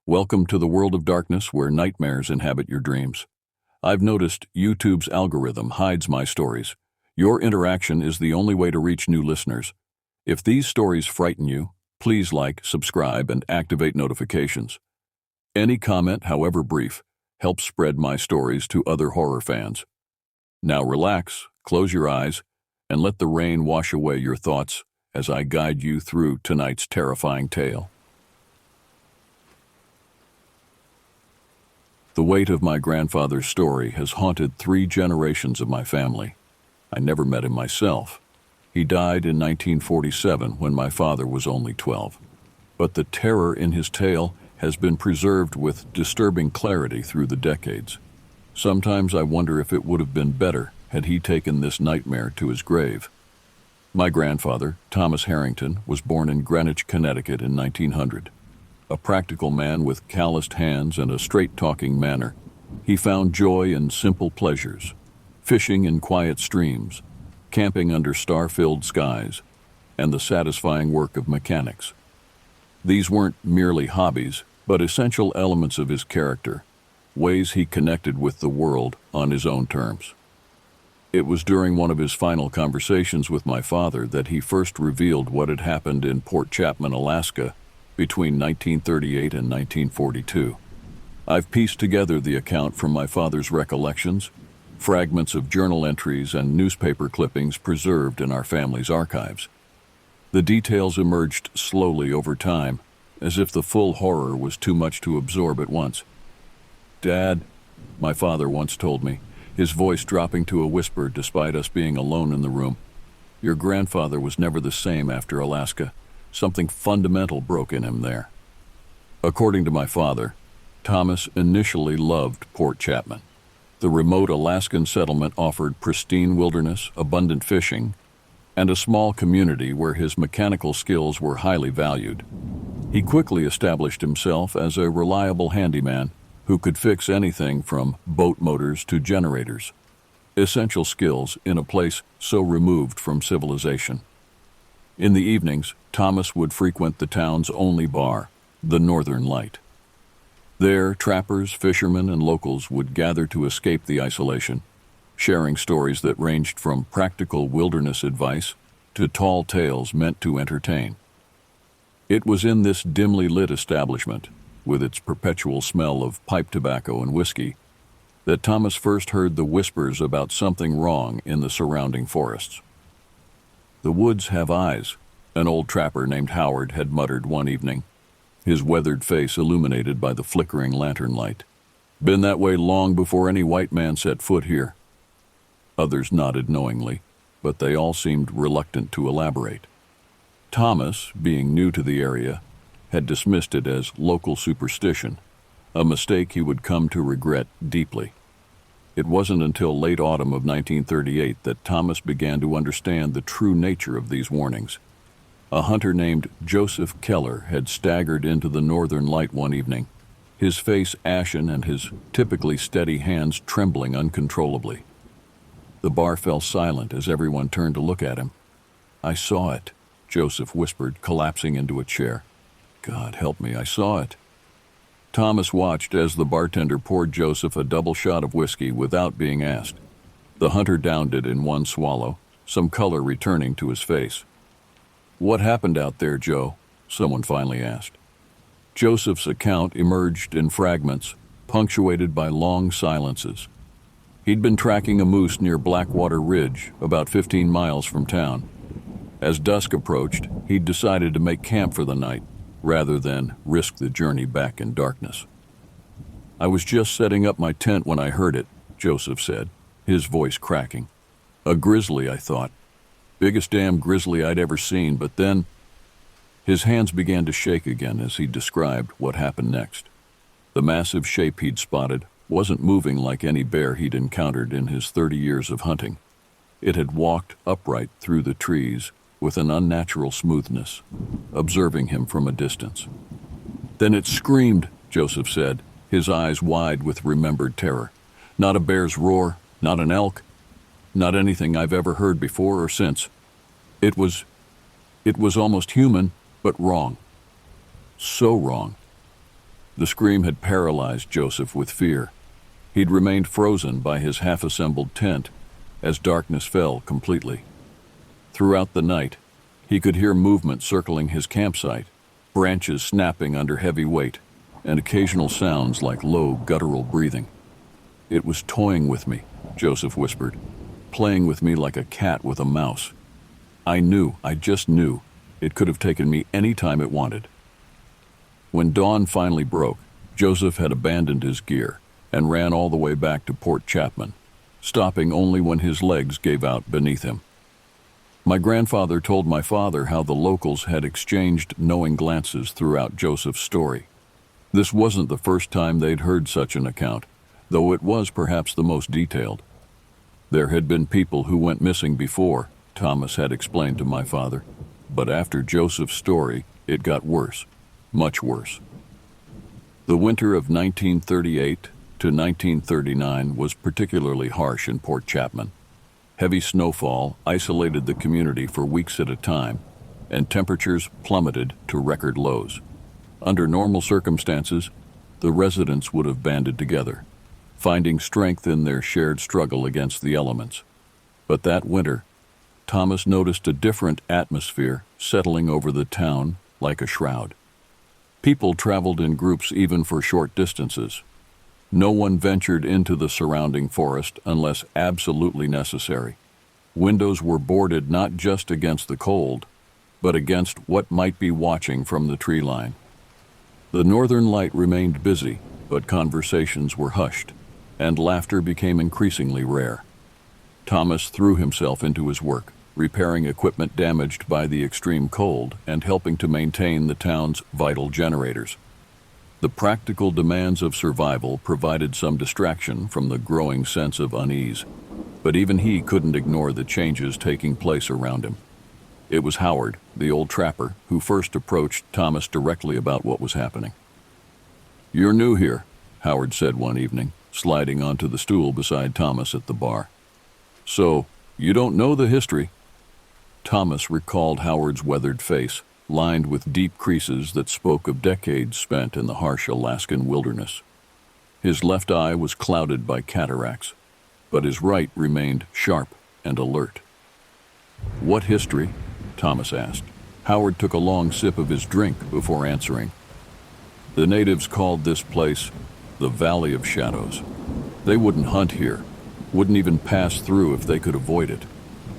Welcome to the world of darkness where nightmares inhabit your dreams. I've noticed YouTube's algorithm hides my stories. Your interaction is the only way to reach new listeners. If these stories frighten you, please like, subscribe, and activate notifications. Any comment, however brief, helps spread my stories to other horror fans. Now relax, close your eyes, and let the rain wash away your thoughts as I guide you through tonight's terrifying tale. The weight of my grandfather's story has haunted 3 generations of my family. I never met him myself. He died in 1947 when my father was only 12. But the terror in his tale has been preserved with disturbing clarity through the decades. Sometimes I wonder if it would have been better had he taken this nightmare to his grave. My grandfather, Thomas Harrington, was born in Greenwich, Connecticut in 1900. A practical man with calloused hands and a straight-talking manner, he found joy in simple pleasures, fishing in quiet streams, camping under star-filled skies, and the satisfying work of mechanics. These weren't merely hobbies, but essential elements of his character, ways he connected with the world on his own terms. It was during one of his final conversations with my father that he first revealed what had happened in Port Chapman, Alaska, between 1938 and 1942. I've pieced together the account from my father's recollections, fragments of journal entries and newspaper clippings preserved in our family's archives. The details emerged slowly over time, as if the full horror was too much to absorb at once. "Dad," my father once told me, his voice dropping to a whisper despite us being alone in the room, "your grandfather was never the same after Alaska. Something fundamental broke in him there." According to my father, Thomas initially loved Port Chapman. The remote Alaskan settlement offered pristine wilderness, abundant fishing, and a small community where his mechanical skills were highly valued. He quickly established himself as a reliable handyman who could fix anything from boat motors to generators, essential skills in a place so removed from civilization. In the evenings, Thomas would frequent the town's only bar, the Northern Light. There, trappers, fishermen, and locals would gather to escape the isolation, sharing stories that ranged from practical wilderness advice to tall tales meant to entertain. It was in this dimly lit establishment, with its perpetual smell of pipe tobacco and whiskey, that Thomas first heard the whispers about something wrong in the surrounding forests. "The woods have eyes," an old trapper named Howard had muttered one evening, his weathered face illuminated by the flickering lantern light. "Been that way long before any white man set foot here." Others nodded knowingly, but they all seemed reluctant to elaborate. Thomas, being new to the area, had dismissed it as local superstition, a mistake he would come to regret deeply. It wasn't until late autumn of 1938 that Thomas began to understand the true nature of these warnings. A hunter named Joseph Keller had staggered into the Northern Light one evening, his face ashen and his typically steady hands trembling uncontrollably. The bar fell silent as everyone turned to look at him. "I saw it," Joseph whispered, collapsing into a chair. "God help me, I saw it." Thomas watched as the bartender poured Joseph a double shot of whiskey without being asked. The hunter downed it in one swallow, some color returning to his face. "What happened out there, Joe?" someone finally asked. Joseph's account emerged in fragments, punctuated by long silences. He'd been tracking a moose near Blackwater Ridge, about 15 miles from town. As dusk approached, he'd decided to make camp for the night, rather than risk the journey back in darkness. "I was just setting up my tent when I heard it," Joseph said, his voice cracking. "A grizzly, I thought. Biggest damn grizzly I'd ever seen, but then..." His hands began to shake again as he described what happened next. The massive shape he'd spotted wasn't moving like any bear he'd encountered in his 30 years of hunting. It had walked upright through the trees with an unnatural smoothness, observing him from a distance. "Then it screamed," Joseph said, his eyes wide with remembered terror. "Not a bear's roar, not an elk, not anything I've ever heard before or since. It was almost human, but wrong. So wrong." The scream had paralyzed Joseph with fear. He'd remained frozen by his half-assembled tent as darkness fell completely. Throughout the night, he could hear movement circling his campsite, branches snapping under heavy weight, and occasional sounds like low, guttural breathing. "It was toying with me," Joseph whispered, "playing with me like a cat with a mouse. I just knew, it could have taken me any time it wanted." When dawn finally broke, Joseph had abandoned his gear and ran all the way back to Port Chapman, stopping only when his legs gave out beneath him. My grandfather told my father how the locals had exchanged knowing glances throughout Joseph's story. This wasn't the first time they'd heard such an account, though it was perhaps the most detailed. There had been people who went missing before, Thomas had explained to my father, but after Joseph's story, it got worse, much worse. The winter of 1938 to 1939 was particularly harsh in Port Chapman. Heavy snowfall isolated the community for weeks at a time, and temperatures plummeted to record lows. Under normal circumstances, the residents would have banded together, finding strength in their shared struggle against the elements. But that winter, Thomas noticed a different atmosphere settling over the town like a shroud. People traveled in groups even for short distances. No one ventured into the surrounding forest unless absolutely necessary. Windows were boarded not just against the cold, but against what might be watching from the tree line. The northern light remained busy, but conversations were hushed, and laughter became increasingly rare. Thomas threw himself into his work, repairing equipment damaged by the extreme cold and helping to maintain the town's vital generators. The practical demands of survival provided some distraction from the growing sense of unease, but even he couldn't ignore the changes taking place around him. It was Howard, the old trapper, who first approached Thomas directly about what was happening. "You're new here," Howard said one evening, sliding onto the stool beside Thomas at the bar. "So, you don't know the history?" Thomas recalled Howard's weathered face, lined with deep creases that spoke of decades spent in the harsh Alaskan wilderness. His left eye was clouded by cataracts, but his right remained sharp and alert. "What history?" Thomas asked. Howard took a long sip of his drink before answering. "The natives called this place the Valley of Shadows. They wouldn't hunt here, wouldn't even pass through if they could avoid it.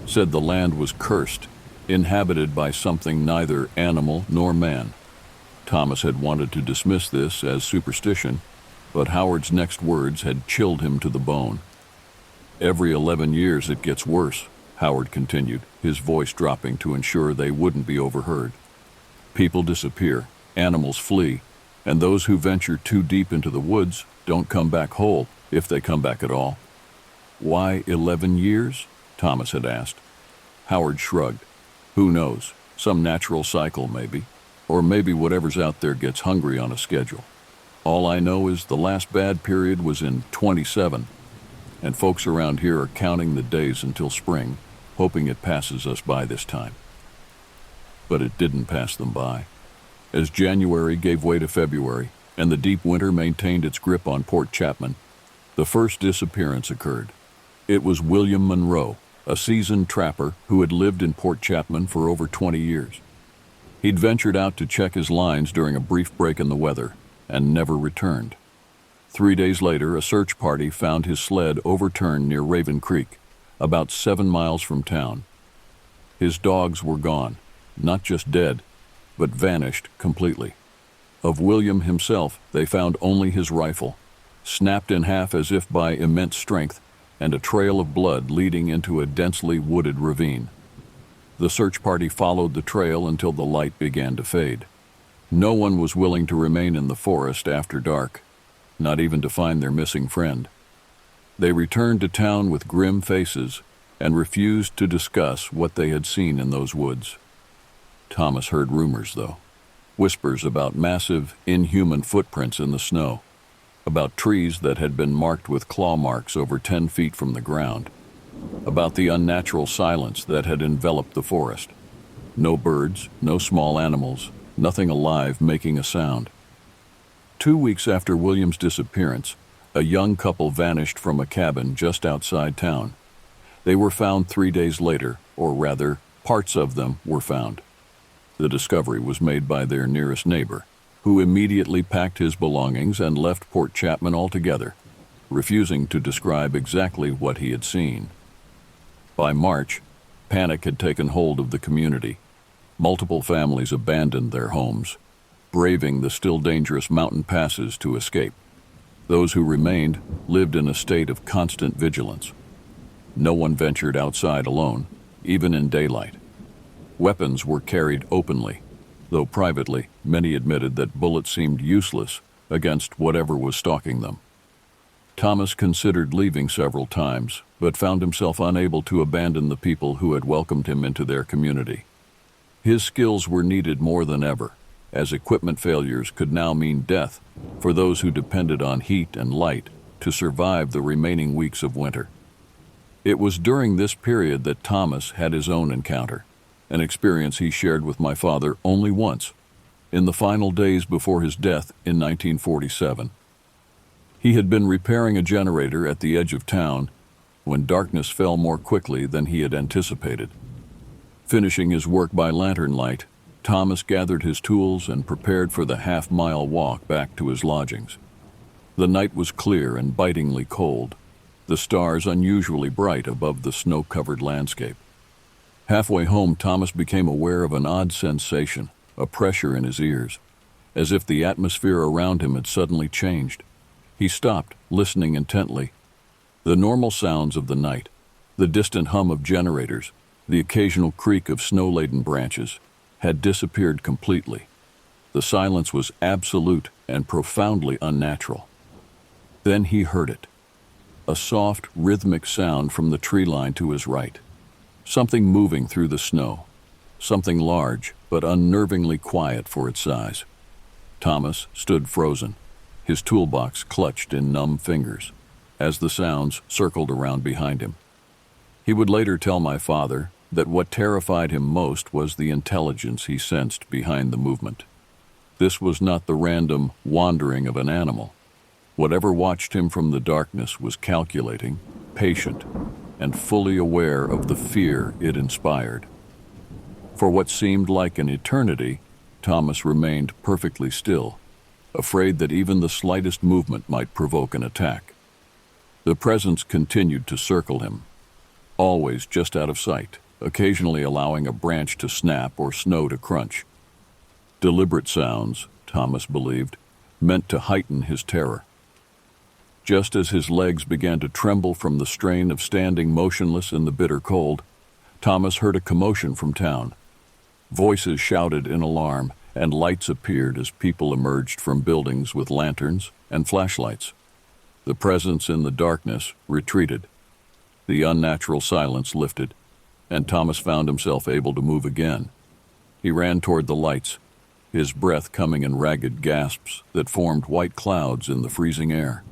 Said the land was cursed, inhabited by something neither animal nor man." Thomas had wanted to dismiss this as superstition, but Howard's next words had chilled him to the bone. "Every 11 years it gets worse," Howard continued, his voice dropping to ensure they wouldn't be overheard. "People disappear, animals flee, and those who venture too deep into the woods don't come back whole, if they come back at all." "Why 11 years?" Thomas had asked. Howard shrugged. "Who knows? Some natural cycle, maybe. Or maybe whatever's out there gets hungry on a schedule. All I know is the last bad period was in 27, and folks around here are counting the days until spring, hoping it passes us by this time." But it didn't pass them by. As January gave way to February, and the deep winter maintained its grip on Port Chapman, the first disappearance occurred. It was William Monroe, a seasoned trapper who had lived in Port Chapman for over 20 years. He'd ventured out to check his lines during a brief break in the weather and never returned. 3 days later, a search party found his sled overturned near Raven Creek, about 7 miles from town. His dogs were gone, not just dead, but vanished completely. Of William himself, they found only his rifle, snapped in half as if by immense strength, and a trail of blood leading into a densely wooded ravine. The search party followed the trail until the light began to fade. No one was willing to remain in the forest after dark, not even to find their missing friend. They returned to town with grim faces and refused to discuss what they had seen in those woods. Thomas heard rumors, though. Whispers about massive, inhuman footprints in the snow, about trees that had been marked with claw marks over 10 feet from the ground, about the unnatural silence that had enveloped the forest. No birds, no small animals, nothing alive making a sound. 2 weeks after William's disappearance, a young couple vanished from a cabin just outside town. They were found 3 days later, or rather, parts of them were found. The discovery was made by their nearest neighbor, who immediately packed his belongings and left Port Chapman altogether, refusing to describe exactly what he had seen. By March, panic had taken hold of the community. Multiple families abandoned their homes, braving the still dangerous mountain passes to escape. Those who remained lived in a state of constant vigilance. No one ventured outside alone, even in daylight. Weapons were carried openly, though privately, many admitted that bullets seemed useless against whatever was stalking them. Thomas considered leaving several times, but found himself unable to abandon the people who had welcomed him into their community. His skills were needed more than ever, as equipment failures could now mean death for those who depended on heat and light to survive the remaining weeks of winter. It was during this period that Thomas had his own encounter, an experience he shared with my father only once, in the final days before his death in 1947. He had been repairing a generator at the edge of town when darkness fell more quickly than he had anticipated. Finishing his work by lantern light, Thomas gathered his tools and prepared for the half-mile walk back to his lodgings. The night was clear and bitingly cold, the stars unusually bright above the snow-covered landscape. Halfway home, Thomas became aware of an odd sensation, a pressure in his ears, as if the atmosphere around him had suddenly changed. He stopped, listening intently. The normal sounds of the night, the distant hum of generators, the occasional creak of snow-laden branches, had disappeared completely. The silence was absolute and profoundly unnatural. Then he heard it, a soft, rhythmic sound from the tree line to his right. Something moving through the snow, something large but unnervingly quiet for its size. Thomas stood frozen, his toolbox clutched in numb fingers, as the sounds circled around behind him. He would later tell my father that what terrified him most was the intelligence he sensed behind the movement. This was not the random wandering of an animal. Whatever watched him from the darkness was calculating, patient, and fully aware of the fear it inspired. For what seemed like an eternity, Thomas remained perfectly still, afraid that even the slightest movement might provoke an attack. The presence continued to circle him, always just out of sight, occasionally allowing a branch to snap or snow to crunch. Deliberate sounds, Thomas believed, meant to heighten his terror. Just as his legs began to tremble from the strain of standing motionless in the bitter cold, Thomas heard a commotion from town. Voices shouted in alarm, and lights appeared as people emerged from buildings with lanterns and flashlights. The presence in the darkness retreated. The unnatural silence lifted, and Thomas found himself able to move again. He ran toward the lights, his breath coming in ragged gasps that formed white clouds in the freezing air.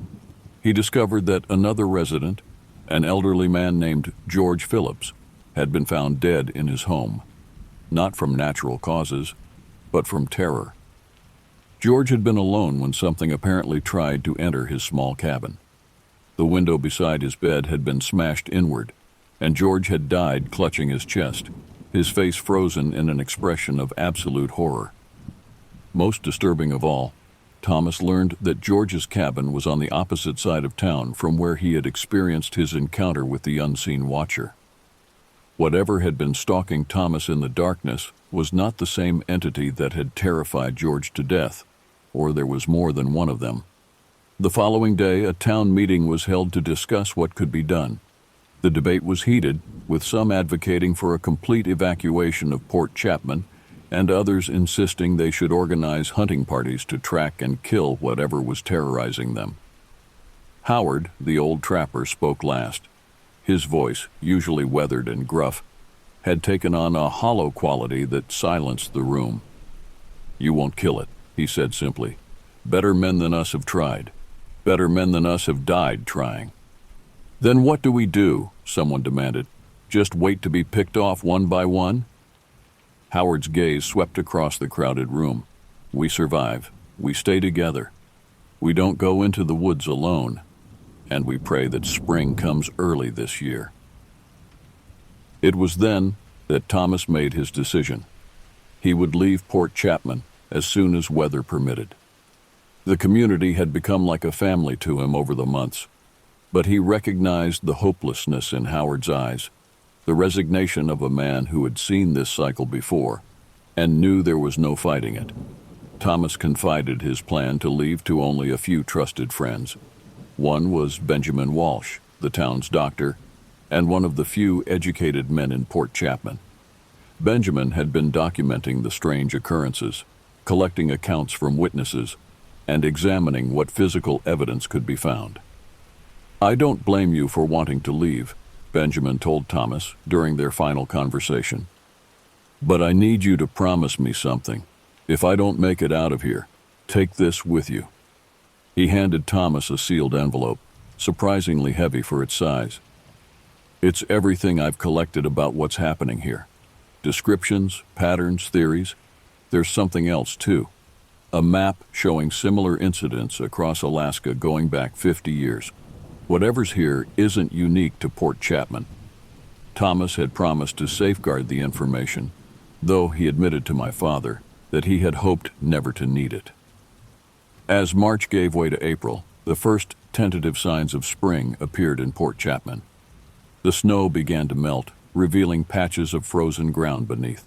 He discovered that another resident, an elderly man named George Phillips, had been found dead in his home, not from natural causes, but from terror. George had been alone when something apparently tried to enter his small cabin. The window beside his bed had been smashed inward, and George had died clutching his chest, his face frozen in an expression of absolute horror. Most disturbing of all, Thomas learned that George's cabin was on the opposite side of town from where he had experienced his encounter with the unseen watcher. Whatever had been stalking Thomas in the darkness was not the same entity that had terrified George to death, or there was more than one of them. The following day, a town meeting was held to discuss what could be done. The debate was heated, with some advocating for a complete evacuation of Port Chapman and others insisting they should organize hunting parties to track and kill whatever was terrorizing them. Howard, the old trapper, spoke last. His voice, usually weathered and gruff, had taken on a hollow quality that silenced the room. "You won't kill it," he said simply. "Better men than us have tried. Better men than us have died trying." "Then what do we do?" someone demanded. "Just wait to be picked off one by one?" Howard's gaze swept across the crowded room. "We survive. We stay together. We don't go into the woods alone, and we pray that spring comes early this year." It was then that Thomas made his decision. He would leave Port Chapman as soon as weather permitted. The community had become like a family to him over the months, but he recognized the hopelessness in Howard's eyes, the resignation of a man who had seen this cycle before and knew there was no fighting it. Thomas confided his plan to leave to only a few trusted friends. One was Benjamin Walsh, the town's doctor, and one of the few educated men in Port Chapman. Benjamin had been documenting the strange occurrences, collecting accounts from witnesses, and examining what physical evidence could be found. "I don't blame you for wanting to leave," Benjamin told Thomas during their final conversation. "But I need you to promise me something. If I don't make it out of here, take this with you." He handed Thomas a sealed envelope, surprisingly heavy for its size. "It's everything I've collected about what's happening here. Descriptions, patterns, theories. There's something else, too. A map showing similar incidents across Alaska going back 50 years. Whatever's here isn't unique to Port Chapman." Thomas had promised to safeguard the information, though he admitted to my father that he had hoped never to need it. As March gave way to April, the first tentative signs of spring appeared in Port Chapman. The snow began to melt, revealing patches of frozen ground beneath.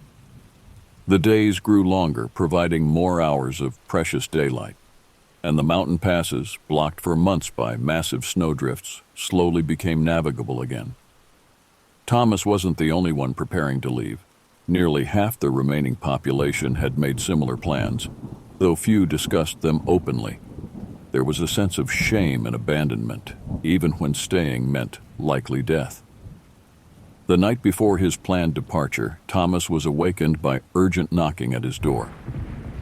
The days grew longer, providing more hours of precious daylight, and the mountain passes, blocked for months by massive snowdrifts, slowly became navigable again. Thomas wasn't the only one preparing to leave. Nearly half the remaining population had made similar plans, though few discussed them openly. There was a sense of shame and abandonment, even when staying meant likely death. The night before his planned departure, Thomas was awakened by urgent knocking at his door.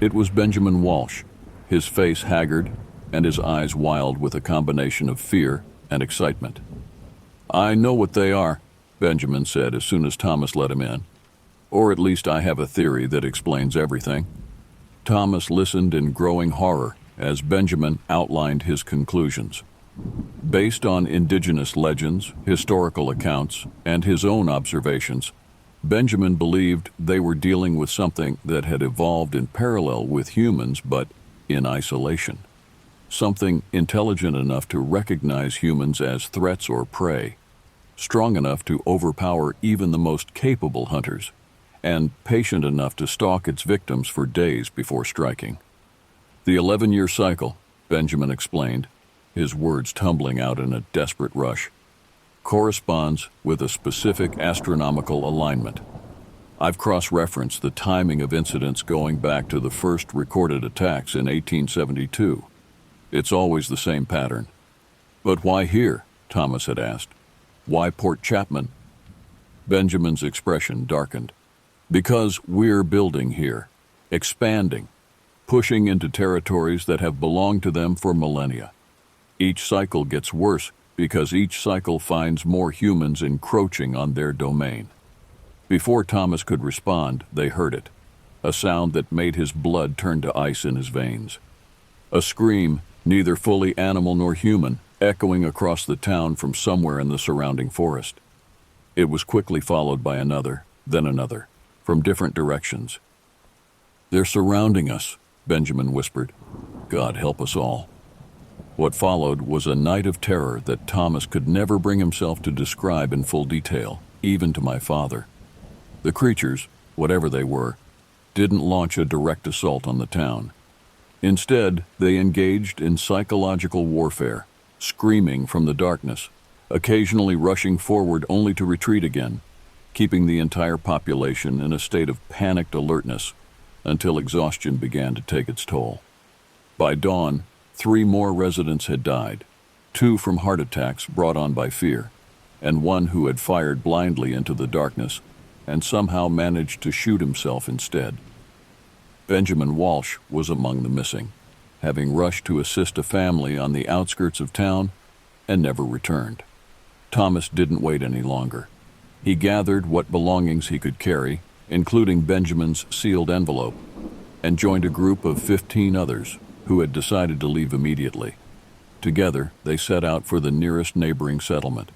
It was Benjamin Walsh, his face haggard and his eyes wild with a combination of fear and excitement. "I know what they are," Benjamin said as soon as Thomas let him in. "Or at least I have a theory that explains everything." Thomas listened in growing horror as Benjamin outlined his conclusions. Based on indigenous legends, historical accounts, and his own observations, Benjamin believed they were dealing with something that had evolved in parallel with humans but in isolation. Something intelligent enough to recognize humans as threats or prey, strong enough to overpower even the most capable hunters, and patient enough to stalk its victims for days before striking. "The 11-year cycle," Benjamin explained, his words tumbling out in a desperate rush, "corresponds with a specific astronomical alignment. I've cross-referenced the timing of incidents going back to the first recorded attacks in 1872. It's always the same pattern." "But why here?" Thomas had asked. "Why Port Chapman?" Benjamin's expression darkened. "Because we're building here, expanding, pushing into territories that have belonged to them for millennia. Each cycle gets worse because each cycle finds more humans encroaching on their domain." Before Thomas could respond, they heard it, a sound that made his blood turn to ice in his veins. A scream, neither fully animal nor human, echoing across the town from somewhere in the surrounding forest. It was quickly followed by another, then another, from different directions. "They're surrounding us," Benjamin whispered. "God help us all." What followed was a night of terror that Thomas could never bring himself to describe in full detail, even to my father. The creatures, whatever they were, didn't launch a direct assault on the town. Instead, they engaged in psychological warfare, screaming from the darkness, occasionally rushing forward only to retreat again, keeping the entire population in a state of panicked alertness until exhaustion began to take its toll. By dawn, 3 more residents had died, 2 from heart attacks brought on by fear, and 1 who had fired blindly into the darkness and somehow managed to shoot himself instead. Benjamin Walsh was among the missing, having rushed to assist a family on the outskirts of town and never returned. Thomas didn't wait any longer. He gathered what belongings he could carry, including Benjamin's sealed envelope, and joined a group of 15 others, who had decided to leave immediately. Together, they set out for the nearest neighboring settlement,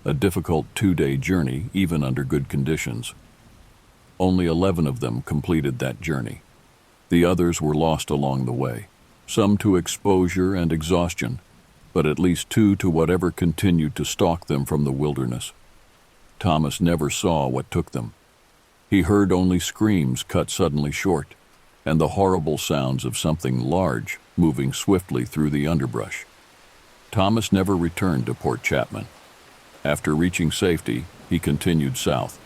a difficult 2-day journey even under good conditions. Only 11 of them completed that journey. The others were lost along the way, some to exposure and exhaustion, but at least 2 to whatever continued to stalk them from the wilderness. Thomas never saw what took them. He heard only screams cut suddenly short, and the horrible sounds of something large moving swiftly through the underbrush. Thomas never returned to Port Chapman. After reaching safety, he continued south,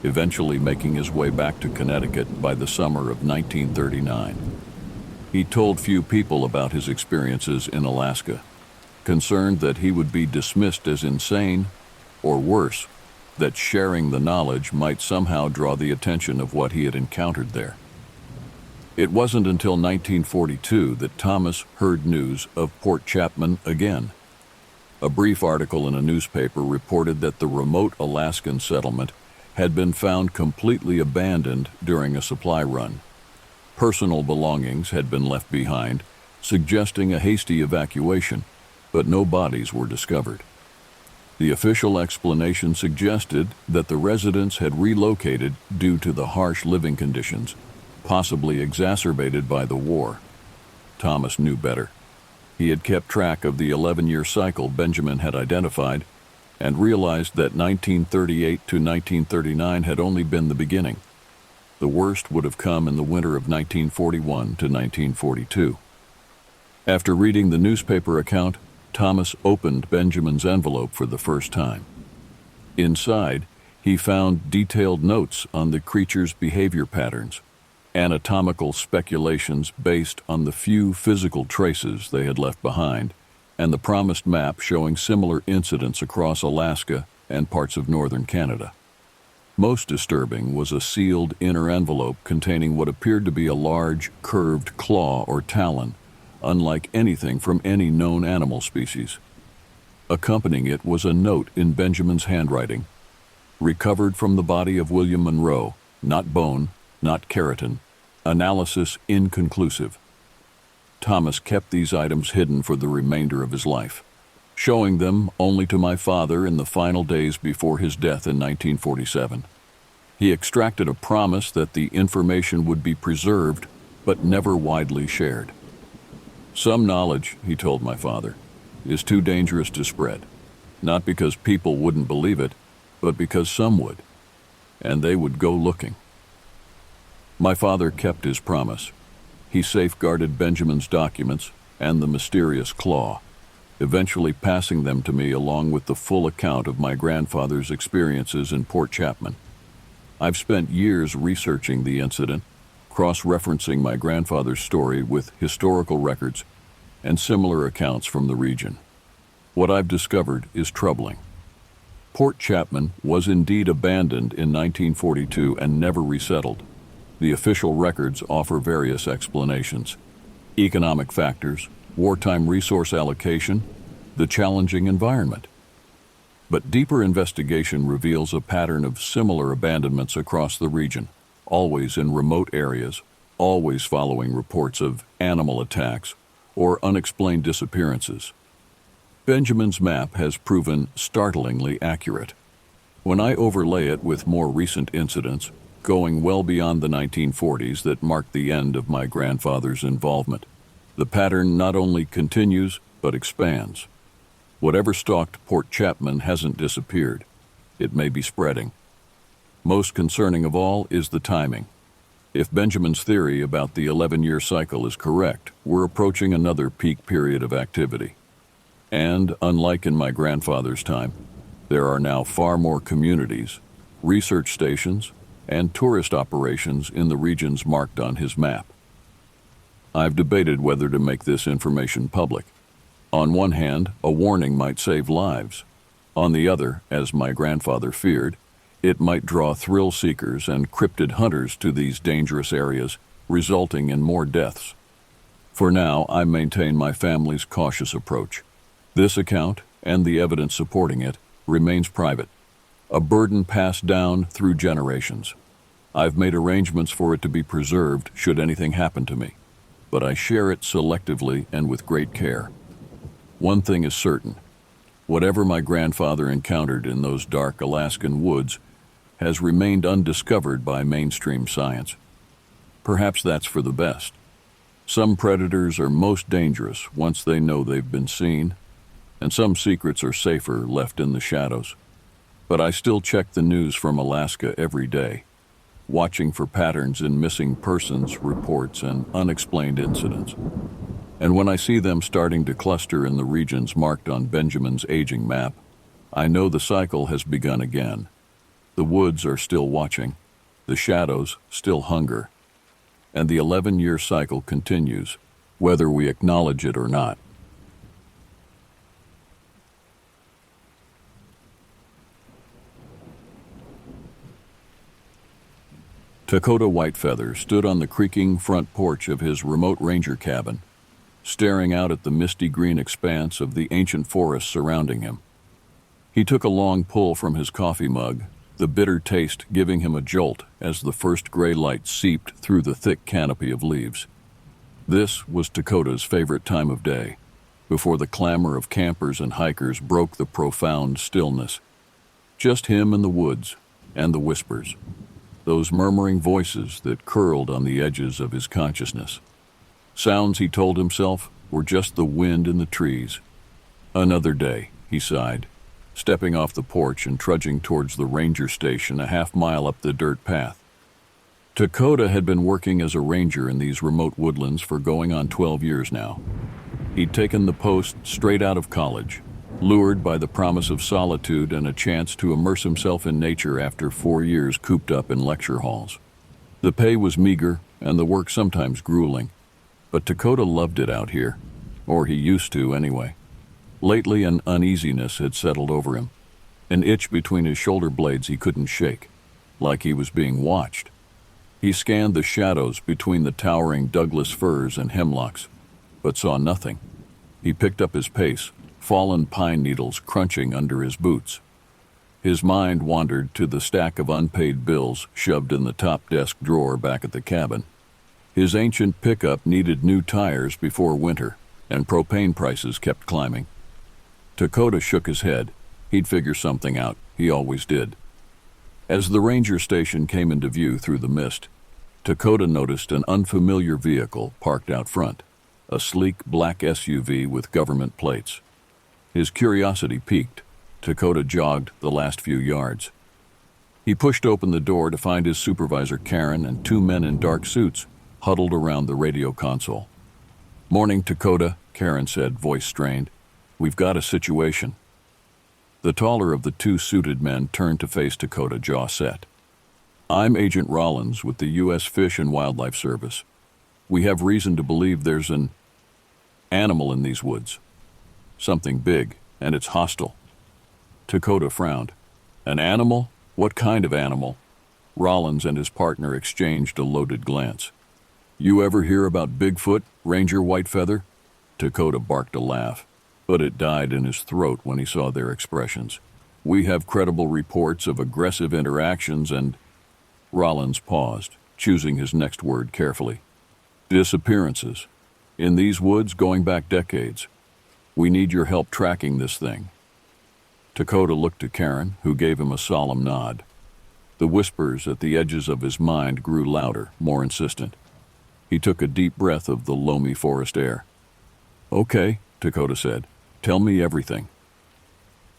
eventually making his way back to Connecticut by the summer of 1939. He told few people about his experiences in Alaska, concerned that he would be dismissed as insane, or worse, that sharing the knowledge might somehow draw the attention of what he had encountered there. It wasn't until 1942 that Thomas heard news of Port Chapman again. A brief article in a newspaper reported that the remote Alaskan settlement had been found completely abandoned during a supply run. Personal belongings had been left behind, suggesting a hasty evacuation, but no bodies were discovered. The official explanation suggested that the residents had relocated due to the harsh living conditions, possibly exacerbated by the war. Thomas knew better. He had kept track of the 11-year cycle Benjamin had identified and realized that 1938 to 1939 had only been the beginning. The worst would have come in the winter of 1941 to 1942. After reading the newspaper account, Thomas opened Benjamin's envelope for the first time. Inside, he found detailed notes on the creature's behavior patterns, anatomical speculations based on the few physical traces they had left behind, and the promised map showing similar incidents across Alaska and parts of northern Canada. Most disturbing was a sealed inner envelope containing what appeared to be a large, curved claw or talon, unlike anything from any known animal species. Accompanying it was a note in Benjamin's handwriting. Recovered from the body of William Monroe, not bone, not keratin. Analysis inconclusive. Thomas kept these items hidden for the remainder of his life, showing them only to my father in the final days before his death in 1947. He extracted a promise that the information would be preserved, but never widely shared. Some knowledge, he told my father, is too dangerous to spread, not because people wouldn't believe it, but because some would, and they would go looking. My father kept his promise. He safeguarded Benjamin's documents and the mysterious claw, eventually passing them to me along with the full account of my grandfather's experiences in Port Chapman. I've spent years researching the incident, cross-referencing my grandfather's story with historical records and similar accounts from the region. What I've discovered is troubling. Port Chapman was indeed abandoned in 1942 and never resettled. The official records offer various explanations: economic factors, wartime resource allocation, the challenging environment. But deeper investigation reveals a pattern of similar abandonments across the region, always in remote areas, always following reports of animal attacks or unexplained disappearances. Benjamin's map has proven startlingly accurate. When I overlay it with more recent incidents, going well beyond the 1940s that marked the end of my grandfather's involvement, the pattern not only continues but expands. Whatever stalked Port Chapman hasn't disappeared. It may be spreading. Most concerning of all is the timing. If Benjamin's theory about the 11-year cycle is correct, we're approaching another peak period of activity. And, unlike in my grandfather's time, there are now far more communities, research stations, and tourist operations in the regions marked on his map. I've debated whether to make this information public. On one hand, a warning might save lives. On the other, as my grandfather feared, it might draw thrill seekers and cryptid hunters to these dangerous areas, resulting in more deaths. For now, I maintain my family's cautious approach. This account, and the evidence supporting it, remains private, a burden passed down through generations. I've made arrangements for it to be preserved should anything happen to me. but I share it selectively and with great care. One thing is certain. Whatever my grandfather encountered in those dark Alaskan woods has remained undiscovered by mainstream science. Perhaps that's for the best. Some predators are most dangerous once they know they've been seen, and some secrets are safer left in the shadows. But I still check the news from Alaska every day, watching for patterns in missing persons reports and unexplained incidents. And when I see them starting to cluster in the regions marked on Benjamin's aging map, I know the cycle has begun again. The woods are still watching, the shadows still hunger, and the 11-year cycle continues, whether we acknowledge it or not. Dakota Whitefeather stood on the creaking front porch of his remote ranger cabin, staring out at the misty green expanse of the ancient forest surrounding him. He took a long pull from his coffee mug, the bitter taste giving him a jolt as the first gray light seeped through the thick canopy of leaves. This was Dakota's favorite time of day, before the clamor of campers and hikers broke the profound stillness. Just him and the woods, and the whispers, those murmuring voices that curled on the edges of his consciousness. Sounds, he told himself, were just the wind in the trees. Another day, he sighed, stepping off the porch and trudging towards the ranger station a half-mile up the dirt path. Dakota had been working as a ranger in these remote woodlands for going on 12 years now. He'd taken the post straight out of college, lured by the promise of solitude and a chance to immerse himself in nature after 4 years cooped up in lecture halls. The pay was meager and the work sometimes grueling, but Dakota loved it out here, or he used to anyway. Lately, an uneasiness had settled over him, an itch between his shoulder blades he couldn't shake, like he was being watched. He scanned the shadows between the towering Douglas firs and hemlocks, but saw nothing. He picked up his pace, fallen pine needles crunching under his boots. His mind wandered to the stack of unpaid bills shoved in the top desk drawer back at the cabin. His ancient pickup needed new tires before winter, and propane prices kept climbing. Dakota shook his head. He'd figure something out. He always did. As the ranger station came into view through the mist, Dakota noticed an unfamiliar vehicle parked out front, a sleek black SUV with government plates. His curiosity piqued. Dakota jogged the last few yards. He pushed open the door to find his supervisor Karen and 2 men in dark suits huddled around the radio console. "Morning, Dakota," Karen said, voice strained. "We've got a situation." The taller of the 2 suited men turned to face Dakota, jaw set. "I'm Agent Rollins with the U.S. Fish and Wildlife Service. We have reason to believe there's an animal in these woods. Something big, and it's hostile." Dakota frowned. "An animal? What kind of animal?" Rollins and his partner exchanged a loaded glance. "You ever hear about Bigfoot, Ranger Whitefeather?" Dakota barked a laugh, but it died in his throat when he saw their expressions. "We have credible reports of aggressive interactions and—" Rollins paused, choosing his next word carefully. "Disappearances. In these woods going back decades. We need your help tracking this thing." Dakota looked to Karen, who gave him a solemn nod. The whispers at the edges of his mind grew louder, more insistent. He took a deep breath of the loamy forest air. "Okay," Dakota said. "Tell me everything."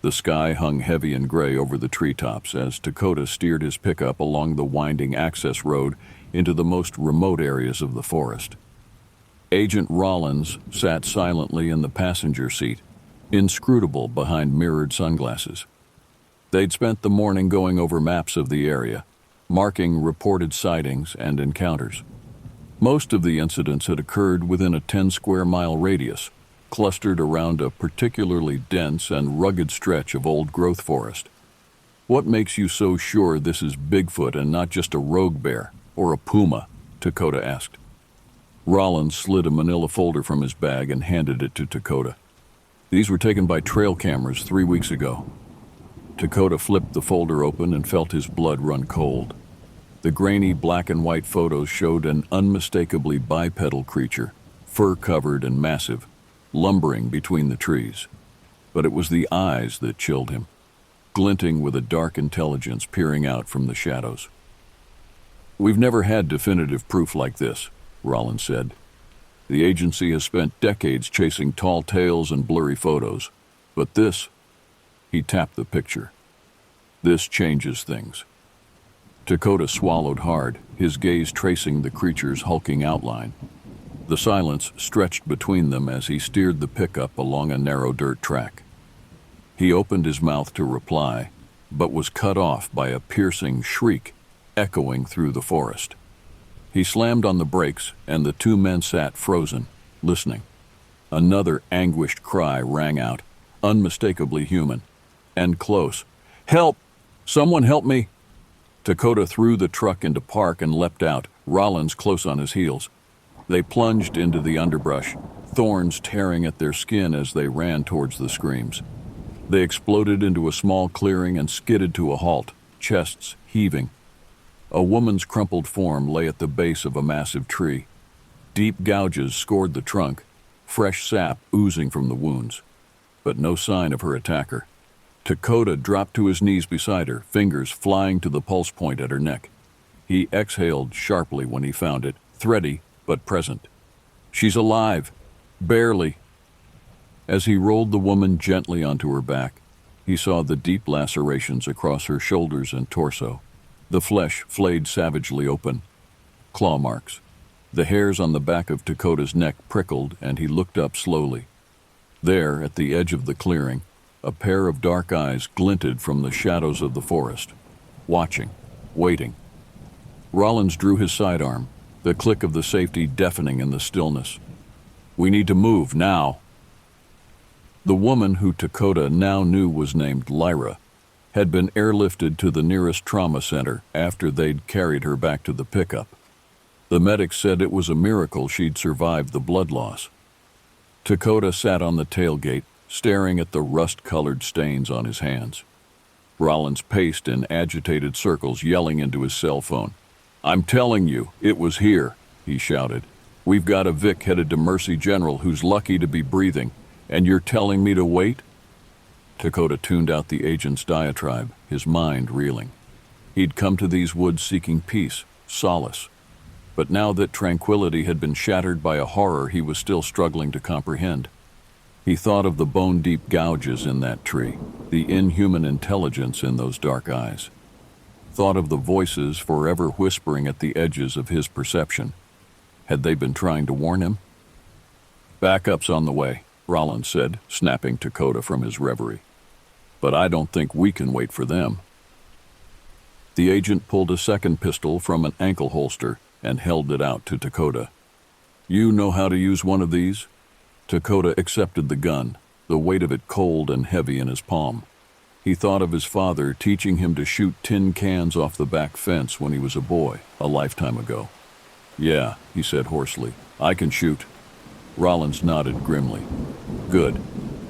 The sky hung heavy and gray over the treetops as Dakota steered his pickup along the winding access road into the most remote areas of the forest. Agent Rollins sat silently in the passenger seat, inscrutable behind mirrored sunglasses. They'd spent the morning going over maps of the area, marking reported sightings and encounters. Most of the incidents had occurred within a 10-square-mile radius, clustered around a particularly dense and rugged stretch of old-growth forest. "What makes you so sure this is Bigfoot and not just a rogue bear or a puma?" Dakota asked. Rollins slid a manila folder from his bag and handed it to Dakota. "These were taken by trail cameras 3 weeks ago." Dakota flipped the folder open and felt his blood run cold. The grainy black and white photos showed an unmistakably bipedal creature, fur-covered and massive, lumbering between the trees. But it was the eyes that chilled him, glinting with a dark intelligence peering out from the shadows. "We've never had definitive proof like this," Rollins said. "The agency has spent decades chasing tall tales and blurry photos. But this," he tapped the picture, "this changes things." Dakota swallowed hard, his gaze tracing the creature's hulking outline. The silence stretched between them as he steered the pickup along a narrow dirt track. He opened his mouth to reply, but was cut off by a piercing shriek echoing through the forest. He slammed on the brakes, and the two men sat frozen, listening. Another anguished cry rang out, unmistakably human, and close. "Help! Someone help me!" Dakota threw the truck into park and leapt out, Rollins close on his heels. They plunged into the underbrush, thorns tearing at their skin as they ran towards the screams. They exploded into a small clearing and skidded to a halt, chests heaving. A woman's crumpled form lay at the base of a massive tree. Deep gouges scored the trunk, fresh sap oozing from the wounds. But no sign of her attacker. Dakota dropped to his knees beside her, fingers flying to the pulse point at her neck. He exhaled sharply when he found it, thready but present. "She's alive. Barely." As he rolled the woman gently onto her back, he saw the deep lacerations across her shoulders and torso. The flesh flayed savagely open. Claw marks. The hairs on the back of Dakota's neck prickled, and he looked up slowly. There, at the edge of the clearing, a pair of dark eyes glinted from the shadows of the forest, watching, waiting. Rollins drew his sidearm, the click of the safety deafening in the stillness. "We need to move, now." The woman, who Dakota now knew was named Lyra, had been airlifted to the nearest trauma center after they'd carried her back to the pickup. The medics said it was a miracle she'd survived the blood loss. Dakota sat on the tailgate, staring at the rust-colored stains on his hands. Rollins paced in agitated circles, yelling into his cell phone. "I'm telling you, it was here," he shouted. "We've got a Vic headed to Mercy General who's lucky to be breathing, and you're telling me to wait?" Dakota tuned out the agent's diatribe, his mind reeling. He'd come to these woods seeking peace, solace. But now that tranquility had been shattered by a horror he was still struggling to comprehend. He thought of the bone-deep gouges in that tree, the inhuman intelligence in those dark eyes. Thought of the voices forever whispering at the edges of his perception. Had they been trying to warn him? "Backup's on the way," Rollins said, snapping Dakota from his reverie. "But I don't think we can wait for them." The agent pulled a second pistol from an ankle holster and held it out to Dakota. "You know how to use one of these?" Dakota accepted the gun, the weight of it cold and heavy in his palm. He thought of his father teaching him to shoot tin cans off the back fence when he was a boy, a lifetime ago. "Yeah," he said hoarsely, "I can shoot." Rollins nodded grimly. "Good,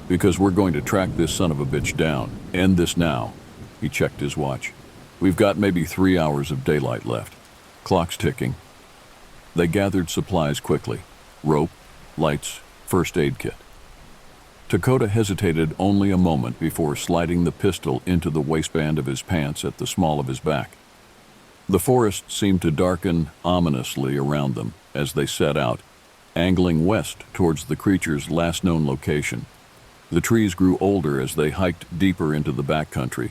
because we're going to track this son of a bitch down. End this now." He checked his watch. "We've got maybe 3 hours of daylight left. Clock's ticking." They gathered supplies quickly. Rope, lights, first aid kit. Dakota hesitated only a moment before sliding the pistol into the waistband of his pants at the small of his back. The forest seemed to darken ominously around them as they set out, angling west towards the creature's last known location. The trees grew older as they hiked deeper into the backcountry,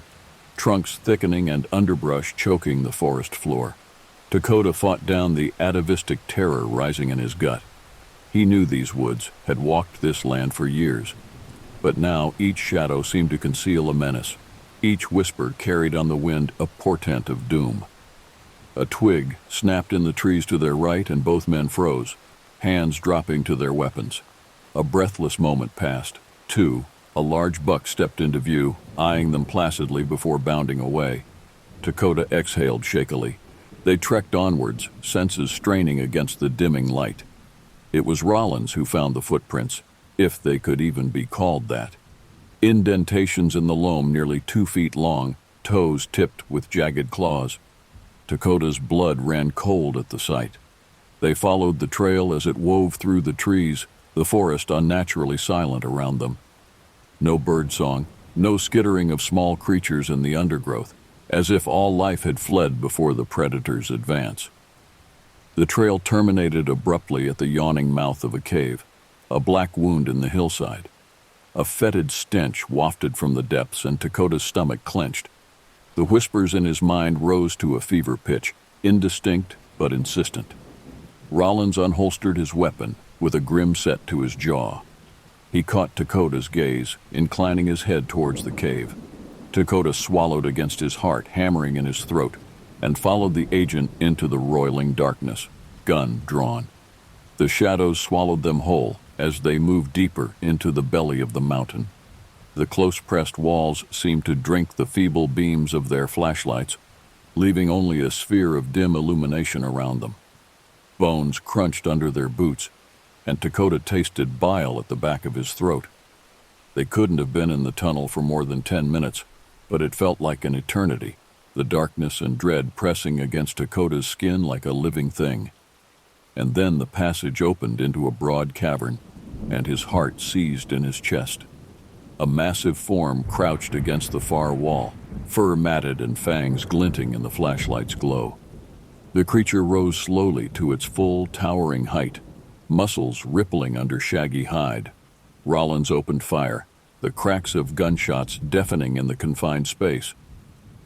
trunks thickening and underbrush choking the forest floor. Dakota fought down the atavistic terror rising in his gut. He knew these woods, had walked this land for years. But now each shadow seemed to conceal a menace. Each whisper carried on the wind a portent of doom. A twig snapped in the trees to their right and both men froze, hands dropping to their weapons. A breathless moment passed. Two, a large buck stepped into view, eyeing them placidly before bounding away. Dakota exhaled shakily. They trekked onwards, senses straining against the dimming light. It was Rollins who found the footprints, if they could even be called that. Indentations in the loam nearly 2 feet long, toes tipped with jagged claws. Dakota's blood ran cold at the sight. They followed the trail as it wove through the trees, the forest unnaturally silent around them. No birdsong, no skittering of small creatures in the undergrowth, as if all life had fled before the predator's advance. The trail terminated abruptly at the yawning mouth of a cave, a black wound in the hillside. A fetid stench wafted from the depths, and Dakota's stomach clenched. The whispers in his mind rose to a fever pitch, indistinct but insistent. Rollins unholstered his weapon with a grim set to his jaw. He caught Dakota's gaze, inclining his head towards the cave. Dakota swallowed against his heart, hammering in his throat, and followed the agent into the roiling darkness, gun drawn. The shadows swallowed them whole as they moved deeper into the belly of the mountain. The close-pressed walls seemed to drink the feeble beams of their flashlights, leaving only a sphere of dim illumination around them. Bones crunched under their boots, and Dakota tasted bile at the back of his throat. They couldn't have been in the tunnel for more than 10 minutes, but it felt like an eternity, the darkness and dread pressing against Dakota's skin like a living thing. And then the passage opened into a broad cavern, and his heart seized in his chest. A massive form crouched against the far wall, fur matted and fangs glinting in the flashlight's glow. The creature rose slowly to its full, towering height, muscles rippling under shaggy hide. Rollins opened fire, the cracks of gunshots deafening in the confined space.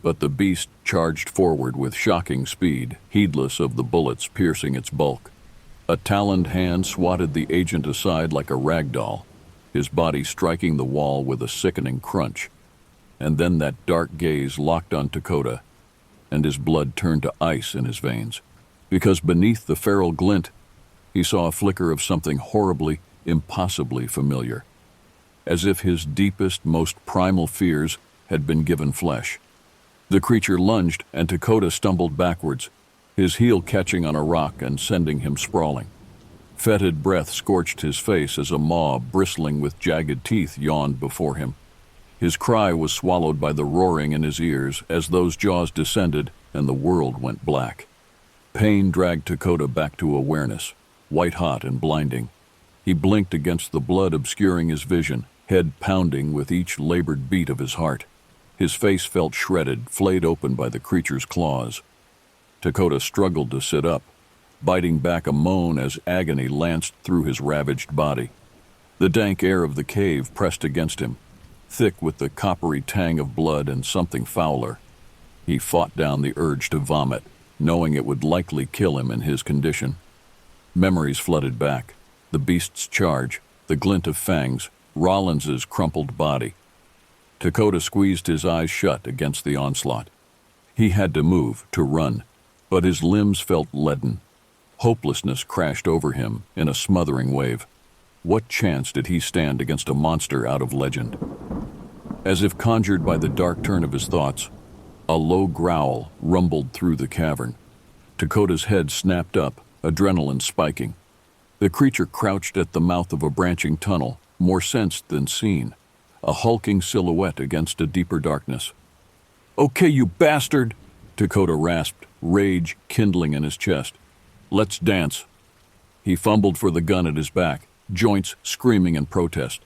But the beast charged forward with shocking speed, heedless of the bullets piercing its bulk. A taloned hand swatted the agent aside like a rag doll, his body striking the wall with a sickening crunch. And then that dark gaze locked on Dakota, and his blood turned to ice in his veins, because beneath the feral glint, he saw a flicker of something horribly, impossibly familiar, as if his deepest, most primal fears had been given flesh. The creature lunged, and Dakota stumbled backwards, his heel catching on a rock and sending him sprawling. Fetid breath scorched his face as a maw bristling with jagged teeth yawned before him. His cry was swallowed by the roaring in his ears as those jaws descended and the world went black. Pain dragged Dakota back to awareness, white-hot and blinding. He blinked against the blood obscuring his vision, head pounding with each labored beat of his heart. His face felt shredded, flayed open by the creature's claws. Dakota struggled to sit up, biting back a moan as agony lanced through his ravaged body. The dank air of the cave pressed against him, thick with the coppery tang of blood and something fouler. He fought down the urge to vomit, knowing it would likely kill him in his condition. Memories flooded back, the beast's charge, the glint of fangs, Rollins's crumpled body. Dakota squeezed his eyes shut against the onslaught. He had to move, to run, but his limbs felt leaden. Hopelessness crashed over him in a smothering wave. What chance did he stand against a monster out of legend? As if conjured by the dark turn of his thoughts, a low growl rumbled through the cavern. Dakota's head snapped up, adrenaline spiking. The creature crouched at the mouth of a branching tunnel, more sensed than seen, a hulking silhouette against a deeper darkness. "Okay, you bastard!" Dakota rasped, rage kindling in his chest. "Let's dance." He fumbled for the gun at his back, joints screaming in protest.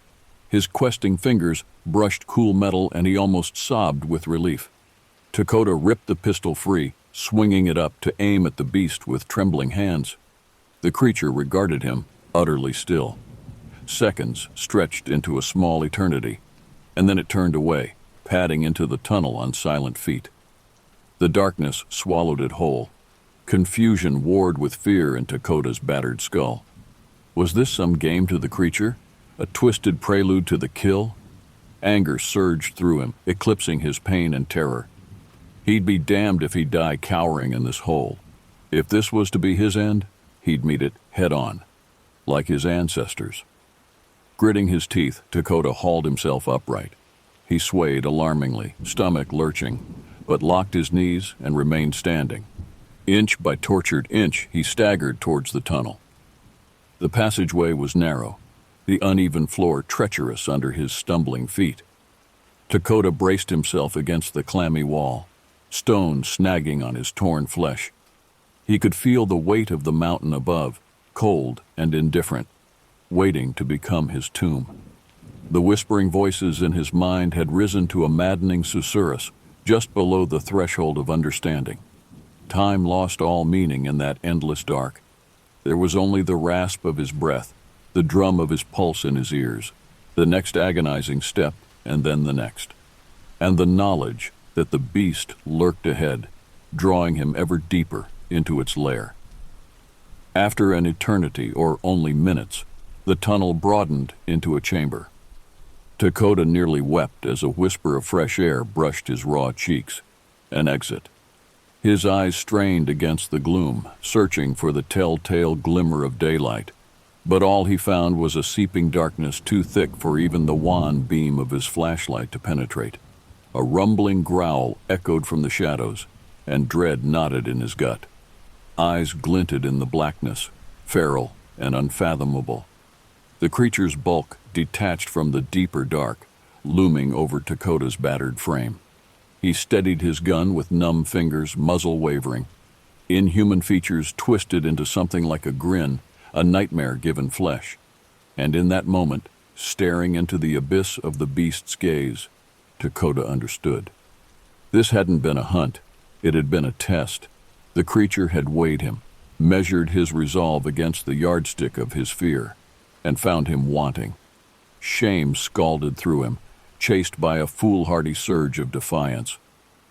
His questing fingers brushed cool metal and he almost sobbed with relief. Dakota ripped the pistol free, swinging it up to aim at the beast with trembling hands. The creature regarded him, utterly still. Seconds stretched into a small eternity, and then it turned away, padding into the tunnel on silent feet. The darkness swallowed it whole. Confusion warred with fear in Dakota's battered skull. Was this some game to the creature? A twisted prelude to the kill? Anger surged through him, eclipsing his pain and terror. He'd be damned if he'd die cowering in this hole. If this was to be his end, he'd meet it head-on, like his ancestors. Gritting his teeth, Dakota hauled himself upright. He swayed alarmingly, stomach lurching, but locked his knees and remained standing. Inch by tortured inch, he staggered towards the tunnel. The passageway was narrow, the uneven floor treacherous under his stumbling feet. Dakota braced himself against the clammy wall, stone snagging on his torn flesh. He could feel the weight of the mountain above, cold and indifferent, waiting to become his tomb. The whispering voices in his mind had risen to a maddening susurrus just below the threshold of understanding. Time lost all meaning in that endless dark. There was only the rasp of his breath, the drum of his pulse in his ears, the next agonizing step, and then the next. And the knowledge that the beast lurked ahead, drawing him ever deeper into its lair. After an eternity, or only minutes, the tunnel broadened into a chamber. Dakota nearly wept as a whisper of fresh air brushed his raw cheeks. An exit. His eyes strained against the gloom, searching for the telltale glimmer of daylight. But all he found was a seeping darkness too thick for even the wan beam of his flashlight to penetrate. A rumbling growl echoed from the shadows, and dread knotted in his gut. Eyes glinted in the blackness, feral and unfathomable. The creature's bulk detached from the deeper dark, looming over Dakota's battered frame. He steadied his gun with numb fingers, muzzle wavering. Inhuman features twisted into something like a grin, a nightmare given flesh. And in that moment, staring into the abyss of the beast's gaze, Dakota understood. This hadn't been a hunt. It had been a test. The creature had weighed him, measured his resolve against the yardstick of his fear, and found him wanting. Shame scalded through him, chased by a foolhardy surge of defiance.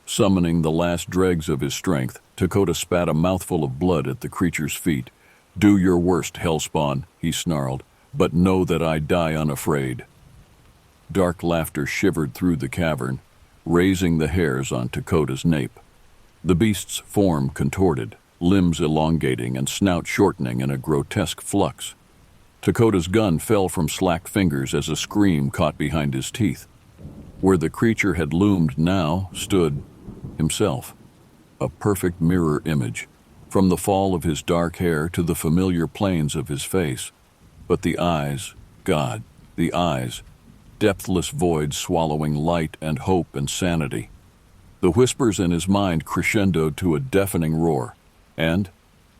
Summoning the last dregs of his strength, Dakota spat a mouthful of blood at the creature's feet. "Do your worst, hellspawn," he snarled, "but know that I die unafraid." Dark laughter shivered through the cavern, raising the hairs on Dakota's nape. The beast's form contorted, limbs elongating and snout shortening in a grotesque flux. Dakota's gun fell from slack fingers as a scream caught behind his teeth. Where the creature had loomed now stood himself, a perfect mirror image, from the fall of his dark hair to the familiar planes of his face. But the eyes, God, the eyes, depthless voids swallowing light and hope and sanity. The whispers in his mind crescendoed to a deafening roar, and,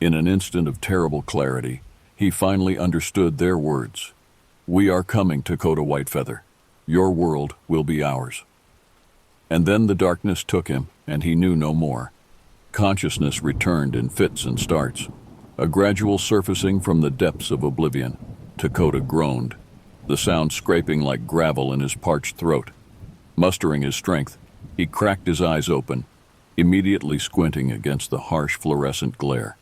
in an instant of terrible clarity, he finally understood their words. "We are coming, Dakota Whitefeather. Your world will be ours." And then the darkness took him, and he knew no more. Consciousness returned in fits and starts, a gradual surfacing from the depths of oblivion. Dakota groaned, the sound scraping like gravel in his parched throat. Mustering his strength, he cracked his eyes open, immediately squinting against the harsh fluorescent glare.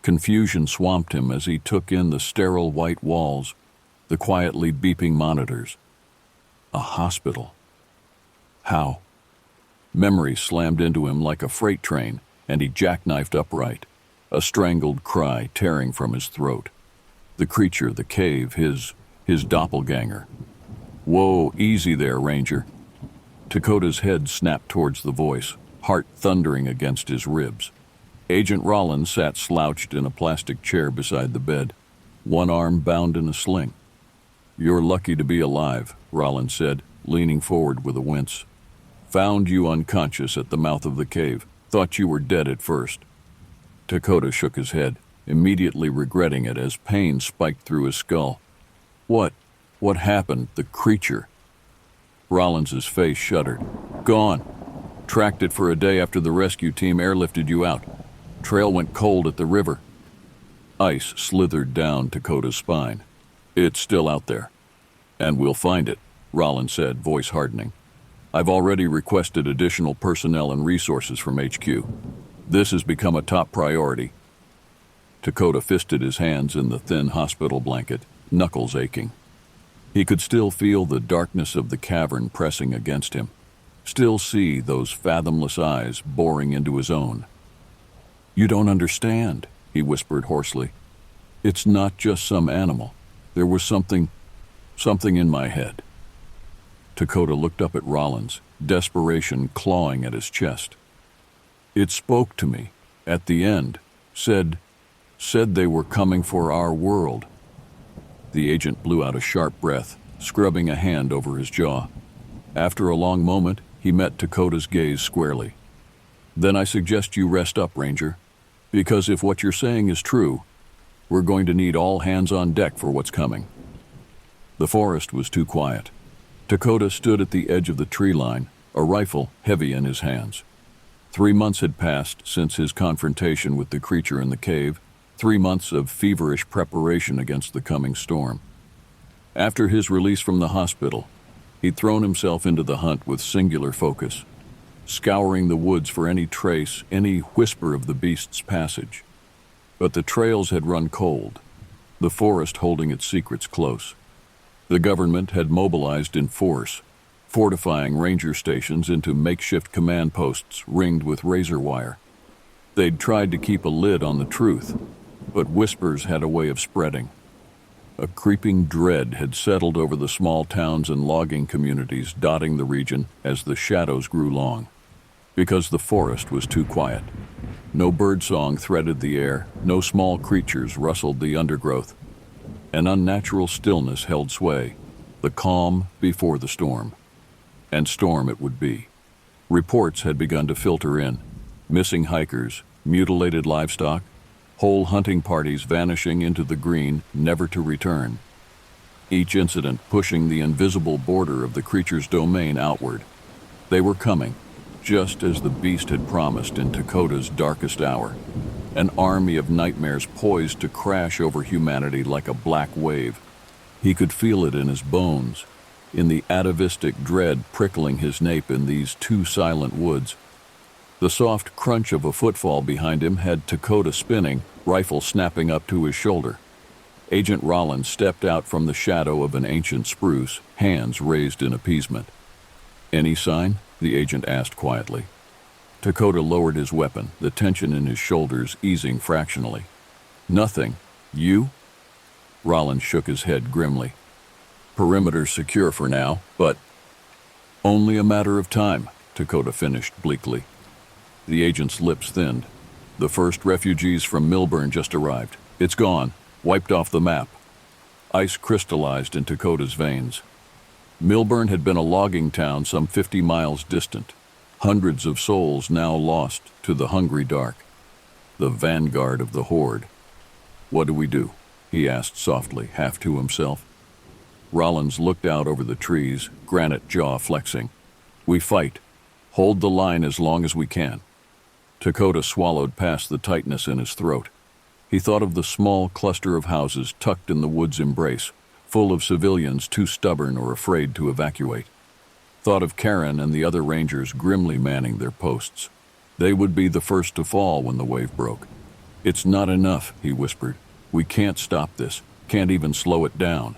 Confusion swamped him as he took in the sterile white walls, the quietly beeping monitors. A hospital. How? Memory slammed into him like a freight train, and he jackknifed upright, a strangled cry tearing from his throat. The creature, the cave, his doppelganger. "Whoa, easy there, Ranger." Dakota's head snapped towards the voice, heart thundering against his ribs. Agent Rollins sat slouched in a plastic chair beside the bed, one arm bound in a sling. "You're lucky to be alive," Rollins said, leaning forward with a wince. "Found you unconscious at the mouth of the cave. Thought you were dead at first." Dakota shook his head, immediately regretting it as pain spiked through his skull. What happened? The creature?" Rollins's face shuddered. "Gone. Tracked it for a day after the rescue team airlifted you out. Trail went cold at the river." Ice slithered down Dakota's spine. "It's still out there. And we'll find it," Rollins said, voice hardening. "I've already requested additional personnel and resources from HQ. This has become a top priority." Dakota fisted his hands in the thin hospital blanket, knuckles aching. He could still feel the darkness of the cavern pressing against him, still see those fathomless eyes boring into his own. "You don't understand," he whispered hoarsely. "It's not just some animal. There was something in my head." Dakota looked up at Rollins, desperation clawing at his chest. "It spoke to me, at the end, said they were coming for our world." The agent blew out a sharp breath, scrubbing a hand over his jaw. After a long moment, he met Dakota's gaze squarely. "Then I suggest you rest up, Ranger. Because if what you're saying is true, we're going to need all hands on deck for what's coming." The forest was too quiet. Dakota stood at the edge of the tree line, a rifle heavy in his hands. 3 months had passed since his confrontation with the creature in the cave, 3 months of feverish preparation against the coming storm. After his release from the hospital, he'd thrown himself into the hunt with singular focus, scouring the woods for any trace, any whisper of the beast's passage. But the trails had run cold, the forest holding its secrets close. The government had mobilized in force, fortifying ranger stations into makeshift command posts ringed with razor wire. They'd tried to keep a lid on the truth, but whispers had a way of spreading. A creeping dread had settled over the small towns and logging communities dotting the region as the shadows grew long. Because the forest was too quiet. No birdsong threaded the air, no small creatures rustled the undergrowth. An unnatural stillness held sway, the calm before the storm. And storm it would be. Reports had begun to filter in. Missing hikers, mutilated livestock, whole hunting parties vanishing into the green, never to return. Each incident pushing the invisible border of the creature's domain outward. They were coming, just as the beast had promised in Dakota's darkest hour. An army of nightmares poised to crash over humanity like a black wave. He could feel it in his bones, in the atavistic dread prickling his nape in these too silent woods. The soft crunch of a footfall behind him had Dakota spinning, rifle snapping up to his shoulder. Agent Rollins stepped out from the shadow of an ancient spruce, hands raised in appeasement. "Any sign?" the agent asked quietly. Dakota lowered his weapon, the tension in his shoulders easing fractionally. "Nothing. You?" Rollins shook his head grimly. "Perimeter secure for now, but—" "Only a matter of time," Dakota finished bleakly. The agent's lips thinned. "The first refugees from Milburn just arrived. It's gone, wiped off the map." Ice crystallized in Dakota's veins. Milburn had been a logging town some 50 miles distant. Hundreds of souls now lost to the hungry dark. The vanguard of the horde. "What do we do?" he asked softly, half to himself. Rollins looked out over the trees, granite jaw flexing. "We fight. Hold the line as long as we can." Dakota swallowed past the tightness in his throat. He thought of the small cluster of houses tucked in the wood's embrace, full of civilians too stubborn or afraid to evacuate. Thought of Karen and the other rangers grimly manning their posts. They would be the first to fall when the wave broke. "It's not enough," he whispered. "We can't stop this, can't even slow it down."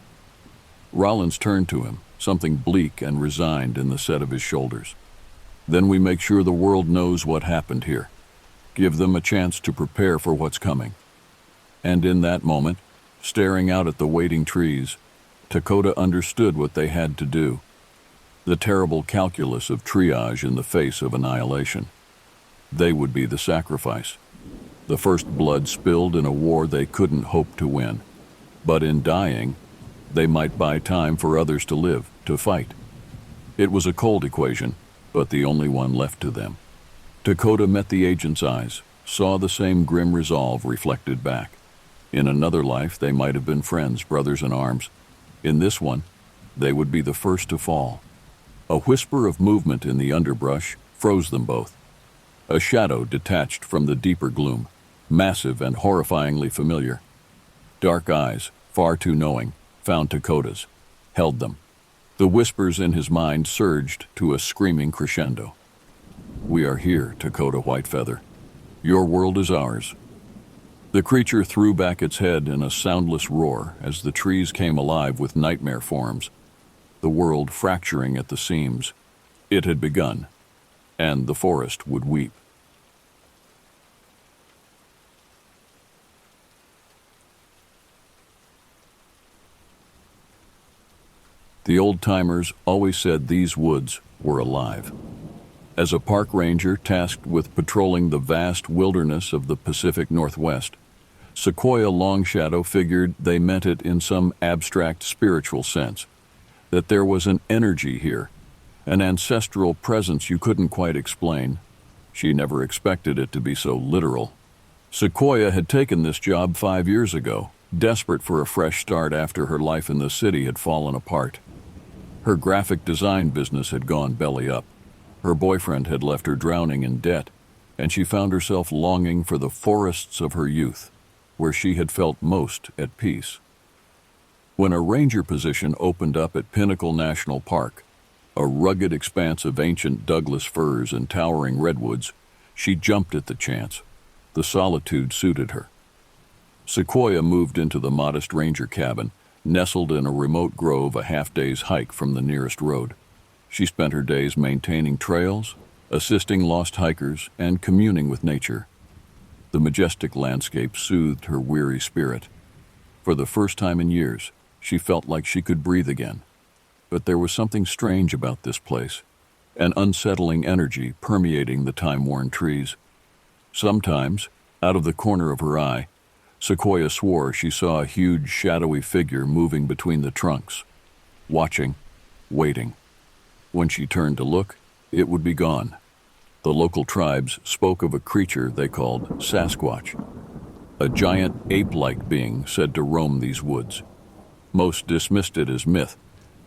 Rollins turned to him, something bleak and resigned in the set of his shoulders. "Then we make sure the world knows what happened here. Give them a chance to prepare for what's coming." And in that moment, staring out at the waiting trees, Dakota understood what they had to do. The terrible calculus of triage in the face of annihilation. They would be the sacrifice. The first blood spilled in a war they couldn't hope to win. But in dying, they might buy time for others to live, to fight. It was a cold equation, but the only one left to them. Dakota met the agent's eyes, saw the same grim resolve reflected back. In another life, they might have been friends, brothers in arms. In this one, they would be the first to fall. A whisper of movement in the underbrush froze them both. A shadow detached from the deeper gloom, massive and horrifyingly familiar. Dark eyes, far too knowing, found Dakota's, held them. The whispers in his mind surged to a screaming crescendo. "We are here, Dakota Whitefeather. Your world is ours." The creature threw back its head in a soundless roar as the trees came alive with nightmare forms, the world fracturing at the seams. It had begun, and the forest would weep. The old-timers always said these woods were alive. As a park ranger tasked with patrolling the vast wilderness of the Pacific Northwest, Sequoia Longshadow figured they meant it in some abstract spiritual sense, that there was an energy here, an ancestral presence you couldn't quite explain. She never expected it to be so literal. Sequoia had taken this job 5 years ago, desperate for a fresh start after her life in the city had fallen apart. Her graphic design business had gone belly up. Her boyfriend had left her drowning in debt, and she found herself longing for the forests of her youth, where she had felt most at peace. When a ranger position opened up at Pinnacle National Park, a rugged expanse of ancient Douglas firs and towering redwoods, she jumped at the chance. The solitude suited her. Sequoia moved into the modest ranger cabin, nestled in a remote grove a half-day's hike from the nearest road. She spent her days maintaining trails, assisting lost hikers, and communing with nature. The majestic landscape soothed her weary spirit. For the first time in years, she felt like she could breathe again. But there was something strange about this place, an unsettling energy permeating the time-worn trees. Sometimes, out of the corner of her eye, Sequoia swore she saw a huge, shadowy figure moving between the trunks, watching, waiting. When she turned to look, it would be gone. The local tribes spoke of a creature they called Sasquatch, a giant ape-like being said to roam these woods. Most dismissed it as myth,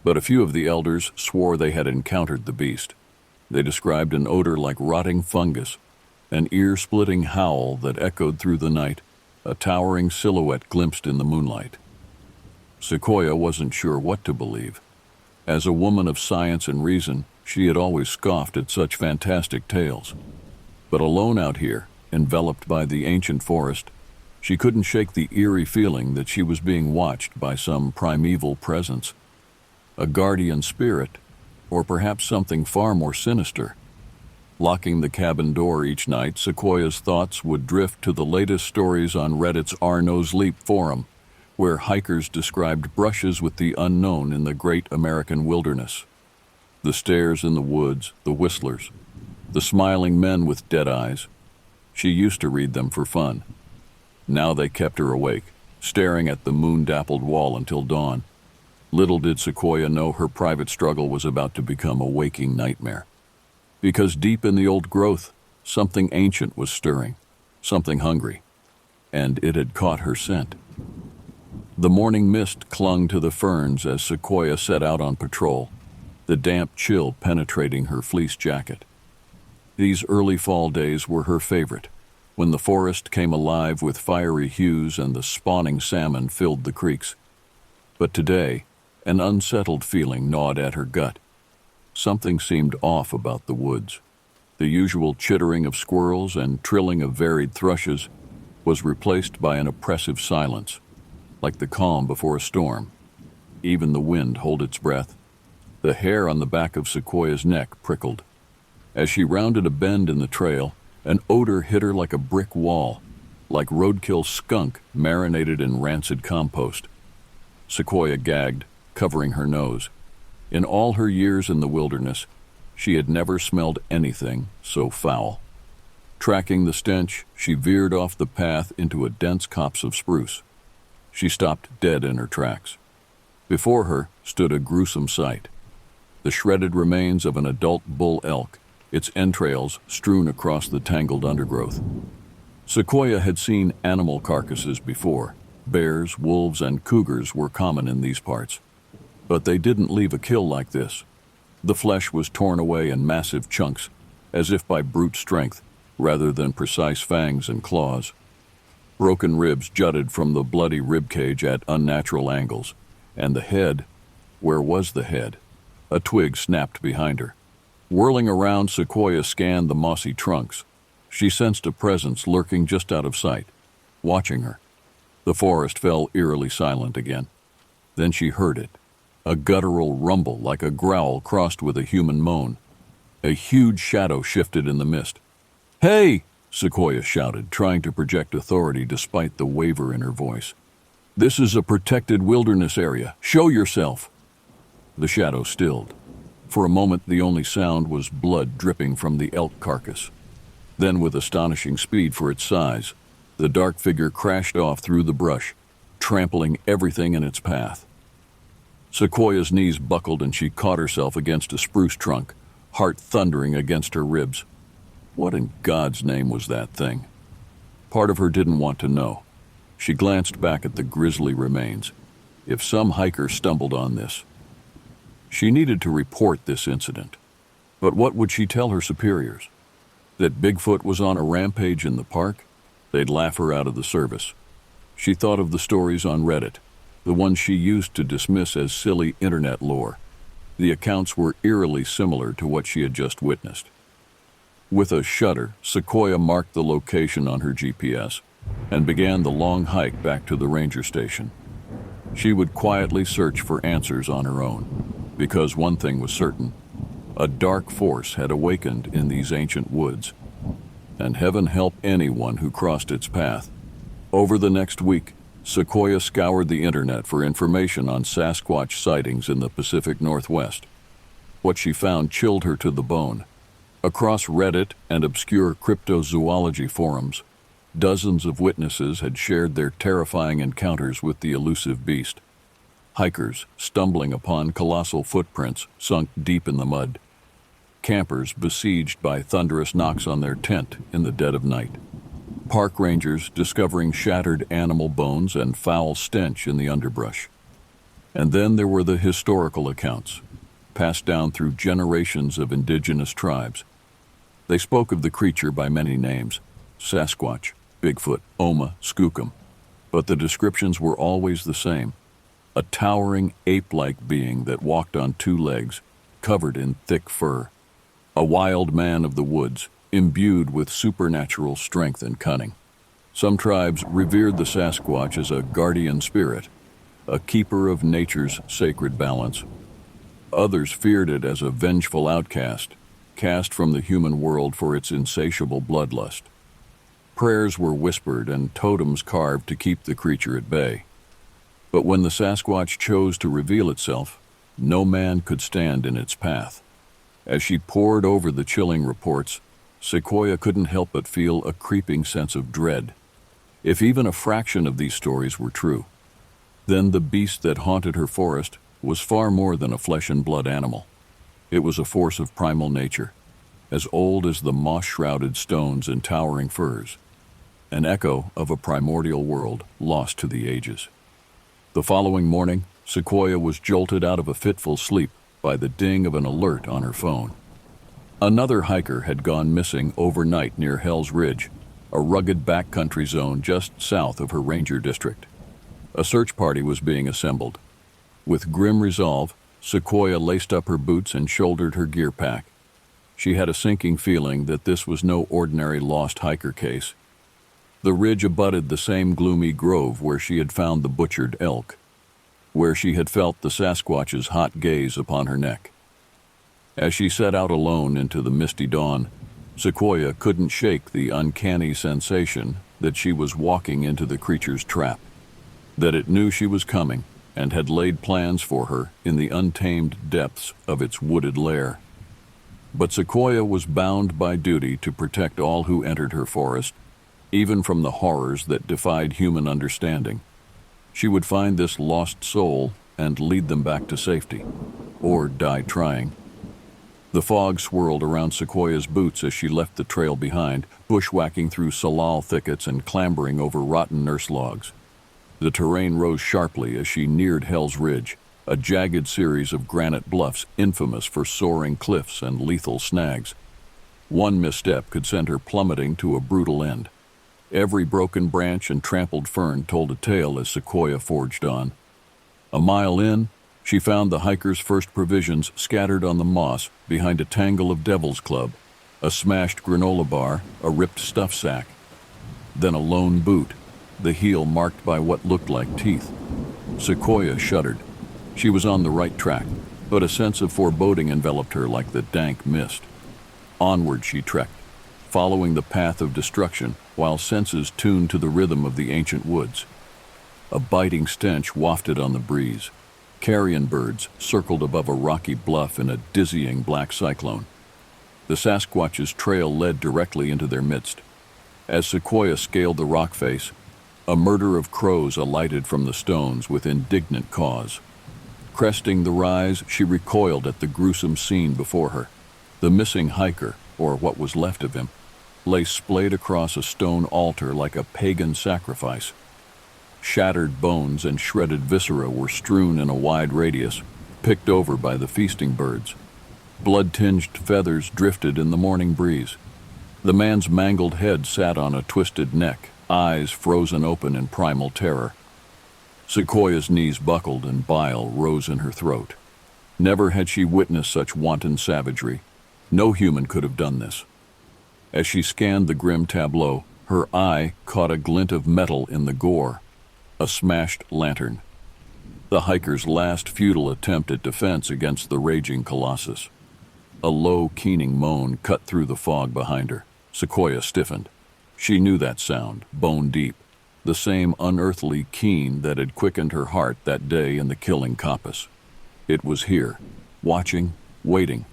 but a few of the elders swore they had encountered the beast. They described an odor like rotting fungus, an ear-splitting howl that echoed through the night, a towering silhouette glimpsed in the moonlight. Sequoia wasn't sure what to believe. As a woman of science and reason, she had always scoffed at such fantastic tales. But alone out here, enveloped by the ancient forest, she couldn't shake the eerie feeling that she was being watched by some primeval presence. A guardian spirit, or perhaps something far more sinister. Locking the cabin door each night, Sequoia's thoughts would drift to the latest stories on Reddit's Arno's Leap forum, where hikers described brushes with the unknown in the great American wilderness. The stares in the woods, the whistlers, the smiling men with dead eyes. She used to read them for fun. Now they kept her awake, staring at the moon-dappled wall until dawn. Little did Sequoia know her private struggle was about to become a waking nightmare. Because deep in the old growth, something ancient was stirring, something hungry, and it had caught her scent. The morning mist clung to the ferns as Sequoia set out on patrol, the damp chill penetrating her fleece jacket. These early fall days were her favorite, when the forest came alive with fiery hues and the spawning salmon filled the creeks. But today, an unsettled feeling gnawed at her gut. Something seemed off about the woods. The usual chittering of squirrels and trilling of varied thrushes was replaced by an oppressive silence, like the calm before a storm. Even the wind held its breath. The hair on the back of Sequoia's neck prickled. As she rounded a bend in the trail, an odor hit her like a brick wall, like roadkill skunk marinated in rancid compost. Sequoia gagged, covering her nose. In all her years in the wilderness, she had never smelled anything so foul. Tracking the stench, she veered off the path into a dense copse of spruce. She stopped dead in her tracks. Before her stood a gruesome sight. The shredded remains of an adult bull elk, its entrails strewn across the tangled undergrowth. Sequoia had seen animal carcasses before. Bears, wolves, and cougars were common in these parts. But they didn't leave a kill like this. The flesh was torn away in massive chunks, as if by brute strength, rather than precise fangs and claws. Broken ribs jutted from the bloody ribcage at unnatural angles, and the head, where was the head? A twig snapped behind her. Whirling around, Sequoia scanned the mossy trunks. She sensed a presence lurking just out of sight, watching her. The forest fell eerily silent again. Then she heard it. A guttural rumble like a growl crossed with a human moan. A huge shadow shifted in the mist. "Hey!" Sequoia shouted, trying to project authority despite the waver in her voice. "This is a protected wilderness area. Show yourself!" The shadow stilled. For a moment, the only sound was blood dripping from the elk carcass. Then, with astonishing speed for its size, the dark figure crashed off through the brush, trampling everything in its path. Sequoia's knees buckled and she caught herself against a spruce trunk, heart thundering against her ribs. What in God's name was that thing? Part of her didn't want to know. She glanced back at the grisly remains. If some hiker stumbled on this, she needed to report this incident. But what would she tell her superiors? That Bigfoot was on a rampage in the park? They'd laugh her out of the service. She thought of the stories on Reddit, the ones she used to dismiss as silly internet lore. The accounts were eerily similar to what she had just witnessed. With a shudder, Sequoia marked the location on her GPS and began the long hike back to the ranger station. She would quietly search for answers on her own, because one thing was certain: a dark force had awakened in these ancient woods, and heaven help anyone who crossed its path. Over the next week, Sequoia scoured the internet for information on Sasquatch sightings in the Pacific Northwest. What she found chilled her to the bone. Across Reddit and obscure cryptozoology forums, dozens of witnesses had shared their terrifying encounters with the elusive beast. Hikers stumbling upon colossal footprints sunk deep in the mud. Campers besieged by thunderous knocks on their tent in the dead of night. Park rangers discovering shattered animal bones and foul stench in the underbrush. And then there were the historical accounts, passed down through generations of indigenous tribes. They spoke of the creature by many names: Sasquatch, Bigfoot, Oma, Skookum. But the descriptions were always the same: a towering ape-like being that walked on two legs, covered in thick fur. A wild man of the woods, imbued with supernatural strength and cunning. Some tribes revered the Sasquatch as a guardian spirit, a keeper of nature's sacred balance. Others feared it as a vengeful outcast, cast from the human world for its insatiable bloodlust. Prayers were whispered and totems carved to keep the creature at bay. But when the Sasquatch chose to reveal itself, no man could stand in its path. As she pored over the chilling reports, Sequoia couldn't help but feel a creeping sense of dread. If even a fraction of these stories were true, then the beast that haunted her forest was far more than a flesh and blood animal. It was a force of primal nature, as old as the moss-shrouded stones and towering firs, an echo of a primordial world lost to the ages. The following morning, Sequoia was jolted out of a fitful sleep by the ding of an alert on her phone. Another hiker had gone missing overnight near Hell's Ridge, a rugged backcountry zone just south of her ranger district. A search party was being assembled. With grim resolve, Sequoia laced up her boots and shouldered her gear pack. She had a sinking feeling that this was no ordinary lost hiker case. The ridge abutted the same gloomy grove where she had found the butchered elk, where she had felt the Sasquatch's hot gaze upon her neck. As she set out alone into the misty dawn, Sequoia couldn't shake the uncanny sensation that she was walking into the creature's trap, that it knew she was coming and had laid plans for her in the untamed depths of its wooded lair. But Sequoia was bound by duty to protect all who entered her forest, even from the horrors that defied human understanding. She would find this lost soul and lead them back to safety, or die trying. The fog swirled around Sequoia's boots as she left the trail behind, bushwhacking through salal thickets and clambering over rotten nurse logs. The terrain rose sharply as she neared Hell's Ridge, a jagged series of granite bluffs infamous for soaring cliffs and lethal snags. One misstep could send her plummeting to a brutal end. Every broken branch and trampled fern told a tale as Sequoia forged on. A mile in, she found the hiker's first provisions scattered on the moss behind a tangle of devil's club, a smashed granola bar, a ripped stuff sack. Then a lone boot, the heel marked by what looked like teeth. Sequoia shuddered. She was on the right track, but a sense of foreboding enveloped her like the dank mist. Onward she trekked, following the path of destruction while senses tuned to the rhythm of the ancient woods. A biting stench wafted on the breeze. Carrion birds circled above a rocky bluff in a dizzying black cyclone. The Sasquatch's trail led directly into their midst. As Sequoia scaled the rock face, a murder of crows alighted from the stones with indignant caws. Cresting the rise, she recoiled at the gruesome scene before her. The missing hiker, or what was left of him, lay splayed across a stone altar like a pagan sacrifice. Shattered bones and shredded viscera were strewn in a wide radius, picked over by the feasting birds. Blood-tinged feathers drifted in the morning breeze. The man's mangled head sat on a twisted neck, eyes frozen open in primal terror. Sequoia's knees buckled and bile rose in her throat. Never had she witnessed such wanton savagery. No human could have done this. As she scanned the grim tableau, her eye caught a glint of metal in the gore. A smashed lantern. The hiker's last futile attempt at defense against the raging colossus. A low, keening moan cut through the fog behind her. Sequoia stiffened. She knew that sound, bone deep, the same unearthly keen that had quickened her heart that day in the killing coppice. It was here, watching, waiting.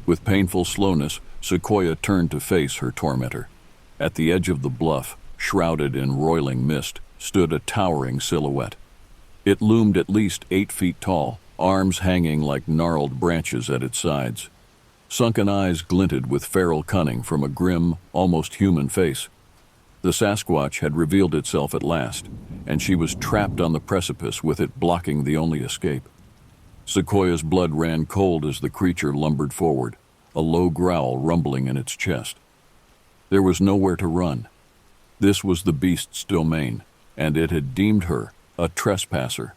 With painful slowness, Sequoia turned to face her tormentor. At the edge of the bluff, shrouded in roiling mist, stood a towering silhouette. It loomed at least 8 feet tall, arms hanging like gnarled branches at its sides. Sunken eyes glinted with feral cunning from a grim, almost human face. The Sasquatch had revealed itself at last, and she was trapped on the precipice with it blocking the only escape. Sequoia's blood ran cold as the creature lumbered forward, a low growl rumbling in its chest. There was nowhere to run. This was the beast's domain, and it had deemed her a trespasser.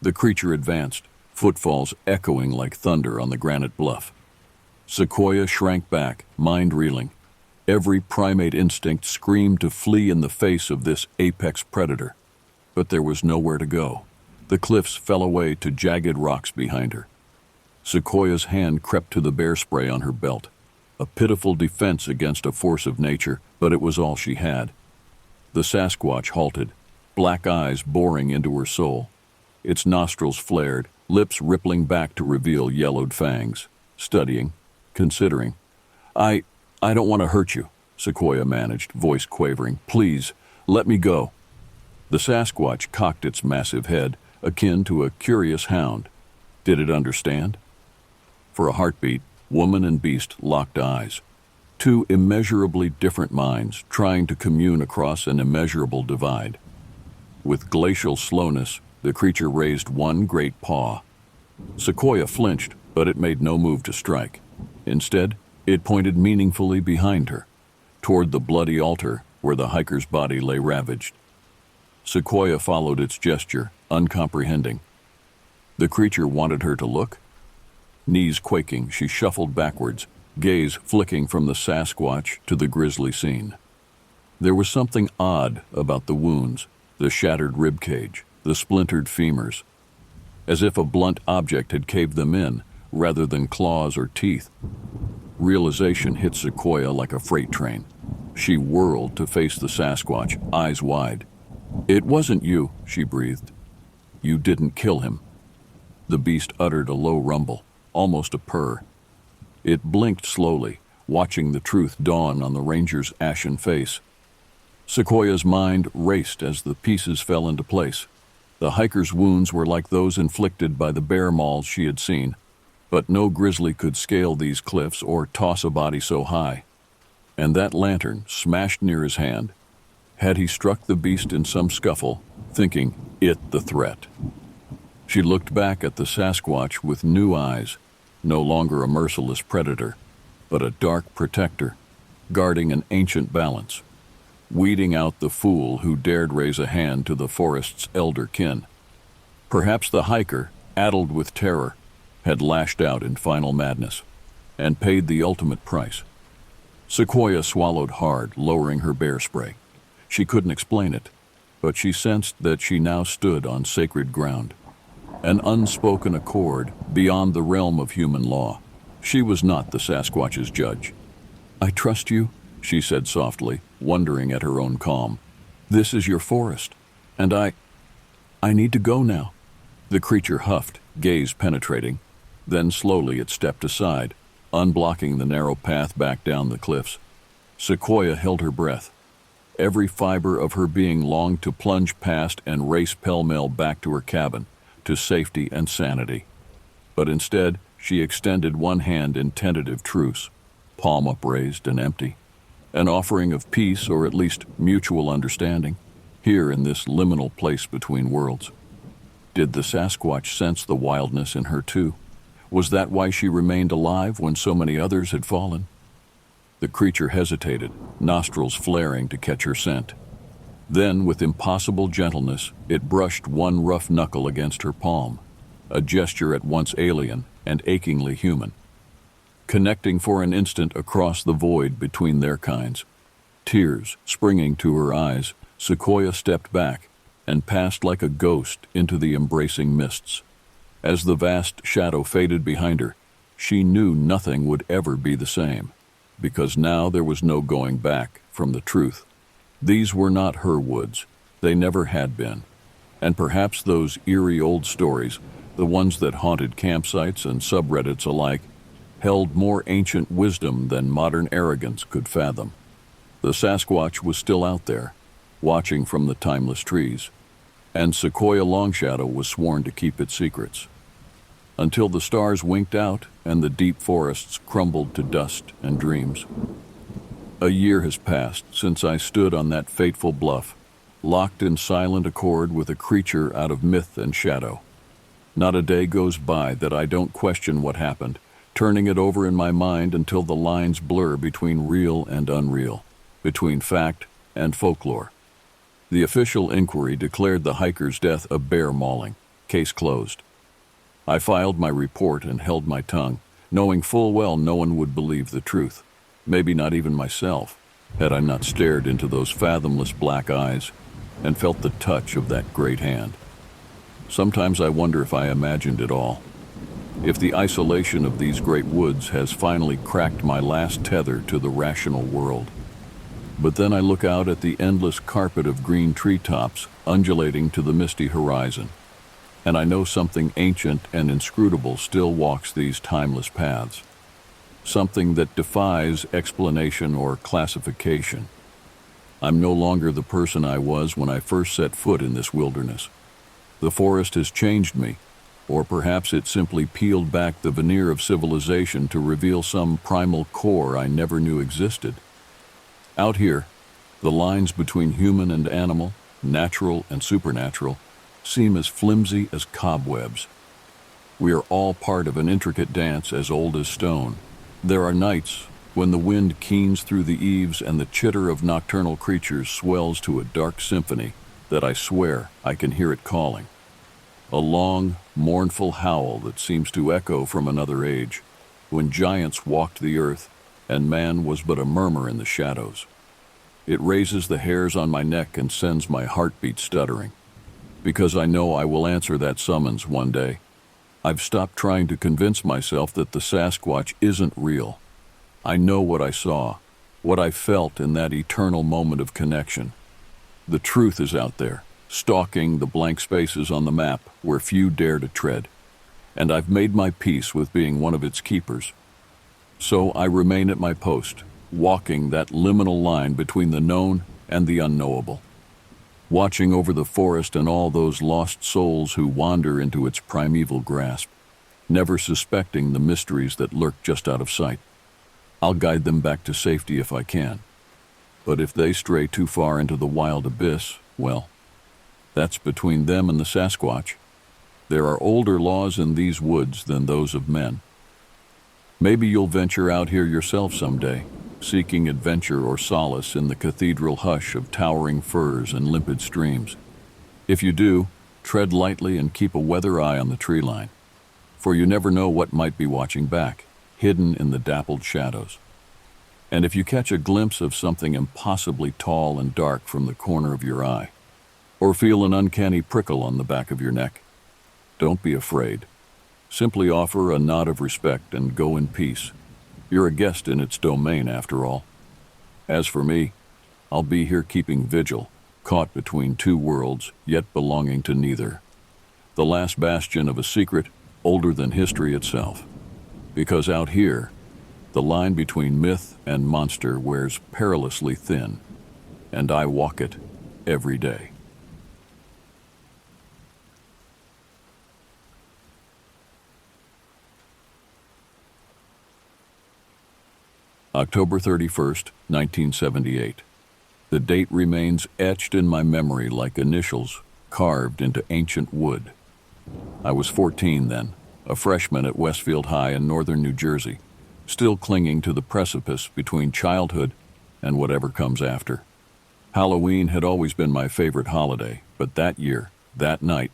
The creature advanced, footfalls echoing like thunder on the granite bluff. Sequoia shrank back, mind reeling. Every primate instinct screamed to flee in the face of this apex predator. But there was nowhere to go. The cliffs fell away to jagged rocks behind her. Sequoia's hand crept to the bear spray on her belt. A pitiful defense against a force of nature, but it was all she had. The Sasquatch halted, black eyes boring into her soul. Its nostrils flared, lips rippling back to reveal yellowed fangs. Studying, considering. I don't want to hurt you, Sequoia managed, voice quavering. Please, let me go. The Sasquatch cocked its massive head, akin to a curious hound. Did it understand? For a heartbeat, woman and beast locked eyes. Two immeasurably different minds trying to commune across an immeasurable divide. With glacial slowness, the creature raised one great paw. Sequoia flinched, but it made no move to strike. Instead, it pointed meaningfully behind her, toward the bloody altar where the hiker's body lay ravaged. Sequoia followed its gesture, uncomprehending. The creature wanted her to look? Knees quaking, she shuffled backwards, gaze flicking from the Sasquatch to the grisly scene. There was something odd about the wounds, the shattered rib cage, the splintered femurs, as if a blunt object had caved them in, rather than claws or teeth. Realization hit Sequoia like a freight train. She whirled to face the Sasquatch, eyes wide. "It wasn't you," she breathed. "You didn't kill him." The beast uttered a low rumble, almost a purr. It blinked slowly, watching the truth dawn on the ranger's ashen face. Sequoia's mind raced as the pieces fell into place. The hiker's wounds were like those inflicted by the bear mauls she had seen, but no grizzly could scale these cliffs or toss a body so high. And that lantern, smashed near his hand, had he struck the beast in some scuffle, thinking it the threat? She looked back at the Sasquatch with new eyes, no longer a merciless predator, but a dark protector, guarding an ancient balance, weeding out the fool who dared raise a hand to the forest's elder kin. Perhaps the hiker, addled with terror, had lashed out in final madness, and paid the ultimate price. Sequoia swallowed hard, lowering her bear spray. She couldn't explain it, but she sensed that she now stood on sacred ground. An unspoken accord beyond the realm of human law. She was not the Sasquatch's judge. "I trust you," she said softly, wondering at her own calm. "This is your forest, and I need to go now." The creature huffed, gaze penetrating. Then slowly it stepped aside, unblocking the narrow path back down the cliffs. Sequoia held her breath. Every fiber of her being longed to plunge past and race pell-mell back to her cabin, to safety and sanity. But instead, she extended one hand in tentative truce, palm upraised and empty. an offering of peace or at least mutual understanding, here in this liminal place between worlds. Did the Sasquatch sense the wildness in her too? Was that why she remained alive when so many others had fallen? The creature hesitated, nostrils flaring to catch her scent. Then, with impossible gentleness, it brushed one rough knuckle against her palm, a gesture at once alien and achingly human, connecting for an instant across the void between their kinds. Tears springing to her eyes, Sequoia stepped back and passed like a ghost into the embracing mists. As the vast shadow faded behind her, she knew nothing would ever be the same, because now there was no going back from the truth. These were not her woods. They never had been. And perhaps those eerie old stories, the ones that haunted campsites and subreddits alike, held more ancient wisdom than modern arrogance could fathom. The Sasquatch was still out there, watching from the timeless trees, and Sequoia Longshadow was sworn to keep its secrets. Until the stars winked out and the deep forests crumbled to dust and dreams. A year has passed since I stood on that fateful bluff, locked in silent accord with a creature out of myth and shadow. Not a day goes by that I don't question what happened, turning it over in my mind until the lines blur between real and unreal, between fact and folklore. The official inquiry declared the hiker's death a bear mauling, case closed. I filed my report and held my tongue, knowing full well no one would believe the truth, maybe not even myself, had I not stared into those fathomless black eyes and felt the touch of that great hand. Sometimes I wonder if I imagined it all, if the isolation of these great woods has finally cracked my last tether to the rational world. But then I look out at the endless carpet of green treetops undulating to the misty horizon, and I know something ancient and inscrutable still walks these timeless paths, something that defies explanation or classification. I'm no longer the person I was when I first set foot in this wilderness. The forest has changed me, or perhaps it simply peeled back the veneer of civilization to reveal some primal core I never knew existed. Out here, the lines between human and animal, natural and supernatural, seem as flimsy as cobwebs. We are all part of an intricate dance as old as stone. There are nights when the wind keens through the eaves and the chitter of nocturnal creatures swells to a dark symphony that I swear I can hear it calling. A long, mournful howl that seems to echo from another age, when giants walked the earth and man was but a murmur in the shadows. It raises the hairs on my neck and sends my heartbeat stuttering, because I know I will answer that summons one day. I've stopped trying to convince myself that the Sasquatch isn't real. I know what I saw, what I felt in that eternal moment of connection. The truth is out there, stalking the blank spaces on the map where few dare to tread, and I've made my peace with being one of its keepers. So I remain at my post, walking that liminal line between the known and the unknowable, watching over the forest and all those lost souls who wander into its primeval grasp, never suspecting the mysteries that lurk just out of sight. I'll guide them back to safety if I can. But if they stray too far into the wild abyss, well, that's between them and the Sasquatch. There are older laws in these woods than those of men. Maybe you'll venture out here yourself someday, seeking adventure or solace in the cathedral hush of towering firs and limpid streams. If you do, tread lightly and keep a weather eye on the tree line, for you never know what might be watching back, hidden in the dappled shadows. And if you catch a glimpse of something impossibly tall and dark from the corner of your eye, or feel an uncanny prickle on the back of your neck, don't be afraid. Simply offer a nod of respect and go in peace. You're a guest in its domain, after all. As for me, I'll be here keeping vigil, caught between two worlds, yet belonging to neither. The last bastion of a secret older than history itself. Because out here, the line between myth and monster wears perilously thin, and I walk it every day. October 31st, 1978. The date remains etched in my memory like initials carved into ancient wood. I was 14 then, a freshman at Westfield High in northern New Jersey, still clinging to the precipice between childhood and whatever comes after. Halloween had always been my favorite holiday, but that year, that night,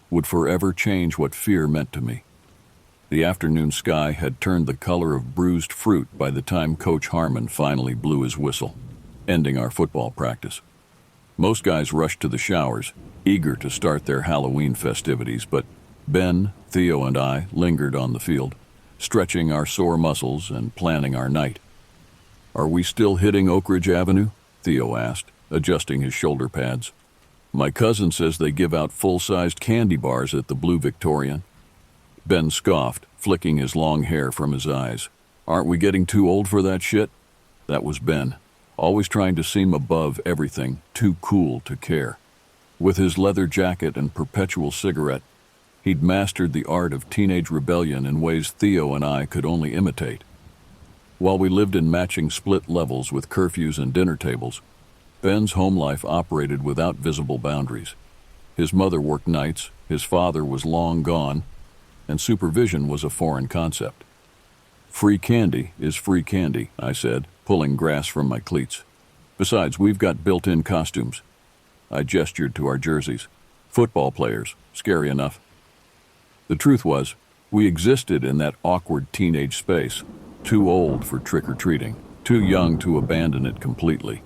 would forever change what fear meant to me. The afternoon sky had turned the color of bruised fruit by the time Coach Harmon finally blew his whistle, ending our football practice. Most guys rushed to the showers, eager to start their Halloween festivities, but Ben, Theo, and I lingered on the field, stretching our sore muscles and planning our night. "Are we still hitting Oak Ridge Avenue?" Theo asked, adjusting his shoulder pads. "My cousin says they give out full-sized candy bars at the Blue Victorian." Ben scoffed, flicking his long hair from his eyes. "Aren't we getting too old for that shit?" That was Ben, always trying to seem above everything, too cool to care. With his leather jacket and perpetual cigarette, he'd mastered the art of teenage rebellion in ways Theo and I could only imitate. While we lived in matching split levels with curfews and dinner tables, Ben's home life operated without visible boundaries. His mother worked nights, his father was long gone, and supervision was a foreign concept. "Free candy is free candy," I said, pulling grass from my cleats. "Besides, we've got built-in costumes." I gestured to our jerseys. Football players, scary enough. The truth was, we existed in that awkward teenage space, too old for trick-or-treating, too young to abandon it completely.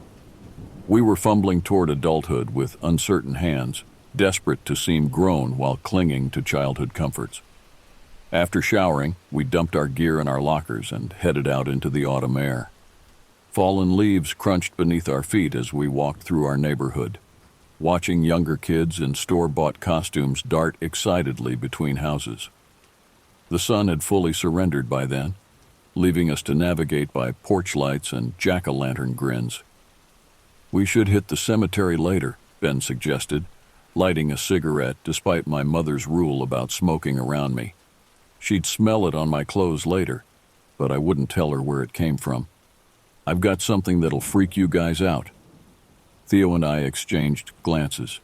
We were fumbling toward adulthood with uncertain hands, desperate to seem grown while clinging to childhood comforts. After showering, we dumped our gear in our lockers and headed out into the autumn air. Fallen leaves crunched beneath our feet as we walked through our neighborhood, watching younger kids in store-bought costumes dart excitedly between houses. The sun had fully surrendered by then, leaving us to navigate by porch lights and jack-o'-lantern grins. "We should hit the cemetery later," Ben suggested, lighting a cigarette despite my mother's rule about smoking around me. She'd smell it on my clothes later, but I wouldn't tell her where it came from. "I've got something that'll freak you guys out." Theo and I exchanged glances.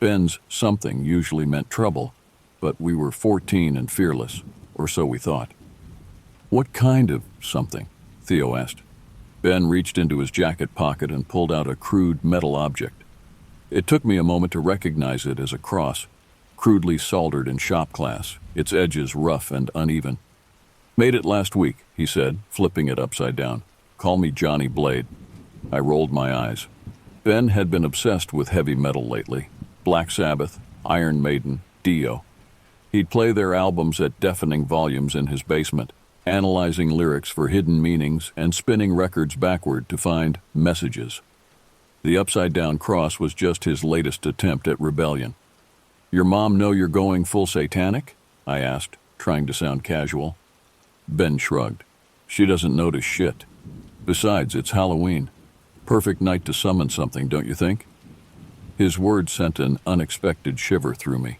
Ben's something usually meant trouble, but we were 14 and fearless, or so we thought. "What kind of something?" Theo asked. Ben reached into his jacket pocket and pulled out a crude metal object. It took me a moment to recognize it as a cross, crudely soldered in shop class, its edges rough and uneven. "Made it last week," he said, flipping it upside down. "Call me Johnny Blade." I rolled my eyes. Ben had been obsessed with heavy metal lately. Black Sabbath, Iron Maiden, Dio. He'd play their albums at deafening volumes in his basement, analyzing lyrics for hidden meanings and spinning records backward to find messages. The upside-down cross was just his latest attempt at rebellion. "Your mom know you're going full satanic?" I asked, trying to sound casual. Ben shrugged. "She doesn't notice shit. Besides, it's Halloween. Perfect night to summon something, don't you think?" His words sent an unexpected shiver through me.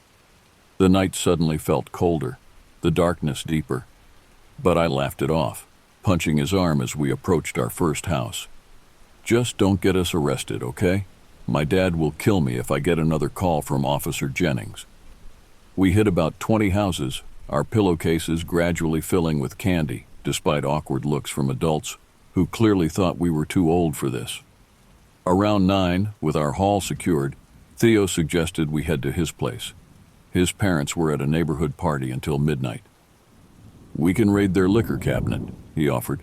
The night suddenly felt colder, the darkness deeper. But I laughed it off, punching his arm as we approached our first house. "Just don't get us arrested, okay? My dad will kill me if I get another call from Officer Jennings." We hit about 20 houses, our pillowcases gradually filling with candy, despite awkward looks from adults who clearly thought we were too old for this. Around 9, with our haul secured, Theo suggested we head to his place. His parents were at a neighborhood party until midnight. "We can raid their liquor cabinet," he offered.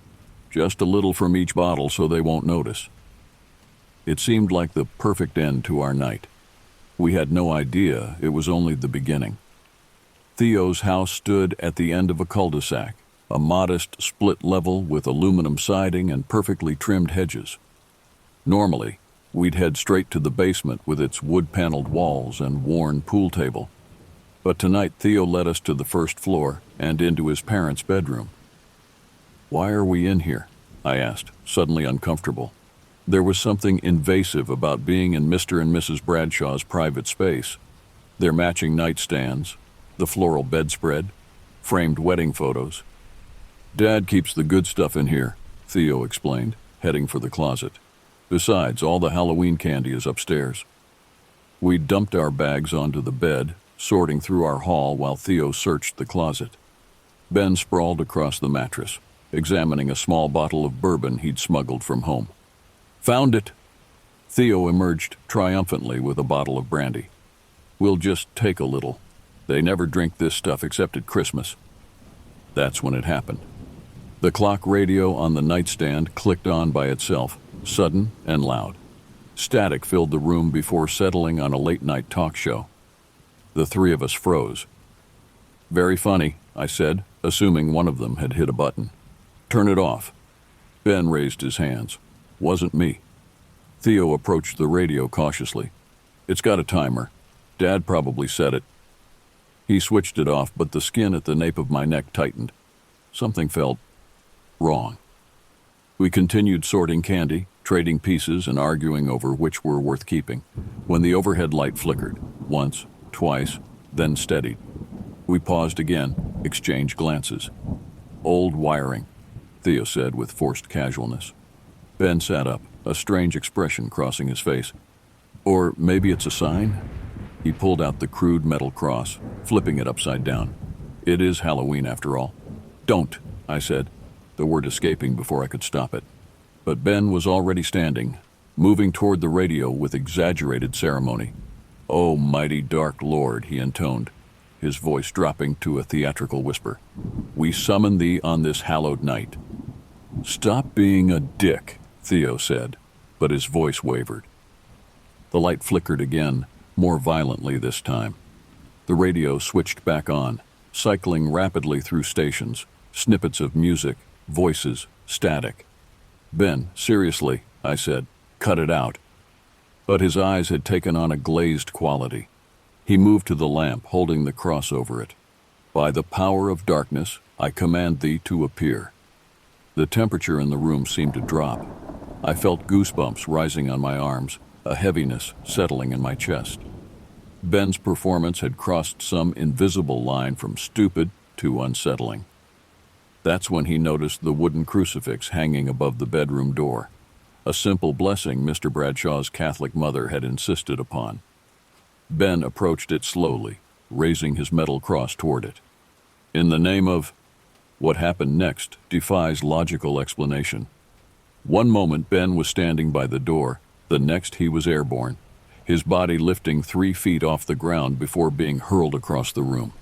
"Just a little from each bottle so they won't notice." It seemed like the perfect end to our night. We had no idea it was only the beginning. Theo's house stood at the end of a cul-de-sac, a modest split level with aluminum siding and perfectly trimmed hedges. Normally, we'd head straight to the basement with its wood-paneled walls and worn pool table. But tonight Theo led us to the first floor and into his parents' bedroom. "Why are we in here?" I asked, suddenly uncomfortable. There was something invasive about being in Mr. and Mrs. Bradshaw's private space. Their matching nightstands, the floral bedspread, framed wedding photos. "Dad keeps the good stuff in here," Theo explained, heading for the closet. Besides, all the Halloween candy is upstairs. We dumped our bags onto the bed, sorting through our haul while Theo searched the closet. Ben sprawled across the mattress, examining a small bottle of bourbon he'd smuggled from home. Found it! Theo emerged triumphantly with a bottle of brandy. We'll just take a little. They never drink this stuff except at Christmas. That's when it happened. The clock radio on the nightstand clicked on by itself, sudden and loud. Static filled the room before settling on a late-night talk show. The three of us froze. Very funny, I said, assuming one of them had hit a button. Turn it off. Ben raised his hands. Wasn't me. Theo approached the radio cautiously. It's got a timer. Dad probably set it. He switched it off, but the skin at the nape of my neck tightened. Something felt wrong. We continued sorting candy, trading pieces, and arguing over which were worth keeping, when the overhead light flickered, once, twice, then steadied. We paused again, exchanged glances. Old wiring, Theo said with forced casualness. Ben sat up, a strange expression crossing his face. Or maybe it's a sign? He pulled out the crude metal cross, flipping it upside down. It is Halloween after all. Don't, I said, the word escaping before I could stop it. But Ben was already standing, moving toward the radio with exaggerated ceremony. "Oh, mighty dark Lord," he intoned, his voice dropping to a theatrical whisper. "We summon thee on this hallowed night." "Stop being a dick," Theo said, but his voice wavered. The light flickered again, more violently this time. The radio switched back on, cycling rapidly through stations, snippets of music, voices, static. "Ben, seriously," I said, "cut it out." But his eyes had taken on a glazed quality. He moved to the lamp, holding the cross over it. "By the power of darkness, I command thee to appear." The temperature in the room seemed to drop. I felt goosebumps rising on my arms, a heaviness settling in my chest. Ben's performance had crossed some invisible line from stupid to unsettling. That's when he noticed the wooden crucifix hanging above the bedroom door, a simple blessing Mr. Bradshaw's Catholic mother had insisted upon. Ben approached it slowly, raising his metal cross toward it. "In the name of..." What happened next defies logical explanation. One moment Ben was standing by the door, the next he was airborne, his body lifting 3 feet off the ground before being hurled across the room.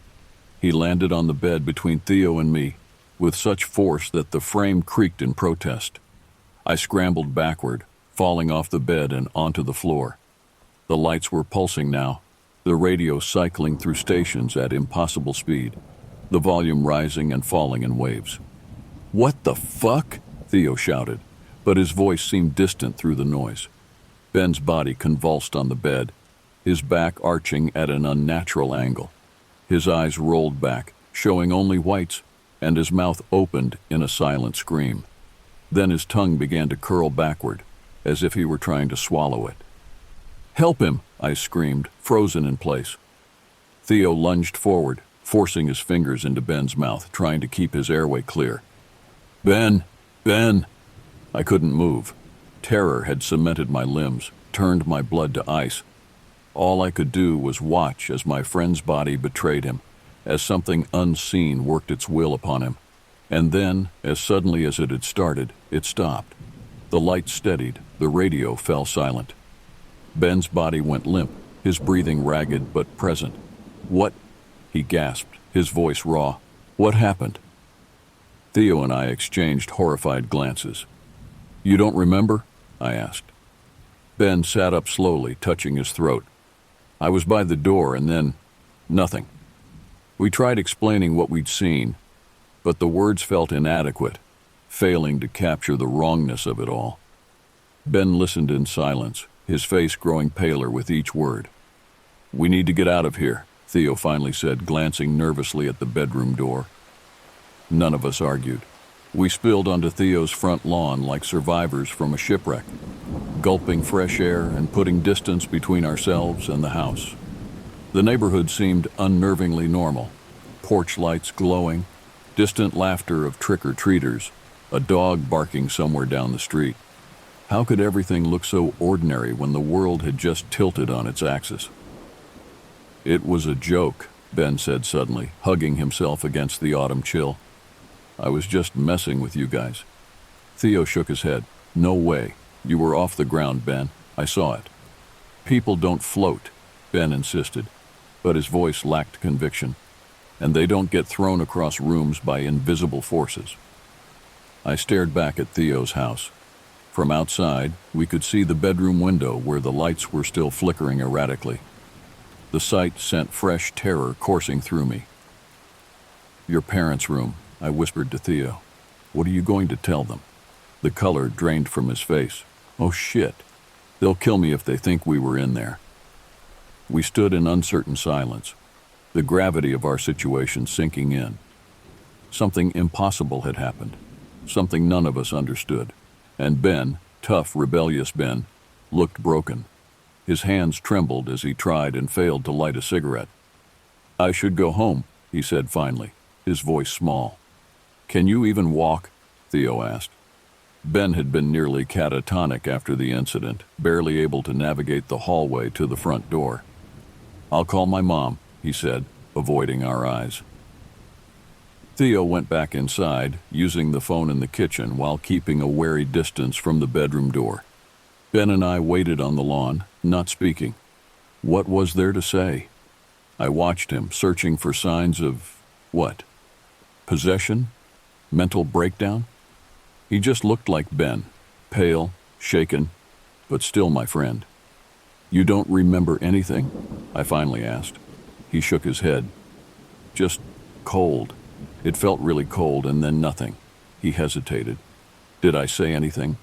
He landed on the bed between Theo and me, with such force that the frame creaked in protest. I scrambled backward, falling off the bed and onto the floor. The lights were pulsing now, the radio cycling through stations at impossible speed, the volume rising and falling in waves. "What the fuck?" Theo shouted, but his voice seemed distant through the noise. Ben's body convulsed on the bed, his back arching at an unnatural angle. His eyes rolled back, showing only whites, and his mouth opened in a silent scream. Then his tongue began to curl backward, as if he were trying to swallow it. "Help him!" I screamed, frozen in place. Theo lunged forward, forcing his fingers into Ben's mouth, trying to keep his airway clear. "Ben! Ben!" I couldn't move. Terror had cemented my limbs, turned my blood to ice. All I could do was watch as my friend's body betrayed him, as something unseen worked its will upon him. And then, as suddenly as it had started, it stopped. The light steadied, the radio fell silent. Ben's body went limp, his breathing ragged but present. "What?" he gasped, his voice raw. "What happened?" Theo and I exchanged horrified glances. "You don't remember?" I asked. Ben sat up slowly, touching his throat. "I was by the door and then... nothing." We tried explaining what we'd seen, but the words felt inadequate, failing to capture the wrongness of it all. Ben listened in silence, his face growing paler with each word. "We need to get out of here," Theo finally said, glancing nervously at the bedroom door. None of us argued. We spilled onto Theo's front lawn like survivors from a shipwreck, gulping fresh air and putting distance between ourselves and the house. The neighborhood seemed unnervingly normal. Porch lights glowing, distant laughter of trick-or-treaters, a dog barking somewhere down the street. How could everything look so ordinary when the world had just tilted on its axis? "It was a joke," Ben said suddenly, hugging himself against the autumn chill. "I was just messing with you guys." Theo shook his head. "No way. You were off the ground, Ben. I saw it." "People don't float," Ben insisted, but his voice lacked conviction. "And they don't get thrown across rooms by invisible forces." I stared back at Theo's house. From outside, we could see the bedroom window where the lights were still flickering erratically. The sight sent fresh terror coursing through me. "Your parents' room," I whispered to Theo. "What are you going to tell them?" The color drained from his face. "Oh shit. They'll kill me if they think we were in there." We stood in uncertain silence, the gravity of our situation sinking in. Something impossible had happened, something none of us understood, and Ben, tough, rebellious Ben, looked broken. His hands trembled as he tried and failed to light a cigarette. "I should go home," he said finally, his voice small. "Can you even walk?" Theo asked. Ben had been nearly catatonic after the incident, barely able to navigate the hallway to the front door. "I'll call my mom," he said, avoiding our eyes. Theo went back inside, using the phone in the kitchen while keeping a wary distance from the bedroom door. Ben and I waited on the lawn, not speaking. What was there to say? I watched him, searching for signs of what? Possession? Mental breakdown? He just looked like Ben, pale, shaken, but still my friend. "You don't remember anything?" I finally asked. He shook his head. "Just cold. It felt really cold, and then nothing." He hesitated. "Did I say anything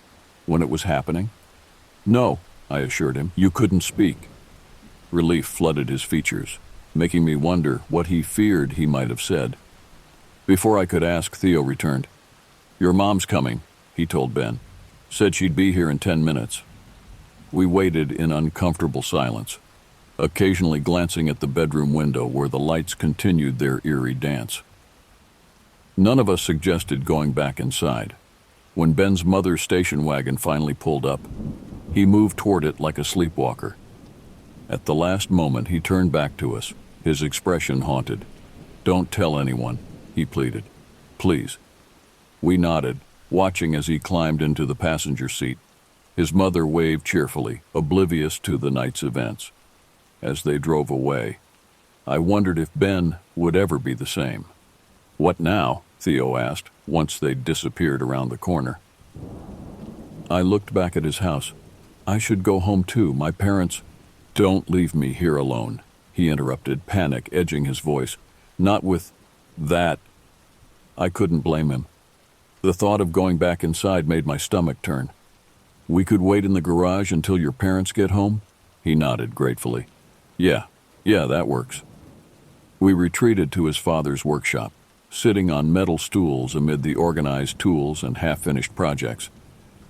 when it was happening?" "No," I assured him. "You couldn't speak." Relief flooded his features, making me wonder what he feared he might have said. Before I could ask, Theo returned. "Your mom's coming," he told Ben. "Said she'd be here in 10 minutes. We waited in uncomfortable silence, occasionally glancing at the bedroom window where the lights continued their eerie dance. None of us suggested going back inside. When Ben's mother's station wagon finally pulled up, he moved toward it like a sleepwalker. At the last moment, he turned back to us, his expression haunted. "Don't tell anyone," he pleaded. "Please." We nodded, watching as he climbed into the passenger seat. His mother waved cheerfully, oblivious to the night's events. As they drove away, I wondered if Ben would ever be the same. "What now?" Theo asked, once they'd disappeared around the corner. I looked back at his house. "I should go home too. My parents—" "Don't leave me here alone," he interrupted, panic edging his voice. "Not with that." I couldn't blame him. The thought of going back inside made my stomach turn. "We could wait in the garage until your parents get home?" He nodded gratefully. Yeah, that works." We retreated to his father's workshop, sitting on metal stools amid the organized tools and half-finished projects.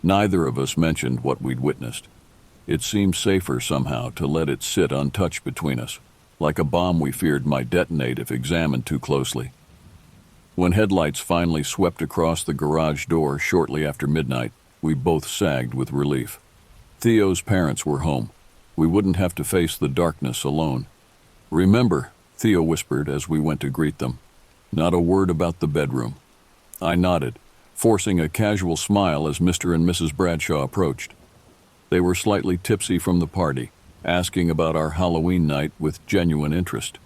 Neither of us mentioned what we'd witnessed. It seemed safer somehow to let it sit untouched between us, like a bomb we feared might detonate if examined too closely. When headlights finally swept across the garage door shortly after midnight, we both sagged with relief. Theo's parents were home. We wouldn't have to face the darkness alone. "Remember," Theo whispered as we went to greet them, "not a word about the bedroom." I nodded, forcing a casual smile as Mr. and Mrs. Bradshaw approached. They were slightly tipsy from the party, asking about our Halloween night with genuine interest.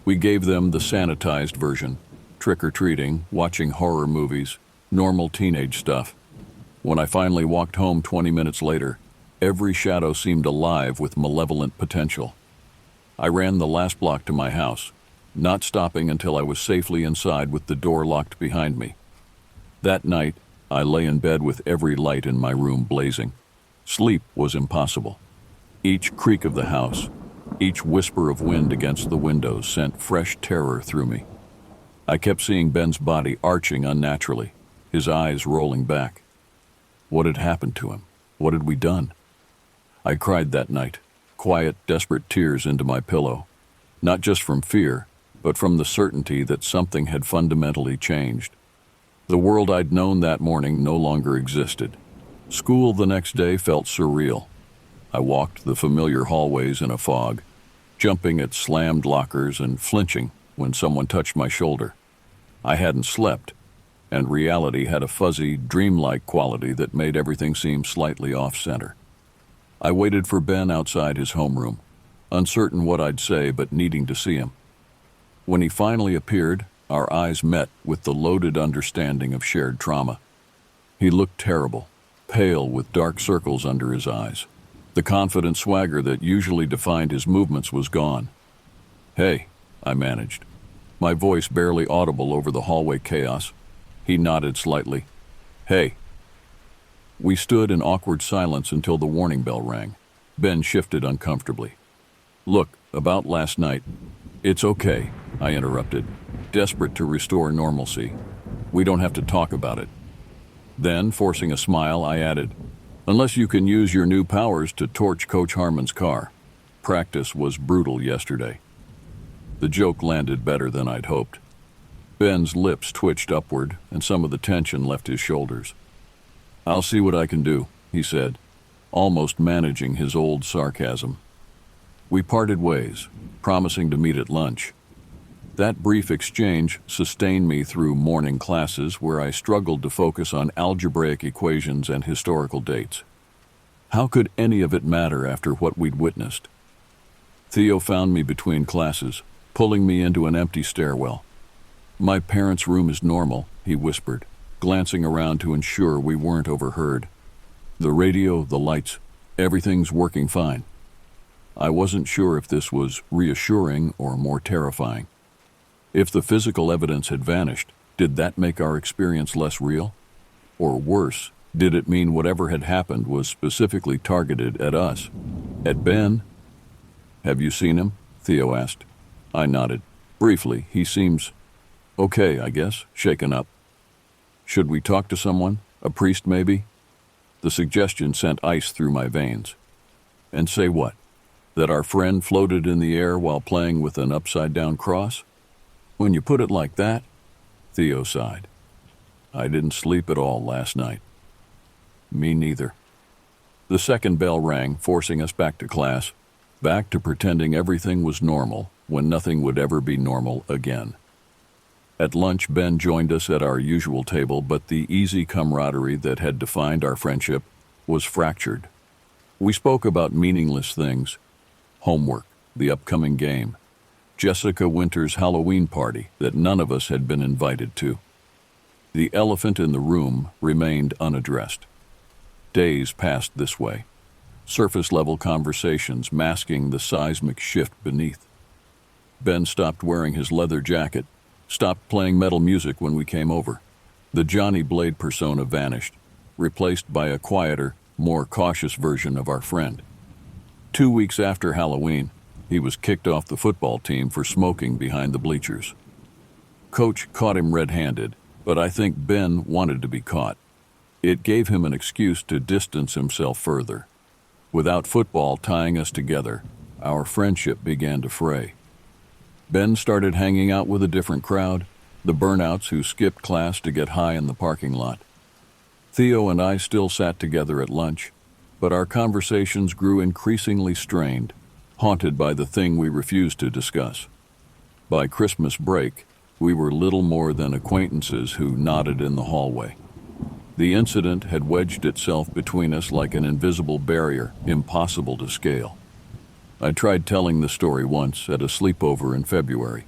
We gave them the sanitized version, trick-or-treating, watching horror movies, normal teenage stuff. When I finally walked home 20 minutes later, every shadow seemed alive with malevolent potential. I ran the last block to my house, not stopping until I was safely inside with the door locked behind me. That night, I lay in bed with every light in my room blazing. Sleep was impossible. Each creak of the house, each whisper of wind against the windows sent fresh terror through me. I kept seeing Ben's body arching unnaturally, his eyes rolling back. What had happened to him? What had we done? I cried that night, quiet, desperate tears into my pillow, not just from fear, but from the certainty that something had fundamentally changed. The world I'd known that morning no longer existed. School the next day felt surreal. I walked the familiar hallways in a fog, jumping at slammed lockers and flinching when someone touched my shoulder. I hadn't slept, and reality had a fuzzy, dreamlike quality that made everything seem slightly off-center. I waited for Ben outside his homeroom, uncertain what I'd say but needing to see him. When he finally appeared, our eyes met with the loaded understanding of shared trauma. He looked terrible, pale with dark circles under his eyes. The confident swagger that usually defined his movements was gone. "Hey," I managed, my voice barely audible over the hallway chaos. He nodded slightly. "Hey." We stood in awkward silence until the warning bell rang. Ben shifted uncomfortably. "Look, about last night." "It's okay," I interrupted, desperate to restore normalcy. "We don't have to talk about it." Then, forcing a smile, I added, "Unless you can use your new powers to torch Coach Harmon's car. Practice was brutal yesterday." The joke landed better than I'd hoped. Ben's lips twitched upward, and some of the tension left his shoulders. "I'll see what I can do," he said, almost managing his old sarcasm. We parted ways, promising to meet at lunch. That brief exchange sustained me through morning classes where I struggled to focus on algebraic equations and historical dates. How could any of it matter after what we'd witnessed? Theo found me between classes, pulling me into an empty stairwell. "My parents' room is normal," he whispered, glancing around to ensure we weren't overheard. "The radio, the lights, everything's working fine." I wasn't sure if this was reassuring or more terrifying. If the physical evidence had vanished, did that make our experience less real? Or worse, did it mean whatever had happened was specifically targeted at us? At Ben? "Have you seen him?" Theo asked. I nodded. Briefly, he seems okay, I guess, shaken up. "Should we talk to someone? A priest, maybe?" The suggestion sent ice through my veins. "And say what? That our friend floated in the air while playing with an upside-down cross?" "When you put it like that," Theo sighed. "I didn't sleep at all last night." Me neither. The second bell rang, forcing us back to class, back to pretending everything was normal when nothing would ever be normal again. At lunch, Ben joined us at our usual table, but the easy camaraderie that had defined our friendship was fractured. We spoke about meaningless things: homework, the upcoming game, Jessica Winter's Halloween party that none of us had been invited to. The elephant in the room remained unaddressed. Days passed this way, surface-level conversations masking the seismic shift beneath. Ben stopped wearing his leather jacket, stopped playing metal music when we came over. The Johnny Blade persona vanished, replaced by a quieter, more cautious version of our friend. 2 weeks after Halloween, he was kicked off the football team for smoking behind the bleachers. Coach caught him red-handed, but I think Ben wanted to be caught. It gave him an excuse to distance himself further. Without football tying us together, our friendship began to fray. Ben started hanging out with a different crowd, the burnouts who skipped class to get high in the parking lot. Theo and I still sat together at lunch, but our conversations grew increasingly strained, haunted by the thing we refused to discuss. By Christmas break, we were little more than acquaintances who nodded in the hallway. The incident had wedged itself between us like an invisible barrier, impossible to scale. I tried telling the story once at a sleepover in February.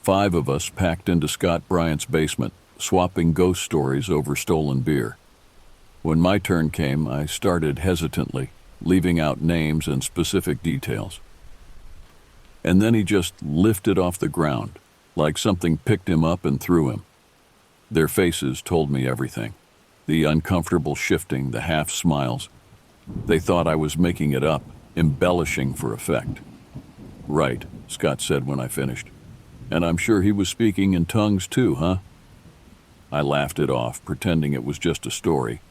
5 of us packed into Scott Bryant's basement, swapping ghost stories over stolen beer. When my turn came, I started hesitantly, leaving out names and specific details. And then he just lifted off the ground, like something picked him up and threw him. Their faces told me everything. The uncomfortable shifting, the half smiles. They thought I was making it up, embellishing for effect. "Right," Scott said when I finished. "And I'm sure he was speaking in tongues too, huh?" I laughed it off, pretending it was just a story,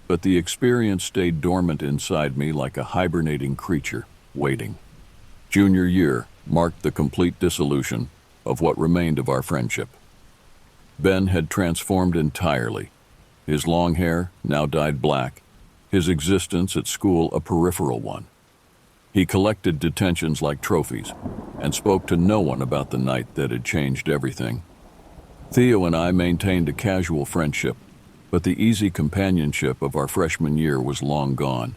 but the experience stayed dormant inside me like a hibernating creature, waiting. Junior year marked the complete dissolution of what remained of our friendship. Ben had transformed entirely. His long hair, now dyed black, his existence at school a peripheral one. He collected detentions like trophies and spoke to no one about the night that had changed everything. Theo and I maintained a casual friendship, but the easy companionship of our freshman year was long gone.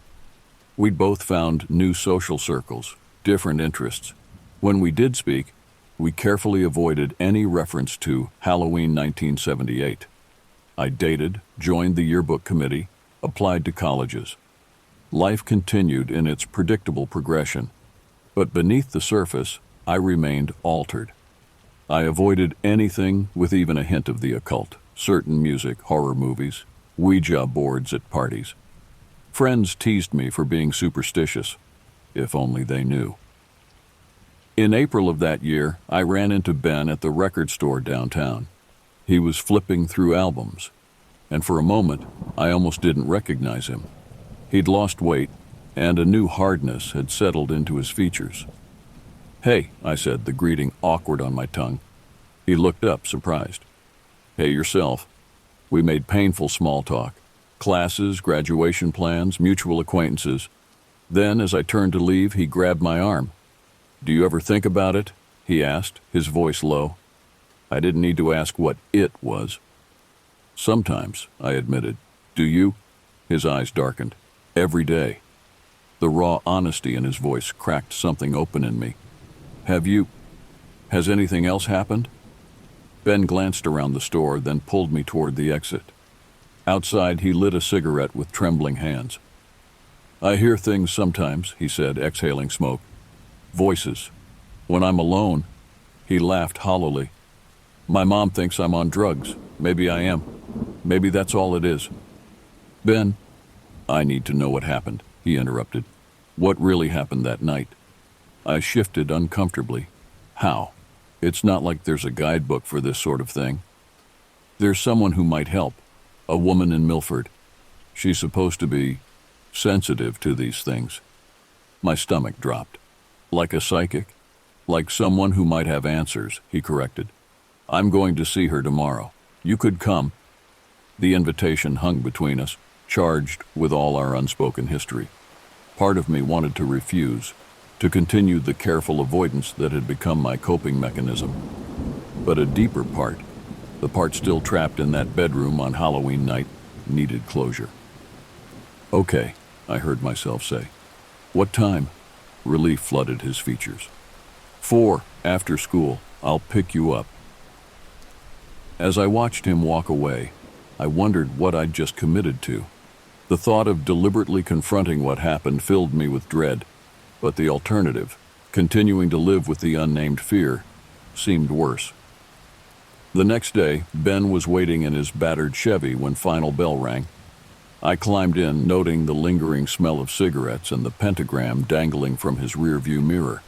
We'd both found new social circles, different interests. When we did speak, we carefully avoided any reference to Halloween 1978. I dated, joined the yearbook committee, applied to colleges. Life continued in its predictable progression, but beneath the surface, I remained altered. I avoided anything with even a hint of the occult, certain music, horror movies, Ouija boards at parties. Friends teased me for being superstitious, if only they knew. In April of that year, I ran into Ben at the record store downtown. He was flipping through albums, and for a moment, I almost didn't recognize him. He'd lost weight, and a new hardness had settled into his features. "Hey," I said, the greeting awkward on my tongue. He looked up, surprised. "Hey, yourself." We made painful small talk. Classes, graduation plans, mutual acquaintances. Then, as I turned to leave, he grabbed my arm. "Do you ever think about it?" he asked, his voice low. I didn't need to ask what it was. "Sometimes," I admitted. "Do you?" His eyes darkened. "Every day." The raw honesty in his voice cracked something open in me. Has anything else happened?" Ben glanced around the store, then pulled me toward the exit. Outside, he lit a cigarette with trembling hands. "I hear things sometimes," he said, exhaling smoke. "Voices. When I'm alone." He laughed hollowly. "My mom thinks I'm on drugs. Maybe I am. Maybe that's all it is." "Ben." "I need to know what happened," he interrupted. "What really happened that night?" I shifted uncomfortably. "How? It's not like there's a guidebook for this sort of thing." "There's someone who might help. A woman in Milford. She's supposed to be sensitive to these things." My stomach dropped. "Like a psychic? Like someone who might have answers," he corrected. "I'm going to see her tomorrow. You could come." The invitation hung between us, charged with all our unspoken history. Part of me wanted to refuse, to continue the careful avoidance that had become my coping mechanism. But a deeper part, the part still trapped in that bedroom on Halloween night, needed closure. "Okay," I heard myself say. "What time?" Relief flooded his features. 4, after school. I'll pick you up." As I watched him walk away, I wondered what I'd just committed to. The thought of deliberately confronting what happened filled me with dread, but the alternative, continuing to live with the unnamed fear, seemed worse. The next day, Ben was waiting in his battered Chevy when final bell rang. I climbed in, noting the lingering smell of cigarettes and the pentagram dangling from his rearview mirror.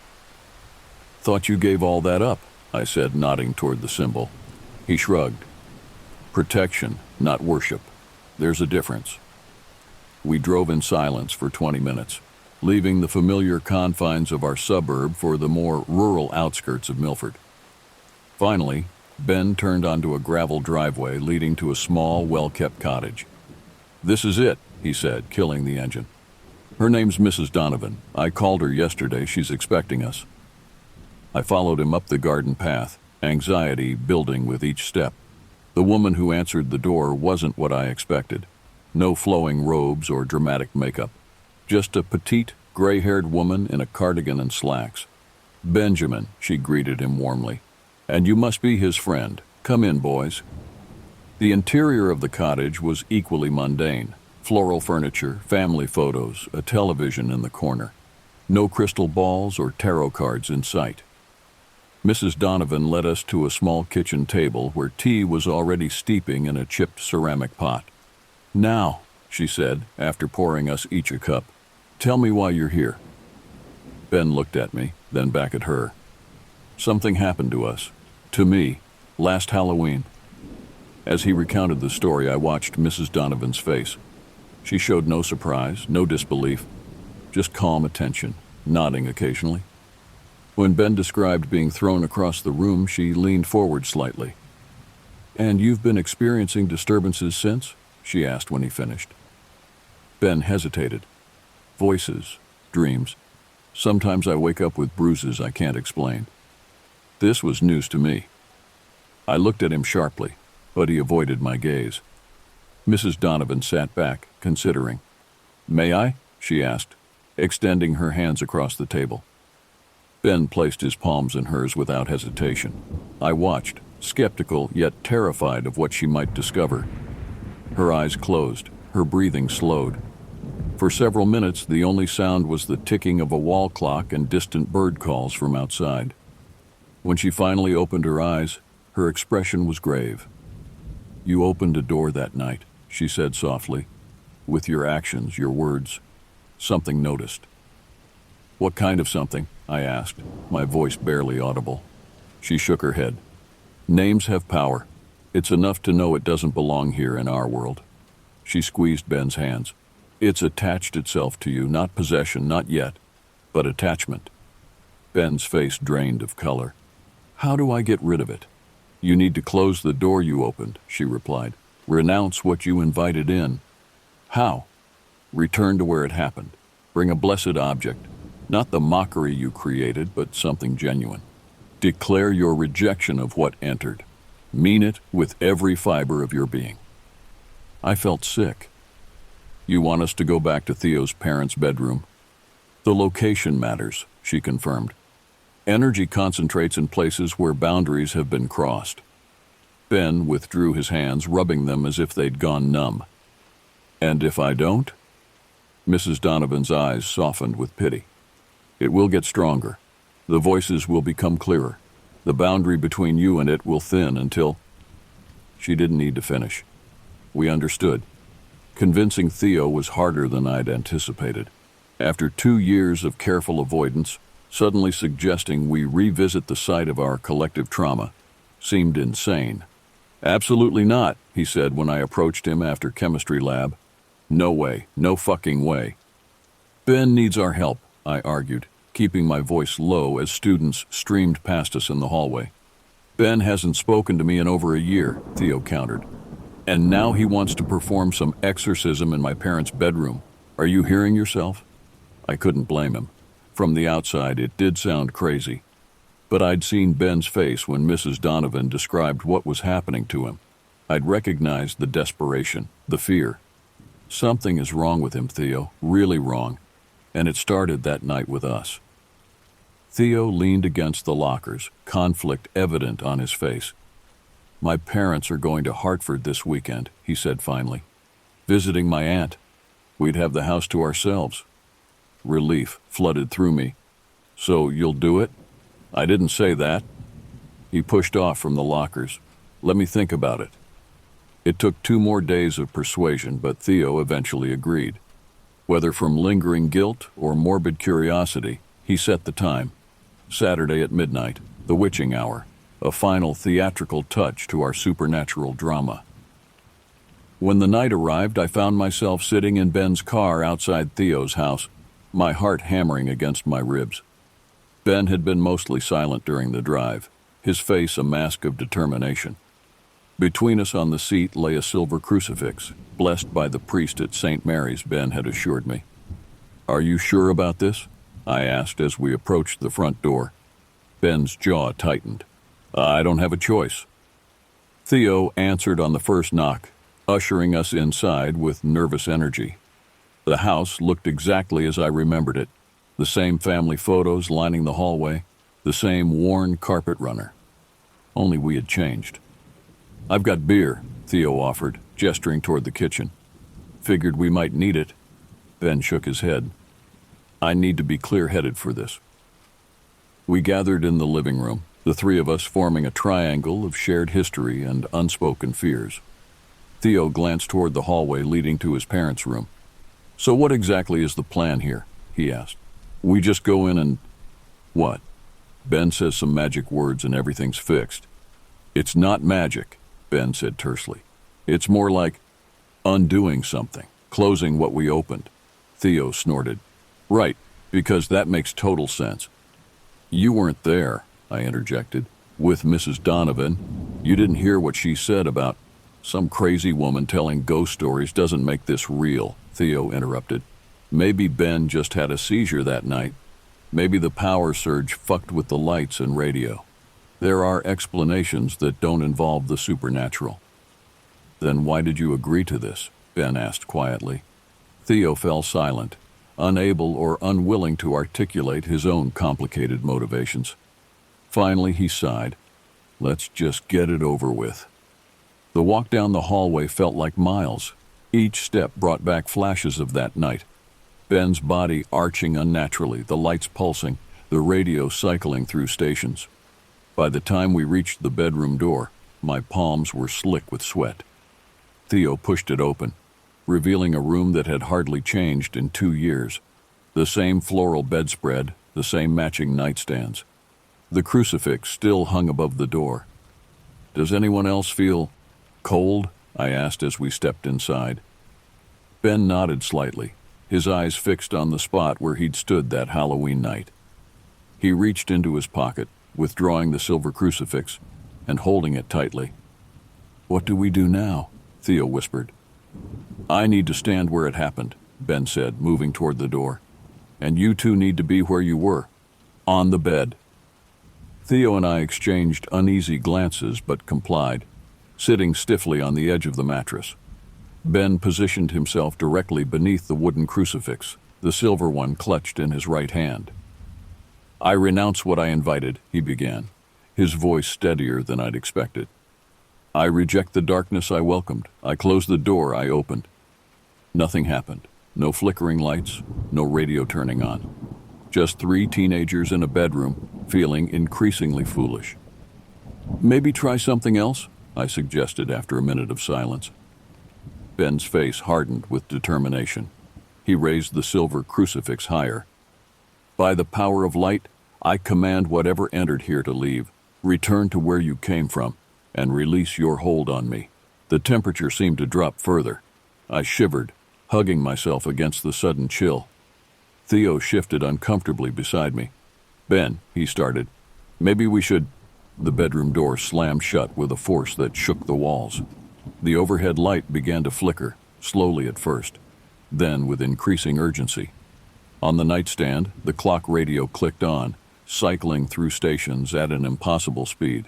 "Thought you gave all that up," I said, nodding toward the symbol. He shrugged. "Protection, not worship. There's a difference." We drove in silence for 20 minutes, leaving the familiar confines of our suburb for the more rural outskirts of Milford. Finally, Ben turned onto a gravel driveway leading to a small, well-kept cottage. "This is it," he said, killing the engine. "Her name's Mrs. Donovan. I called her yesterday. She's expecting us." I followed him up the garden path, anxiety building with each step. The woman who answered the door wasn't what I expected. No flowing robes or dramatic makeup. Just a petite, gray-haired woman in a cardigan and slacks. "Benjamin," she greeted him warmly. "And you must be his friend. Come in, boys." The interior of the cottage was equally mundane. Floral furniture, family photos, a television in the corner. No crystal balls or tarot cards in sight. Mrs. Donovan led us to a small kitchen table where tea was already steeping in a chipped ceramic pot. "Now," she said, after pouring us each a cup, "tell me why you're here." Ben looked at me, then back at her. "Something happened to us. To me. Last Halloween." As he recounted the story, I watched Mrs. Donovan's face. She showed no surprise, no disbelief, just calm attention, nodding occasionally. When Ben described being thrown across the room, she leaned forward slightly. And you've been experiencing disturbances since? She asked when he finished. Ben hesitated. Voices, dreams. Sometimes I wake up with bruises I can't explain. This was news to me. I looked at him sharply, but he avoided my gaze. Mrs. Donovan sat back, considering. May I? She asked, extending her hands across the table. Ben placed his palms in hers without hesitation. I watched, skeptical yet terrified of what she might discover. Her eyes closed, her breathing slowed. For several minutes, the only sound was the ticking of a wall clock and distant bird calls from outside. When she finally opened her eyes, her expression was grave. You opened a door that night, she said softly. With your actions, your words. Something noticed. What kind of something? I asked, my voice barely audible. She shook her head. Names have power. It's enough to know it doesn't belong here in our world. She squeezed Ben's hands. It's attached itself to you, not possession, not yet, but attachment. Ben's face drained of color. How do I get rid of it? You need to close the door you opened, she replied. Renounce what you invited in. How? Return to where it happened. Bring a blessed object. Not the mockery you created, but something genuine. Declare your rejection of what entered. Mean it with every fiber of your being. I felt sick. You want us to go back to Theo's parents' bedroom? The location matters, she confirmed. Energy concentrates in places where boundaries have been crossed. Ben withdrew his hands, rubbing them as if they'd gone numb. And if I don't? Mrs. Donovan's eyes softened with pity. It will get stronger. The voices will become clearer. The boundary between you and it will thin until... She didn't need to finish. We understood. Convincing Theo was harder than I'd anticipated. After 2 years of careful avoidance, suddenly suggesting we revisit the site of our collective trauma seemed insane. Absolutely not, he said when I approached him after chemistry lab. No way, no fucking way. Ben needs our help, I argued, keeping my voice low as students streamed past us in the hallway. Ben hasn't spoken to me in over a year, Theo countered. And now he wants to perform some exorcism in my parents' bedroom. Are you hearing yourself? I couldn't blame him. From the outside, it did sound crazy. But I'd seen Ben's face when Mrs. Donovan described what was happening to him. I'd recognized the desperation, the fear. Something is wrong with him, Theo, really wrong. And it started that night with us. Theo leaned against the lockers, conflict evident on his face. My parents are going to Hartford this weekend, he said finally. Visiting my aunt. We'd have the house to ourselves. Relief flooded through me. So you'll do it? I didn't say that. He pushed off from the lockers. Let me think about it. It took 2 more days of persuasion, but Theo eventually agreed. Whether from lingering guilt or morbid curiosity, he set the time. Saturday at midnight, the witching hour, a final theatrical touch to our supernatural drama. When the night arrived, I found myself sitting in Ben's car outside Theo's house, my heart hammering against my ribs. Ben had been mostly silent during the drive, his face a mask of determination. Between us on the seat lay a silver crucifix, blessed by the priest at St. Mary's, Ben had assured me. Are you sure about this? I asked as we approached the front door. Ben's jaw tightened. I don't have a choice. Theo answered on the first knock, ushering us inside with nervous energy. The house looked exactly as I remembered it. The same family photos lining the hallway, the same worn carpet runner. Only we had changed. I've got beer, Theo offered, gesturing toward the kitchen. Figured we might need it. Ben shook his head. I need to be clear-headed for this. We gathered in the living room, the 3 of us forming a triangle of shared history and unspoken fears. Theo glanced toward the hallway leading to his parents' room. So what exactly is the plan here? He asked. We just go in and... What? Ben says some magic words and everything's fixed. It's not magic, Ben said tersely. It's more like undoing something, closing what we opened. Theo snorted. Right, because that makes total sense. You weren't there, I interjected, with Mrs. Donovan. You didn't hear what she said about some crazy woman telling ghost stories doesn't make this real, Theo interrupted. Maybe Ben just had a seizure that night. Maybe the power surge fucked with the lights and radio. There are explanations that don't involve the supernatural. Then why did you agree to this? Ben asked quietly. Theo fell silent, unable or unwilling to articulate his own complicated motivations. Finally, he sighed. Let's just get it over with. The walk down the hallway felt like miles. Each step brought back flashes of that night. Ben's body arching unnaturally, the lights pulsing, the radio cycling through stations. By the time we reached the bedroom door, my palms were slick with sweat. Theo pushed it open, revealing a room that had hardly changed in 2 years. The same floral bedspread, the same matching nightstands. The crucifix still hung above the door. Does anyone else feel cold? I asked as we stepped inside. Ben nodded slightly, his eyes fixed on the spot where he'd stood that Halloween night. He reached into his pocket, withdrawing the silver crucifix and holding it tightly. What do we do now? Theo whispered. I need to stand where it happened, Ben said, moving toward the door. And you two need to be where you were, on the bed. Theo and I exchanged uneasy glances but complied, sitting stiffly on the edge of the mattress. Ben positioned himself directly beneath the wooden crucifix, the silver one clutched in his right hand. I renounce what I invited, he began, his voice steadier than I'd expected. I reject the darkness I welcomed. I closed the door I opened. Nothing happened. No flickering lights, no radio turning on. Just 3 teenagers in a bedroom, feeling increasingly foolish. Maybe try something else, I suggested after a minute of silence. Ben's face hardened with determination. He raised the silver crucifix higher. By the power of light, I command whatever entered here to leave, return to where you came from, and release your hold on me. The temperature seemed to drop further. I shivered, hugging myself against the sudden chill. Theo shifted uncomfortably beside me. Ben, he started, maybe we should... The bedroom door slammed shut with a force that shook the walls. The overhead light began to flicker, slowly at first, then with increasing urgency. On the nightstand, the clock radio clicked on, cycling through stations at an impossible speed.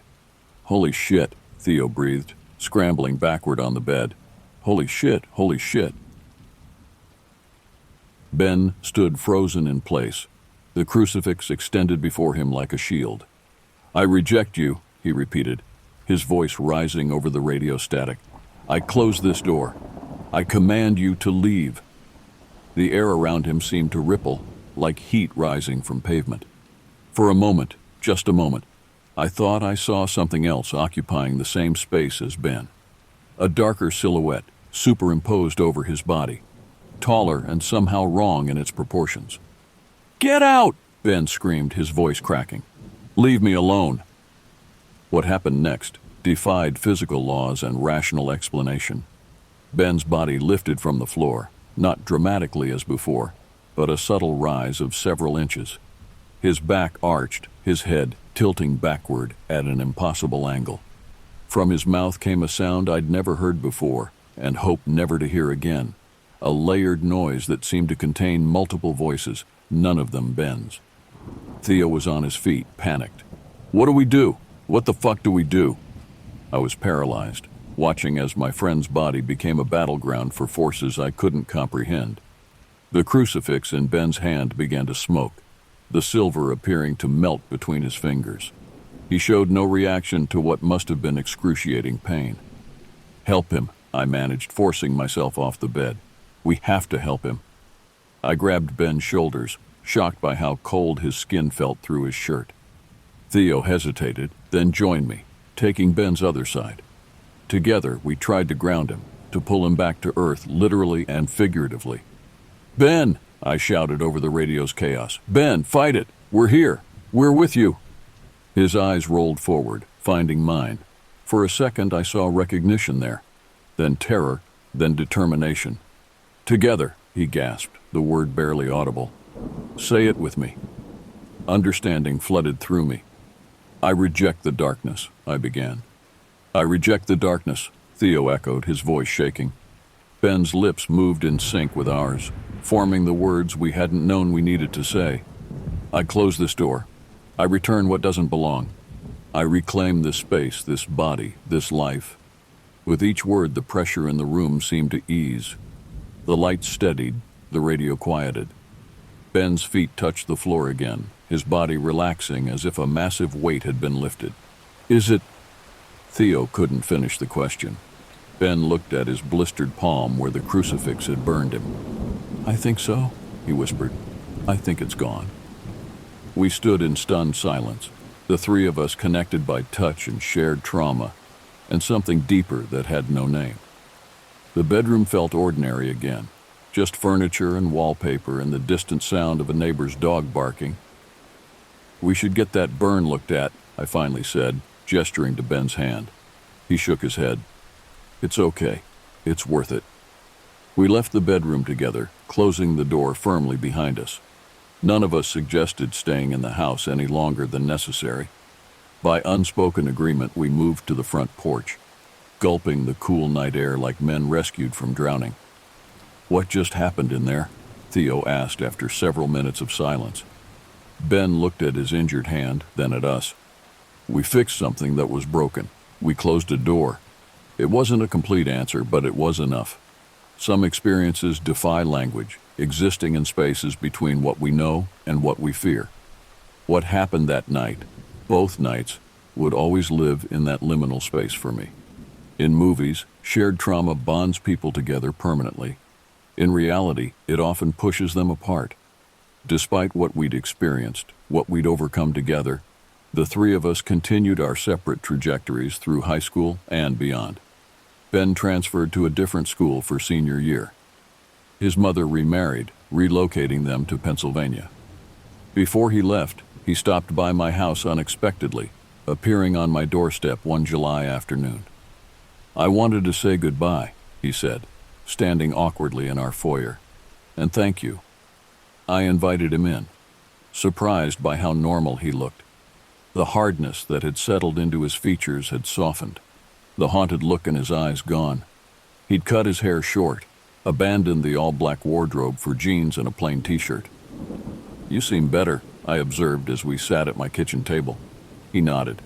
Holy shit, Theo breathed, scrambling backward on the bed. Holy shit, holy shit. Ben stood frozen in place, the crucifix extended before him like a shield. I reject you, he repeated, his voice rising over the radio static. I close this door. I command you to leave. The air around him seemed to ripple, like heat rising from pavement. For a moment, just a moment, I thought I saw something else occupying the same space as Ben. A darker silhouette, superimposed over his body, taller and somehow wrong in its proportions. Get out! Ben screamed, his voice cracking. Leave me alone. What happened next defied physical laws and rational explanation. Ben's body lifted from the floor, not dramatically as before, but a subtle rise of several inches. His back arched, his head tilting backward at an impossible angle. From his mouth came a sound I'd never heard before and hoped never to hear again, a layered noise that seemed to contain multiple voices, none of them Ben's. Theo was on his feet, panicked. What do we do? What the fuck do we do? I was paralyzed, watching as my friend's body became a battleground for forces I couldn't comprehend. The crucifix in Ben's hand began to smoke, the silver appearing to melt between his fingers. He showed no reaction to what must have been excruciating pain. Help him, I managed, forcing myself off the bed. We have to help him. I grabbed Ben's shoulders, shocked by how cold his skin felt through his shirt. Theo hesitated, then joined me, taking Ben's other side. Together, we tried to ground him, to pull him back to earth, literally and figuratively. Ben! I shouted over the radio's chaos. Ben, fight it! We're here! We're with you! His eyes rolled forward, finding mine. For a second, I saw recognition there, then terror, then determination. Together, he gasped, the word barely audible. Say it with me. Understanding flooded through me. I reject the darkness, I began. I reject the darkness, Theo echoed, his voice shaking. Ben's lips moved in sync with ours, forming the words we hadn't known we needed to say. I close this door. I return what doesn't belong. I reclaim this space, this body, this life. With each word, the pressure in the room seemed to ease. The lights steadied, the radio quieted. Ben's feet touched the floor again, his body relaxing as if a massive weight had been lifted. Is it? Theo couldn't finish the question. Ben looked at his blistered palm where the crucifix had burned him. I think so, he whispered. I think it's gone. We stood in stunned silence, the three of us connected by touch and shared trauma, and something deeper that had no name. The bedroom felt ordinary again, just furniture and wallpaper and the distant sound of a neighbor's dog barking. We should get that burn looked at, I finally said, gesturing to Ben's hand. He shook his head. It's okay. It's worth it. We left the bedroom together, closing the door firmly behind us. None of us suggested staying in the house any longer than necessary. By unspoken agreement, we moved to the front porch, gulping the cool night air like men rescued from drowning. What just happened in there? Theo asked after several minutes of silence. Ben looked at his injured hand, then at us. We fixed something that was broken. We closed a door. It wasn't a complete answer, but it was enough. Some experiences defy language, existing in spaces between what we know and what we fear. What happened that night, both nights, would always live in that liminal space for me. In movies, shared trauma bonds people together permanently. In reality, it often pushes them apart. Despite what we'd experienced, what we'd overcome together, the three of us continued our separate trajectories through high school and beyond. Ben transferred to a different school for senior year. His mother remarried, relocating them to Pennsylvania. Before he left, he stopped by my house unexpectedly, appearing on my doorstep one July afternoon. I wanted to say goodbye, he said, standing awkwardly in our foyer. And thank you. I invited him in, surprised by how normal he looked. The hardness that had settled into his features had softened, the haunted look in his eyes gone. He'd cut his hair short, abandoned the all-black wardrobe for jeans and a plain t-shirt. You seem better, I observed as we sat at my kitchen table. He nodded.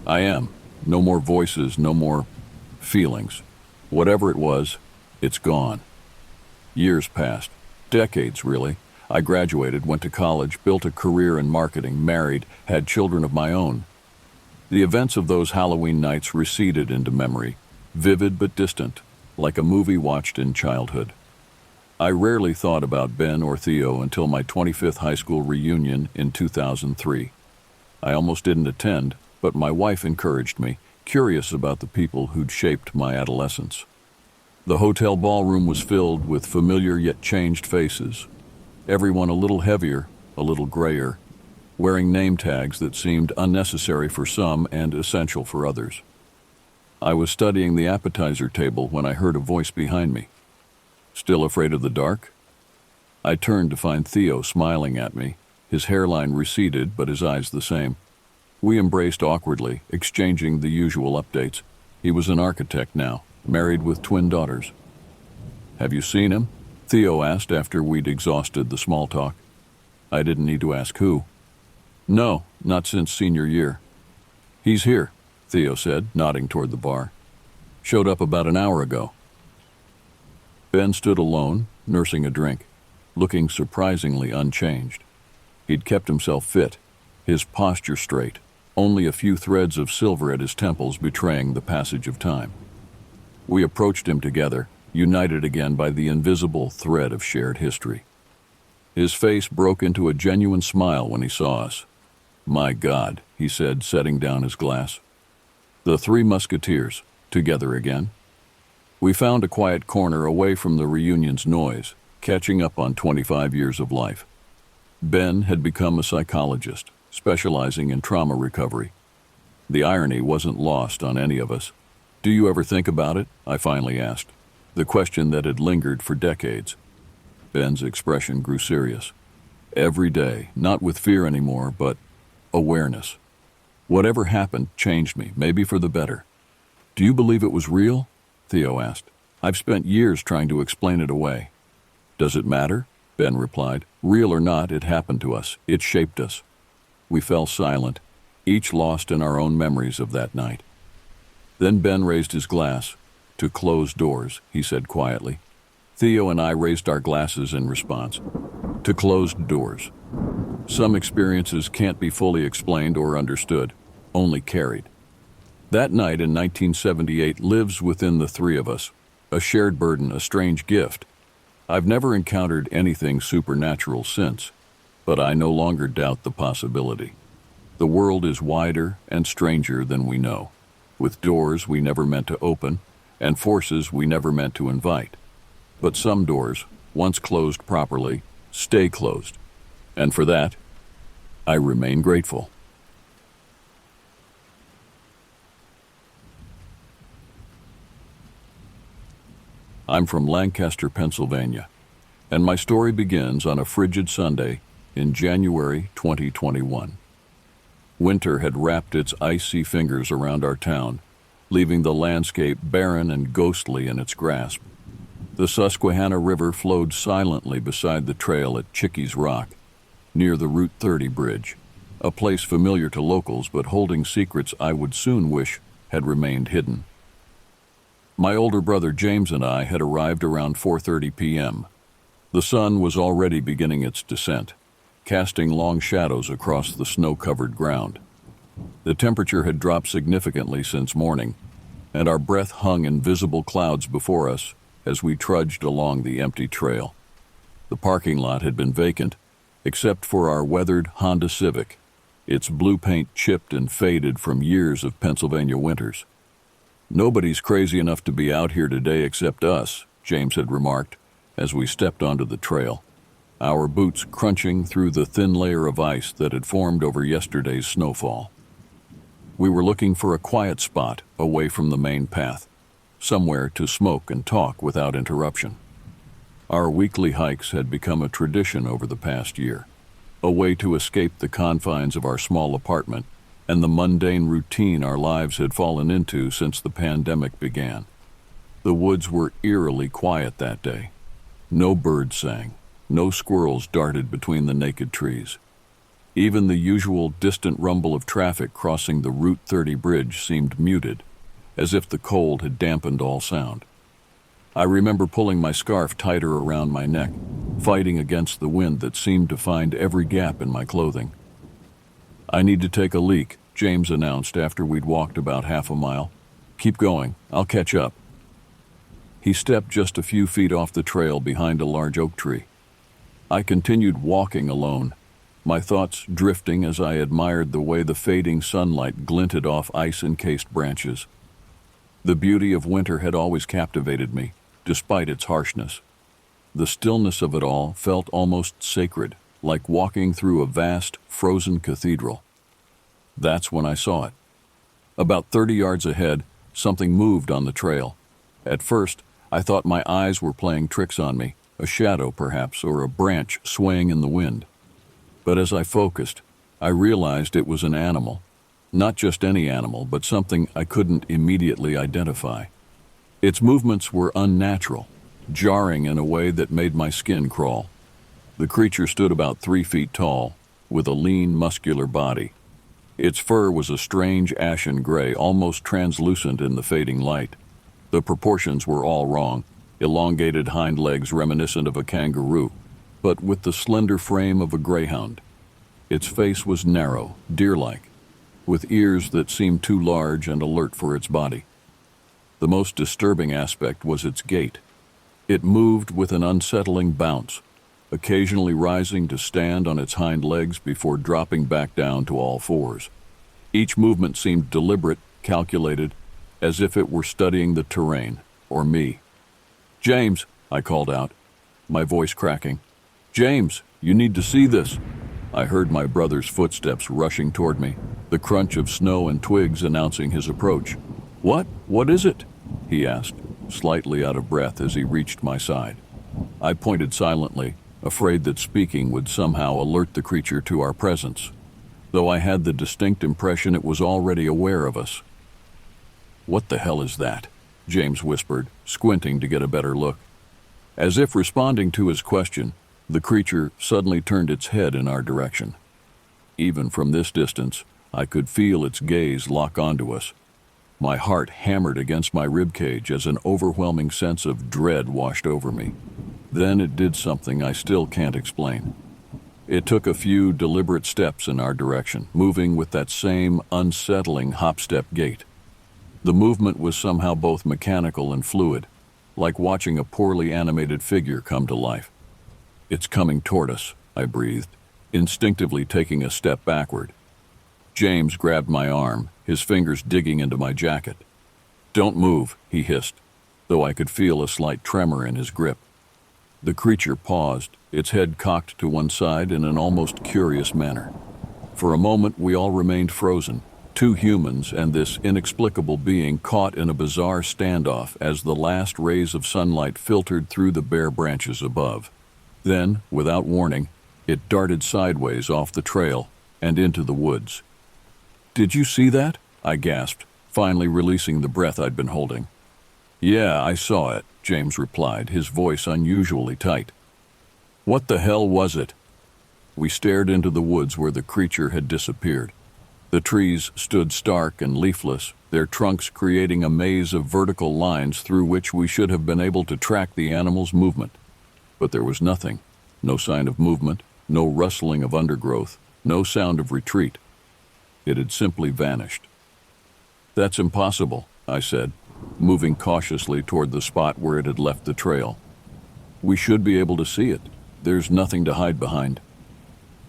I am. No more voices, no more feelings. Whatever it was, it's gone. Years passed. Decades, really. I graduated, went to college, built a career in marketing, married, had children of my own. The events of those Halloween nights receded into memory, vivid but distant, like a movie watched in childhood. I rarely thought about Ben or Theo until my 25th high school reunion in 2003. I almost didn't attend, but my wife encouraged me, curious about the people who'd shaped my adolescence. The hotel ballroom was filled with familiar yet changed faces, everyone a little heavier, a little grayer, wearing name tags that seemed unnecessary for some and essential for others. I was studying the appetizer table when I heard a voice behind me. Still afraid of the dark? I turned to find Theo smiling at me, his hairline receded but his eyes the same. We embraced awkwardly, exchanging the usual updates. He was an architect now, married with twin daughters. Have you seen him? Theo asked after we'd exhausted the small talk. I didn't need to ask who. No, not since senior year. He's here, Theo said, nodding toward the bar. Showed up about an hour ago. Ben stood alone, nursing a drink, looking surprisingly unchanged. He'd kept himself fit, his posture straight, only a few threads of silver at his temples betraying the passage of time. We approached him together, united again by the invisible thread of shared history. His face broke into a genuine smile when he saw us. My God, he said, setting down his glass. The three musketeers, together again. We found a quiet corner away from the reunion's noise, catching up on 25 years of life. Ben had become a psychologist, specializing in trauma recovery. The irony wasn't lost on any of us. Do you ever think about it? I finally asked, the question that had lingered for decades. Ben's expression grew serious. Every day, not with fear anymore, but awareness. Whatever happened changed me, maybe for the better. "Do you believe it was real?" Theo asked. "I've spent years trying to explain it away." "Does it matter?" Ben replied. "Real or not, it happened to us. It shaped us." We fell silent, each lost in our own memories of that night. Then Ben raised his glass. "To closed doors," he said quietly. Theo and I raised our glasses in response. To closed doors. Some experiences can't be fully explained or understood, only carried. That night in 1978 lives within the three of us, a shared burden, a strange gift. I've never encountered anything supernatural since, but I no longer doubt the possibility. The world is wider and stranger than we know, with doors we never meant to open and forces we never meant to invite. But some doors, once closed properly, stay closed, and for that, I remain grateful. I'm from Lancaster, Pennsylvania, and my story begins on a frigid Sunday in January 2021. Winter had wrapped its icy fingers around our town, leaving the landscape barren and ghostly in its grasp. The Susquehanna River flowed silently beside the trail at Chickies Rock, near the Route 30 bridge, a place familiar to locals but holding secrets I would soon wish had remained hidden. My older brother James and I had arrived around 4:30 p.m. The sun was already beginning its descent, casting long shadows across the snow-covered ground. The temperature had dropped significantly since morning, and our breath hung in visible clouds before us as we trudged along the empty trail. The parking lot had been vacant, except for our weathered Honda Civic, its blue paint chipped and faded from years of Pennsylvania winters. "Nobody's crazy enough to be out here today except us," James had remarked as we stepped onto the trail, our boots crunching through the thin layer of ice that had formed over yesterday's snowfall. We were looking for a quiet spot away from the main path, somewhere to smoke and talk without interruption. Our weekly hikes had become a tradition over the past year, a way to escape the confines of our small apartment and the mundane routine our lives had fallen into since the pandemic began. The woods were eerily quiet that day. No birds sang, no squirrels darted between the naked trees. Even the usual distant rumble of traffic crossing the Route 30 bridge seemed muted, as if the cold had dampened all sound. I remember pulling my scarf tighter around my neck, fighting against the wind that seemed to find every gap in my clothing. "I need to take a leak," James announced after we'd walked about half a mile. "Keep going, I'll catch up." He stepped just a few feet off the trail behind a large oak tree. I continued walking alone, my thoughts drifting as I admired the way the fading sunlight glinted off ice-encased branches. The beauty of winter had always captivated me, despite its harshness. The stillness of it all felt almost sacred, like walking through a vast, frozen cathedral. That's when I saw it. About 30 yards ahead, something moved on the trail. At first, I thought my eyes were playing tricks on me, a shadow perhaps, or a branch swaying in the wind. But as I focused, I realized it was an animal. Not just any animal, but something I couldn't immediately identify. Its movements were unnatural, jarring in a way that made my skin crawl. The creature stood about 3 feet tall, with a lean, muscular body. Its fur was a strange ashen gray, almost translucent in the fading light. The proportions were all wrong, elongated hind legs reminiscent of a kangaroo, but with the slender frame of a greyhound. Its face was narrow, deer-like, with ears that seemed too large and alert for its body. The most disturbing aspect was its gait. It moved with an unsettling bounce, occasionally rising to stand on its hind legs before dropping back down to all fours. Each movement seemed deliberate, calculated, as if it were studying the terrain, or me. "James," I called out, my voice cracking. "James, you need to see this." I heard my brother's footsteps rushing toward me, the crunch of snow and twigs announcing his approach. What is it?" he asked, slightly out of breath as he reached my side. I pointed silently, afraid that speaking would somehow alert the creature to our presence, though I had the distinct impression it was already aware of us. "What the hell is that?" James whispered, squinting to get a better look. As if responding to his question, the creature suddenly turned its head in our direction. Even from this distance, I could feel its gaze lock onto us. My heart hammered against my ribcage as an overwhelming sense of dread washed over me. Then it did something I still can't explain. It took a few deliberate steps in our direction, moving with that same unsettling hop-step gait. The movement was somehow both mechanical and fluid, like watching a poorly animated figure come to life. "It's coming toward us," I breathed, instinctively taking a step backward. James grabbed my arm, his fingers digging into my jacket. "Don't move," he hissed, though I could feel a slight tremor in his grip. The creature paused, its head cocked to one side in an almost curious manner. For a moment we all remained frozen, two humans and this inexplicable being caught in a bizarre standoff as the last rays of sunlight filtered through the bare branches above. Then, without warning, it darted sideways off the trail and into the woods. "Did you see that?" I gasped, finally releasing the breath I'd been holding. "Yeah, I saw it," James replied, his voice unusually tight. "What the hell was it?" We stared into the woods where the creature had disappeared. The trees stood stark and leafless, their trunks creating a maze of vertical lines through which we should have been able to track the animal's movement. But there was nothing. No sign of movement, no rustling of undergrowth, no sound of retreat. It had simply vanished. "That's impossible," I said, moving cautiously toward the spot where it had left the trail. "We should be able to see it. There's nothing to hide behind."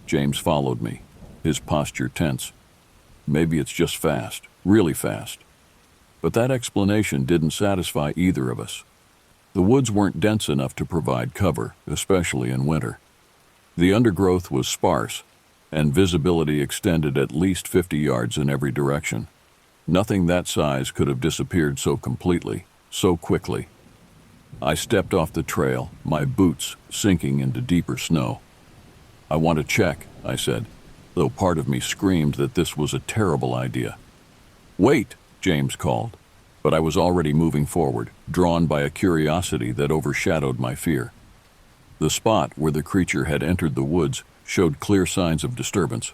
James followed me, his posture tense. "Maybe it's just fast, really fast." But that explanation didn't satisfy either of us. The woods weren't dense enough to provide cover, especially in winter. The undergrowth was sparse, and visibility extended at least 50 yards in every direction. Nothing that size could have disappeared so completely, so quickly. I stepped off the trail, my boots sinking into deeper snow. "I want to check," I said, though part of me screamed that this was a terrible idea. "Wait," James called, but I was already moving forward, drawn by a curiosity that overshadowed my fear. The spot where the creature had entered the woods showed clear signs of disturbance.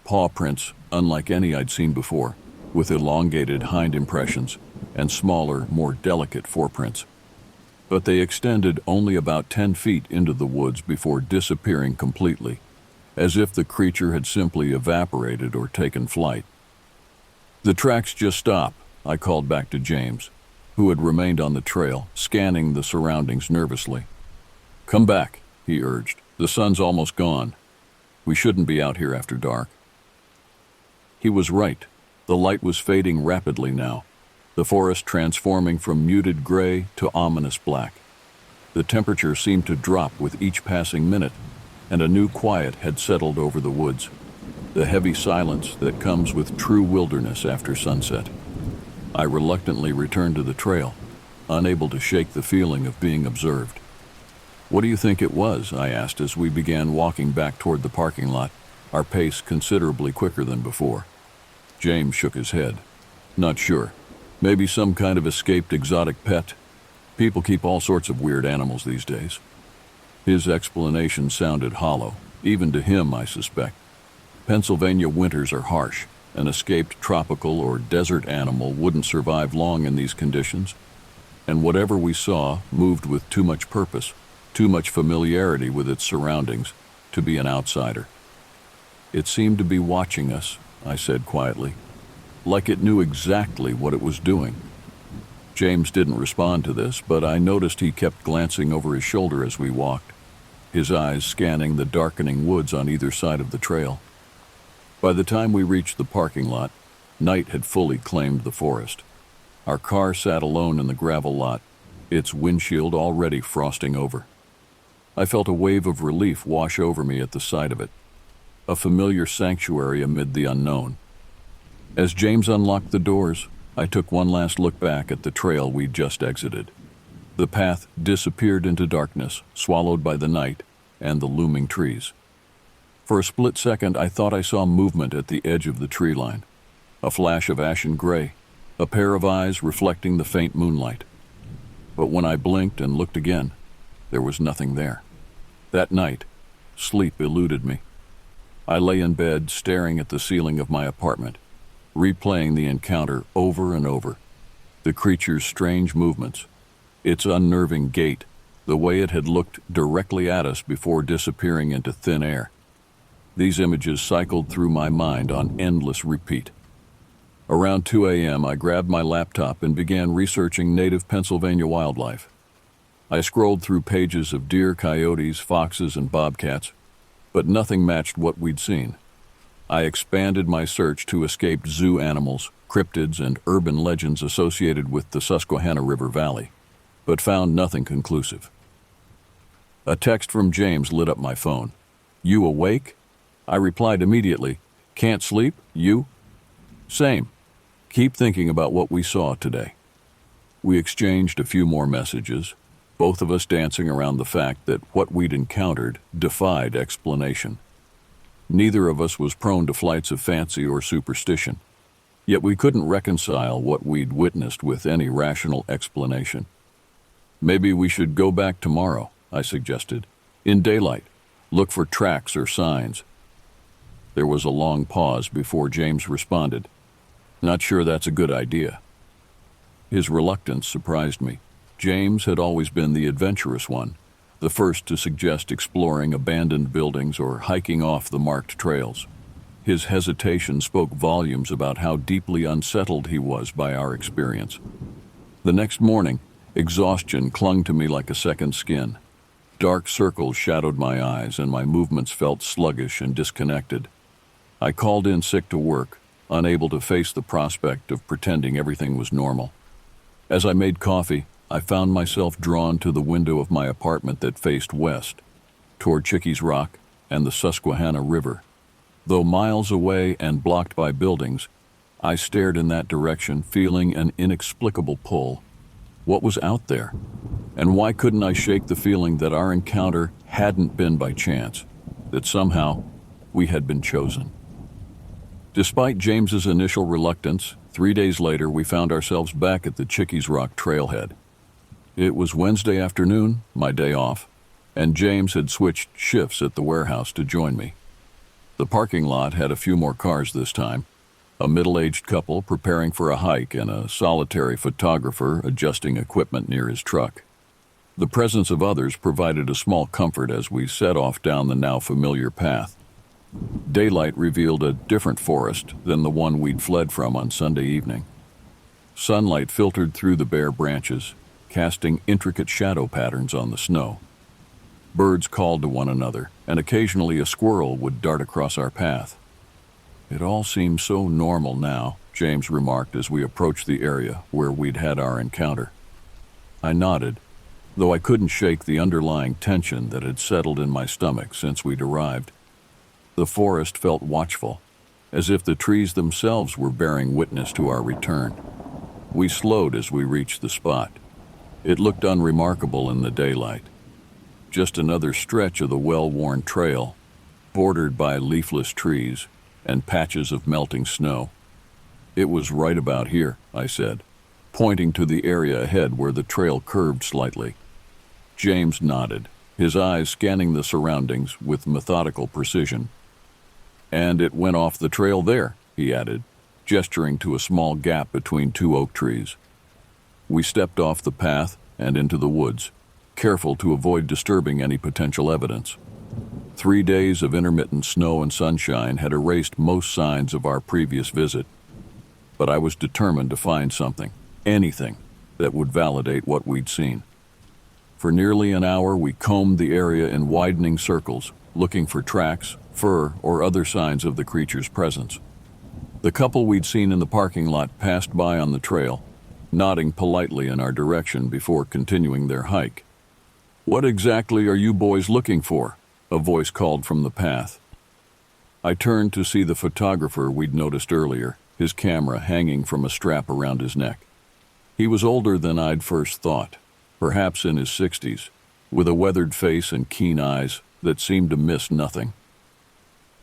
Paw prints, unlike any I'd seen before, with elongated hind impressions and smaller, more delicate foreprints. But they extended only about 10 feet into the woods before disappearing completely, as if the creature had simply evaporated or taken flight. "The tracks just stop," I called back to James, who had remained on the trail, scanning the surroundings nervously. "Come back," he urged. "The sun's almost gone. We shouldn't be out here after dark." He was right. The light was fading rapidly now, the forest transforming from muted gray to ominous black. The temperature seemed to drop with each passing minute, and a new quiet had settled over the woods, the heavy silence that comes with true wilderness after sunset. I reluctantly returned to the trail, unable to shake the feeling of being observed. "What do you think it was?" I asked as we began walking back toward the parking lot, our pace considerably quicker than before. James shook his head. "Not sure. Maybe some kind of escaped exotic pet. People keep all sorts of weird animals these days." His explanation sounded hollow, even to him, I suspect. Pennsylvania winters are harsh. An escaped tropical or desert animal wouldn't survive long in these conditions. And whatever we saw moved with too much purpose, too much familiarity with its surroundings, to be an outsider. "It seemed to be watching us," I said quietly, "like it knew exactly what it was doing." James didn't respond to this, but I noticed he kept glancing over his shoulder as we walked, his eyes scanning the darkening woods on either side of the trail. By the time we reached the parking lot, night had fully claimed the forest. Our car sat alone in the gravel lot, its windshield already frosting over. I felt a wave of relief wash over me at the sight of it, a familiar sanctuary amid the unknown. As James unlocked the doors, I took one last look back at the trail we'd just exited. The path disappeared into darkness, swallowed by the night and the looming trees. For a split second, I thought I saw movement at the edge of the tree line, a flash of ashen gray, a pair of eyes reflecting the faint moonlight. But when I blinked and looked again, there was nothing there. That night, sleep eluded me. I lay in bed staring at the ceiling of my apartment, replaying the encounter over and over. The creature's strange movements, its unnerving gait, the way it had looked directly at us before disappearing into thin air. These images cycled through my mind on endless repeat. Around 2 a.m., I grabbed my laptop and began researching native Pennsylvania wildlife. I scrolled through pages of deer, coyotes, foxes, and bobcats, but nothing matched what we'd seen. I expanded my search to escaped zoo animals, cryptids, and urban legends associated with the Susquehanna River Valley, but found nothing conclusive. A text from James lit up my phone. "You awake?" I replied immediately. "Can't sleep? You?" "Same. Keep thinking about what we saw today." We exchanged a few more messages, both of us dancing around the fact that what we'd encountered defied explanation. Neither of us was prone to flights of fancy or superstition, yet we couldn't reconcile what we'd witnessed with any rational explanation. "Maybe we should go back tomorrow," I suggested. "In daylight. Look for tracks or signs." There was a long pause before James responded. "Not sure that's a good idea." His reluctance surprised me. James had always been the adventurous one, the first to suggest exploring abandoned buildings or hiking off the marked trails. His hesitation spoke volumes about how deeply unsettled he was by our experience. The next morning, exhaustion clung to me like a second skin. Dark circles shadowed my eyes, and my movements felt sluggish and disconnected. I called in sick to work, unable to face the prospect of pretending everything was normal. As I made coffee, I found myself drawn to the window of my apartment that faced west, toward Chickies Rock and the Susquehanna River. Though miles away and blocked by buildings, I stared in that direction, feeling an inexplicable pull. What was out there? And why couldn't I shake the feeling that our encounter hadn't been by chance, that somehow we had been chosen? Despite James's initial reluctance, 3 days later we found ourselves back at the Chickies Rock trailhead. It was Wednesday afternoon, my day off, and James had switched shifts at the warehouse to join me. The parking lot had a few more cars this time, a middle-aged couple preparing for a hike and a solitary photographer adjusting equipment near his truck. The presence of others provided a small comfort as we set off down the now familiar path. Daylight revealed a different forest than the one we'd fled from on Sunday evening. Sunlight filtered through the bare branches, casting intricate shadow patterns on the snow. Birds called to one another, and occasionally a squirrel would dart across our path. "It all seems so normal now," James remarked as we approached the area where we'd had our encounter. I nodded, though I couldn't shake the underlying tension that had settled in my stomach since we'd arrived. The forest felt watchful, as if the trees themselves were bearing witness to our return. We slowed as we reached the spot. It looked unremarkable in the daylight. Just another stretch of the well-worn trail, bordered by leafless trees and patches of melting snow. "It was right about here," I said, pointing to the area ahead where the trail curved slightly. James nodded, his eyes scanning the surroundings with methodical precision. "And it went off the trail there," he added, gesturing to a small gap between two oak trees. We stepped off the path and into the woods, careful to avoid disturbing any potential evidence. 3 days of intermittent snow and sunshine had erased most signs of our previous visit, but I was determined to find something, anything, that would validate what we'd seen. For nearly an hour we combed the area in widening circles, looking for tracks, fur, or other signs of the creature's presence. The couple we'd seen in the parking lot passed by on the trail, nodding politely in our direction before continuing their hike. "What exactly are you boys looking for?" a voice called from the path. I turned to see the photographer we'd noticed earlier, his camera hanging from a strap around his neck. He was older than I'd first thought, perhaps in his 60s, with a weathered face and keen eyes that seemed to miss nothing.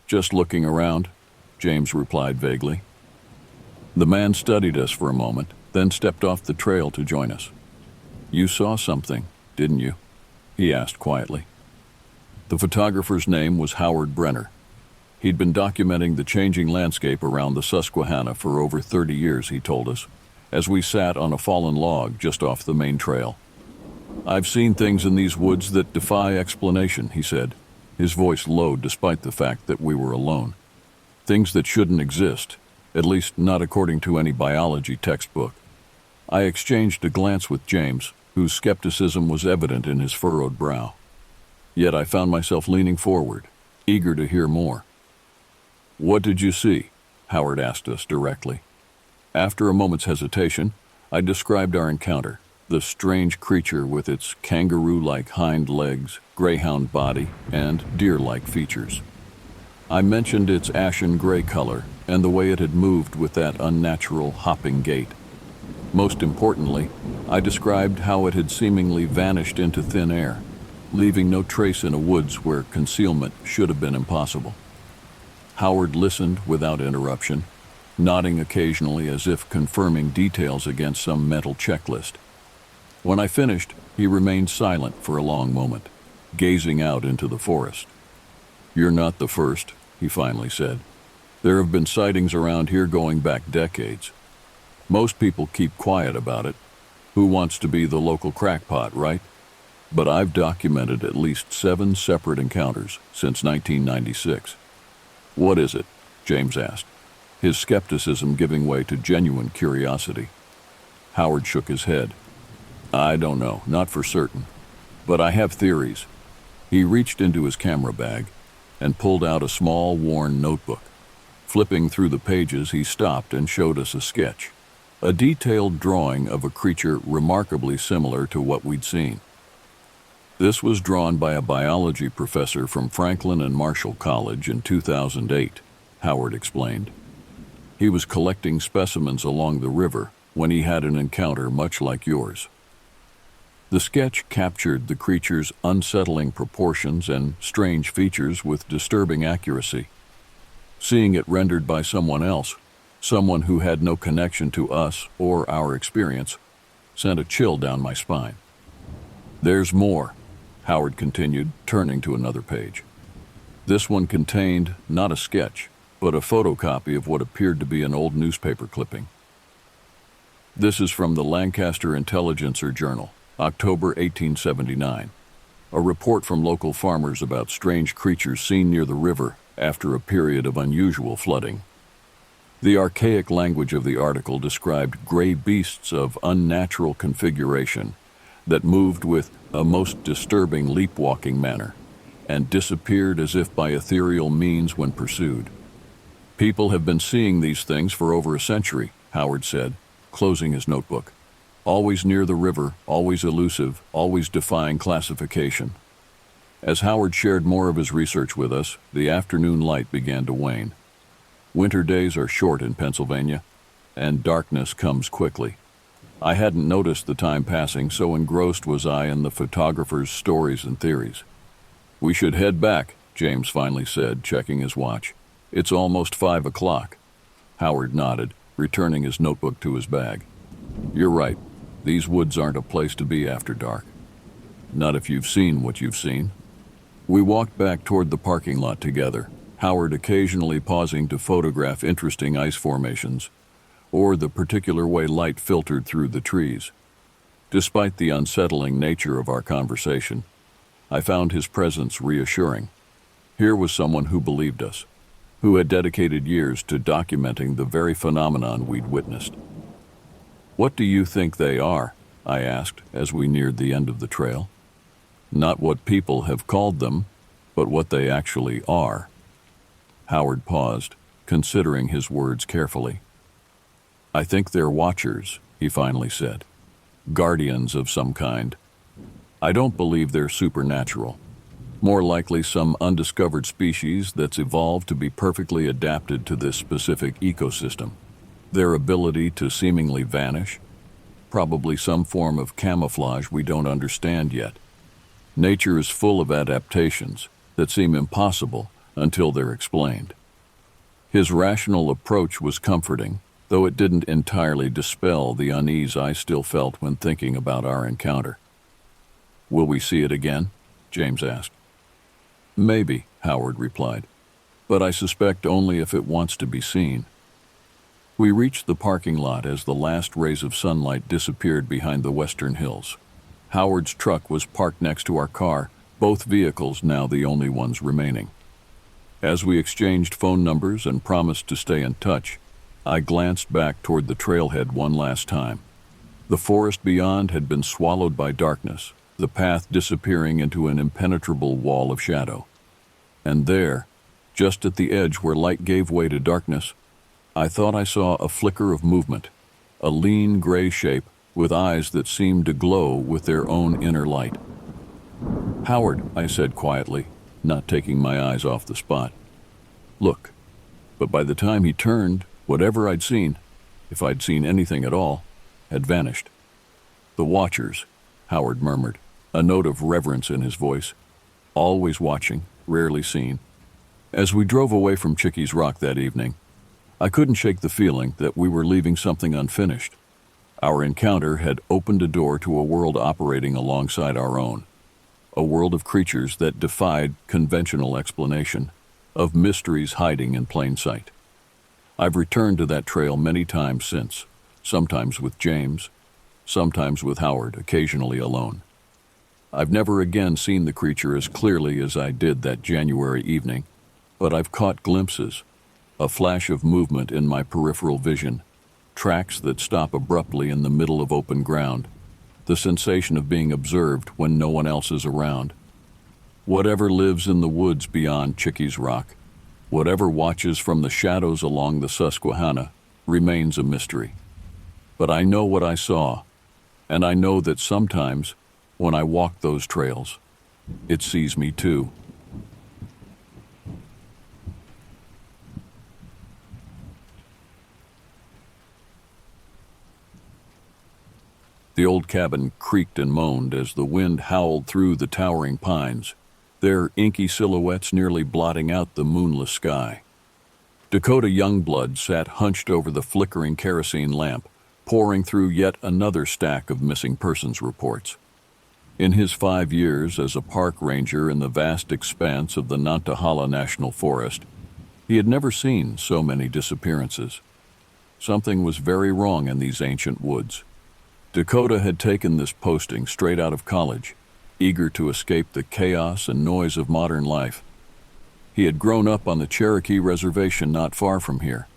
"Just looking around," James replied vaguely. The man studied us for a moment, then stepped off the trail to join us. "You saw something, didn't you?" he asked quietly. The photographer's name was Howard Brenner. He'd been documenting the changing landscape around the Susquehanna for over 30 years, he told us, as we sat on a fallen log just off the main trail. "I've seen things in these woods that defy explanation," he said, his voice low despite the fact that we were alone. "Things that shouldn't exist, at least not according to any biology textbook." I exchanged a glance with James, whose skepticism was evident in his furrowed brow. Yet I found myself leaning forward, eager to hear more. "What did you see?" Howard asked us directly. After a moment's hesitation, I described our encounter, the strange creature with its kangaroo-like hind legs, greyhound body, and deer-like features. I mentioned its ashen gray color and the way it had moved with that unnatural hopping gait. Most importantly, I described how it had seemingly vanished into thin air, leaving no trace in a woods where concealment should have been impossible. Howard listened without interruption, nodding occasionally as if confirming details against some mental checklist. When I finished, he remained silent for a long moment, gazing out into the forest. "You're not the first," he finally said. "There have been sightings around here going back decades. Most people keep quiet about it. Who wants to be the local crackpot, right? But I've documented at least 7 separate encounters since 1996. "What is it?" James asked, his skepticism giving way to genuine curiosity. Howard shook his head. "I don't know, not for certain. But I have theories." He reached into his camera bag and pulled out a small, worn notebook. Flipping through the pages, he stopped and showed us a sketch, a detailed drawing of a creature remarkably similar to what we'd seen. This was drawn by a biology professor from Franklin and Marshall College in 2008, Howard explained. He was collecting specimens along the river when he had an encounter much like yours. The sketch captured the creature's unsettling proportions and strange features with disturbing accuracy. Seeing it rendered by someone else, someone who had no connection to us or our experience, sent a chill down my spine. "There's more," Howard continued, turning to another page. This one contained not a sketch, but a photocopy of what appeared to be an old newspaper clipping. "This is from the Lancaster Intelligencer Journal, October 1879. A report from local farmers about strange creatures seen near the river after a period of unusual flooding." The archaic language of the article described gray beasts of unnatural configuration that moved with a most disturbing leap-walking manner and disappeared as if by ethereal means when pursued. "People have been seeing these things for over a century," Howard said, closing his notebook. "Always near the river, always elusive, always defying classification." As Howard shared more of his research with us, the afternoon light began to wane. Winter days are short in Pennsylvania, and darkness comes quickly. I hadn't noticed the time passing, so engrossed was I in the photographer's stories and theories. "We should head back," James finally said, checking his watch. "It's almost 5 o'clock. Howard nodded, returning his notebook to his bag. "You're right. These woods aren't a place to be after dark. Not if you've seen what you've seen." We walked back toward the parking lot together, Howard occasionally pausing to photograph interesting ice formations, or the particular way light filtered through the trees. Despite the unsettling nature of our conversation, I found his presence reassuring. Here was someone who believed us, who had dedicated years to documenting the very phenomenon we'd witnessed. "What do you think they are?" I asked as we neared the end of the trail. "Not what people have called them, but what they actually are." Howard paused, considering his words carefully. "I think they're watchers," he finally said. "Guardians of some kind. I don't believe they're supernatural. More likely some undiscovered species that's evolved to be perfectly adapted to this specific ecosystem. Their ability to seemingly vanish, probably some form of camouflage we don't understand yet. Nature is full of adaptations that seem impossible until they're explained." His rational approach was comforting, though it didn't entirely dispel the unease I still felt when thinking about our encounter. "Will we see it again?" James asked. "Maybe," Howard replied, "but I suspect only if it wants to be seen." We reached the parking lot as the last rays of sunlight disappeared behind the western hills. Howard's truck was parked next to our car, both vehicles now the only ones remaining. As we exchanged phone numbers and promised to stay in touch, I glanced back toward the trailhead one last time. The forest beyond had been swallowed by darkness, the path disappearing into an impenetrable wall of shadow. And there, just at the edge where light gave way to darkness, I thought I saw a flicker of movement, a lean gray shape with eyes that seemed to glow with their own inner light. "Howard," I said quietly, not taking my eyes off the spot. "Look." But by the time he turned, whatever I'd seen, if I'd seen anything at all, had vanished. "The Watchers," Howard murmured, a note of reverence in his voice. "Always watching, rarely seen." As we drove away from Chickie's Rock that evening, I couldn't shake the feeling that we were leaving something unfinished. Our encounter had opened a door to a world operating alongside our own, a world of creatures that defied conventional explanation, of mysteries hiding in plain sight. I've returned to that trail many times since, sometimes with James, sometimes with Howard, occasionally alone. I've never again seen the creature as clearly as I did that January evening, but I've caught glimpses, a flash of movement in my peripheral vision, tracks that stop abruptly in the middle of open ground, the sensation of being observed when no one else is around. Whatever lives in the woods beyond Chickie's Rock, whatever watches from the shadows along the Susquehanna, remains a mystery. But I know what I saw, and I know that sometimes, when I walk those trails, it sees me too. The old cabin creaked and moaned as the wind howled through the towering pines, their inky silhouettes nearly blotting out the moonless sky. Dakota Youngblood sat hunched over the flickering kerosene lamp, poring through yet another stack of missing persons reports. In his 5 years as a park ranger in the vast expanse of the Nantahala National Forest, he had never seen so many disappearances. Something was very wrong in these ancient woods. Dakota had taken this posting straight out of college, eager to escape the chaos and noise of modern life. He had grown up on the Cherokee Reservation not far from here,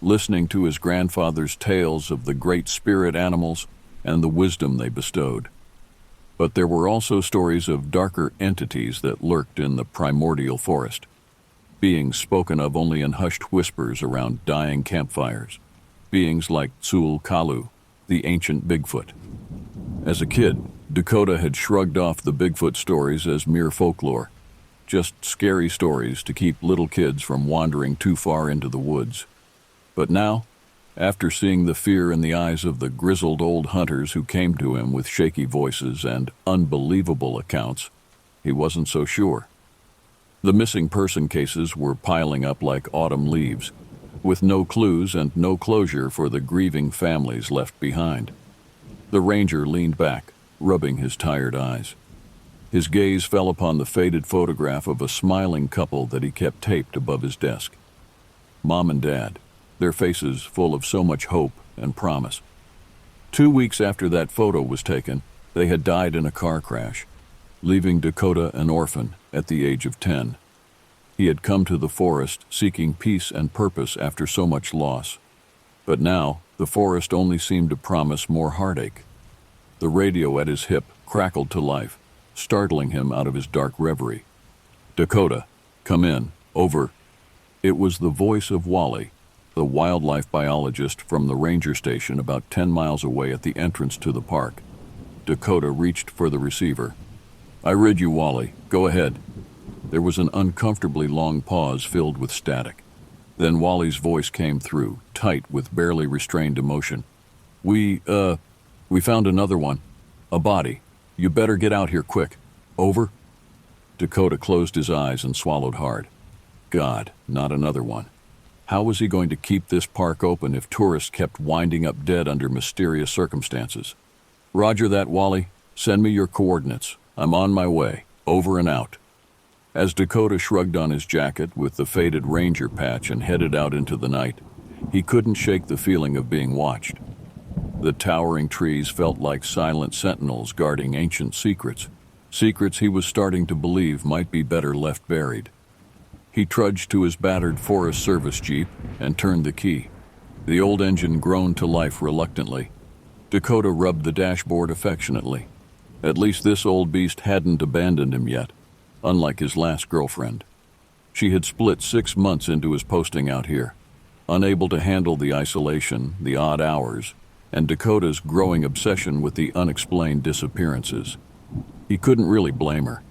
listening to his grandfather's tales of the great spirit animals and the wisdom they bestowed. But there were also stories of darker entities that lurked in the primordial forest, beings spoken of only in hushed whispers around dying campfires, beings like Tsul Kalu, the ancient Bigfoot. As a kid, Dakota had shrugged off the Bigfoot stories as mere folklore, just scary stories to keep little kids from wandering too far into the woods. But now, after seeing the fear in the eyes of the grizzled old hunters who came to him with shaky voices and unbelievable accounts, he wasn't so sure. The missing person cases were piling up like autumn leaves, with no clues and no closure for the grieving families left behind. The ranger leaned back, rubbing his tired eyes. His gaze fell upon the faded photograph of a smiling couple that he kept taped above his desk. Mom and Dad, their faces full of so much hope and promise. 2 weeks after that photo was taken, they had died in a car crash, leaving Dakota an orphan at the age of 10. He had come to the forest seeking peace and purpose after so much loss. But now, the forest only seemed to promise more heartache. The radio at his hip crackled to life, startling him out of his dark reverie. "Dakota, come in, over." It was the voice of Wally, the wildlife biologist from the ranger station about 10 miles away at the entrance to the park. Dakota reached for the receiver. "I read you, Wally. Go ahead." There was an uncomfortably long pause filled with static. Then Wally's voice came through, tight with barely restrained emotion. We found another one. A body. You better get out here quick. Over." Dakota closed his eyes and swallowed hard. God, not another one. How was he going to keep this park open if tourists kept winding up dead under mysterious circumstances? Roger that, Wally. Send me your coordinates. I'm on my way. Over and out. As Dakota shrugged on his jacket with the faded ranger patch and headed out into the night, he couldn't shake the feeling of being watched. The towering trees felt like silent sentinels guarding ancient secrets, secrets he was starting to believe might be better left buried. He trudged to his battered Forest Service Jeep and turned the key. The old engine groaned to life reluctantly. Dakota rubbed the dashboard affectionately. At least this old beast hadn't abandoned him yet, unlike his last girlfriend. She had split 6 months into his posting out here, unable to handle the isolation, the odd hours, and Dakota's growing obsession with the unexplained disappearances. He couldn't really blame her.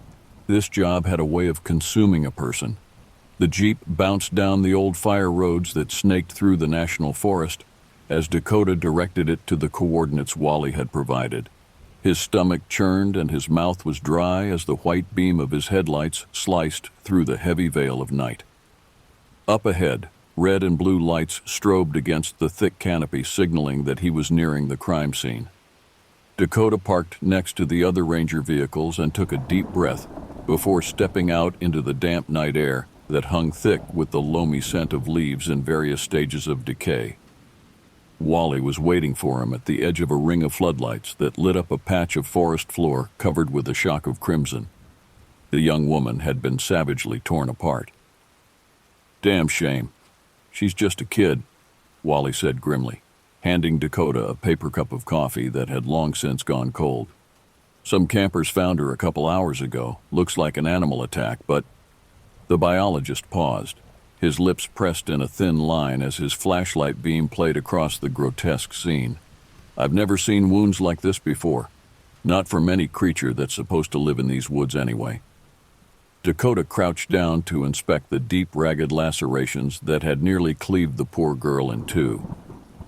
This job had a way of consuming a person. The Jeep bounced down the old fire roads that snaked through the national forest as Dakota directed it to the coordinates Wally had provided. His stomach churned and his mouth was dry as the white beam of his headlights sliced through the heavy veil of night. Up ahead, red and blue lights strobed against the thick canopy, signaling that he was nearing the crime scene. Dakota parked next to the other ranger vehicles and took a deep breath before stepping out into the damp night air that hung thick with the loamy scent of leaves in various stages of decay. Wally was waiting for him at the edge of a ring of floodlights that lit up a patch of forest floor covered with a shock of crimson. The young woman had been savagely torn apart. "Damn shame. She's just a kid," Wally said grimly, handing Dakota a paper cup of coffee that had long since gone cold. "Some campers found her a couple hours ago. Looks like an animal attack, but..." The biologist paused, his lips pressed in a thin line as his flashlight beam played across the grotesque scene. "I've never seen wounds like this before. Not from any creature that's supposed to live in these woods anyway." Dakota crouched down to inspect the deep, ragged lacerations that had nearly cleaved the poor girl in two.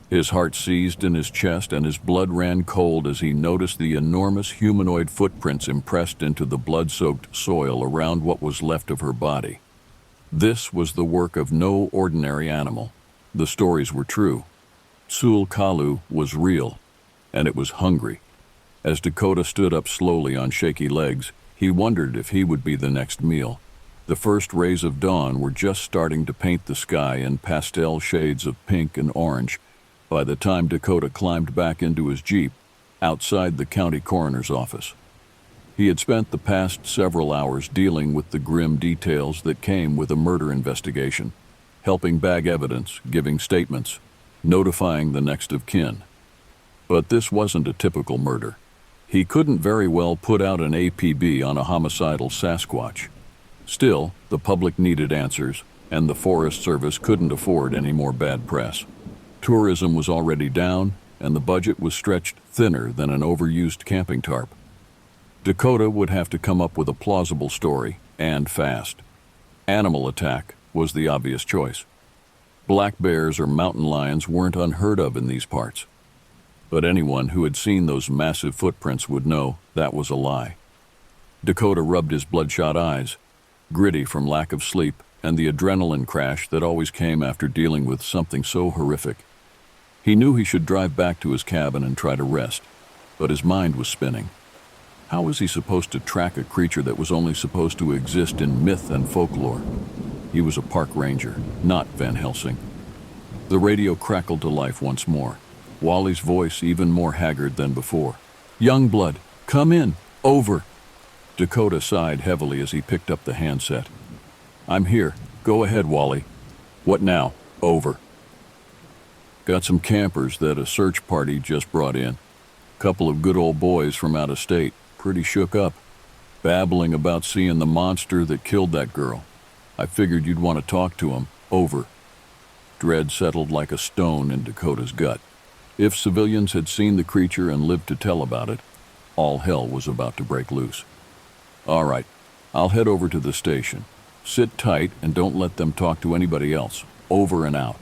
His heart seized in his chest and his blood ran cold as he noticed the enormous humanoid footprints impressed into the blood-soaked soil around what was left of her body. This was the work of no ordinary animal. The stories were true. Tsul Kalu was real, and it was hungry. As Dakota stood up slowly on shaky legs, he wondered if he would be the next meal. The first rays of dawn were just starting to paint the sky in pastel shades of pink and orange by the time Dakota climbed back into his Jeep outside the county coroner's office. He had spent the past several hours dealing with the grim details that came with a murder investigation, helping bag evidence, giving statements, notifying the next of kin. But this wasn't a typical murder. He couldn't very well put out an APB on a homicidal Sasquatch. Still, the public needed answers, and the Forest Service couldn't afford any more bad press. Tourism was already down, and the budget was stretched thinner than an overused camping tarp. Dakota would have to come up with a plausible story, and fast. Animal attack was the obvious choice. Black bears or mountain lions weren't unheard of in these parts. But anyone who had seen those massive footprints would know that was a lie. Dakota rubbed his bloodshot eyes, gritty from lack of sleep and the adrenaline crash that always came after dealing with something so horrific. He knew he should drive back to his cabin and try to rest, but his mind was spinning. How was he supposed to track a creature that was only supposed to exist in myth and folklore? He was a park ranger, not Van Helsing. The radio crackled to life once more, Wally's voice even more haggard than before. "Youngblood, come in, over." Dakota sighed heavily as he picked up the handset. "I'm here. Go ahead, Wally." "What now? Over." "Got some campers that a search party just brought in. Couple of good old boys from out of state, pretty shook up, babbling about seeing the monster that killed that girl. I figured you'd want to talk to 'em. Over." Dread settled like a stone in Dakota's gut. If civilians had seen the creature and lived to tell about it, all hell was about to break loose. "All right, I'll head over to the station. Sit tight and don't let them talk to anybody else. Over and out."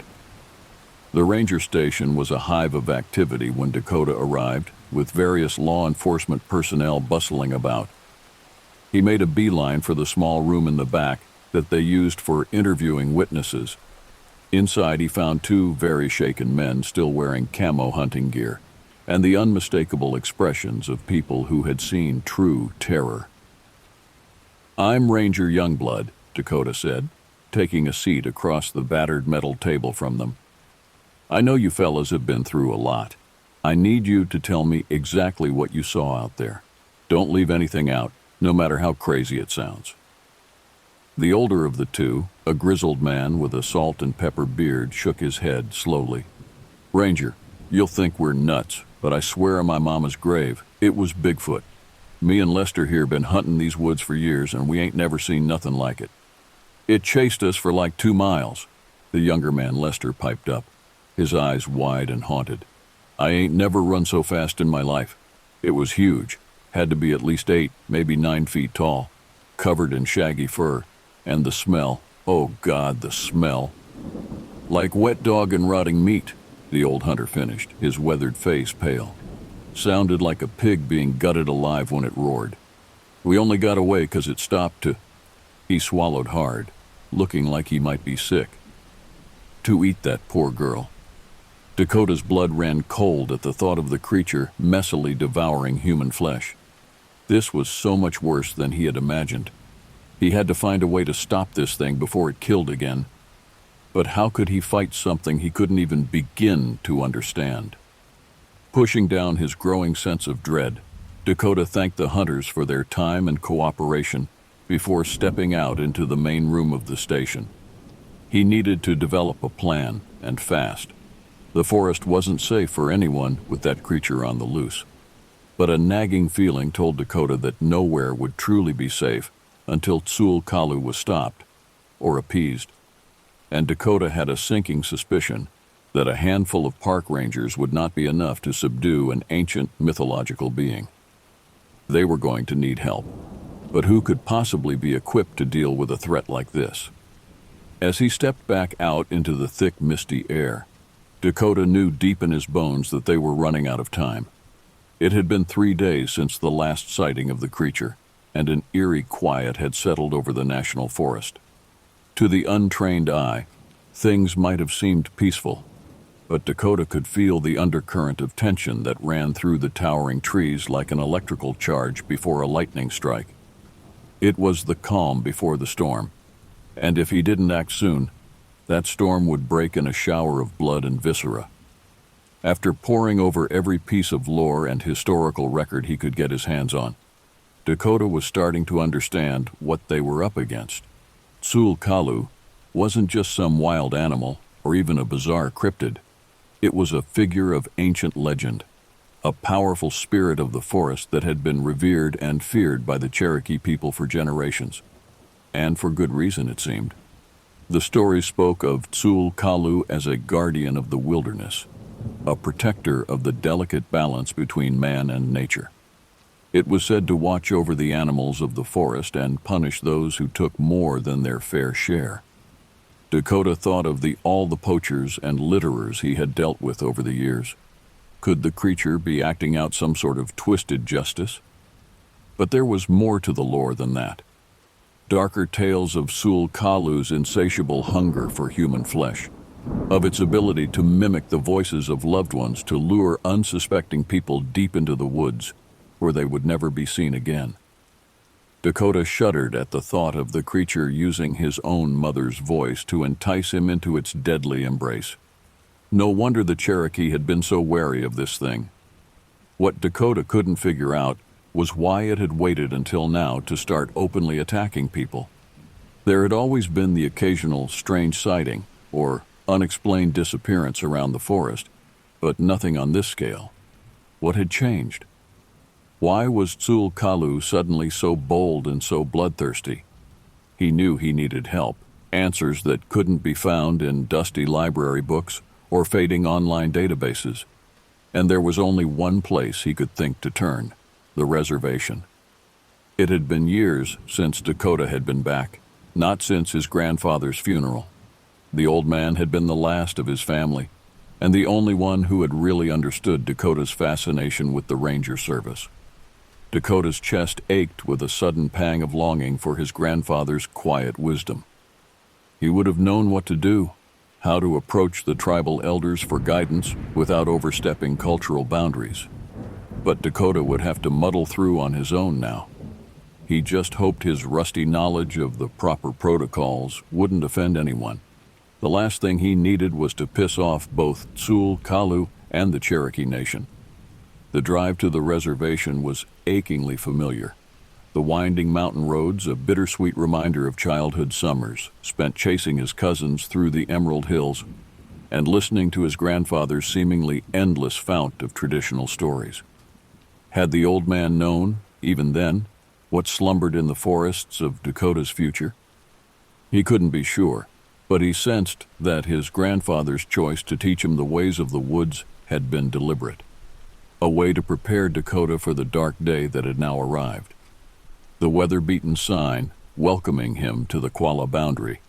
The ranger station was a hive of activity when Dakota arrived, with various law enforcement personnel bustling about. He made a beeline for the small room in the back that they used for interviewing witnesses. Inside, he found two very shaken men still wearing camo hunting gear, and the unmistakable expressions of people who had seen true terror. "I'm Ranger Youngblood," Dakota said, taking a seat across the battered metal table from them. "I know you fellas have been through a lot. I need you to tell me exactly what you saw out there. Don't leave anything out, no matter how crazy it sounds." The older of the two, a grizzled man with a salt and pepper beard, shook his head slowly. "Ranger, you'll think we're nuts, but I swear on my mama's grave, it was Bigfoot. Me and Lester here been hunting these woods for years, and we ain't never seen nothing like it. It chased us for like 2 miles. The younger man, Lester, piped up, his eyes wide and haunted. "I ain't never run so fast in my life. It was huge, had to be at least 8, maybe 9 feet tall, covered in shaggy fur, and the smell, oh God, the smell. Like wet dog and rotting meat," the old hunter finished, his weathered face pale. "Sounded like a pig being gutted alive when it roared. We only got away 'cause it stopped to—" He swallowed hard, looking like he might be sick. "To eat that poor girl." Dakota's blood ran cold at the thought of the creature messily devouring human flesh. This was so much worse than he had imagined. He had to find a way to stop this thing before it killed again. But how could he fight something he couldn't even begin to understand? Pushing down his growing sense of dread, Dakota thanked the hunters for their time and cooperation before stepping out into the main room of the station. He needed to develop a plan, and fast. The forest wasn't safe for anyone with that creature on the loose. But a nagging feeling told Dakota that nowhere would truly be safe until Tsul Kalu was stopped, or appeased. And Dakota had a sinking suspicion that a handful of park rangers would not be enough to subdue an ancient mythological being. They were going to need help, but who could possibly be equipped to deal with a threat like this? As he stepped back out into the thick, misty air, Dakota knew deep in his bones that they were running out of time. It had been 3 days since the last sighting of the creature, and an eerie quiet had settled over the national forest. To the untrained eye, things might have seemed peaceful, but Dakota could feel the undercurrent of tension that ran through the towering trees like an electrical charge before a lightning strike. It was the calm before the storm, and if he didn't act soon, that storm would break in a shower of blood and viscera. After poring over every piece of lore and historical record he could get his hands on, Dakota was starting to understand what they were up against. Tsul Kalu wasn't just some wild animal or even a bizarre cryptid. It was a figure of ancient legend, a powerful spirit of the forest that had been revered and feared by the Cherokee people for generations. And for good reason, it seemed. The story spoke of Tsul Kalu as a guardian of the wilderness, a protector of the delicate balance between man and nature. It was said to watch over the animals of the forest and punish those who took more than their fair share. Dakota thought of all the poachers and litterers he had dealt with over the years. Could the creature be acting out some sort of twisted justice? But there was more to the lore than that. Darker tales of Tsul Kalu's insatiable hunger for human flesh, of its ability to mimic the voices of loved ones to lure unsuspecting people deep into the woods, where they would never be seen again. Dakota shuddered at the thought of the creature using his own mother's voice to entice him into its deadly embrace. No wonder the Cherokee had been so wary of this thing. What Dakota couldn't figure out was why it had waited until now to start openly attacking people. There had always been the occasional strange sighting or unexplained disappearance around the forest, but nothing on this scale. What had changed? Why was Tsul Kalu suddenly so bold and so bloodthirsty? He knew he needed help, answers that couldn't be found in dusty library books or fading online databases. And there was only one place he could think to turn: the reservation. It had been years since Dakota had been back, not since his grandfather's funeral. The old man had been the last of his family, and the only one who had really understood Dakota's fascination with the ranger service. Dakota's chest ached with a sudden pang of longing for his grandfather's quiet wisdom. He would have known what to do, how to approach the tribal elders for guidance without overstepping cultural boundaries. But Dakota would have to muddle through on his own now. He just hoped his rusty knowledge of the proper protocols wouldn't offend anyone. The last thing he needed was to piss off both Tsul Kalu and the Cherokee Nation. The drive to the reservation was achingly familiar. The winding mountain roads, a bittersweet reminder of childhood summers, spent chasing his cousins through the Emerald Hills and listening to his grandfather's seemingly endless fount of traditional stories. Had the old man known, even then, what slumbered in the forests of Dakota's future? He couldn't be sure, but he sensed that his grandfather's choice to teach him the ways of the woods had been deliberate, a way to prepare Dakota for the dark day that had now arrived. The weather-beaten sign welcoming him to the Qualla boundary,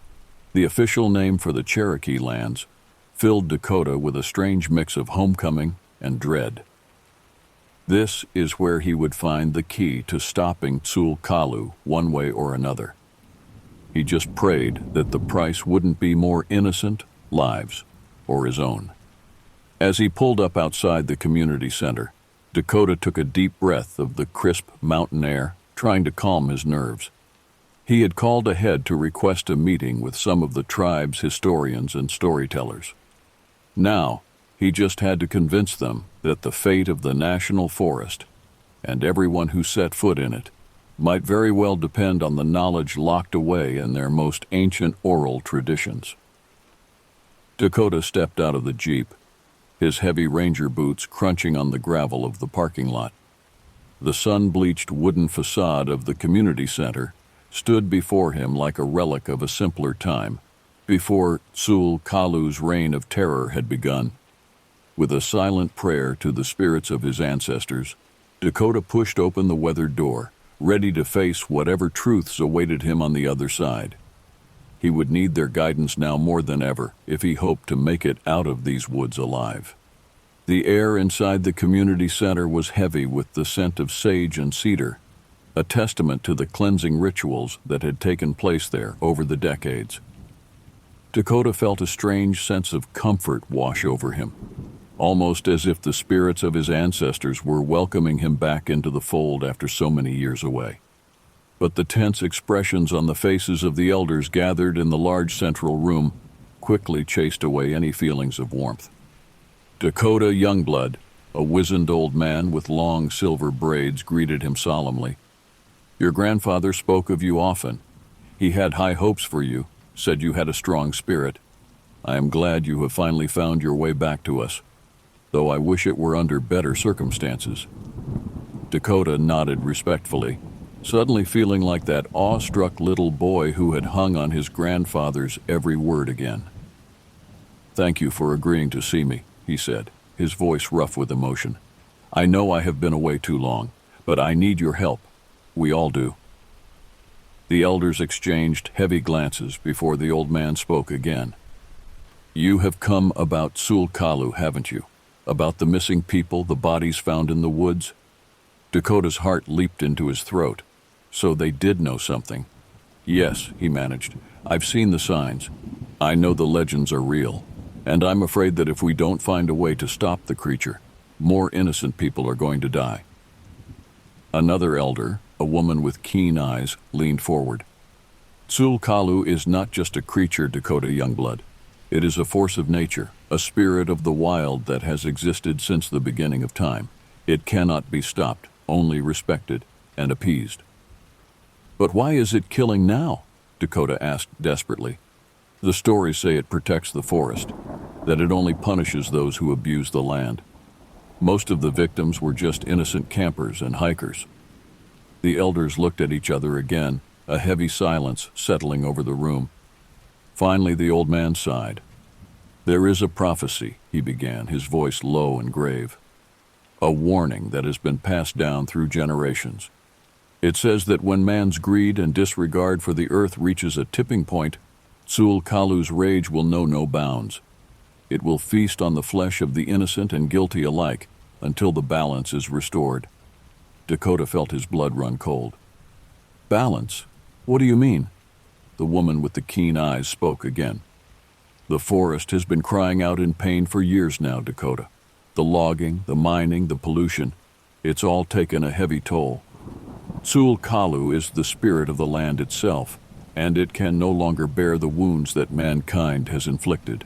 the official name for the Cherokee lands, filled Dakota with a strange mix of homecoming and dread. This is where he would find the key to stopping Tsul Kalu one way or another. He just prayed that the price wouldn't be more innocent lives or his own. As he pulled up outside the community center, Dakota took a deep breath of the crisp mountain air, trying to calm his nerves. He had called ahead to request a meeting with some of the tribe's historians and storytellers. Now, he just had to convince them that the fate of the national forest, and everyone who set foot in it, might very well depend on the knowledge locked away in their most ancient oral traditions. Dakota stepped out of the Jeep, his heavy ranger boots crunching on the gravel of the parking lot. The sun-bleached wooden facade of the community center stood before him like a relic of a simpler time, before Tsul Kalu's reign of terror had begun. With a silent prayer to the spirits of his ancestors, Dakota pushed open the weathered door, ready to face whatever truths awaited him on the other side. He would need their guidance now more than ever if he hoped to make it out of these woods alive. The air inside the community center was heavy with the scent of sage and cedar, a testament to the cleansing rituals that had taken place there over the decades. Dakota felt a strange sense of comfort wash over him, almost as if the spirits of his ancestors were welcoming him back into the fold after so many years away. But the tense expressions on the faces of the elders gathered in the large central room quickly chased away any feelings of warmth. Dakota Youngblood, a wizened old man with long silver braids, greeted him solemnly. "Your grandfather spoke of you often. He had high hopes for you, said you had a strong spirit. I am glad you have finally found your way back to us, though I wish it were under better circumstances." Dakota nodded respectfully, suddenly feeling like that awestruck little boy who had hung on his grandfather's every word again. "Thank you for agreeing to see me," he said, his voice rough with emotion. "I know I have been away too long, but I need your help. We all do." The elders exchanged heavy glances before the old man spoke again. "You have come about Tsul Kalu, haven't you? About the missing people, the bodies found in the woods?" Dakota's heart leaped into his throat. So they did know something. "Yes," he managed. "I've seen the signs. I know the legends are real. And I'm afraid that if we don't find a way to stop the creature, more innocent people are going to die." Another elder, a woman with keen eyes, leaned forward. "Tsul Kalu is not just a creature, Dakota Youngblood. It is a force of nature, a spirit of the wild that has existed since the beginning of time. It cannot be stopped, only respected and appeased." "But why is it killing now?" Dakota asked desperately. "The stories say it protects the forest, that it only punishes those who abuse the land. Most of the victims were just innocent campers and hikers." The elders looked at each other again, a heavy silence settling over the room. Finally, the old man sighed. "There is a prophecy," he began, his voice low and grave. "A warning that has been passed down through generations. It says that when man's greed and disregard for the earth reaches a tipping point, Tsul Kalu's rage will know no bounds. It will feast on the flesh of the innocent and guilty alike until the balance is restored." Dakota felt his blood run cold. "Balance? What do you mean?" The woman with the keen eyes spoke again. The forest has been crying out in pain for years now, Dakota. The logging, the mining, the pollution, it's all taken a heavy toll. Tsul-Kalu is the spirit of the land itself, and it can no longer bear the wounds that mankind has inflicted.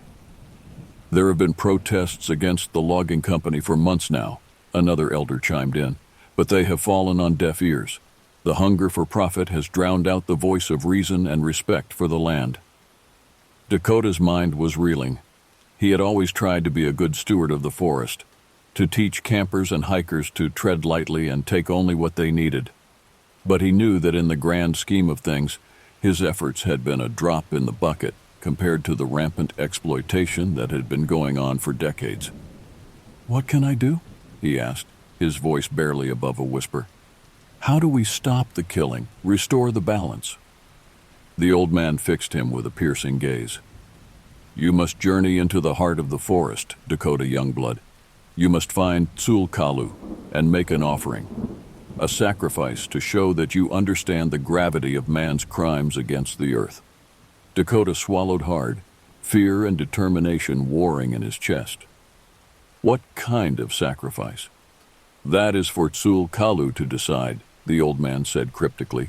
There have been protests against the logging company for months now, another elder chimed in, but they have fallen on deaf ears. The hunger for profit has drowned out the voice of reason and respect for the land. Dakota's mind was reeling. He had always tried to be a good steward of the forest, to teach campers and hikers to tread lightly and take only what they needed. But he knew that in the grand scheme of things, his efforts had been a drop in the bucket compared to the rampant exploitation that had been going on for decades. "What can I do?" he asked, his voice barely above a whisper. "How do we stop the killing, restore the balance?" The old man fixed him with a piercing gaze. "You must journey into the heart of the forest, Dakota Youngblood. You must find Tsul-Kalu and make an offering, a sacrifice to show that you understand the gravity of man's crimes against the earth." Dakota swallowed hard, fear and determination warring in his chest. "What kind of sacrifice?" "That is for Tsul-Kalu to decide," the old man said cryptically.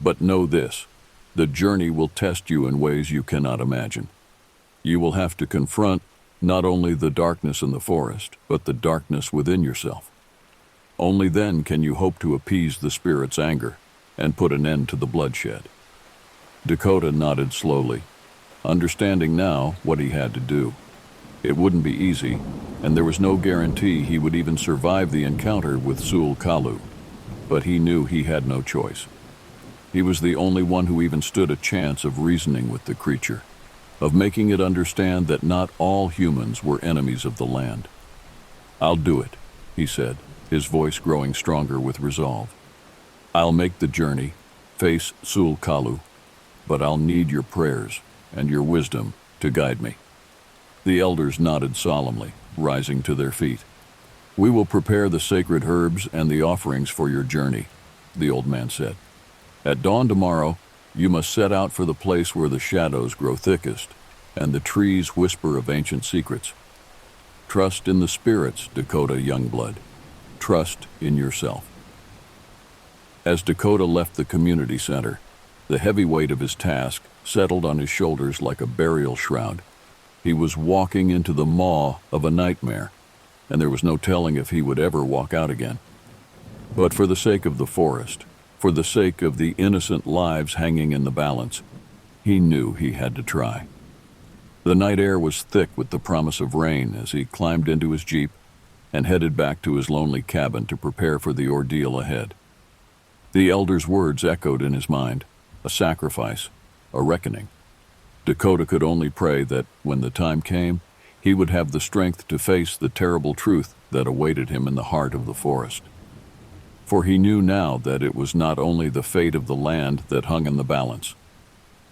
"But know this, the journey will test you in ways you cannot imagine. You will have to confront not only the darkness in the forest, but the darkness within yourself. Only then can you hope to appease the spirit's anger and put an end to the bloodshed." Dakota nodded slowly, understanding now what he had to do. It wouldn't be easy, and there was no guarantee he would even survive the encounter with Tsul-Kalu, but he knew he had no choice. He was the only one who even stood a chance of reasoning with the creature, of making it understand that not all humans were enemies of the land. "I'll do it," he said, his voice growing stronger with resolve. "I'll make the journey, face Tsul-Kalu, but I'll need your prayers and your wisdom to guide me." The elders nodded solemnly, rising to their feet. "We will prepare the sacred herbs and the offerings for your journey," the old man said. "At dawn tomorrow, you must set out for the place where the shadows grow thickest and the trees whisper of ancient secrets. Trust in the spirits, Dakota Youngblood. Trust in yourself." As Dakota left the community center, the heavy weight of his task settled on his shoulders like a burial shroud. He was walking into the maw of a nightmare, and there was no telling if he would ever walk out again. But for the sake of the forest, for the sake of the innocent lives hanging in the balance, he knew he had to try. The night air was thick with the promise of rain as he climbed into his Jeep and headed back to his lonely cabin to prepare for the ordeal ahead. The elder's words echoed in his mind, a sacrifice, a reckoning. Dakota could only pray that, when the time came, he would have the strength to face the terrible truth that awaited him in the heart of the forest. For he knew now that it was not only the fate of the land that hung in the balance.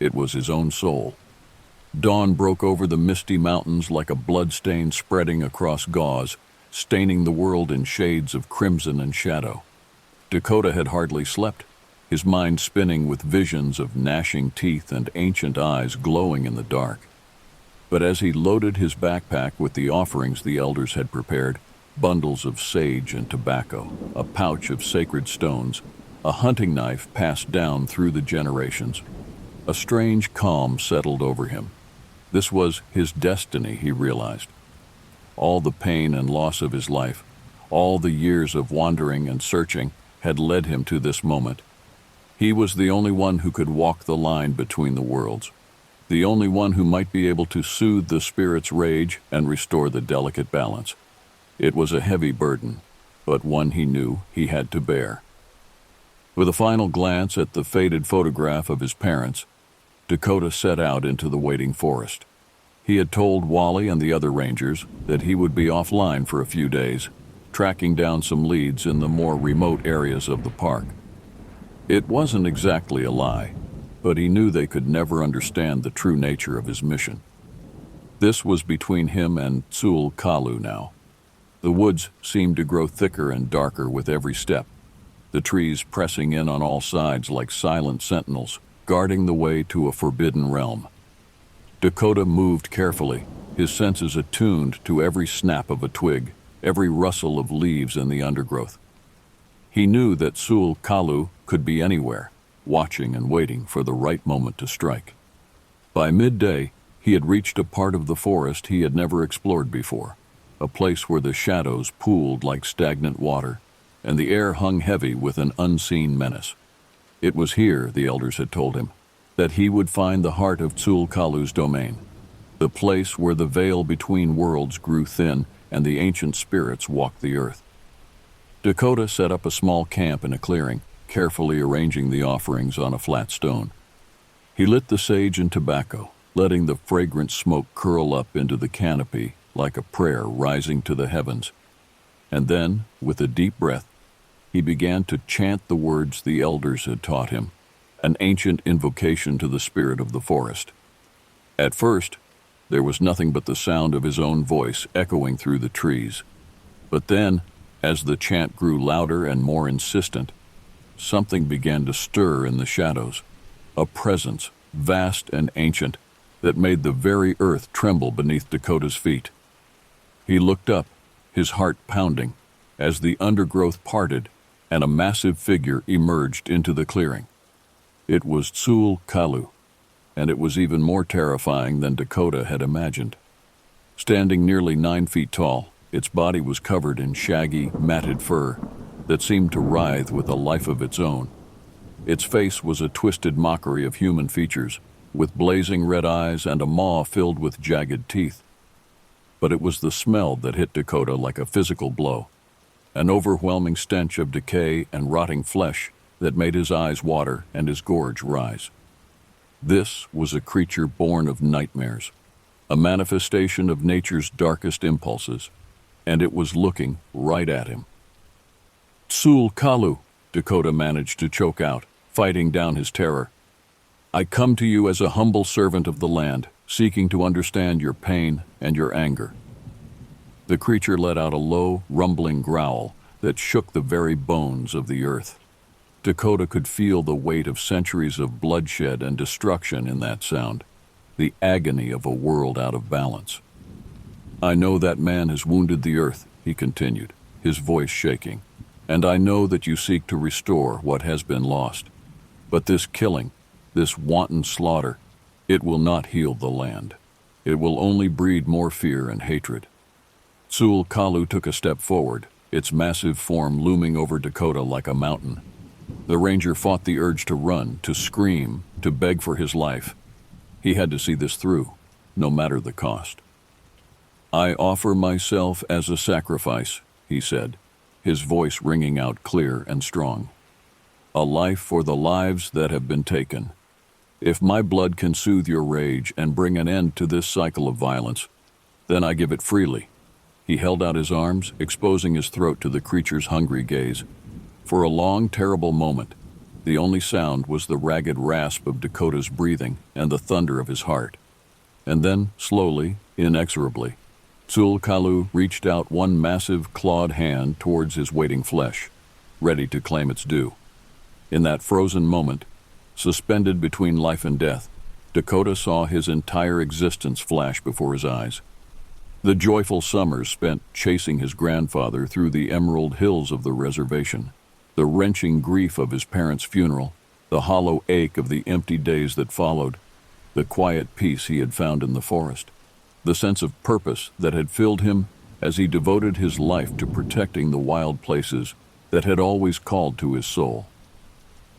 It was his own soul. Dawn broke over the misty mountains like a bloodstain spreading across gauze, staining the world in shades of crimson and shadow. Dakota had hardly slept, his mind spinning with visions of gnashing teeth and ancient eyes glowing in the dark. But as he loaded his backpack with the offerings the elders had prepared, bundles of sage and tobacco, a pouch of sacred stones, a hunting knife passed down through the generations, a strange calm settled over him. This was his destiny, he realized. All the pain and loss of his life, all the years of wandering and searching, had led him to this moment. He was the only one who could walk the line between the worlds, the only one who might be able to soothe the spirit's rage and restore the delicate balance. It was a heavy burden, but one he knew he had to bear. With a final glance at the faded photograph of his parents, Dakota set out into the waiting forest. He had told Wally and the other rangers that he would be offline for a few days, tracking down some leads in the more remote areas of the park. It wasn't exactly a lie, but he knew they could never understand the true nature of his mission. This was between him and Tsul-Kalu now. The woods seemed to grow thicker and darker with every step, the trees pressing in on all sides like silent sentinels, guarding the way to a forbidden realm. Dakota moved carefully, his senses attuned to every snap of a twig, every rustle of leaves in the undergrowth. He knew that Sul Kalu could be anywhere, watching and waiting for the right moment to strike. By midday, he had reached a part of the forest he had never explored before, a place where the shadows pooled like stagnant water, and the air hung heavy with an unseen menace. It was here, the elders had told him, that he would find the heart of Sul Kalu's domain, the place where the veil between worlds grew thin and the ancient spirits walked the earth. Dakota set up a small camp in a clearing, carefully arranging the offerings on a flat stone. He lit the sage and tobacco, letting the fragrant smoke curl up into the canopy like a prayer rising to the heavens. And then, with a deep breath, he began to chant the words the elders had taught him, an ancient invocation to the spirit of the forest. At first, there was nothing but the sound of his own voice echoing through the trees. But then, as the chant grew louder and more insistent, something began to stir in the shadows, a presence, vast and ancient, that made the very earth tremble beneath Dakota's feet. He looked up, his heart pounding, as the undergrowth parted and a massive figure emerged into the clearing. It was Sul Kalu, and it was even more terrifying than Dakota had imagined. Standing nearly 9 feet tall, its body was covered in shaggy, matted fur that seemed to writhe with a life of its own. Its face was a twisted mockery of human features, with blazing red eyes and a maw filled with jagged teeth. But it was the smell that hit Dakota like a physical blow, an overwhelming stench of decay and rotting flesh that made his eyes water and his gorge rise. This was a creature born of nightmares, a manifestation of nature's darkest impulses, and it was looking right at him. "Sul Kalu," Dakota managed to choke out, fighting down his terror. "I come to you as a humble servant of the land, seeking to understand your pain and your anger." The creature let out a low, rumbling growl that shook the very bones of the earth. Dakota could feel the weight of centuries of bloodshed and destruction in that sound, the agony of a world out of balance. "I know that man has wounded the earth," he continued, his voice shaking, "and I know that you seek to restore what has been lost. But this killing, this wanton slaughter, it will not heal the land. It will only breed more fear and hatred." Sul Kalu took a step forward, its massive form looming over Dakota like a mountain. The ranger fought the urge to run, to scream, to beg for his life. He had to see this through, no matter the cost. "I offer myself as a sacrifice," he said, his voice ringing out clear and strong. "A life for the lives that have been taken. If my blood can soothe your rage and bring an end to this cycle of violence, then I give it freely." He held out his arms, exposing his throat to the creature's hungry gaze. For a long, terrible moment, the only sound was the ragged rasp of Dakota's breathing and the thunder of his heart. And then, slowly, inexorably, Sul Kalu reached out one massive, clawed hand towards his waiting flesh, ready to claim its due. In that frozen moment, suspended between life and death, Dakota saw his entire existence flash before his eyes. The joyful summers spent chasing his grandfather through the emerald hills of the reservation, the wrenching grief of his parents' funeral, the hollow ache of the empty days that followed, the quiet peace he had found in the forest, the sense of purpose that had filled him as he devoted his life to protecting the wild places that had always called to his soul.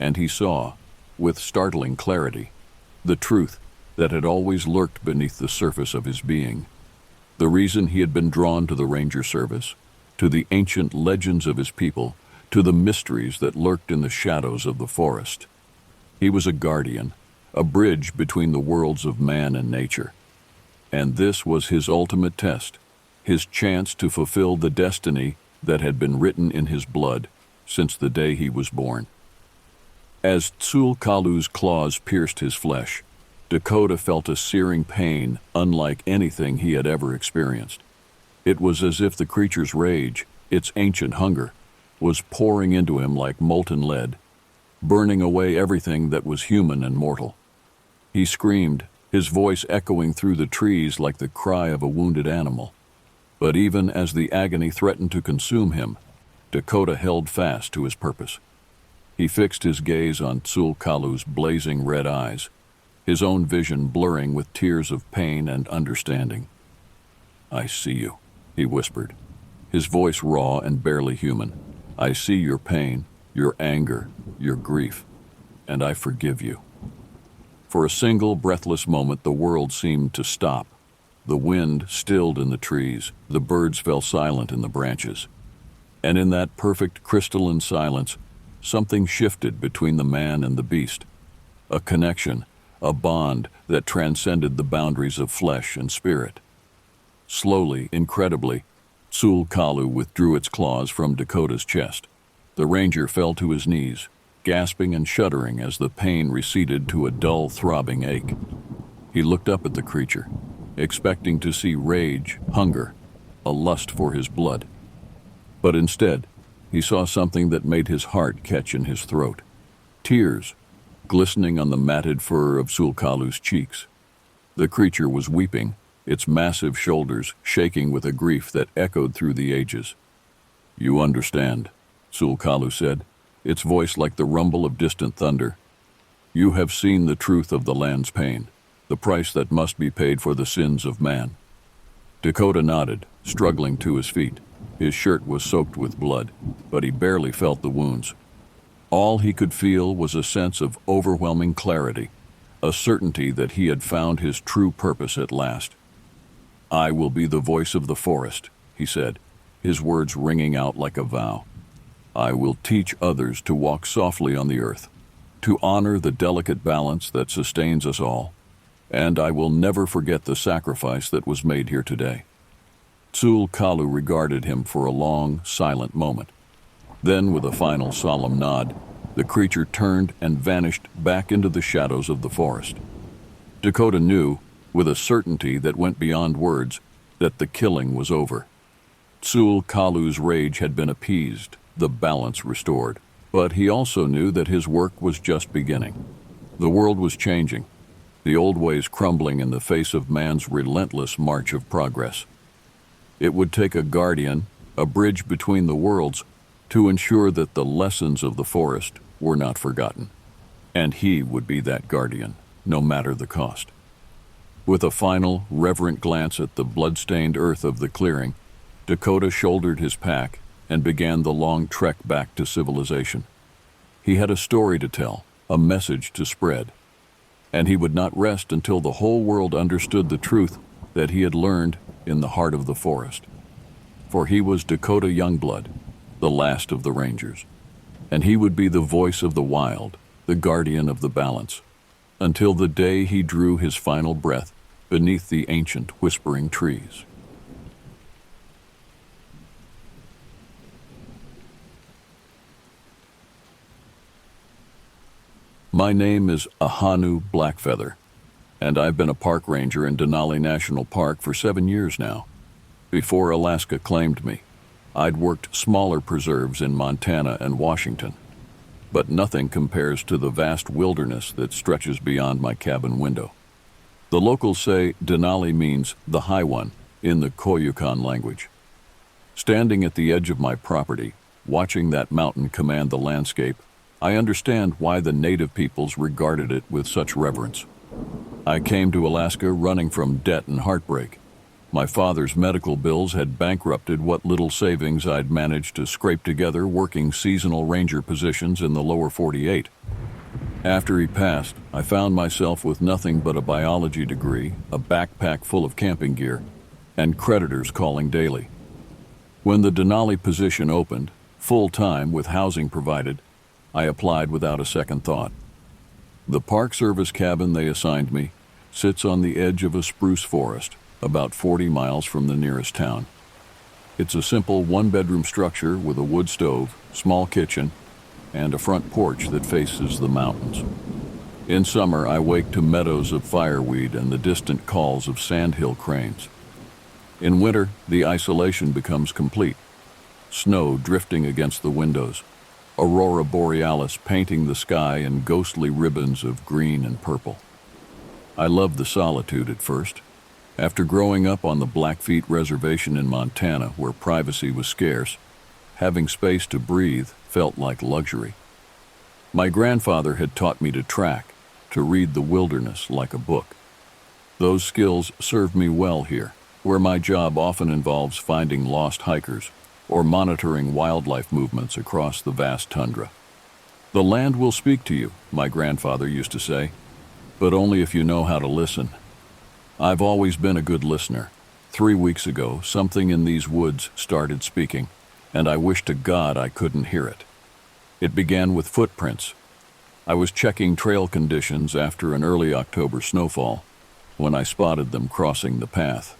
And he saw, with startling clarity, the truth that had always lurked beneath the surface of his being. The reason he had been drawn to the ranger service, to the ancient legends of his people, to the mysteries that lurked in the shadows of the forest. He was a guardian, a bridge between the worlds of man and nature. And this was his ultimate test, his chance to fulfill the destiny that had been written in his blood since the day he was born. As Sul Kalu's claws pierced his flesh, Dakota felt a searing pain unlike anything he had ever experienced. It was as if the creature's rage, its ancient hunger, was pouring into him like molten lead, burning away everything that was human and mortal. He screamed, his voice echoing through the trees like the cry of a wounded animal. But even as the agony threatened to consume him, Dakota held fast to his purpose. He fixed his gaze on Tzul'Kalu's blazing red eyes, his own vision blurring with tears of pain and understanding. "I see you," he whispered, his voice raw and barely human. "I see your pain, your anger, your grief, and I forgive you." For a single breathless moment the world seemed to stop. The wind stilled in the trees, the birds fell silent in the branches. And in that perfect crystalline silence, something shifted between the man and the beast. A connection, a bond that transcended the boundaries of flesh and spirit. Slowly, incredibly, Tzul'Kalu withdrew its claws from Dakota's chest. The ranger fell to his knees, gasping and shuddering as the pain receded to a dull, throbbing ache. He looked up at the creature, expecting to see rage, hunger, a lust for his blood. But instead, he saw something that made his heart catch in his throat. Tears, glistening on the matted fur of Tzul'Kalu's cheeks. The creature was weeping, its massive shoulders shaking with a grief that echoed through the ages. "You understand," Tzul'Kalu said, its voice like the rumble of distant thunder. "You have seen the truth of the land's pain, the price that must be paid for the sins of man." Dakota nodded, struggling to his feet. His shirt was soaked with blood, but he barely felt the wounds. All he could feel was a sense of overwhelming clarity, a certainty that he had found his true purpose at last. "I will be the voice of the forest," he said, his words ringing out like a vow. "I will teach others to walk softly on the earth, to honor the delicate balance that sustains us all, and I will never forget the sacrifice that was made here today." Tzul'Kalu regarded him for a long, silent moment. Then, with a final solemn nod, the creature turned and vanished back into the shadows of the forest. Dakota knew, with a certainty that went beyond words, that the killing was over. Tzul'Kalu's rage had been appeased, the balance restored. But he also knew that his work was just beginning. The world was changing, the old ways crumbling in the face of man's relentless march of progress. It would take a guardian, a bridge between the worlds, to ensure that the lessons of the forest were not forgotten. And he would be that guardian, no matter the cost. With a final, reverent glance at the blood-stained earth of the clearing, Dakota shouldered his pack and began the long trek back to civilization. He had a story to tell, a message to spread, and he would not rest until the whole world understood the truth that he had learned in the heart of the forest. For he was Dakota Youngblood, the last of the Rangers, and he would be the voice of the wild, the guardian of the balance, until the day he drew his final breath beneath the ancient whispering trees. My name is Ahanu Blackfeather, and I've been a park ranger in Denali National Park for 7 years now. Before Alaska claimed me, I'd worked smaller preserves in Montana and Washington, but nothing compares to the vast wilderness that stretches beyond my cabin window. The locals say Denali means the high one in the Koyukon language. Standing at the edge of my property, watching that mountain command the landscape, I understand why the native peoples regarded it with such reverence. I came to Alaska running from debt and heartbreak. My father's medical bills had bankrupted what little savings I'd managed to scrape together working seasonal ranger positions in the lower 48. After he passed, I found myself with nothing but a biology degree, a backpack full of camping gear, and creditors calling daily. When the Denali position opened, full-time with housing provided, I applied without a second thought. The Park Service cabin they assigned me sits on the edge of a spruce forest, about 40 miles from the nearest town. It's a simple one-bedroom structure with a wood stove, small kitchen, and a front porch that faces the mountains. In summer, I wake to meadows of fireweed and the distant calls of sandhill cranes. In winter, the isolation becomes complete. Snow drifting against the windows, aurora borealis painting the sky in ghostly ribbons of green and purple. I loved the solitude at first. After growing up on the Blackfeet Reservation in Montana, where privacy was scarce, having space to breathe felt like luxury. My grandfather had taught me to track, to read the wilderness like a book. Those skills served me well here, where my job often involves finding lost hikers or monitoring wildlife movements across the vast tundra. The land will speak to you, my grandfather used to say, but only if you know how to listen. I've always been a good listener. 3 weeks ago, something in these woods started speaking, and I wish to God I couldn't hear it. It began with footprints. I was checking trail conditions after an early October snowfall when I spotted them crossing the path.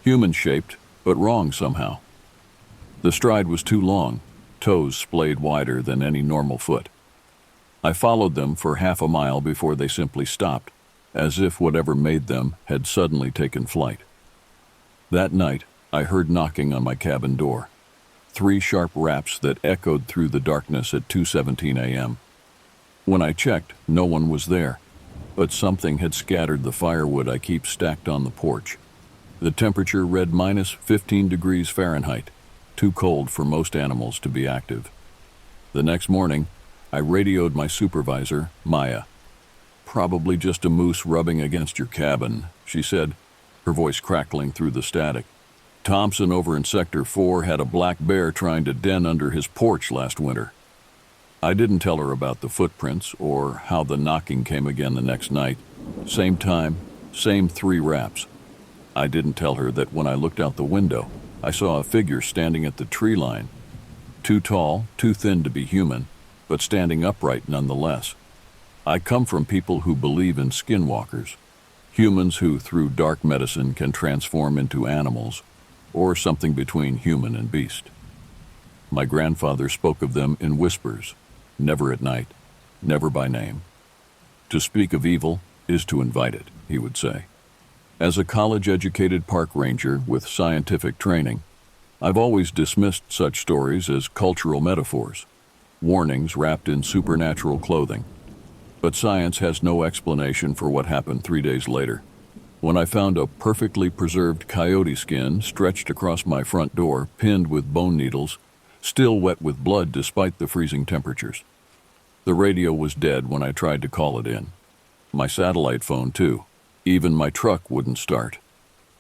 Human-shaped, but wrong somehow. The stride was too long, toes splayed wider than any normal foot. I followed them for half a mile before they simply stopped, as if whatever made them had suddenly taken flight. That night, I heard knocking on my cabin door. 3 sharp raps that echoed through the darkness at 2:17 a.m. When I checked, no one was there, but something had scattered the firewood I keep stacked on the porch. The temperature read -15 degrees Fahrenheit, too cold for most animals to be active. The next morning, I radioed my supervisor, Maya. "Probably just a moose rubbing against your cabin," she said, her voice crackling through the static. "Thompson over in Sector 4 had a black bear trying to den under his porch last winter." I didn't tell her about the footprints or how the knocking came again the next night. Same time, same 3 raps. I didn't tell her that when I looked out the window, I saw a figure standing at the tree line. Too tall, too thin to be human, but standing upright nonetheless. I come from people who believe in skinwalkers, humans who through dark medicine can transform into animals, or something between human and beast. My grandfather spoke of them in whispers, never at night, never by name. To speak of evil is to invite it, he would say. As a college-educated park ranger with scientific training, I've always dismissed such stories as cultural metaphors, warnings wrapped in supernatural clothing. But science has no explanation for what happened 3 days later, when I found a perfectly preserved coyote skin stretched across my front door, pinned with bone needles, still wet with blood despite the freezing temperatures. The radio was dead when I tried to call it in. My satellite phone, too. Even my truck wouldn't start.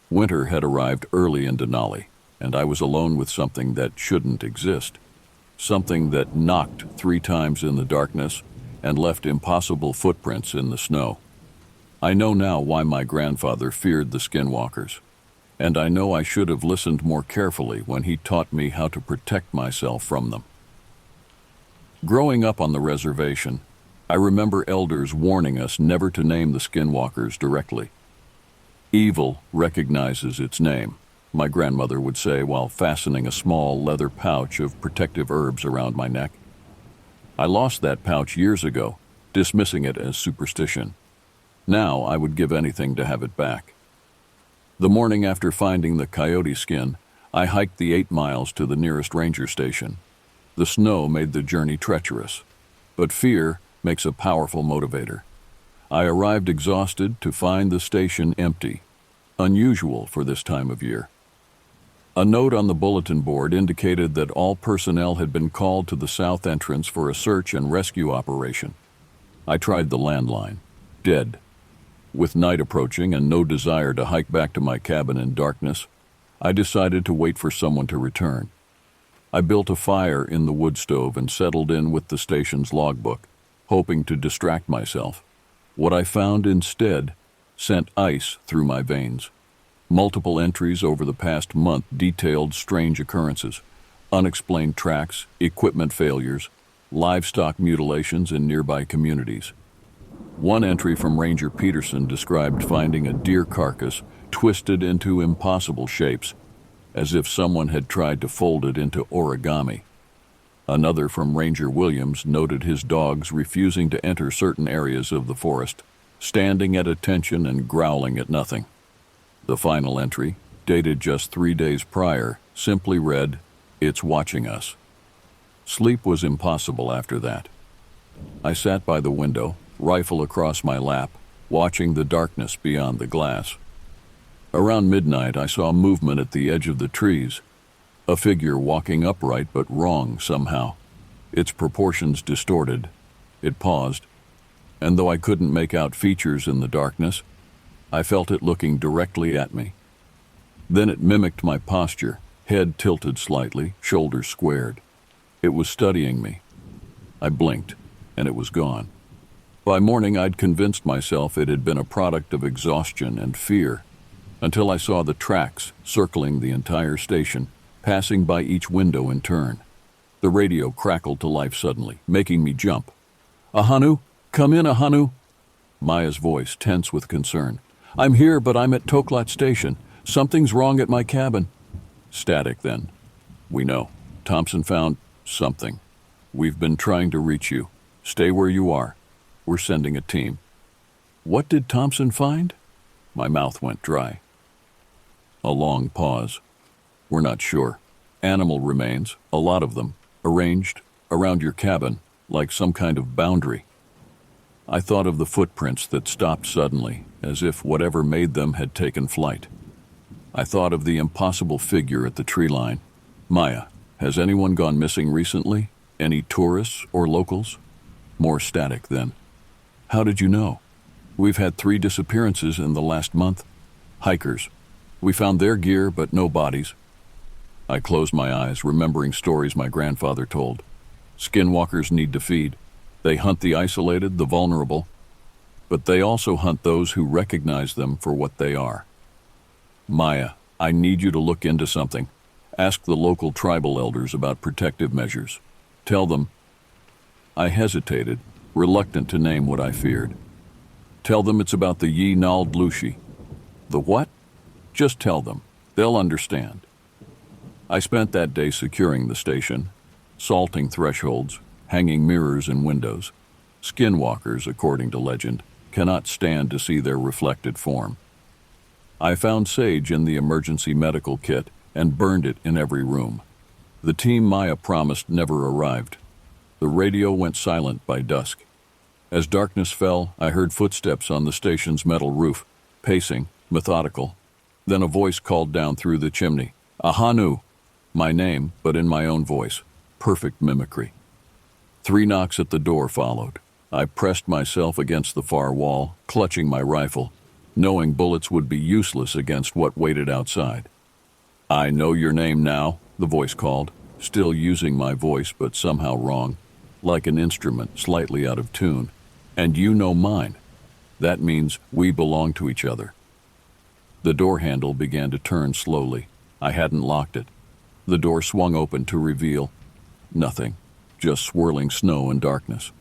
Winter had arrived early in Denali, and I was alone with something that shouldn't exist. Something that knocked 3 times in the darkness and left impossible footprints in the snow. I know now why my grandfather feared the skinwalkers, and I know I should have listened more carefully when he taught me how to protect myself from them. Growing up on the reservation, I remember elders warning us never to name the skinwalkers directly. "Evil recognizes its name," my grandmother would say while fastening a small leather pouch of protective herbs around my neck. I lost that pouch years ago, dismissing it as superstition. Now I would give anything to have it back. The morning after finding the coyote skin, I hiked the 8 miles to the nearest ranger station. The snow made the journey treacherous, but fear makes a powerful motivator. I arrived exhausted to find the station empty, unusual for this time of year. A note on the bulletin board indicated that all personnel had been called to the south entrance for a search and rescue operation. I tried the landline. Dead. With night approaching and no desire to hike back to my cabin in darkness, I decided to wait for someone to return. I built a fire in the wood stove and settled in with the station's logbook, hoping to distract myself. What I found instead sent ice through my veins. Multiple entries over the past month detailed strange occurrences, unexplained tracks, equipment failures, livestock mutilations in nearby communities. One entry from Ranger Peterson described finding a deer carcass twisted into impossible shapes, as if someone had tried to fold it into origami. Another from Ranger Williams noted his dogs refusing to enter certain areas of the forest, standing at attention and growling at nothing. The final entry, dated just 3 days prior, simply read, "It's watching us." Sleep was impossible after that. I sat by the window, rifle across my lap, watching the darkness beyond the glass. Around midnight, I saw movement at the edge of the trees, a figure walking upright but wrong somehow, its proportions distorted. It paused, and though I couldn't make out features in the darkness, I felt it looking directly at me. Then it mimicked my posture, head tilted slightly, shoulders squared. It was studying me. I blinked, and it was gone. By morning, I'd convinced myself it had been a product of exhaustion and fear, until I saw the tracks circling the entire station, passing by each window in turn. The radio crackled to life suddenly, making me jump. "Ahanu? Come in, Ahanu!" Maya's voice tense with concern. "I'm here, but I'm at Toklat Station. Something's wrong at my cabin." Static then. "We know. Thompson found something. We've been trying to reach you. Stay where you are. We're sending a team." "What did Thompson find?" My mouth went dry. A long pause. "We're not sure. Animal remains, a lot of them, arranged around your cabin, like some kind of boundary." I thought of the footprints that stopped suddenly, as if whatever made them had taken flight. I thought of the impossible figure at the tree line. "Maya, has anyone gone missing recently? Any tourists or locals?" More static then. "How did you know?" "We've had 3 disappearances in the last month. Hikers. We found their gear, but no bodies." I closed my eyes, remembering stories my grandfather told. Skinwalkers need to feed. They hunt the isolated, the vulnerable, but they also hunt those who recognize them for what they are. "Maya, I need you to look into something. Ask the local tribal elders about protective measures. Tell them—" I hesitated, reluctant to name what I feared. "Tell them it's about the Yi Nald Lushi." "The what?" "Just tell them. They'll understand." I spent that day securing the station, salting thresholds, hanging mirrors in windows. Skinwalkers, according to legend, cannot stand to see their reflected form. I found sage in the emergency medical kit and burned it in every room. The team Maya promised never arrived. The radio went silent by dusk. As darkness fell, I heard footsteps on the station's metal roof, pacing, methodical. Then a voice called down through the chimney. "Ahanu!" My name, but in my own voice. Perfect mimicry. 3 knocks at the door followed. I pressed myself against the far wall, clutching my rifle, knowing bullets would be useless against what waited outside. "I know your name now," the voice called, still using my voice but somehow wrong, like an instrument slightly out of tune. "And you know mine. That means we belong to each other." The door handle began to turn slowly. I hadn't locked it. The door swung open to reveal nothing, just swirling snow and darkness.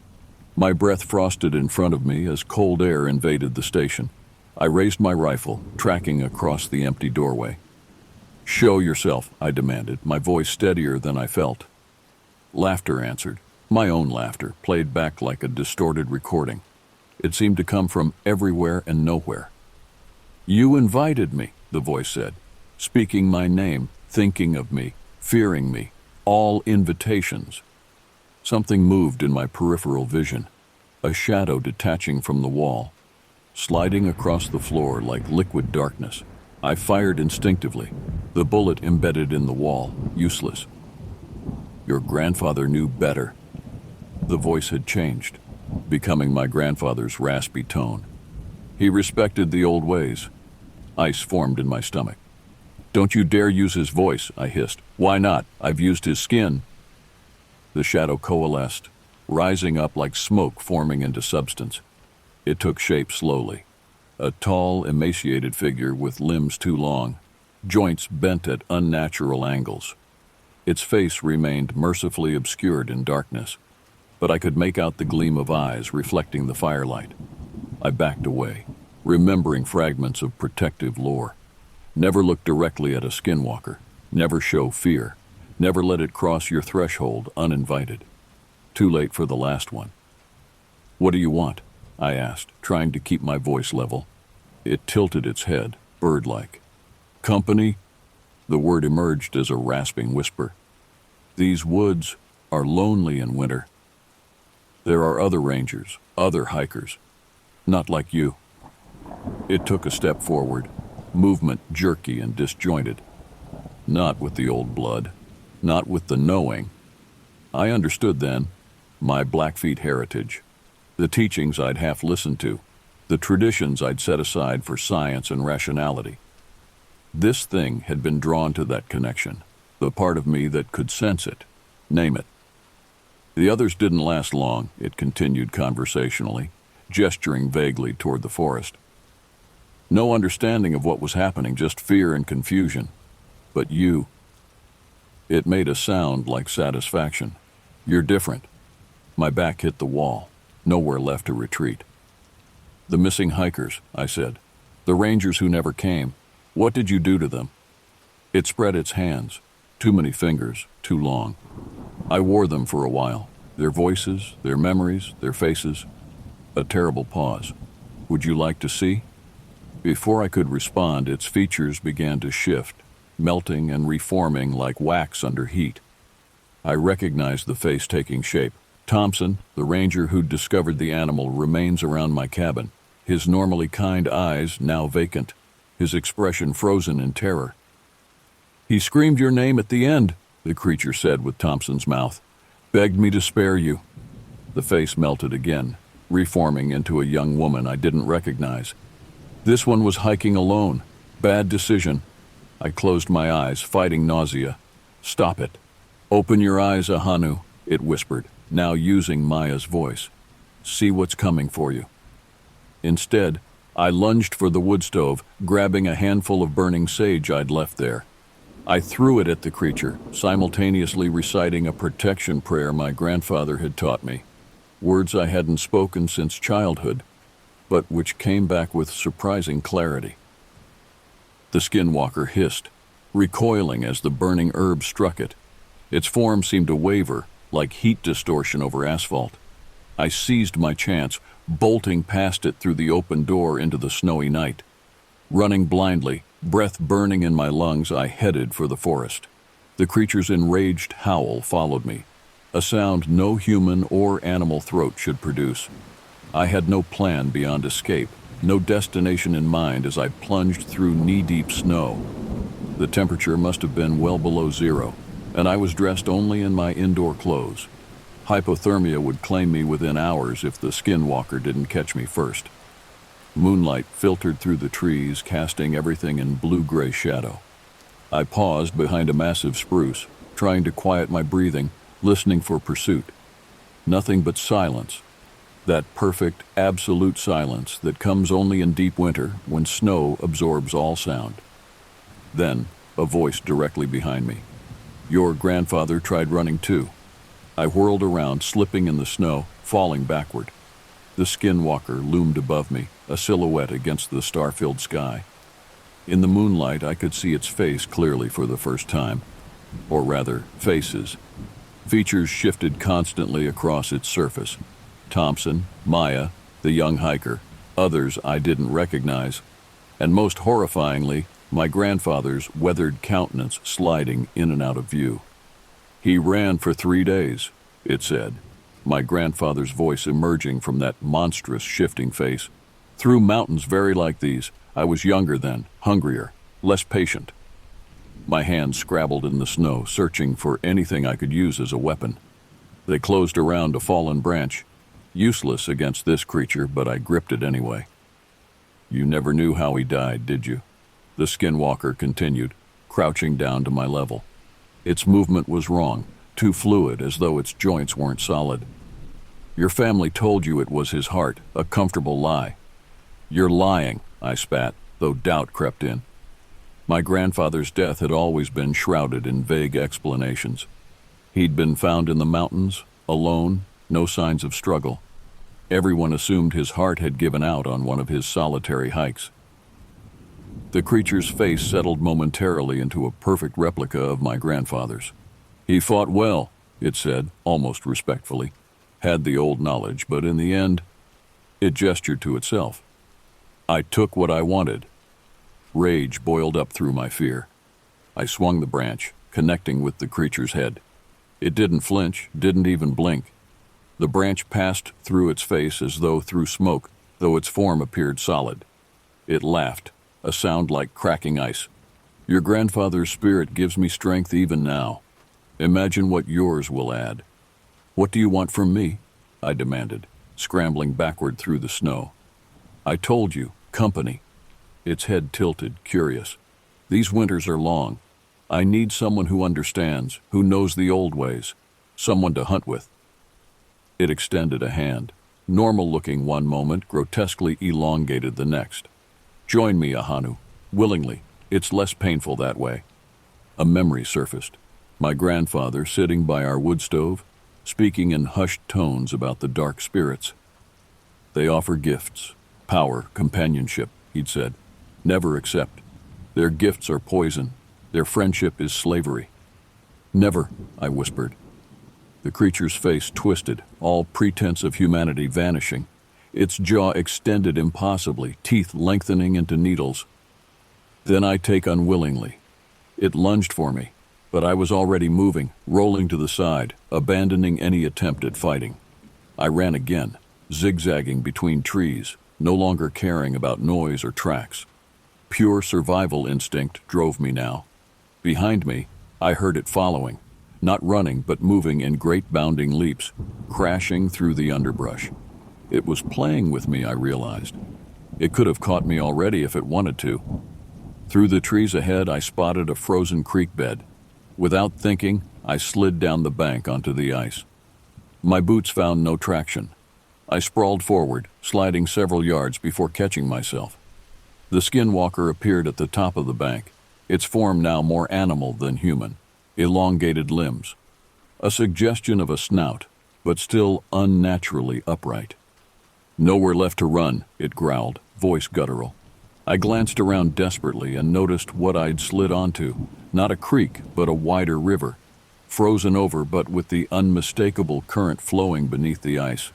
My breath frosted in front of me as cold air invaded the station. I raised my rifle, tracking across the empty doorway. "Show yourself," I demanded, my voice steadier than I felt. Laughter answered. My own laughter, played back like a distorted recording. It seemed to come from everywhere and nowhere. "You invited me," the voice said, speaking my name, thinking of me, fearing me, all invitations. Something moved in my peripheral vision, a shadow detaching from the wall, sliding across the floor like liquid darkness. I fired instinctively, the bullet embedded in the wall, useless. "Your grandfather knew better." The voice had changed, becoming my grandfather's raspy tone. He respected the old ways. Ice formed in my stomach. "Don't you dare use his voice," I hissed. "Why not? I've used his skin." The shadow coalesced, rising up like smoke forming into substance. It took shape slowly. A tall, emaciated figure with limbs too long, joints bent at unnatural angles. Its face remained mercifully obscured in darkness, but I could make out the gleam of eyes reflecting the firelight. I backed away, remembering fragments of protective lore. Never look directly at a skinwalker. Never show fear. Never let it cross your threshold uninvited. Too late for the last one. "What do you want?" I asked, trying to keep my voice level. It tilted its head, bird-like. "Company?" The word emerged as a rasping whisper. "These woods are lonely in winter. There are other rangers, other hikers. Not like you." It took a step forward, movement jerky and disjointed. Not with the old blood, not with the knowing. I understood then my Blackfeet heritage, the teachings I'd half listened to, the traditions I'd set aside for science and rationality. This thing had been drawn to that connection, the part of me that could sense it, name it. The others didn't last long, it continued conversationally, gesturing vaguely toward the forest. No understanding of what was happening, just fear and confusion. But you. It made a sound like satisfaction. You're different. My back hit the wall. Nowhere left to retreat. The missing hikers, I said. The rangers who never came. What did you do to them? It spread its hands. Too many fingers, too long. I wore them for a while. Their voices, their memories, their faces. A terrible pause. Would you like to see? Before I could respond, its features began to shift, melting and reforming like wax under heat. I recognized the face taking shape. Thompson, the ranger who'd discovered the animal, remains around my cabin, his normally kind eyes now vacant, his expression frozen in terror. He screamed your name at the end, the creature said with Thompson's mouth. Begged me to spare you. The face melted again, reforming into a young woman I didn't recognize. This one was hiking alone. Bad decision. I closed my eyes, fighting nausea. Stop it. Open your eyes, Ahanu, it whispered, now using Maya's voice. See what's coming for you. Instead, I lunged for the wood stove, grabbing a handful of burning sage I'd left there. I threw it at the creature, simultaneously reciting a protection prayer my grandfather had taught me. Words I hadn't spoken since childhood, but which came back with surprising clarity. The skinwalker hissed, recoiling as the burning herb struck it. Its form seemed to waver, like heat distortion over asphalt. I seized my chance, bolting past it through the open door into the snowy night. Running blindly, breath burning in my lungs, I headed for the forest. The creature's enraged howl followed me, a sound no human or animal throat should produce. I had no plan beyond escape, no destination in mind as I plunged through knee-deep snow. The temperature must have been well below zero, and I was dressed only in my indoor clothes. Hypothermia would claim me within hours if the skinwalker didn't catch me first. Moonlight filtered through the trees, casting everything in blue-gray shadow. I paused behind a massive spruce, trying to quiet my breathing, listening for pursuit. Nothing but silence. That perfect, absolute silence that comes only in deep winter when snow absorbs all sound. Then, a voice directly behind me. Your grandfather tried running too. I whirled around, slipping in the snow, falling backward. The skinwalker loomed above me, a silhouette against the star-filled sky. In the moonlight, I could see its face clearly for the first time. Or rather, faces. Features shifted constantly across its surface. Thompson, Maya, the young hiker, others I didn't recognize, and most horrifyingly, my grandfather's weathered countenance sliding in and out of view. He ran for 3 days, it said, my grandfather's voice emerging from that monstrous shifting face. Through mountains very like these. I was younger then, hungrier, less patient. My hands scrabbled in the snow, searching for anything I could use as a weapon. They closed around a fallen branch. Useless against this creature, but I gripped it anyway. You never knew how he died, did you? The skinwalker continued, crouching down to my level. Its movement was wrong, too fluid, as though its joints weren't solid. Your family told you it was his heart, a comfortable lie. You're lying, I spat, though doubt crept in. My grandfather's death had always been shrouded in vague explanations. He'd been found in the mountains, alone, no signs of struggle. Everyone assumed his heart had given out on one of his solitary hikes. The creature's face settled momentarily into a perfect replica of my grandfather's. He fought well, it said, almost respectfully. Had the old knowledge, but in the end, it gestured to itself. I took what I wanted. Rage boiled up through my fear. I swung the branch, connecting with the creature's head. It didn't flinch, didn't even blink. The branch passed through its face as though through smoke, though its form appeared solid. It laughed, a sound like cracking ice. Your grandfather's spirit gives me strength even now. Imagine what yours will add. What do you want from me? I demanded, scrambling backward through the snow. I told you, company. Its head tilted, curious. These winters are long. I need someone who understands, who knows the old ways, someone to hunt with. It extended a hand, normal-looking one moment, grotesquely elongated the next. Join me, Ahanu, willingly. It's less painful that way. A memory surfaced. My grandfather sitting by our wood stove, speaking in hushed tones about the dark spirits. They offer gifts, power, companionship, he'd said. Never accept. Their gifts are poison. Their friendship is slavery. Never, I whispered. The creature's face twisted, all pretense of humanity vanishing. Its jaw extended impossibly, teeth lengthening into needles. Then I take unwillingly. It lunged for me, but I was already moving, rolling to the side, abandoning any attempt at fighting. I ran again, zigzagging between trees, no longer caring about noise or tracks. Pure survival instinct drove me now. Behind me, I heard it following, not running but moving in great bounding leaps, crashing through the underbrush. It was playing with me, I realized. It could have caught me already if it wanted to. Through the trees ahead, I spotted a frozen creek bed. Without thinking, I slid down the bank onto the ice. My boots found no traction. I sprawled forward, sliding several yards before catching myself. The skinwalker appeared at the top of the bank, its form now more animal than human, elongated limbs. A suggestion of a snout, but still unnaturally upright. Nowhere left to run, it growled, voice guttural. I glanced around desperately and noticed what I'd slid onto, not a creek, but a wider river, frozen over but with the unmistakable current flowing beneath the ice.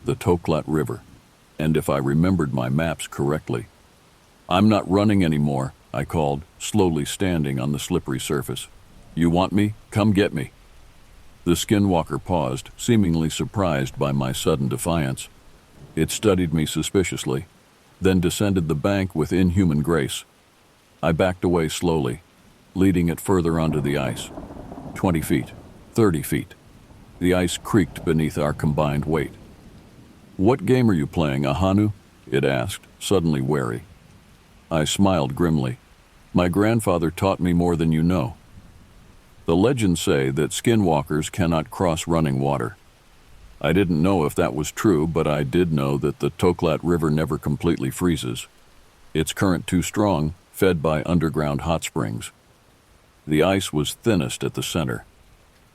The Toklat River, and if I remembered my maps correctly. I'm not running anymore, I called, slowly standing on the slippery surface. You want me? Come get me. The skinwalker paused, seemingly surprised by my sudden defiance. It studied me suspiciously, then descended the bank with inhuman grace. I backed away slowly, leading it further onto the ice. 20 feet, 30 feet. The ice creaked beneath our combined weight. What game are you playing, Ahanu? It asked, suddenly wary. I smiled grimly. My grandfather taught me more than you know. The legends say that skinwalkers cannot cross running water. I didn't know if that was true, but I did know that the Toklat River never completely freezes. Its current too strong, fed by underground hot springs. The ice was thinnest at the center.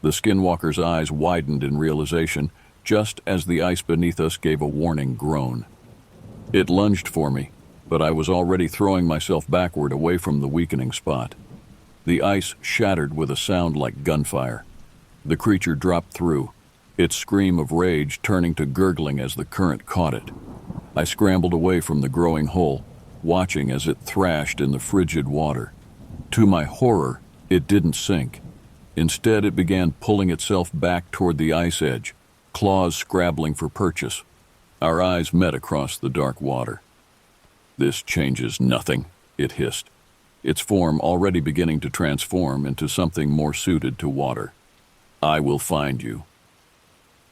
The skinwalker's eyes widened in realization, just as the ice beneath us gave a warning groan. It lunged for me, but I was already throwing myself backward away from the weakening spot. The ice shattered with a sound like gunfire. The creature dropped through, its scream of rage turning to gurgling as the current caught it. I scrambled away from the growing hole, watching as it thrashed in the frigid water. To my horror, it didn't sink. Instead, it began pulling itself back toward the ice edge, claws scrabbling for purchase. Our eyes met across the dark water. This changes nothing, it hissed, its form already beginning to transform into something more suited to water. I will find you.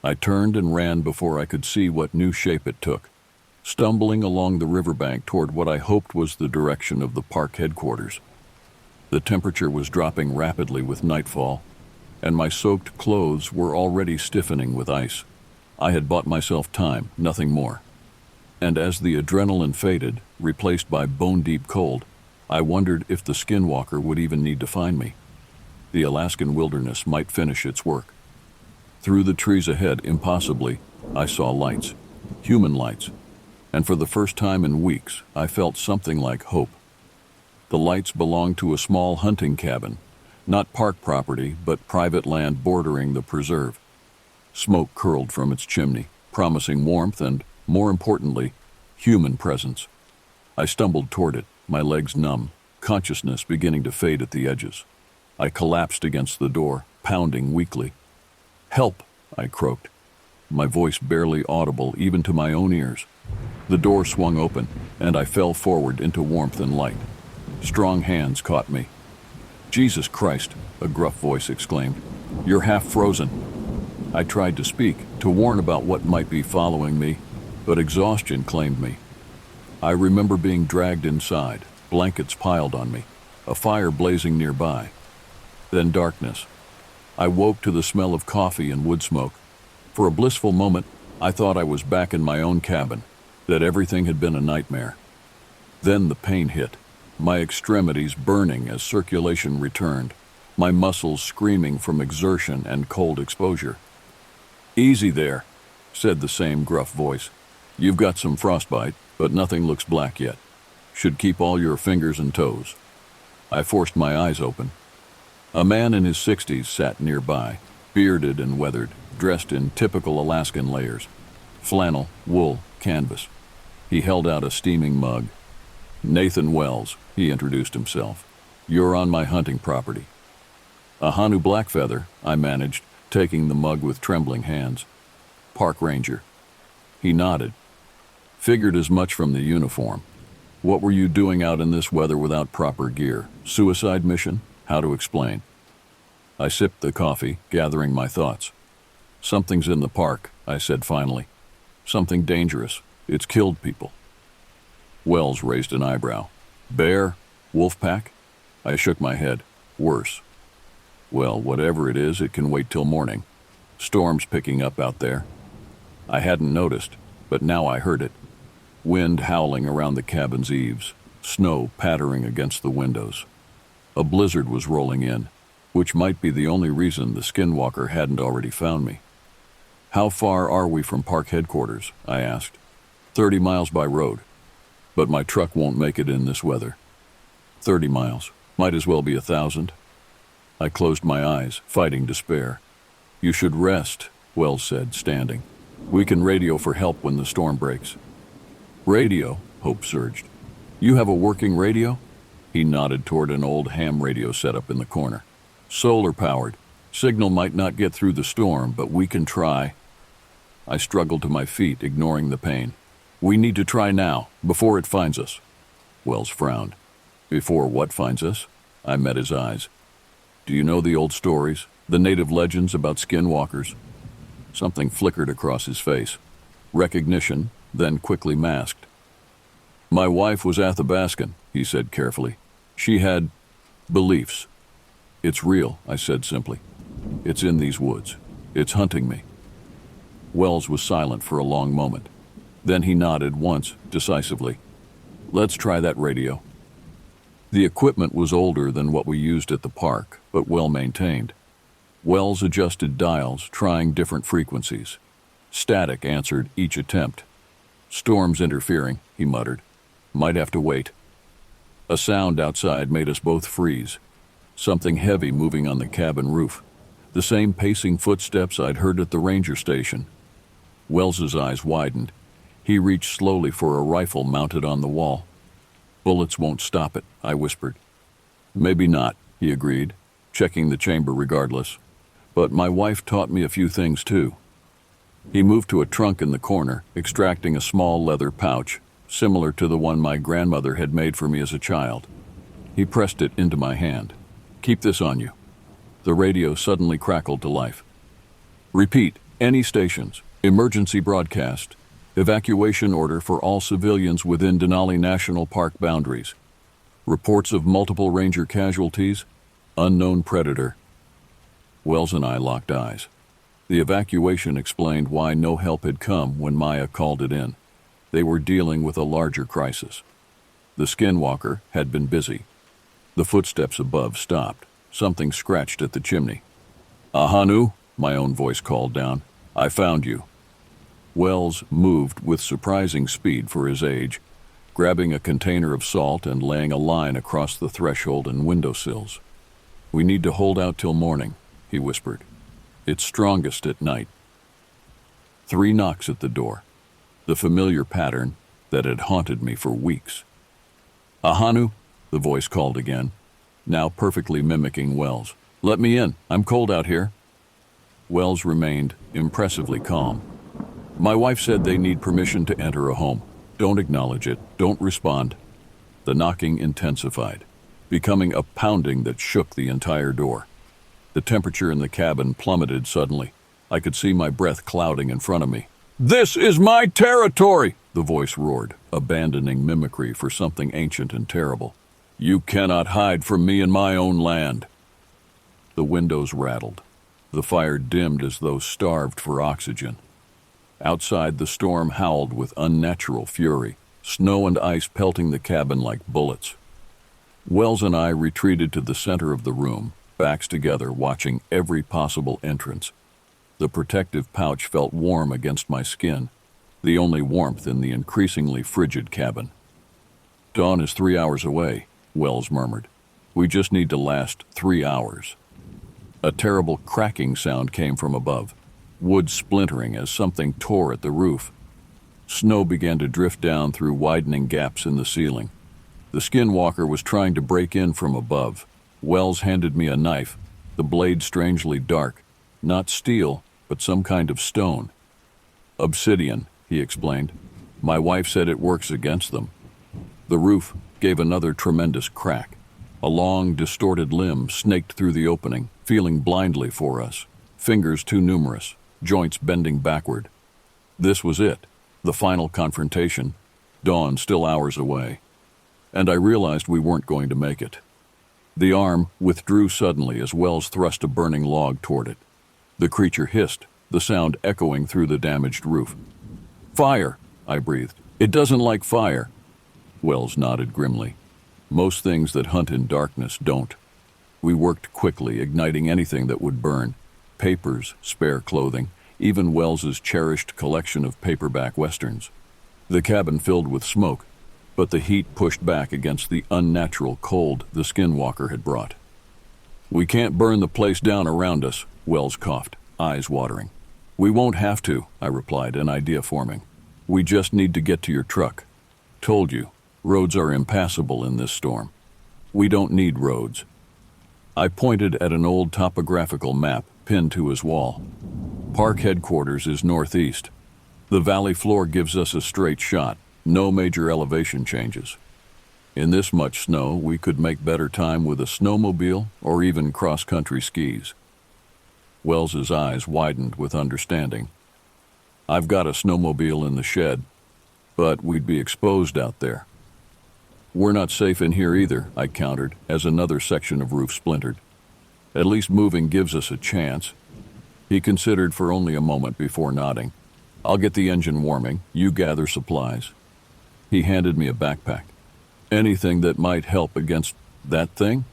I turned and ran before I could see what new shape it took, stumbling along the riverbank toward what I hoped was the direction of the park headquarters. The temperature was dropping rapidly with nightfall, and my soaked clothes were already stiffening with ice. I had bought myself time, nothing more. And as the adrenaline faded, replaced by bone-deep cold, I wondered if the skinwalker would even need to find me. The Alaskan wilderness might finish its work. Through the trees ahead, impossibly, I saw lights, human lights, and for the first time in weeks, I felt something like hope. The lights belonged to a small hunting cabin, not park property, but private land bordering the preserve. Smoke curled from its chimney, promising warmth and, more importantly, human presence. I stumbled toward it, my legs numb, consciousness beginning to fade at the edges. I collapsed against the door, pounding weakly. "Help!" I croaked, my voice barely audible even to my own ears. The door swung open, and I fell forward into warmth and light. Strong hands caught me. "Jesus Christ," a gruff voice exclaimed. "You're half frozen." I tried to speak, to warn about what might be following me, but exhaustion claimed me. I remember being dragged inside, blankets piled on me, a fire blazing nearby. Then darkness. I woke to the smell of coffee and wood smoke. For a blissful moment, I thought I was back in my own cabin, that everything had been a nightmare. Then the pain hit, my extremities burning as circulation returned, my muscles screaming from exertion and cold exposure. "Easy there," said the same gruff voice. "You've got some frostbite, but nothing looks black yet. Should keep all your fingers and toes." I forced my eyes open. A man in his 60s sat nearby, bearded and weathered, dressed in typical Alaskan layers: flannel, wool, canvas. He held out a steaming mug. "Nathan Wells," he introduced himself. "You're on my hunting property." "Ahanu Blackfeather," I managed, taking the mug with trembling hands. "Park ranger." He nodded. "Figured as much from the uniform. What were you doing out in this weather without proper gear? Suicide mission? How to explain?" I sipped the coffee, gathering my thoughts. "Something's in the park," I said finally. "Something dangerous. It's killed people." Wells raised an eyebrow. "Bear? Wolf pack?" I shook my head. "Worse." "Well, whatever it is, it can wait till morning. Storm's picking up out there." I hadn't noticed, but now I heard it. Wind howling around the cabin's eaves, snow pattering against the windows. A blizzard was rolling in, which might be the only reason the skinwalker hadn't already found me. "How far are we from park headquarters?" I asked. 30 miles by road. But my truck won't make it in this weather." 30 miles. Might as well be 1,000. I closed my eyes, fighting despair. "You should rest," Wells said, standing. "We can radio for help when the storm breaks." "Radio?" Hope surged. "You have a working radio?" He nodded toward an old ham radio setup in the corner. "Solar-powered. Signal might not get through the storm, but we can try." I struggled to my feet, ignoring the pain. "We need to try now, before it finds us." Wells frowned. "Before what finds us?" I met his eyes. "Do you know the old stories, the native legends about skinwalkers?" Something flickered across his face. Recognition, then quickly masked. "My wife was Athabascan," he said carefully. "She had beliefs." "It's real," I said simply. "It's in these woods. It's hunting me." Wells was silent for a long moment. Then he nodded once, decisively. "Let's try that radio." The equipment was older than what we used at the park, but well maintained. Wells adjusted dials, trying different frequencies. Static answered each attempt. "Storm's interfering," he muttered. "Might have to wait." A sound outside made us both freeze. Something heavy moving on the cabin roof. The same pacing footsteps I'd heard at the ranger station. Wells's eyes widened. He reached slowly for a rifle mounted on the wall. "Bullets won't stop it," I whispered. "Maybe not," he agreed, checking the chamber regardless. "But my wife taught me a few things too." He moved to a trunk in the corner, extracting a small leather pouch, similar to the one my grandmother had made for me as a child. He pressed it into my hand. "Keep this on you." The radio suddenly crackled to life. "Repeat, any stations, emergency broadcast, evacuation order for all civilians within Denali National Park boundaries. Reports of multiple ranger casualties, unknown predator." Wells and I locked eyes. The evacuation explained why no help had come when Maya called it in. They were dealing with a larger crisis. The skinwalker had been busy. The footsteps above stopped. Something scratched at the chimney. "Ahanu," my own voice called down. "I found you." Wells moved with surprising speed for his age, grabbing a container of salt and laying a line across the threshold and windowsills. "We need to hold out till morning," he whispered. "It's strongest at night." 3 knocks at the door. The familiar pattern that had haunted me for weeks. "Ahanu," the voice called again, now perfectly mimicking Wells. "Let me in. I'm cold out here." Wells remained impressively calm. "My wife said they need permission to enter a home. Don't acknowledge it. Don't respond. The knocking intensified, becoming a pounding that shook the entire door. The temperature in the cabin plummeted suddenly. I could see my breath clouding in front of me. "This is my territory!" the voice roared, abandoning mimicry for something ancient and terrible. "You cannot hide from me in my own land." The windows rattled. The fire dimmed as though starved for oxygen. Outside, the storm howled with unnatural fury, snow and ice pelting the cabin like bullets. Wells and I retreated to the center of the room, backs together, watching every possible entrance. The protective pouch felt warm against my skin, the only warmth in the increasingly frigid cabin. "Dawn is 3 hours away," Wells murmured. "We just need to last 3 hours." A terrible cracking sound came from above, wood splintering as something tore at the roof. Snow began to drift down through widening gaps in the ceiling. The skinwalker was trying to break in from above. Wells handed me a knife, the blade strangely dark, not steel, but some kind of stone. "Obsidian," he explained. "My wife said it works against them." The roof gave another tremendous crack. A long, distorted limb snaked through the opening, feeling blindly for us, fingers too numerous, joints bending backward. This was it, the final confrontation, dawn still hours away. And I realized we weren't going to make it. The arm withdrew suddenly as Wells thrust a burning log toward it. The creature hissed, the sound echoing through the damaged roof. "Fire," I breathed. "It doesn't like fire." Wells nodded grimly. "Most things that hunt in darkness don't." We worked quickly, igniting anything that would burn. Papers, spare clothing, even Wells's cherished collection of paperback westerns. The cabin filled with smoke, but the heat pushed back against the unnatural cold the skinwalker had brought. "We can't burn the place down around us," Wells coughed, eyes watering. "We won't have to," I replied, an idea forming. "We just need to get to your truck. Told you, roads are impassable in this storm. We don't need roads." I pointed at an old topographical map pinned to his wall. "Park headquarters is northeast. The valley floor gives us a straight shot, no major elevation changes. In this much snow, we could make better time with a snowmobile or even cross-country skis." Wells's eyes widened with understanding. "I've got a snowmobile in the shed, but we'd be exposed out there." "We're not safe in here either," I countered, as another section of roof splintered. "At least moving gives us a chance." He considered for only a moment before nodding. "I'll get the engine warming, you gather supplies." He handed me a backpack. "Anything that might help against that thing?"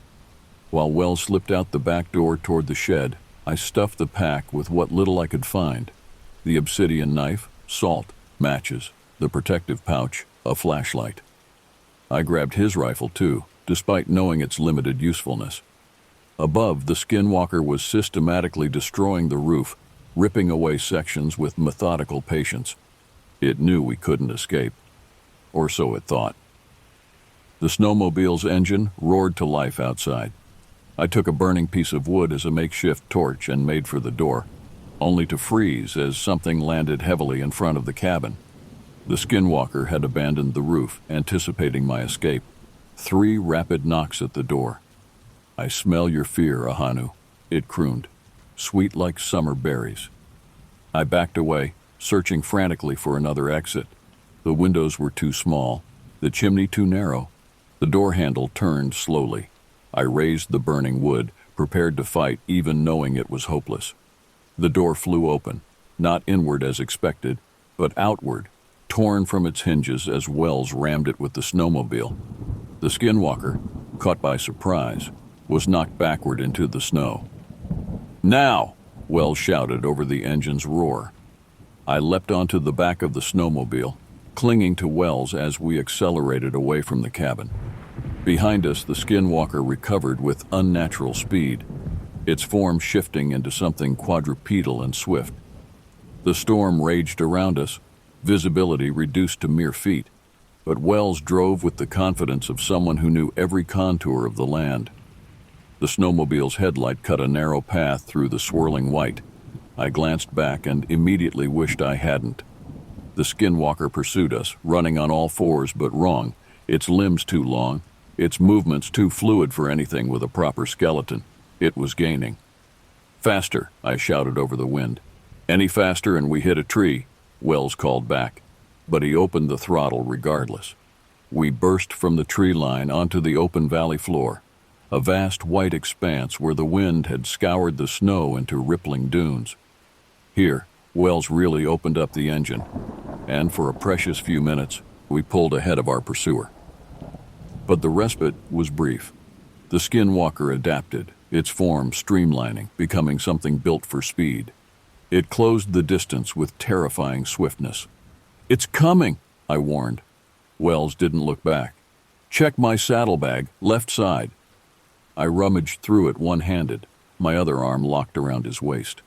While Wells slipped out the back door toward the shed, I stuffed the pack with what little I could find. The obsidian knife, salt, matches, the protective pouch, a flashlight. I grabbed his rifle too, despite knowing its limited usefulness. Above, the skinwalker was systematically destroying the roof, ripping away sections with methodical patience. It knew we couldn't escape. Or so it thought. The snowmobile's engine roared to life outside. I took a burning piece of wood as a makeshift torch and made for the door, only to freeze as something landed heavily in front of the cabin. The skinwalker had abandoned the roof, anticipating my escape. 3 rapid knocks at the door. "I smell your fear, Ahanu," it crooned, sweet like summer berries. I backed away, searching frantically for another exit. The windows were too small, the chimney too narrow. The door handle turned slowly. I raised the burning wood, prepared to fight even knowing it was hopeless. The door flew open, not inward as expected, but outward, torn from its hinges as Wells rammed it with the snowmobile. The skinwalker, caught by surprise, was knocked backward into the snow. "Now!" Wells shouted over the engine's roar. I leapt onto the back of the snowmobile, clinging to Wells as we accelerated away from the cabin. Behind us, the skinwalker recovered with unnatural speed, its form shifting into something quadrupedal and swift. The storm raged around us, visibility reduced to mere feet, but Wells drove with the confidence of someone who knew every contour of the land. The snowmobile's headlight cut a narrow path through the swirling white. I glanced back and immediately wished I hadn't. The skinwalker pursued us, running on all fours but wrong, its limbs too long, its movements too fluid for anything with a proper skeleton. It was gaining. "Faster," I shouted over the wind. "Any faster and we hit a tree," Wells called back, but he opened the throttle regardless. We burst from the tree line onto the open valley floor, a vast white expanse where the wind had scoured the snow into rippling dunes. Here, Wells really opened up the engine, and for a precious few minutes, we pulled ahead of our pursuer. But the respite was brief. The skinwalker adapted, its form streamlining, becoming something built for speed. It closed the distance with terrifying swiftness. "It's coming," I warned. Wells didn't look back. "Check my saddlebag, left side." I rummaged through it one-handed, my other arm locked around his waist.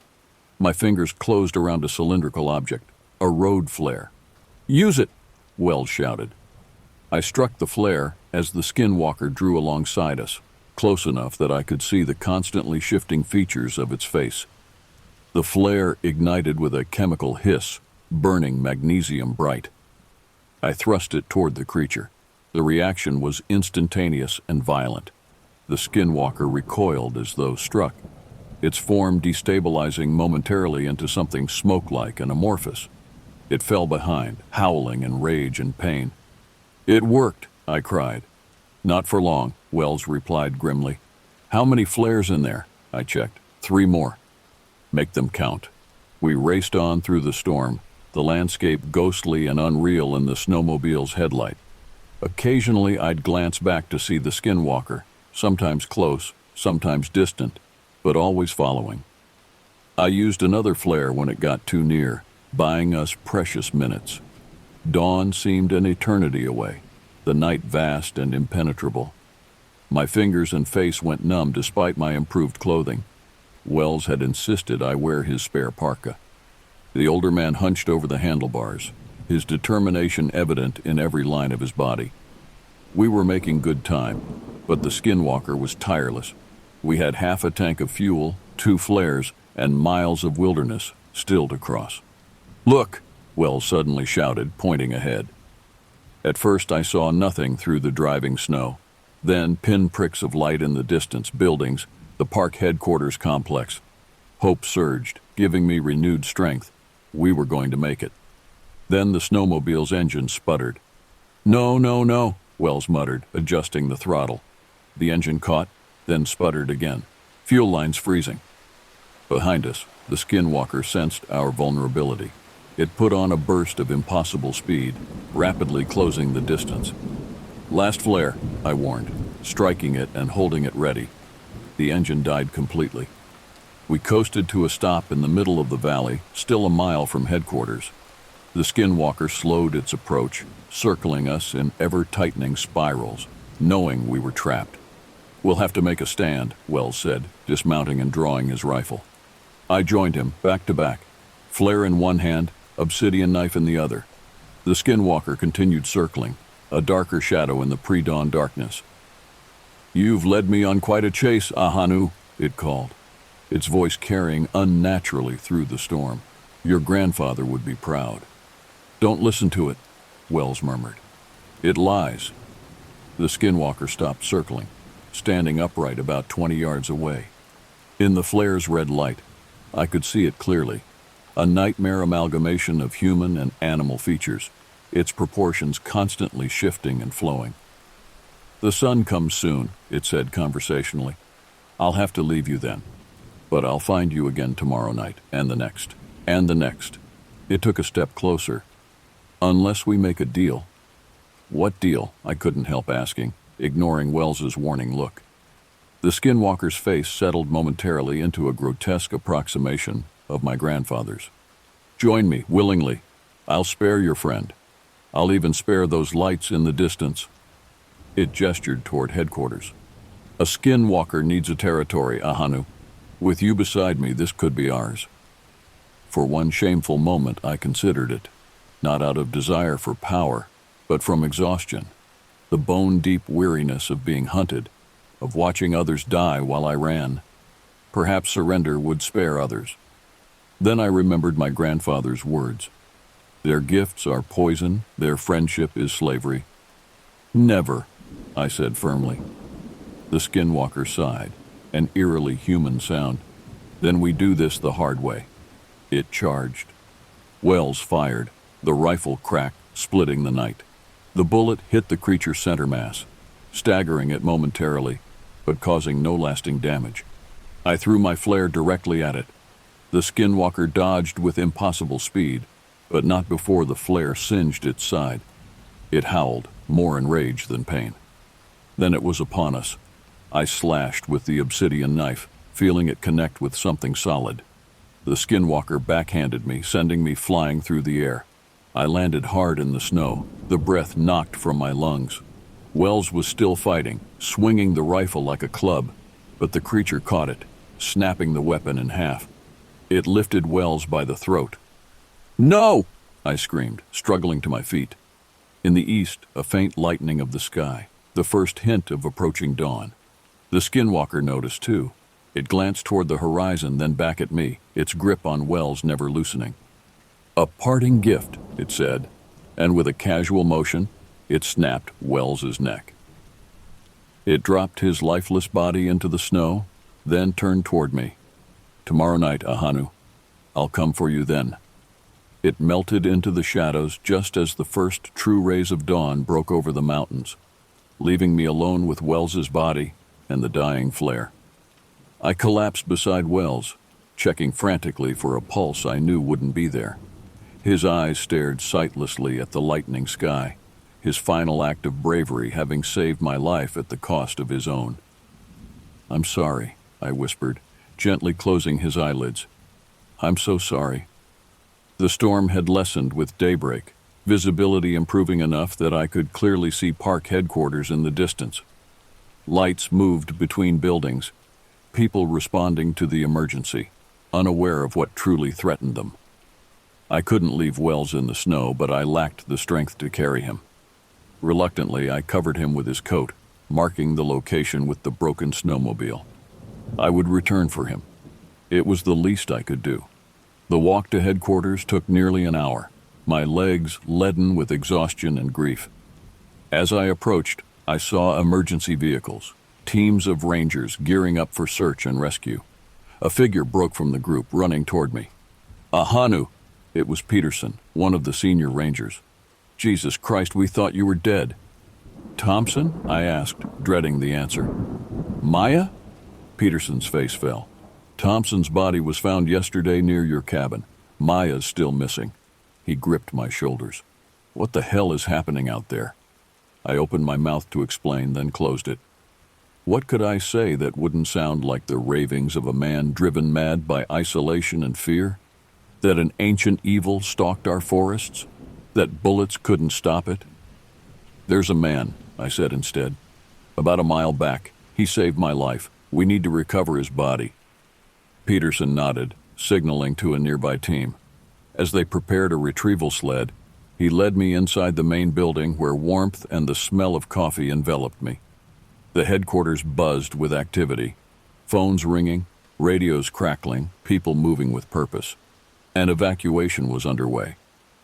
My fingers closed around a cylindrical object, a road flare. "Use it," Wells shouted. I struck the flare as the skinwalker drew alongside us, close enough that I could see the constantly shifting features of its face. The flare ignited with a chemical hiss, burning magnesium bright. I thrust it toward the creature. The reaction was instantaneous and violent. The skinwalker recoiled as though struck, its form destabilizing momentarily into something smoke-like and amorphous. It fell behind, howling in rage and pain. "It worked," I cried. "Not for long," Wells replied grimly. "How many flares in there?" I checked. "3 more." "Make them count." We raced on through the storm, the landscape ghostly and unreal in the snowmobile's headlight. Occasionally I'd glance back to see the skinwalker, sometimes close, sometimes distant, but always following. I used another flare when it got too near, buying us precious minutes. Dawn seemed an eternity away, the night vast and impenetrable. My fingers and face went numb despite my improved clothing. Wells had insisted I wear his spare parka. The older man hunched over the handlebars, his determination evident in every line of his body. We were making good time, but the skinwalker was tireless. We had half a tank of fuel, 2 flares, and miles of wilderness still to cross. "Look!" Wells suddenly shouted, pointing ahead. At first I saw nothing through the driving snow. Then pinpricks of light in the distance, buildings, the park headquarters complex. Hope surged, giving me renewed strength. We were going to make it. Then the snowmobile's engine sputtered. "No, no, no," Wells muttered, adjusting the throttle. The engine caught, then sputtered again. Fuel lines freezing. Behind us, the skinwalker sensed our vulnerability. It put on a burst of impossible speed, rapidly closing the distance. "Last flare," I warned, striking it and holding it ready. The engine died completely. We coasted to a stop in the middle of the valley, still a mile from headquarters. The skinwalker slowed its approach, circling us in ever-tightening spirals, knowing we were trapped. "We'll have to make a stand," Wells said, dismounting and drawing his rifle. I joined him, back to back, flare in one hand, obsidian knife in the other. The skinwalker continued circling, a darker shadow in the pre-dawn darkness. "You've led me on quite a chase, Ahanu," it called, its voice carrying unnaturally through the storm. "Your grandfather would be proud." "Don't listen to it," Wells murmured. "It lies." The skinwalker stopped circling, standing upright about 20 yards away. In the flare's red light, I could see it clearly, a nightmare amalgamation of human and animal features, its proportions constantly shifting and flowing. "The sun comes soon," it said conversationally. "I'll have to leave you then. But I'll find you again tomorrow night, and the next, and the next." It took a step closer. "Unless we make a deal." "What deal?" I couldn't help asking, ignoring Wells's warning look. The skinwalker's face settled momentarily into a grotesque approximation of my grandfather's. "Join me, willingly. I'll spare your friend. I'll even spare those lights in the distance." It gestured toward headquarters. "A skinwalker needs a territory, Ahanu. With you beside me, this could be ours." For one shameful moment, I considered it, not out of desire for power, but from exhaustion, the bone-deep weariness of being hunted, of watching others die while I ran. Perhaps surrender would spare others. Then I remembered my grandfather's words. Their gifts are poison, their friendship is slavery. Never, I said firmly. The skinwalker sighed, an eerily human sound. Then we do this the hard way. It charged. Wells fired. The rifle cracked, splitting the night. The bullet hit the creature's center mass, staggering it momentarily, but causing no lasting damage. I threw my flare directly at it. The skinwalker dodged with impossible speed, but not before the flare singed its side. It howled, more in rage than pain. Then it was upon us. I slashed with the obsidian knife, feeling it connect with something solid. The skinwalker backhanded me, sending me flying through the air. I landed hard in the snow, the breath knocked from my lungs. Wells was still fighting, swinging the rifle like a club, but the creature caught it, snapping the weapon in half. It lifted Wells by the throat. "No!" I screamed, struggling to my feet. In the east, a faint lightening of the sky, the first hint of approaching dawn. The skinwalker noticed too. It glanced toward the horizon, then back at me, its grip on Wells never loosening. "A parting gift," it said, and with a casual motion, it snapped Wells's neck. It dropped his lifeless body into the snow, then turned toward me. "Tomorrow night, Ahanu. I'll come for you then." It melted into the shadows just as the first true rays of dawn broke over the mountains, leaving me alone with Wells's body and the dying flare. I collapsed beside Wells, checking frantically for a pulse I knew wouldn't be there. His eyes stared sightlessly at the lightening sky, his final act of bravery having saved my life at the cost of his own. "I'm sorry," I whispered, gently closing his eyelids. "I'm so sorry." The storm had lessened with daybreak, visibility improving enough that I could clearly see park headquarters in the distance. Lights moved between buildings, people responding to the emergency, unaware of what truly threatened them. I couldn't leave Wells in the snow, but I lacked the strength to carry him. Reluctantly, I covered him with his coat, marking the location with the broken snowmobile. I would return for him. It was the least I could do. The walk to headquarters took nearly an hour, my legs leaden with exhaustion and grief. As I approached, I saw emergency vehicles, teams of rangers gearing up for search and rescue. A figure broke from the group, running toward me. "Ahanu!" It was Peterson, one of the senior rangers. "Jesus Christ, we thought you were dead." "Thompson?" I asked, dreading the answer. "Maya?" Peterson's face fell. "Thompson's body was found yesterday near your cabin. Maya's still missing." He gripped my shoulders. "What the hell is happening out there?" I opened my mouth to explain, then closed it. What could I say that wouldn't sound like the ravings of a man driven mad by isolation and fear? That an ancient evil stalked our forests? That bullets couldn't stop it? "There's a man," I said instead. "About a mile back. He saved my life. We need to recover his body." Peterson nodded, signaling to a nearby team. As they prepared a retrieval sled, he led me inside the main building where warmth and the smell of coffee enveloped me. The headquarters buzzed with activity. Phones ringing, radios crackling, people moving with purpose. An evacuation was underway.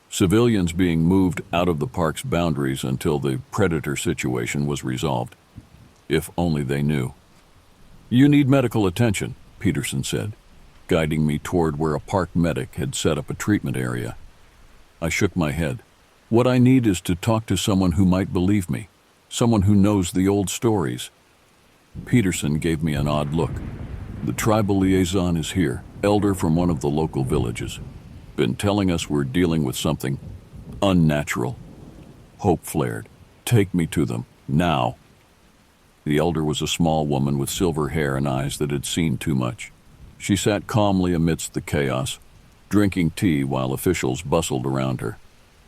Civilians being moved out of the park's boundaries until the predator situation was resolved. If only they knew. "You need medical attention," Peterson said, guiding me toward where a park medic had set up a treatment area. I shook my head. "What I need is to talk to someone who might believe me, someone who knows the old stories." Peterson gave me an odd look. "The tribal liaison is here, elder from one of the local villages. Been telling us we're dealing with something unnatural." Hope flared. "Take me to them, now." The elder was a small woman with silver hair and eyes that had seen too much. She sat calmly amidst the chaos, drinking tea while officials bustled around her.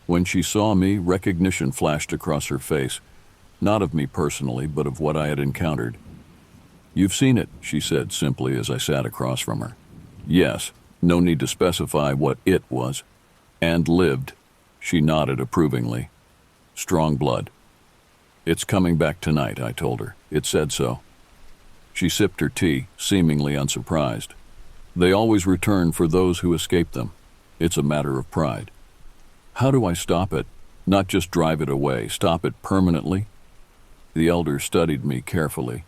When she saw me, recognition flashed across her face, not of me personally, but of what I had encountered. "You've seen it," she said simply as I sat across from her. "Yes, no need to specify what it was." "And lived." She nodded approvingly. "Strong blood." "It's coming back tonight," I told her. "It said so." She sipped her tea, seemingly unsurprised. "They always return for those who escape them. It's a matter of pride." How do I stop it? Not just drive it away, stop it permanently? The elder studied me carefully.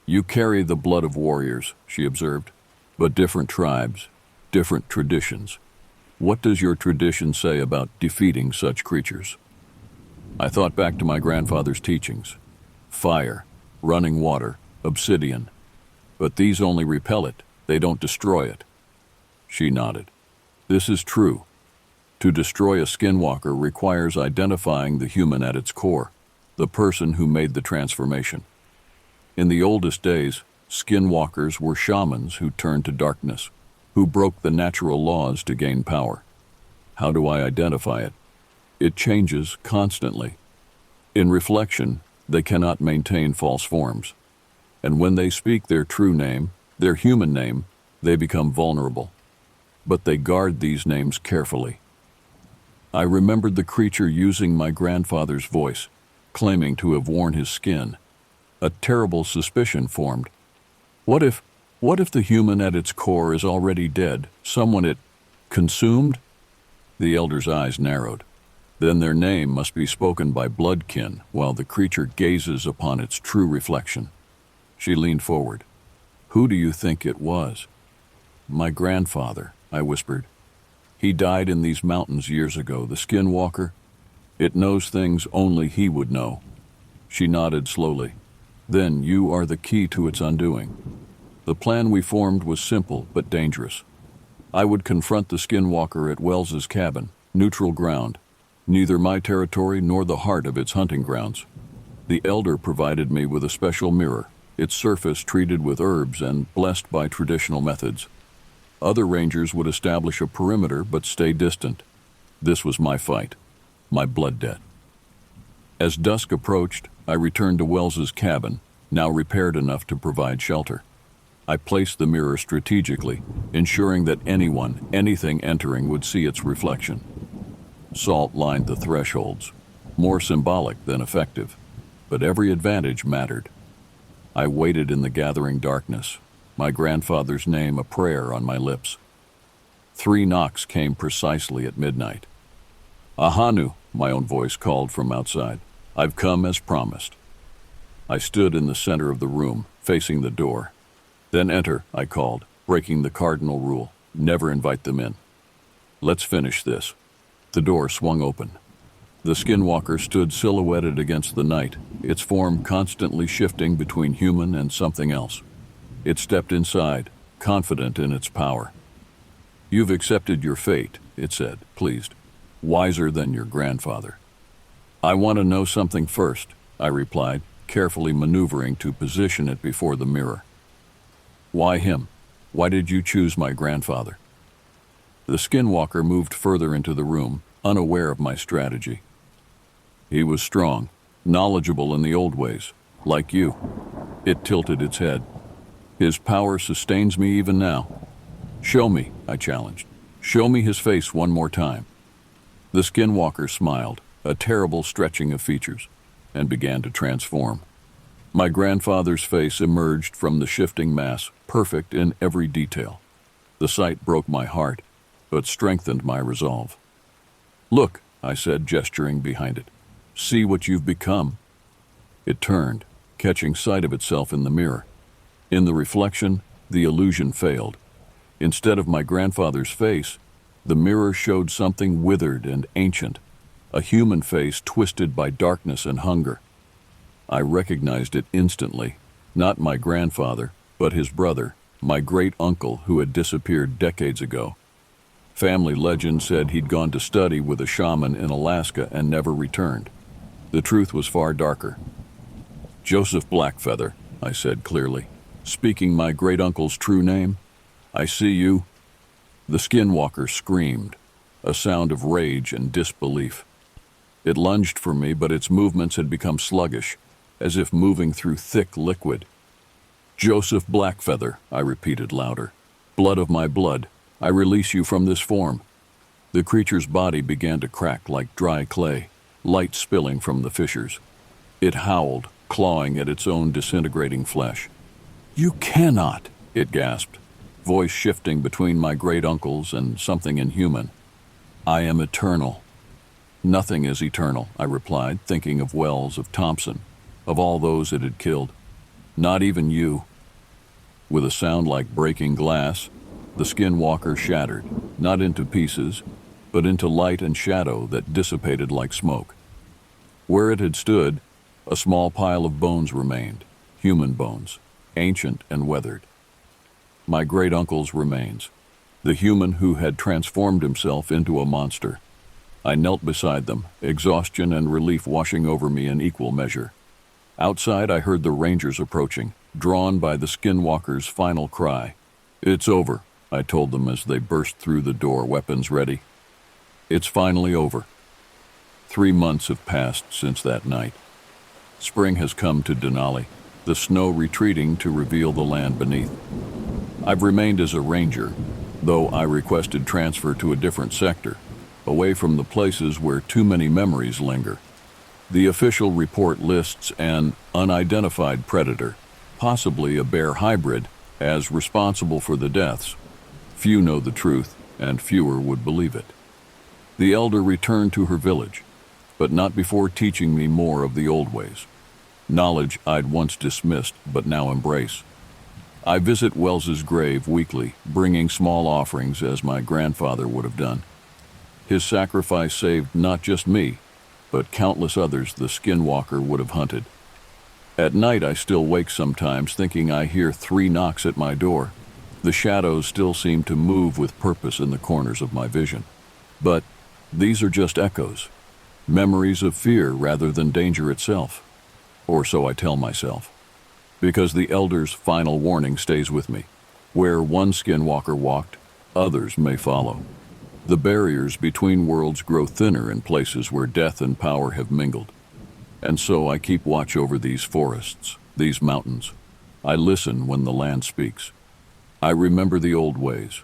You carry the blood of warriors, she observed, but different tribes, different traditions. What does your tradition say about defeating such creatures? I thought back to my grandfather's teachings. Fire, running water, obsidian. But these only repel it, they don't destroy it. She nodded. This is true. To destroy a skinwalker requires identifying the human at its core, the person who made the transformation. In the oldest days, skinwalkers were shamans who turned to darkness, who broke the natural laws to gain power. How do I identify it? It changes constantly. In reflection, they cannot maintain false forms. And when they speak their true name, their human name, they become vulnerable. But they guard these names carefully. I remembered the creature using my grandfather's voice, claiming to have worn his skin. A terrible suspicion formed. What if the human at its core is already dead, someone it consumed? The elder's eyes narrowed. Then their name must be spoken by bloodkin while the creature gazes upon its true reflection. She leaned forward. Who do you think it was? My grandfather, I whispered. He died in these mountains years ago, the skinwalker. It knows things only he would know. She nodded slowly. Then you are the key to its undoing. The plan we formed was simple but dangerous. I would confront the skinwalker at Wells's cabin, neutral ground, neither my territory nor the heart of its hunting grounds. The elder provided me with a special mirror, its surface treated with herbs and blessed by traditional methods. Other rangers would establish a perimeter but stay distant. This was my fight, my blood debt. As dusk approached, I returned to Wells's cabin, now repaired enough to provide shelter. I placed the mirror strategically, ensuring that anyone, anything entering would see its reflection. Salt lined the thresholds, more symbolic than effective, but every advantage mattered. I waited in the gathering darkness, my grandfather's name a prayer on my lips. 3 knocks came precisely at midnight. Ahanu, my own voice called from outside. I've come as promised. I stood in the center of the room, facing the door. Then enter, I called, breaking the cardinal rule. Never invite them in. Let's finish this. The door swung open. The skinwalker stood silhouetted against the night, its form constantly shifting between human and something else. It stepped inside, confident in its power. You've accepted your fate, it said, pleased, wiser than your grandfather. I want to know something first, I replied, carefully maneuvering to position it before the mirror. Why him? Why did you choose my grandfather? The skinwalker moved further into the room, unaware of my strategy. He was strong, knowledgeable in the old ways, like you. It tilted its head. His power sustains me even now. Show me, I challenged. Show me his face one more time. The skinwalker smiled, a terrible stretching of features, and began to transform. My grandfather's face emerged from the shifting mass, perfect in every detail. The sight broke my heart, but strengthened my resolve. Look, I said, gesturing behind it. See what you've become. It turned, catching sight of itself in the mirror. In the reflection, the illusion failed. Instead of my grandfather's face, the mirror showed something withered and ancient, a human face twisted by darkness and hunger. I recognized it instantly, not my grandfather, but his brother, my great-uncle who had disappeared decades ago. Family legend said he'd gone to study with a shaman in Alaska and never returned. The truth was far darker. Joseph Blackfeather, I said clearly, speaking my great-uncle's true name. I see you. The skinwalker screamed, a sound of rage and disbelief. It lunged for me, but its movements had become sluggish, as if moving through thick liquid. Joseph Blackfeather, I repeated louder. Blood of my blood, I release you from this form. The creature's body began to crack like dry clay, light spilling from the fissures. It howled, clawing at its own disintegrating flesh. You cannot, it gasped, voice shifting between my great-uncle's and something inhuman. I am eternal, Nothing is eternal, I replied, thinking of Wells, of Thompson, of all those it had killed. Not even you. With a sound like breaking glass, the skinwalker shattered, not into pieces, but into light and shadow that dissipated like smoke. Where it had stood, a small pile of bones remained, human bones, ancient and weathered. My great-uncle's remains, the human who had transformed himself into a monster. I knelt beside them, exhaustion and relief washing over me in equal measure. Outside, I heard the rangers approaching, drawn by the skinwalker's final cry. "It's over," I told them as they burst through the door, weapons ready. "It's finally over." 3 months have passed since that night. Spring has come to Denali, the snow retreating to reveal the land beneath. I've remained as a ranger, though I requested transfer to a different sector, away from the places where too many memories linger. The official report lists an unidentified predator, possibly a bear hybrid, as responsible for the deaths. Few know the truth, and fewer would believe it. The elder returned to her village, but not before teaching me more of the old ways. Knowledge I'd once dismissed, but now embrace. I visit Wells's grave weekly, bringing small offerings as my grandfather would have done. His sacrifice saved not just me, but countless others the skinwalker would have hunted. At night I still wake sometimes thinking I hear 3 knocks at my door. The shadows still seem to move with purpose in the corners of my vision. But these are just echoes, memories of fear rather than danger itself. Or so I tell myself. Because the elder's final warning stays with me. Where one skinwalker walked, others may follow. The barriers between worlds grow thinner in places where death and power have mingled. And so I keep watch over these forests, these mountains. I listen when the land speaks. I remember the old ways.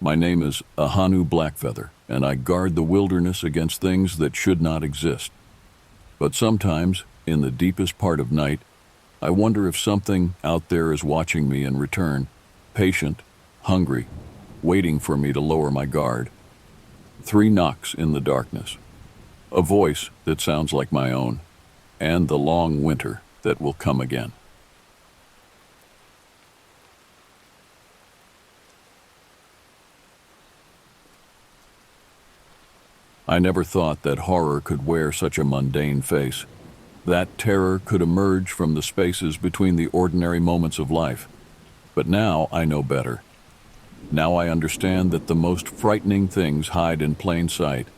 My name is Ahanu Blackfeather, and I guard the wilderness against things that should not exist. But sometimes, in the deepest part of night, I wonder if something out there is watching me in return, patient, hungry, waiting for me to lower my guard. 3 knocks in the darkness, a voice that sounds like my own, and the long winter that will come again. I never thought that horror could wear such a mundane face, that terror could emerge from the spaces between the ordinary moments of life. But now I know better. Now I understand that the most frightening things hide in plain sight,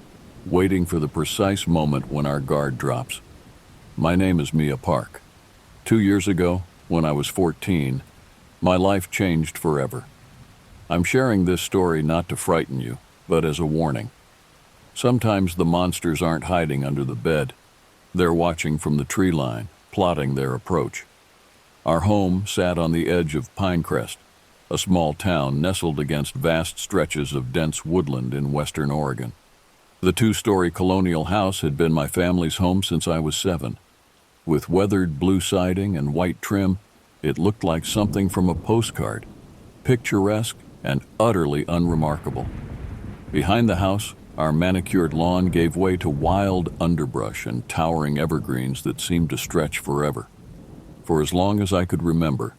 waiting for the precise moment when our guard drops. My name is Mia Park. 2 years ago, when I was 14, my life changed forever. I'm sharing this story not to frighten you, but as a warning. Sometimes the monsters aren't hiding under the bed. They're watching from the tree line, plotting their approach. Our home sat on the edge of Pinecrest, a small town nestled against vast stretches of dense woodland in western Oregon. The 2-story colonial house had been my family's home since I was 7. With weathered blue siding and white trim, it looked like something from a postcard, picturesque and utterly unremarkable. Behind the house, our manicured lawn gave way to wild underbrush and towering evergreens that seemed to stretch forever. For as long as I could remember,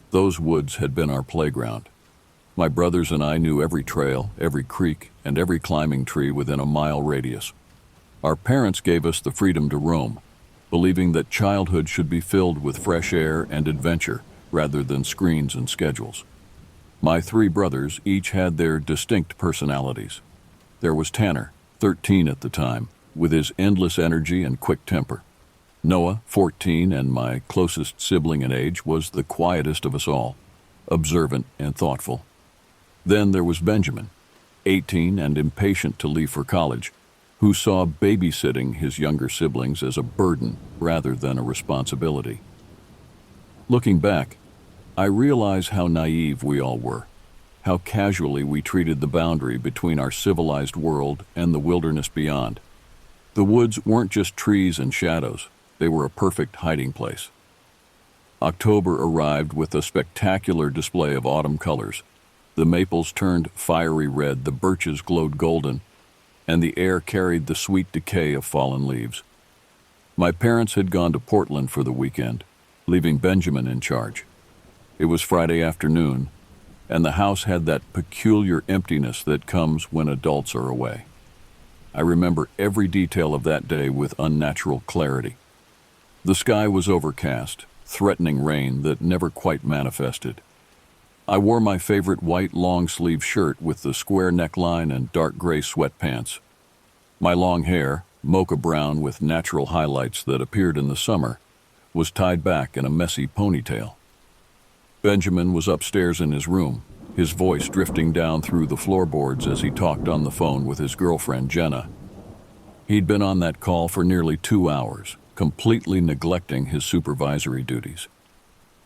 those woods had been our playground. My brothers and I knew every trail, every creek, and every climbing tree within a mile radius. Our parents gave us the freedom to roam, believing that childhood should be filled with fresh air and adventure rather than screens and schedules. My 3 brothers each had their distinct personalities. There was Tanner, 13 at the time, with his endless energy and quick temper. Noah, 14, and my closest sibling in age, was the quietest of us all, observant and thoughtful. Then there was Benjamin, 18 and impatient to leave for college, who saw babysitting his younger siblings as a burden rather than a responsibility. Looking back, I realize how naive we all were, how casually we treated the boundary between our civilized world and the wilderness beyond. The woods weren't just trees and shadows. They were a perfect hiding place. October arrived with a spectacular display of autumn colors. The maples turned fiery red, the birches glowed golden, and the air carried the sweet decay of fallen leaves. My parents had gone to Portland for the weekend, leaving Benjamin in charge. It was Friday afternoon, and the house had that peculiar emptiness that comes when adults are away. I remember every detail of that day with unnatural clarity. The sky was overcast, threatening rain that never quite manifested. I wore my favorite white long-sleeve shirt with the square neckline and dark gray sweatpants. My long hair, mocha brown with natural highlights that appeared in the summer, was tied back in a messy ponytail. Benjamin was upstairs in his room, his voice drifting down through the floorboards as he talked on the phone with his girlfriend, Jenna. He'd been on that call for nearly 2 hours, completely neglecting his supervisory duties.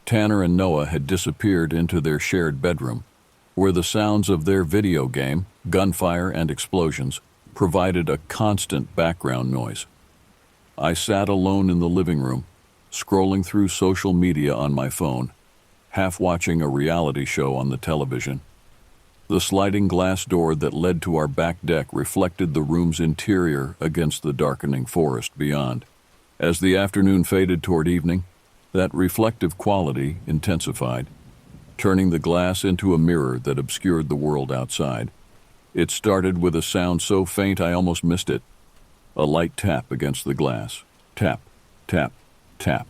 Tanner and Noah had disappeared into their shared bedroom, where the sounds of their video game, gunfire and explosions, provided a constant background noise. I sat alone in the living room, scrolling through social media on my phone, half watching a reality show on the television. The sliding glass door that led to our back deck reflected the room's interior against the darkening forest beyond. As the afternoon faded toward evening, that reflective quality intensified, turning the glass into a mirror that obscured the world outside. It started with a sound so faint I almost missed it. A light tap against the glass. Tap, tap, tap.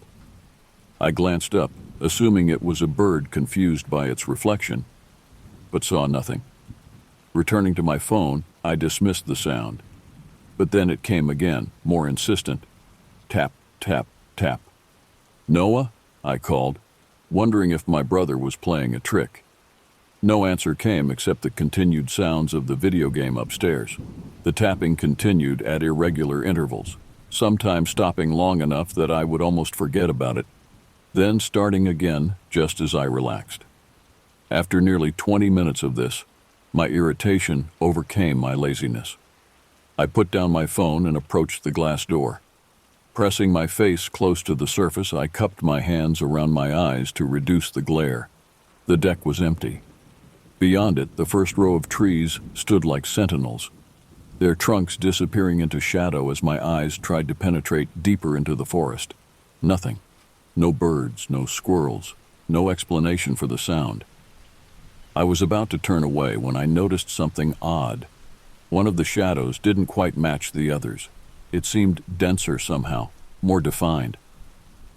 I glanced up, assuming it was a bird confused by its reflection, but saw nothing. Returning to my phone, I dismissed the sound. But then it came again, more insistent. Tap, tap, tap. "Noah?" I called, wondering if my brother was playing a trick. No answer came except the continued sounds of the video game upstairs. The tapping continued at irregular intervals, sometimes stopping long enough that I would almost forget about it, then starting again just as I relaxed. After nearly 20 minutes of this, my irritation overcame my laziness. I put down my phone and approached the glass door. Pressing my face close to the surface, I cupped my hands around my eyes to reduce the glare. The deck was empty. Beyond it, the first row of trees stood like sentinels, their trunks disappearing into shadow as my eyes tried to penetrate deeper into the forest. Nothing. No birds, no squirrels, no explanation for the sound. I was about to turn away when I noticed something odd. One of the shadows didn't quite match the others. It seemed denser somehow, more defined.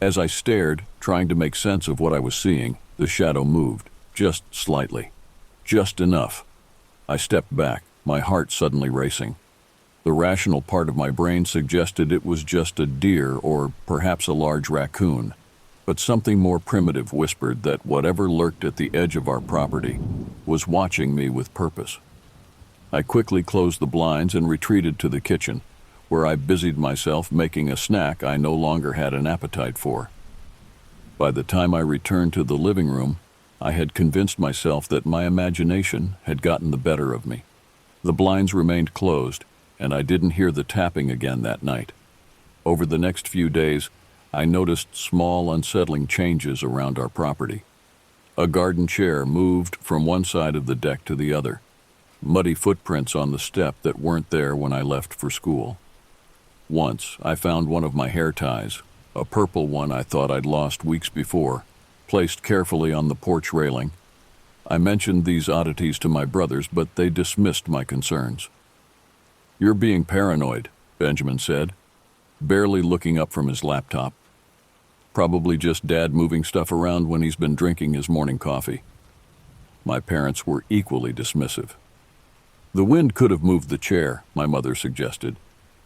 As I stared, trying to make sense of what I was seeing, the shadow moved, just slightly. Just enough. I stepped back, my heart suddenly racing. The rational part of my brain suggested it was just a deer or perhaps a large raccoon, but something more primitive whispered that whatever lurked at the edge of our property was watching me with purpose. I quickly closed the blinds and retreated to the kitchen, where I busied myself making a snack I no longer had an appetite for. By the time I returned to the living room, I had convinced myself that my imagination had gotten the better of me. The blinds remained closed, and I didn't hear the tapping again that night. Over the next few days, I noticed small, unsettling changes around our property. A garden chair moved from one side of the deck to the other, muddy footprints on the step that weren't there when I left for school. Once, I found one of my hair ties, a purple one I thought I'd lost weeks before, placed carefully on the porch railing. I mentioned these oddities to my brothers, but they dismissed my concerns. "You're being paranoid," Benjamin said, barely looking up from his laptop. "Probably just Dad moving stuff around when he's been drinking his morning coffee." My parents were equally dismissive. "The wind could have moved the chair," my mother suggested,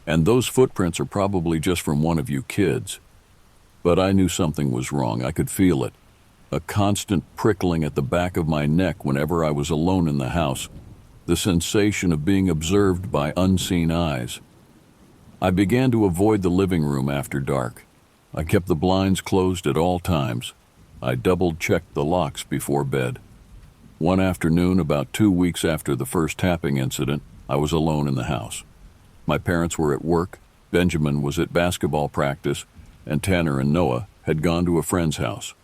"and those footprints are probably just from one of you kids." But I knew something was wrong. I could feel it. A constant prickling at the back of my neck whenever I was alone in the house, the sensation of being observed by unseen eyes. I began to avoid the living room after dark. I kept the blinds closed at all times. I double-checked the locks before bed. One afternoon, about 2 weeks after the first tapping incident, I was alone in the house. My parents were at work, Benjamin was at basketball practice, and Tanner and Noah had gone to a friend's house.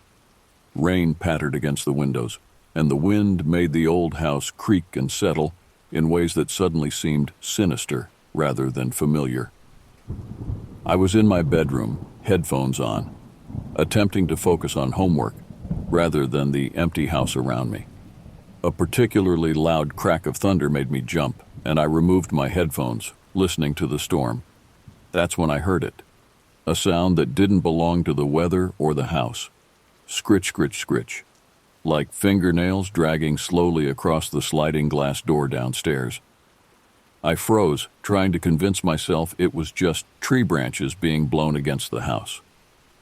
Rain pattered against the windows, and the wind made the old house creak and settle in ways that suddenly seemed sinister rather than familiar. I was in my bedroom, headphones on, attempting to focus on homework rather than the empty house around me. A particularly loud crack of thunder made me jump, and I removed my headphones, listening to the storm. That's when I heard it. A sound that didn't belong to the weather or the house. Scritch, scritch, scritch. Like fingernails dragging slowly across the sliding glass door downstairs. I froze, trying to convince myself it was just tree branches being blown against the house.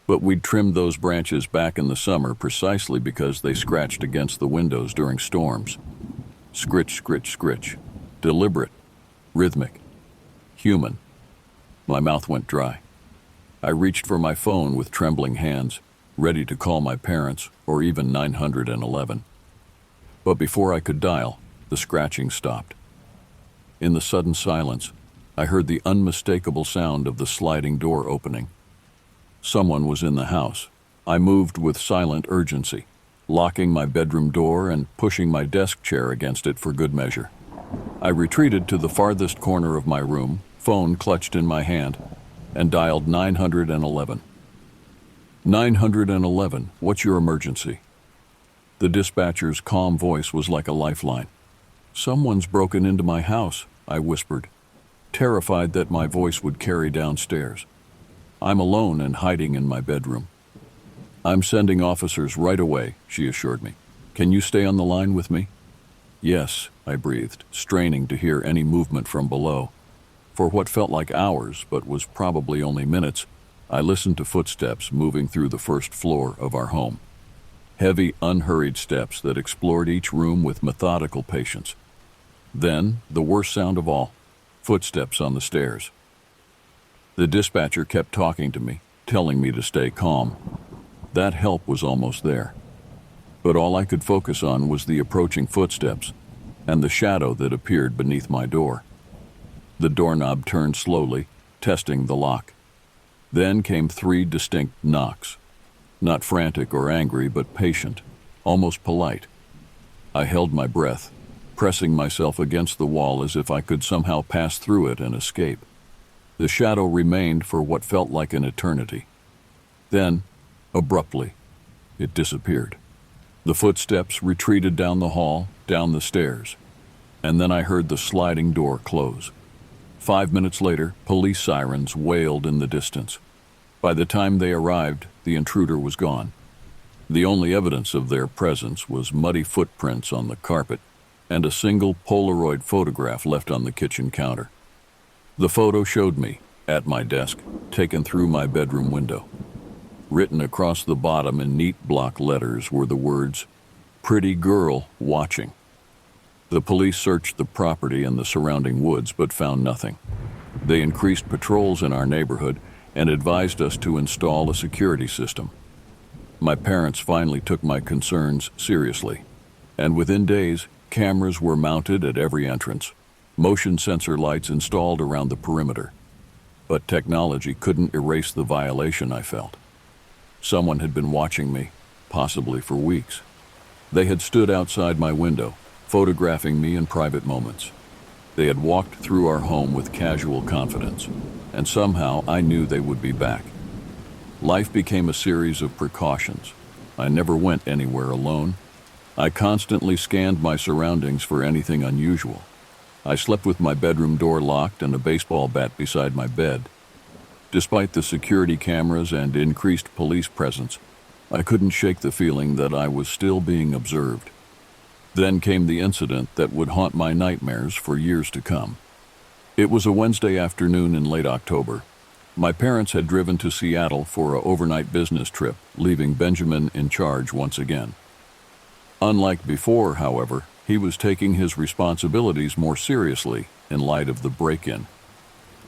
But we'd trimmed those branches back in the summer precisely because they scratched against the windows during storms. Scritch, scritch, scritch. Deliberate. Rhythmic. Human. My mouth went dry. I reached for my phone with trembling hands, ready to call my parents or even 911. But before I could dial, the scratching stopped. In the sudden silence, I heard the unmistakable sound of the sliding door opening. Someone was in the house. I moved with silent urgency, locking my bedroom door and pushing my desk chair against it for good measure. I retreated to the farthest corner of my room, phone clutched in my hand, and dialed 911. 911, what's your emergency? The dispatcher's calm voice was like a lifeline. Someone's broken into my house, I whispered, terrified that my voice would carry downstairs. I'm alone and hiding in my bedroom. I'm sending officers right away, she assured me. Can you stay on the line with me? Yes, I breathed, straining to hear any movement from below. For what felt like hours, but was probably only minutes, I listened to footsteps moving through the first floor of our home. Heavy, unhurried steps that explored each room with methodical patience. Then, the worst sound of all, footsteps on the stairs. The dispatcher kept talking to me, telling me to stay calm. That help was almost there. But all I could focus on was the approaching footsteps and the shadow that appeared beneath my door. The doorknob turned slowly, testing the lock. Then came 3 distinct knocks. Not frantic or angry, but patient, almost polite. I held my breath, pressing myself against the wall as if I could somehow pass through it and escape. The shadow remained for what felt like an eternity. Then, abruptly, it disappeared. The footsteps retreated down the hall, down the stairs, and then I heard the sliding door close. 5 minutes later, police sirens wailed in the distance. By the time they arrived, the intruder was gone. The only evidence of their presence was muddy footprints on the carpet and a single Polaroid photograph left on the kitchen counter. The photo showed me, at my desk, taken through my bedroom window. Written across the bottom in neat block letters were the words, "Pretty girl watching." The police searched the property and the surrounding woods but found nothing. They increased patrols in our neighborhood and advised us to install a security system. My parents finally took my concerns seriously, and within days, cameras were mounted at every entrance, motion sensor lights installed around the perimeter. But technology couldn't erase the violation I felt. Someone had been watching me, possibly for weeks. They had stood outside my window, photographing me in private moments. They had walked through our home with casual confidence, and somehow I knew they would be back. Life became a series of precautions. I never went anywhere alone. I constantly scanned my surroundings for anything unusual. I slept with my bedroom door locked and a baseball bat beside my bed. Despite the security cameras and increased police presence, I couldn't shake the feeling that I was still being observed. Then came the incident that would haunt my nightmares for years to come. It was a Wednesday afternoon in late October. My parents had driven to Seattle for an overnight business trip, leaving Benjamin in charge once again. Unlike before, however, he was taking his responsibilities more seriously in light of the break-in.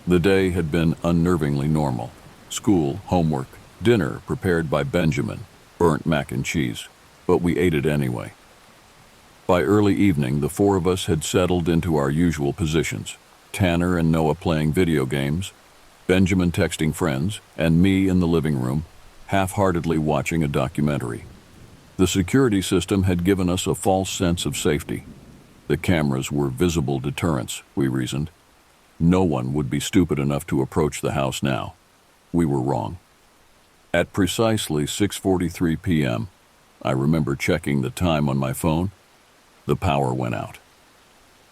The day had been unnervingly normal. School, homework, dinner prepared by Benjamin, burnt mac and cheese, but we ate it anyway. By early evening, the 4 of us had settled into our usual positions. Tanner and Noah playing video games, Benjamin texting friends, and me in the living room, half-heartedly watching a documentary. The security system had given us a false sense of safety. The cameras were visible deterrents, we reasoned. No one would be stupid enough to approach the house now. We were wrong. At precisely 6:43 p.m., I remember checking the time on my phone. The power went out.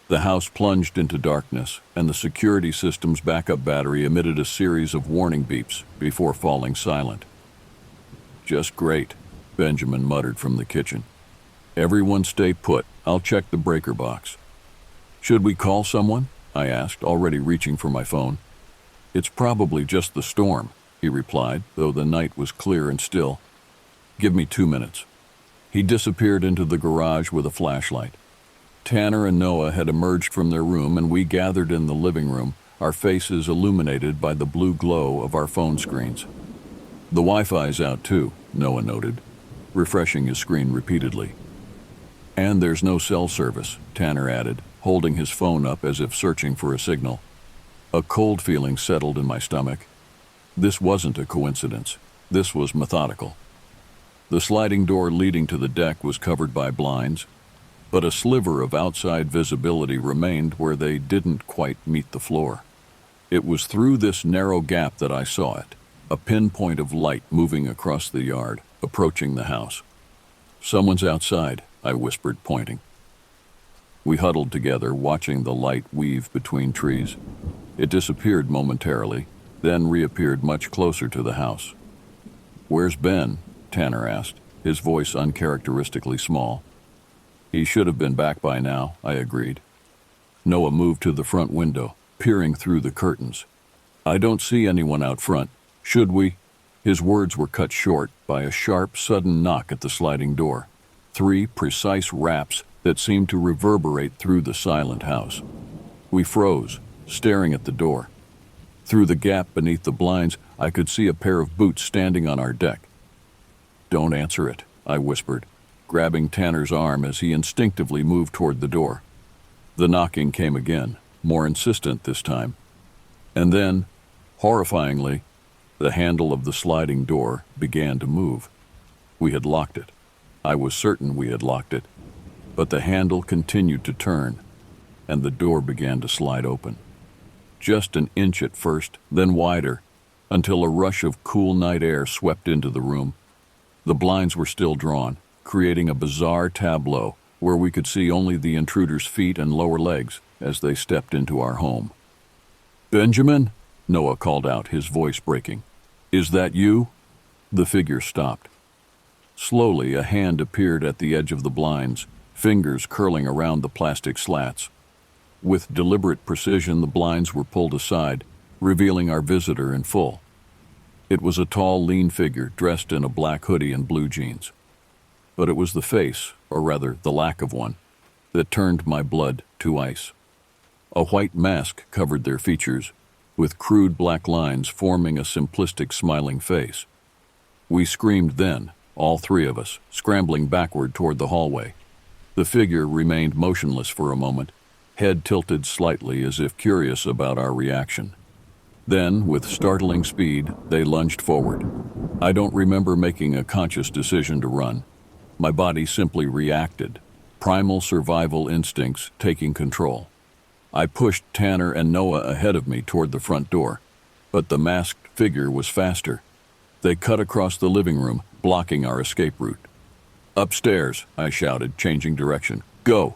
The house plunged into darkness, and the security system's backup battery emitted a series of warning beeps before falling silent. "Just great," Benjamin muttered from the kitchen. "Everyone stay put. I'll check the breaker box." "Should we call someone?" I asked, already reaching for my phone. "It's probably just the storm," he replied, though the night was clear and still. "Give me 2 minutes." He disappeared into the garage with a flashlight. Tanner and Noah had emerged from their room, and we gathered in the living room, our faces illuminated by the blue glow of our phone screens. "The Wi-Fi's out too," Noah noted, refreshing his screen repeatedly. "And there's no cell service," Tanner added, holding his phone up as if searching for a signal. A cold feeling settled in my stomach. This wasn't a coincidence. This was methodical. The sliding door leading to the deck was covered by blinds, but a sliver of outside visibility remained where they didn't quite meet the floor. It was through this narrow gap that I saw it, a pinpoint of light moving across the yard, approaching the house. "Someone's outside," I whispered, pointing. We huddled together, watching the light weave between trees. It disappeared momentarily, then reappeared much closer to the house. "Where's Ben?" Tanner asked, his voice uncharacteristically small. "He should have been back by now," I agreed. Noah moved to the front window, peering through the curtains. "I don't see anyone out front. Should we?" His words were cut short by a sharp, sudden knock at the sliding door. 3 precise raps that seemed to reverberate through the silent house. We froze, staring at the door. Through the gap beneath the blinds, I could see a pair of boots standing on our deck. "Don't answer it," I whispered, grabbing Tanner's arm as he instinctively moved toward the door. The knocking came again, more insistent this time. And then, horrifyingly, the handle of the sliding door began to move. We had locked it. I was certain we had locked it. But the handle continued to turn, and the door began to slide open. Just an inch at first, then wider, until a rush of cool night air swept into the room. The blinds were still drawn, creating a bizarre tableau where we could see only the intruder's feet and lower legs as they stepped into our home. "Benjamin?" Noah called out, his voice breaking. "Is that you?" The figure stopped. Slowly, a hand appeared at the edge of the blinds, fingers curling around the plastic slats. With deliberate precision, the blinds were pulled aside, revealing our visitor in full. It was a tall, lean figure dressed in a black hoodie and blue jeans. But it was the face, or rather the lack of one, that turned my blood to ice. A white mask covered their features, with crude black lines forming a simplistic smiling face. We screamed then, all 3 of us, scrambling backward toward the hallway. The figure remained motionless for a moment, head tilted slightly as if curious about our reaction. Then, with startling speed, they lunged forward. I don't remember making a conscious decision to run. My body simply reacted, primal survival instincts taking control. I pushed Tanner and Noah ahead of me toward the front door, but the masked figure was faster. They cut across the living room, blocking our escape route. "Upstairs," I shouted, changing direction. "Go!"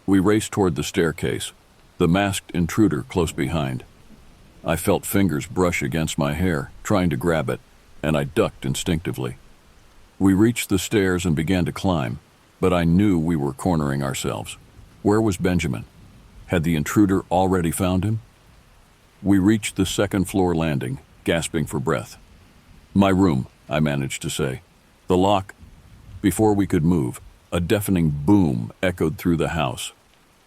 We raced toward the staircase, the masked intruder close behind. I felt fingers brush against my hair, trying to grab it, and I ducked instinctively. We reached the stairs and began to climb, but I knew we were cornering ourselves. Where was Benjamin? Had the intruder already found him? We reached the second-floor landing, gasping for breath. "My room," I managed to say. "The lock—" Before we could move, a deafening boom echoed through the house.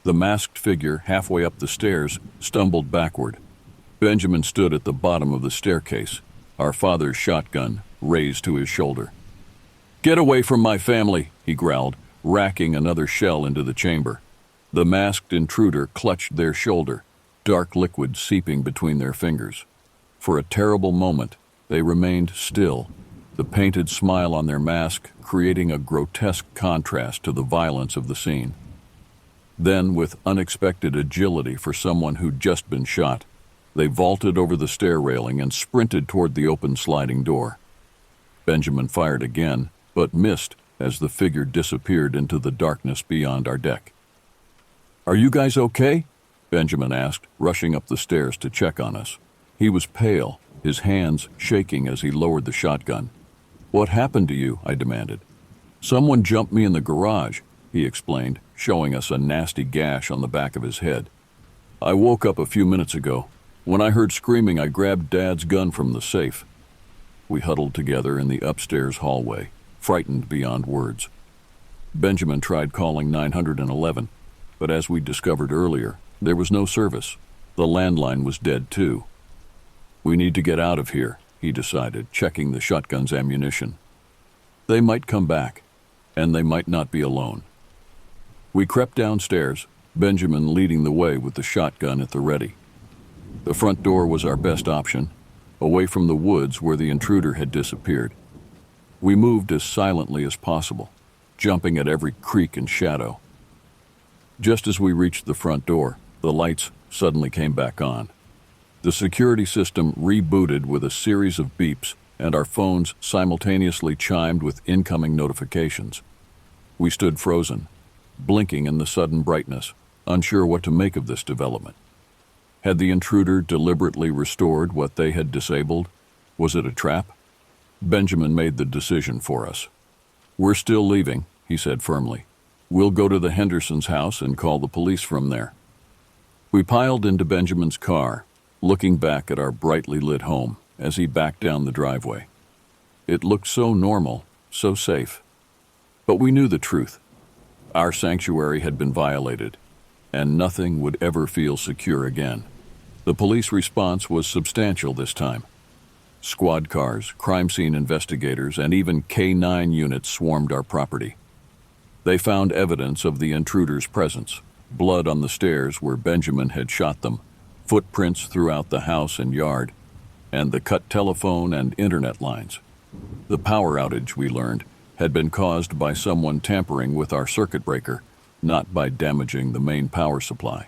The masked figure, halfway up the stairs, stumbled backward. Benjamin stood at the bottom of the staircase, our father's shotgun raised to his shoulder. "Get away from my family," he growled, racking another shell into the chamber. The masked intruder clutched their shoulder, dark liquid seeping between their fingers. For a terrible moment, they remained still, the painted smile on their mask creating a grotesque contrast to the violence of the scene. Then, with unexpected agility for someone who'd just been shot, they vaulted over the stair railing and sprinted toward the open sliding door. Benjamin fired again, but missed as the figure disappeared into the darkness beyond our deck. "Are you guys okay?" Benjamin asked, rushing up the stairs to check on us. He was pale, his hands shaking as he lowered the shotgun. "What happened to you?" I demanded. "Someone jumped me in the garage," he explained, showing us a nasty gash on the back of his head. "I woke up a few minutes ago. When I heard screaming, I grabbed Dad's gun from the safe." We huddled together in the upstairs hallway, frightened beyond words. Benjamin tried calling 911, but as we discovered earlier, there was no service. The landline was dead too. "We need to get out of here," he decided, checking the shotgun's ammunition. They might come back, and they might not be alone. We crept downstairs, Benjamin leading the way with the shotgun at the ready. The front door was our best option, away from the woods where the intruder had disappeared. We moved as silently as possible, jumping at every creak and shadow. Just as we reached the front door, the lights suddenly came back on. The security system rebooted with a series of beeps, and our phones simultaneously chimed with incoming notifications. We stood frozen, blinking in the sudden brightness, unsure what to make of this development. Had the intruder deliberately restored what they had disabled? Was it a trap? Benjamin made the decision for us. "We're still leaving," he said firmly. "We'll go to the Hendersons' house and call the police from there." We piled into Benjamin's car, looking back at our brightly lit home as he backed down the driveway. It looked so normal, so safe. But we knew the truth. Our sanctuary had been violated, and nothing would ever feel secure again. The police response was substantial this time. Squad cars, crime scene investigators, and even K-9 units swarmed our property. They found evidence of the intruder's presence, blood on the stairs where Benjamin had shot them, footprints throughout the house and yard, and the cut telephone and internet lines. The power outage, we learned, had been caused by someone tampering with our circuit breaker, not by damaging the main power supply.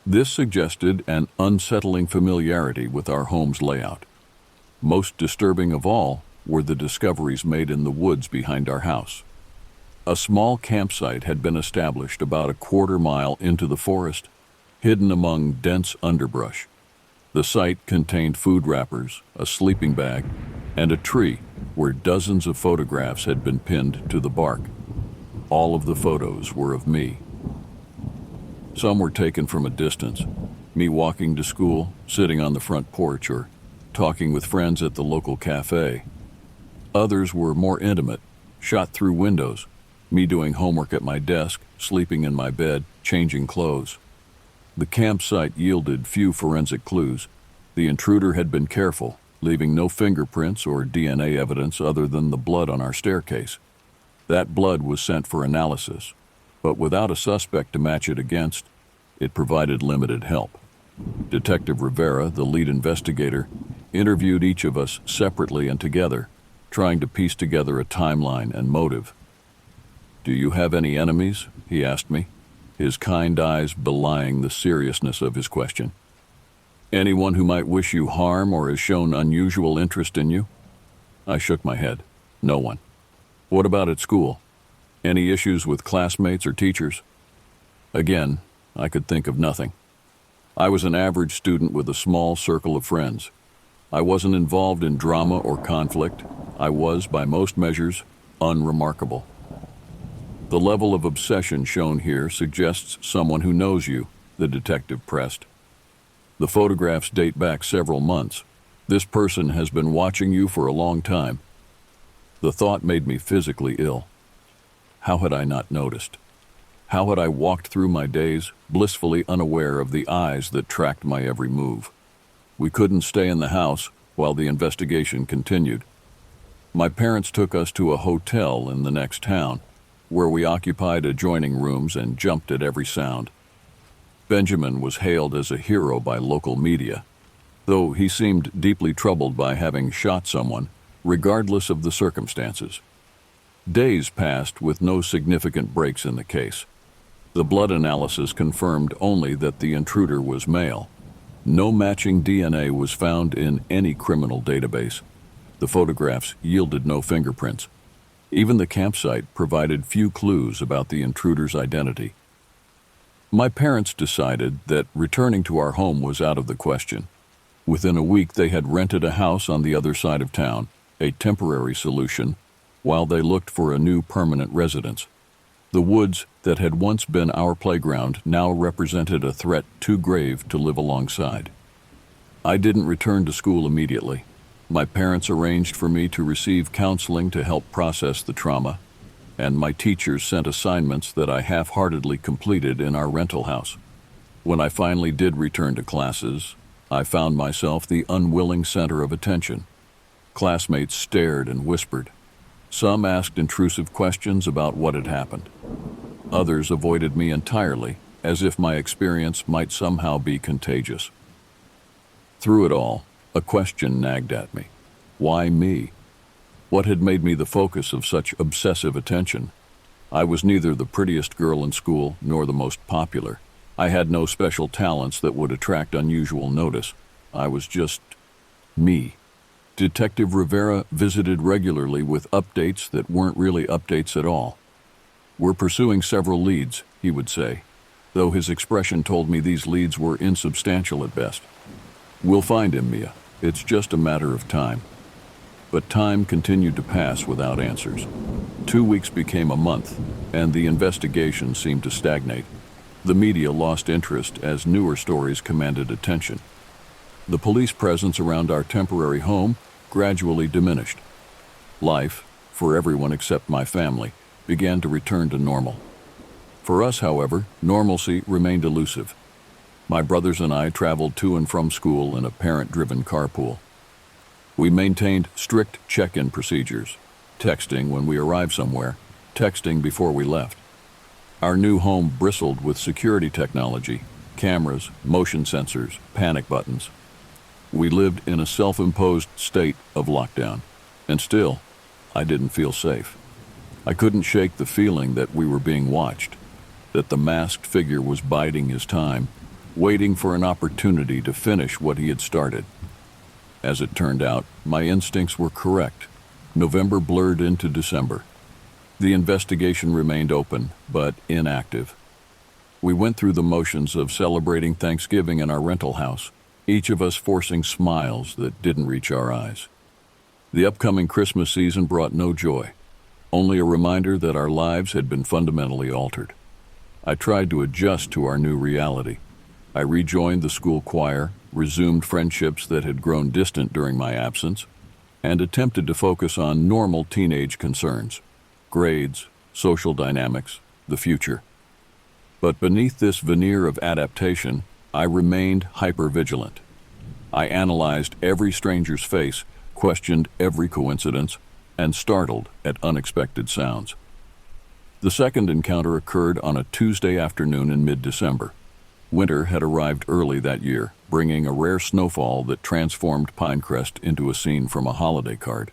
This suggested an unsettling familiarity with our home's layout. Most disturbing of all were the discoveries made in the woods behind our house. A small campsite had been established about a quarter-mile into the forest, hidden among dense underbrush. The site contained food wrappers, a sleeping bag, and a tree where dozens of photographs had been pinned to the bark. All of the photos were of me. Some were taken from a distance, me walking to school, sitting on the front porch, or talking with friends at the local cafe. Others were more intimate, shot through windows, me doing homework at my desk, sleeping in my bed, changing clothes. The campsite yielded few forensic clues. The intruder had been careful, leaving no fingerprints or DNA evidence other than the blood on our staircase. That blood was sent for analysis, but without a suspect to match it against, it provided limited help. Detective Rivera, the lead investigator, interviewed each of us separately and together, trying to piece together a timeline and motive. "Do you have any enemies?" he asked me, his kind eyes belying the seriousness of his question. "Anyone who might wish you harm or has shown unusual interest in you?" I shook my head. "No one." "What about at school? Any issues with classmates or teachers?" Again, I could think of nothing. I was an average student with a small circle of friends. I wasn't involved in drama or conflict. I was, by most measures, unremarkable. "The level of obsession shown here suggests someone who knows you," the detective pressed. "The photographs date back several months. This person has been watching you for a long time." The thought made me physically ill. How had I not noticed? How had I walked through my days, blissfully unaware of the eyes that tracked my every move? We couldn't stay in the house while the investigation continued. My parents took us to a hotel in the next town, where we occupied adjoining rooms and jumped at every sound. Benjamin was hailed as a hero by local media, though he seemed deeply troubled by having shot someone, regardless of the circumstances. Days passed with no significant breaks in the case. The blood analysis confirmed only that the intruder was male. No matching DNA was found in any criminal database. The photographs yielded no fingerprints. Even the campsite provided few clues about the intruder's identity. My parents decided that returning to our home was out of the question. Within a week, they had rented a house on the other side of town, a temporary solution, while they looked for a new permanent residence. The woods that had once been our playground now represented a threat too grave to live alongside. I didn't return to school immediately. My parents arranged for me to receive counseling to help process the trauma, and my teachers sent assignments that I half-heartedly completed in our rental house. When I finally did return to classes, I found myself the unwilling center of attention. Classmates stared and whispered. Some asked intrusive questions about what had happened. Others avoided me entirely, as if my experience might somehow be contagious. Through it all, a question nagged at me. Why me? What had made me the focus of such obsessive attention? I was neither the prettiest girl in school nor the most popular. I had no special talents that would attract unusual notice. I was just me. Detective Rivera visited regularly with updates that weren't really updates at all. "We're pursuing several leads," he would say, though his expression told me these leads were insubstantial at best. "We'll find him, Mia. It's just a matter of time." But time continued to pass without answers. 2 weeks became a month, and the investigation seemed to stagnate. The media lost interest as newer stories commanded attention. The police presence around our temporary home gradually diminished. Life, for everyone except my family, began to return to normal. For us, however, normalcy remained elusive. My brothers and I traveled to and from school in a parent-driven carpool. We maintained strict check-in procedures, texting when we arrived somewhere, texting before we left. Our new home bristled with security technology, cameras, motion sensors, panic buttons. We lived in a self-imposed state of lockdown, and still, I didn't feel safe. I couldn't shake the feeling that we were being watched, that the masked figure was biding his time, waiting for an opportunity to finish what he had started. As it turned out, my instincts were correct. November blurred into December. The investigation remained open, but inactive. We went through the motions of celebrating Thanksgiving in our rental house, each of us forcing smiles that didn't reach our eyes. The upcoming Christmas season brought no joy, only a reminder that our lives had been fundamentally altered. I tried to adjust to our new reality. I rejoined the school choir, resumed friendships that had grown distant during my absence, and attempted to focus on normal teenage concerns: grades, social dynamics, the future. But beneath this veneer of adaptation, I remained hypervigilant. I analyzed every stranger's face, questioned every coincidence, and startled at unexpected sounds. The second encounter occurred on a Tuesday afternoon in mid-December. Winter had arrived early that year, bringing a rare snowfall that transformed Pinecrest into a scene from a holiday card.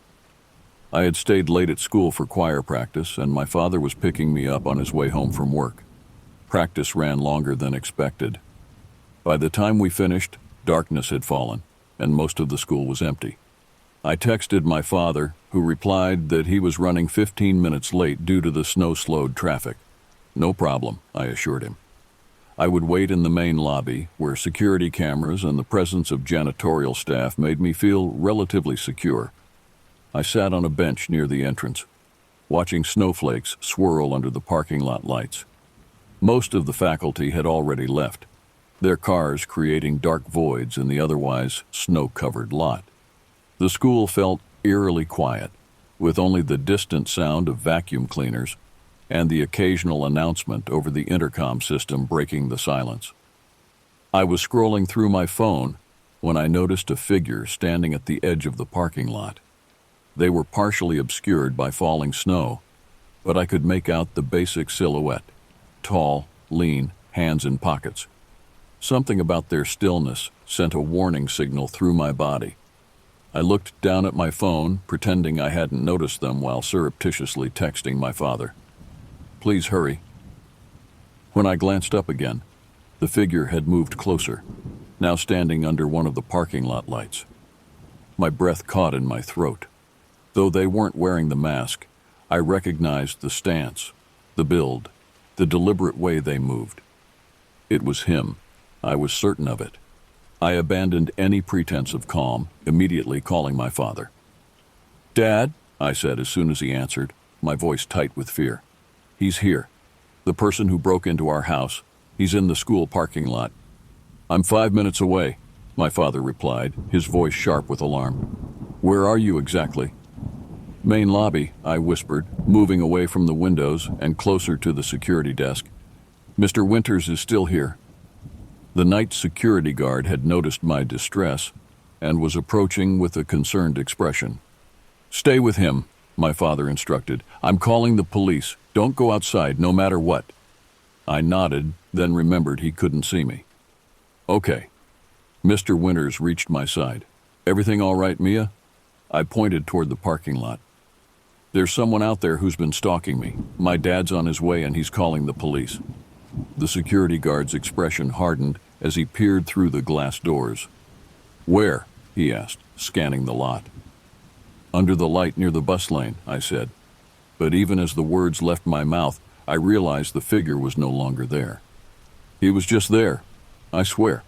I had stayed late at school for choir practice, and my father was picking me up on his way home from work. Practice ran longer than expected. By the time we finished, darkness had fallen, and most of the school was empty. I texted my father, who replied that he was running 15 minutes late due to the snow-slowed traffic. "No problem," I assured him. I would wait in the main lobby, where security cameras and the presence of janitorial staff made me feel relatively secure. I sat on a bench near the entrance, watching snowflakes swirl under the parking lot lights. Most of the faculty had already left, their cars creating dark voids in the otherwise snow-covered lot. The school felt eerily quiet, with only the distant sound of vacuum cleaners and the occasional announcement over the intercom system breaking the silence. I was scrolling through my phone when I noticed a figure standing at the edge of the parking lot. They were partially obscured by falling snow, but I could make out the basic silhouette: tall, lean, hands in pockets. Something about their stillness sent a warning signal through my body. I looked down at my phone, pretending I hadn't noticed them while surreptitiously texting my father. "Please hurry." When I glanced up again, the figure had moved closer, now standing under one of the parking lot lights. My breath caught in my throat. Though they weren't wearing the mask, I recognized the stance, the build, the deliberate way they moved. It was him. I was certain of it. I abandoned any pretense of calm, immediately calling my father. "Dad," I said as soon as he answered, my voice tight with fear. "He's here. The person who broke into our house. He's in the school parking lot." "I'm 5 minutes away," my father replied, his voice sharp with alarm. "Where are you exactly?" "Main lobby," I whispered, moving away from the windows and closer to the security desk. "Mr. Winters is still here." The night security guard had noticed my distress and was approaching with a concerned expression. "Stay with him," my father instructed. "I'm calling the police. Don't go outside, no matter what." I nodded, then remembered he couldn't see me. "Okay." Mr. Winters reached my side. "Everything all right, Mia?" I pointed toward the parking lot. "There's someone out there who's been stalking me. My dad's on his way and he's calling the police." The security guard's expression hardened as he peered through the glass doors. "Where?" he asked, scanning the lot. "Under the light near the bus lane," I said. But even as the words left my mouth, I realized the figure was no longer there. "He was just there, I swear."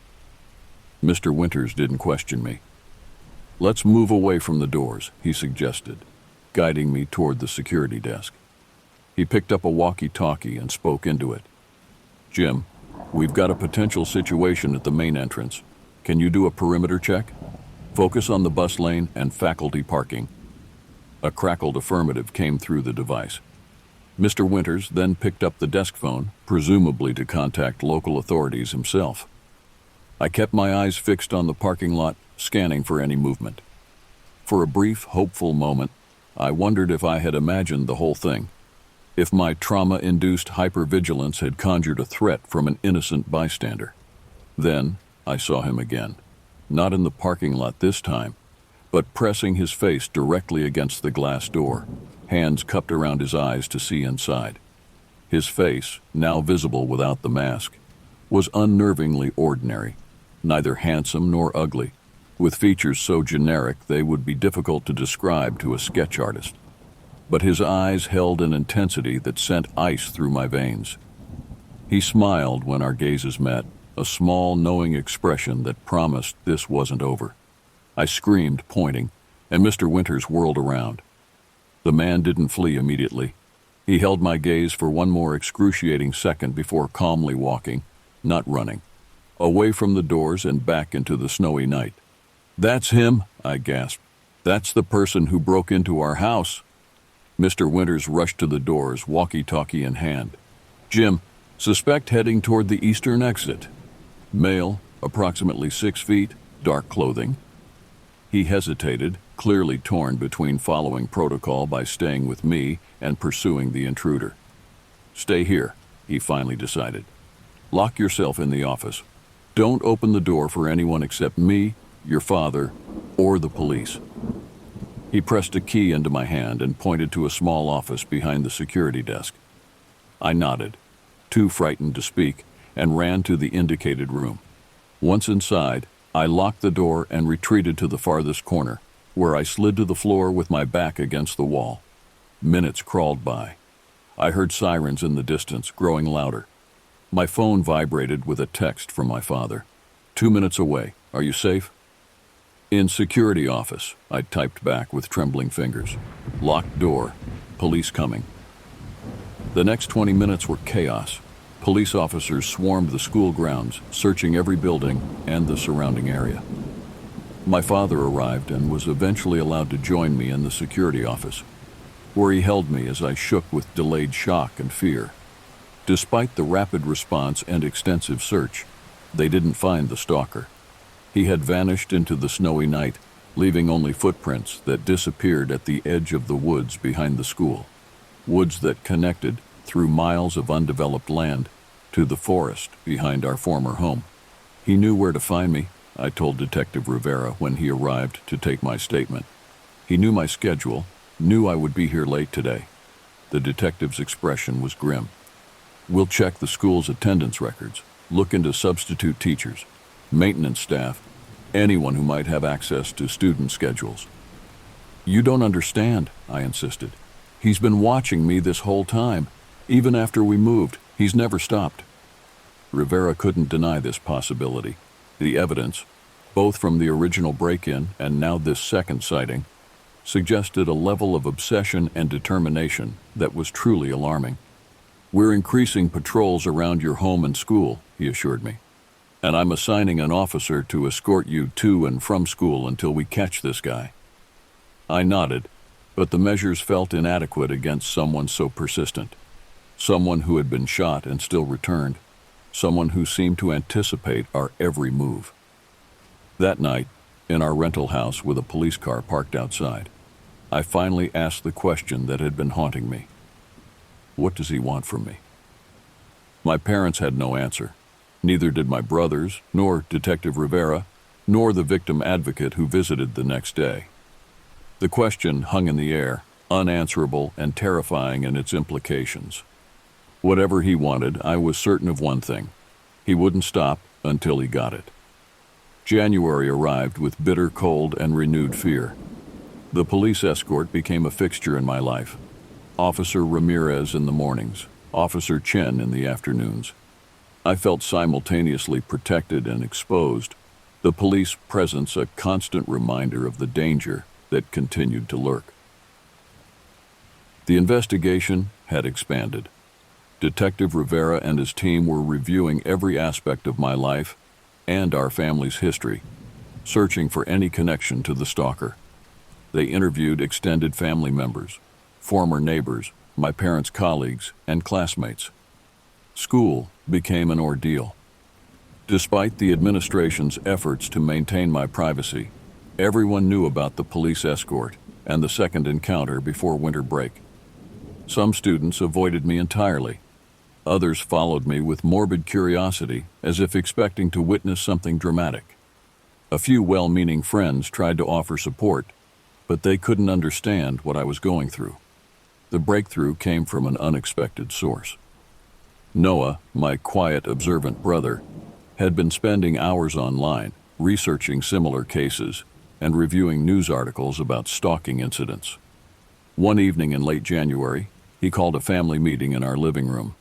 Mr. Winters didn't question me. "Let's move away from the doors," he suggested, guiding me toward the security desk. He picked up a walkie-talkie and spoke into it. "Jim, we've got a potential situation at the main entrance. Can you do a perimeter check? Focus on the bus lane and faculty parking." A crackled affirmative came through the device. Mr. Winters then picked up the desk phone, presumably to contact local authorities himself. I kept my eyes fixed on the parking lot, scanning for any movement. For a brief, hopeful moment, I wondered if I had imagined the whole thing. If my trauma-induced hypervigilance had conjured a threat from an innocent bystander. Then I saw him again, not in the parking lot this time, but pressing his face directly against the glass door, hands cupped around his eyes to see inside. His face, now visible without the mask, was unnervingly ordinary, neither handsome nor ugly, with features so generic they would be difficult to describe to a sketch artist. But his eyes held an intensity that sent ice through my veins. He smiled when our gazes met, a small, knowing expression that promised this wasn't over. I screamed, pointing, and Mr. Winters whirled around. The man didn't flee immediately. He held my gaze for one more excruciating second before calmly walking, not running, away from the doors and back into the snowy night. "That's him," I gasped. "That's the person who broke into our house." Mr. Winters rushed to the doors, walkie-talkie in hand. "Jim, suspect heading toward the eastern exit. Male, approximately 6 feet, dark clothing." He hesitated, clearly torn between following protocol by staying with me and pursuing the intruder. "Stay here," he finally decided. "Lock yourself in the office. Don't open the door for anyone except me, your father, or the police." He pressed a key into my hand and pointed to a small office behind the security desk. I nodded, too frightened to speak, and ran to the indicated room. Once inside, I locked the door and retreated to the farthest corner, where I slid to the floor with my back against the wall. Minutes crawled by. I heard sirens in the distance, growing louder. My phone vibrated with a text from my father. 2 minutes away. Are you safe?" "In security office," I typed back with trembling fingers. "Locked door. Police coming." The next 20 minutes were chaos. Police officers swarmed the school grounds, searching every building and the surrounding area. My father arrived and was eventually allowed to join me in the security office, where he held me as I shook with delayed shock and fear. Despite the rapid response and extensive search, they didn't find the stalker. He had vanished into the snowy night, leaving only footprints that disappeared at the edge of the woods behind the school, woods that connected, through miles of undeveloped land, to the forest behind our former home. He knew where to find me, I told Detective Rivera when he arrived to take my statement. He knew my schedule, knew I would be here late today. The detective's expression was grim. We'll check the school's attendance records, look into substitute teachers, maintenance staff, anyone who might have access to student schedules." "You don't understand," I insisted. "He's been watching me this whole time. Even after we moved, he's never stopped." Rivera couldn't deny this possibility. The evidence, both from the original break-in and now this second sighting, suggested a level of obsession and determination that was truly alarming. "We're increasing patrols around your home and school," he assured me, "and I'm assigning an officer to escort you to and from school until we catch this guy." I nodded, but the measures felt inadequate against someone so persistent. Someone who had been shot and still returned. Someone who seemed to anticipate our every move. That night, in our rental house with a police car parked outside, I finally asked the question that had been haunting me. What does he want from me? My parents had no answer. Neither did my brothers, nor Detective Rivera, nor the victim advocate who visited the next day. The question hung in the air, unanswerable and terrifying in its implications. Whatever he wanted, I was certain of one thing. He wouldn't stop until he got it. January arrived with bitter cold and renewed fear. The police escort became a fixture in my life. Officer Ramirez in the mornings, Officer Chen in the afternoons. I felt simultaneously protected and exposed, the police presence a constant reminder of the danger that continued to lurk. The investigation had expanded. Detective Rivera and his team were reviewing every aspect of my life and our family's history, searching for any connection to the stalker. They interviewed extended family members, former neighbors, my parents' colleagues, and classmates. School became an ordeal. Despite the administration's efforts to maintain my privacy, everyone knew about the police escort and the second encounter before winter break. Some students avoided me entirely. Others followed me with morbid curiosity, as if expecting to witness something dramatic. A few well-meaning friends tried to offer support, but they couldn't understand what I was going through. The breakthrough came from an unexpected source. Noah, my quiet, observant brother, had been spending hours online, researching similar cases and reviewing news articles about stalking incidents. One evening in late January, he called a family meeting in our living room.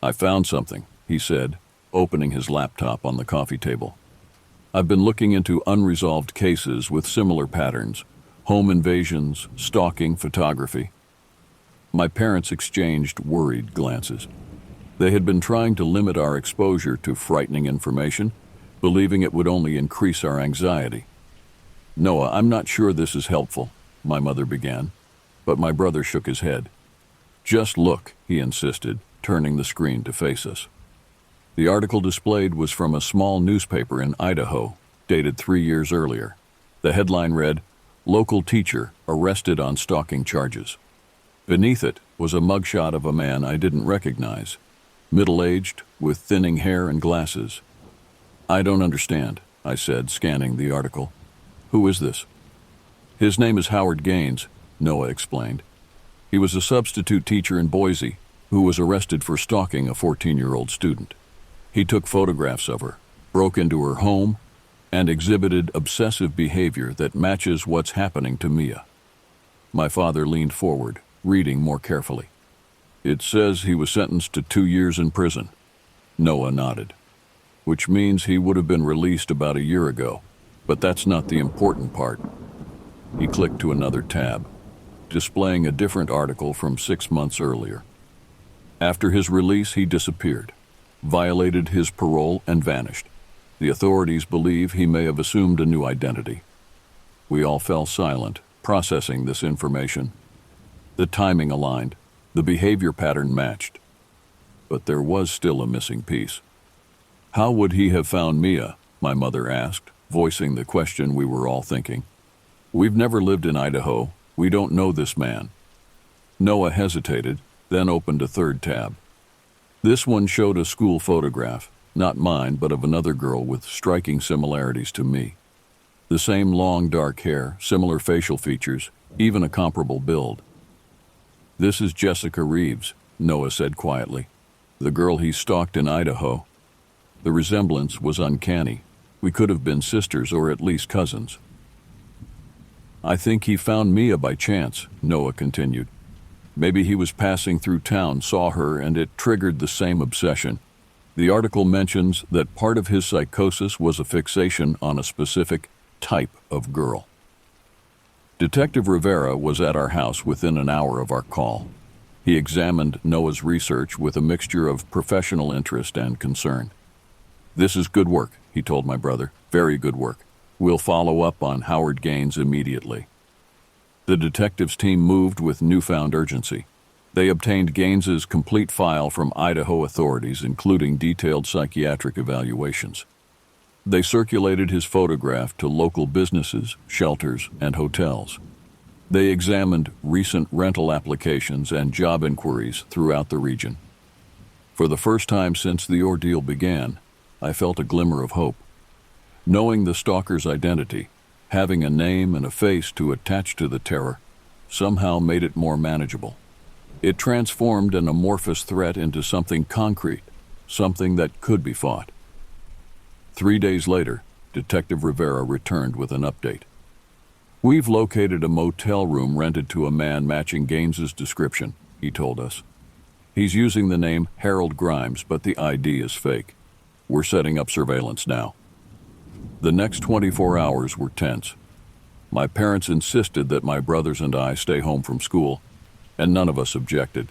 "I found something," he said, opening his laptop on the coffee table. "I've been looking into unresolved cases with similar patterns, home invasions, stalking, photography." My parents exchanged worried glances. They had been trying to limit our exposure to frightening information, believing it would only increase our anxiety. "Noah, I'm not sure this is helpful," my mother began, but my brother shook his head. "Just look," he insisted, turning the screen to face us. The article displayed was from a small newspaper in Idaho, dated 3 years earlier. The headline read, "Local teacher arrested on stalking charges." Beneath it was a mugshot of a man I didn't recognize, middle-aged, with thinning hair and glasses. "I don't understand," I said, scanning the article. "Who is this?" "His name is Howard Gaines," Noah explained. "He was a substitute teacher in Boise who was arrested for stalking a 14-year-old student. He took photographs of her, broke into her home, and exhibited obsessive behavior that matches what's happening to Mia." My father leaned forward, reading more carefully. "It says he was sentenced to 2 years in prison." Noah nodded. "Which means he would have been released about a year ago. But that's not the important part." He clicked to another tab, displaying a different article from 6 months earlier. After his release, he disappeared, violated his parole, and vanished. The authorities believe he may have assumed a new identity. We all fell silent, processing this information. The timing aligned, the behavior pattern matched. But there was still a missing piece. "How would he have found Mia?" my mother asked, voicing the question we were all thinking. "We've never lived in Idaho. We don't know this man." Noah hesitated, then opened a third tab. This one showed a school photograph, not mine, but of another girl with striking similarities to me. The same long dark hair, similar facial features, even a comparable build. "This is Jessica Reeves," Noah said quietly. The girl he stalked in Idaho. The resemblance was uncanny. We could have been sisters or at least cousins. I think he found Mia by chance, Noah continued. Maybe he was passing through town, saw her, and it triggered the same obsession. The article mentions that part of his psychosis was a fixation on a specific type of girl. Detective Rivera was at our house within an hour of our call. He examined Noah's research with a mixture of professional interest and concern. "This is good work," he told my brother. "Very good work. We'll follow up on Howard Gaines immediately." The detectives team moved with newfound urgency. They obtained Gaines's complete file from Idaho authorities, including detailed psychiatric evaluations. They circulated his photograph to local businesses, shelters, and hotels. They examined recent rental applications and job inquiries throughout the region. For the first time since the ordeal began, I felt a glimmer of hope. Knowing the stalker's identity, having a name and a face to attach to the terror, somehow made it more manageable. It transformed an amorphous threat into something concrete, something that could be fought. 3 days later, Detective Rivera returned with an update. "We've located a motel room rented to a man matching Gaines's description," he told us. "He's using the name Harold Grimes, but the ID is fake. We're setting up surveillance now." The next 24 hours were tense. My parents insisted that my brothers and I stay home from school, and none of us objected.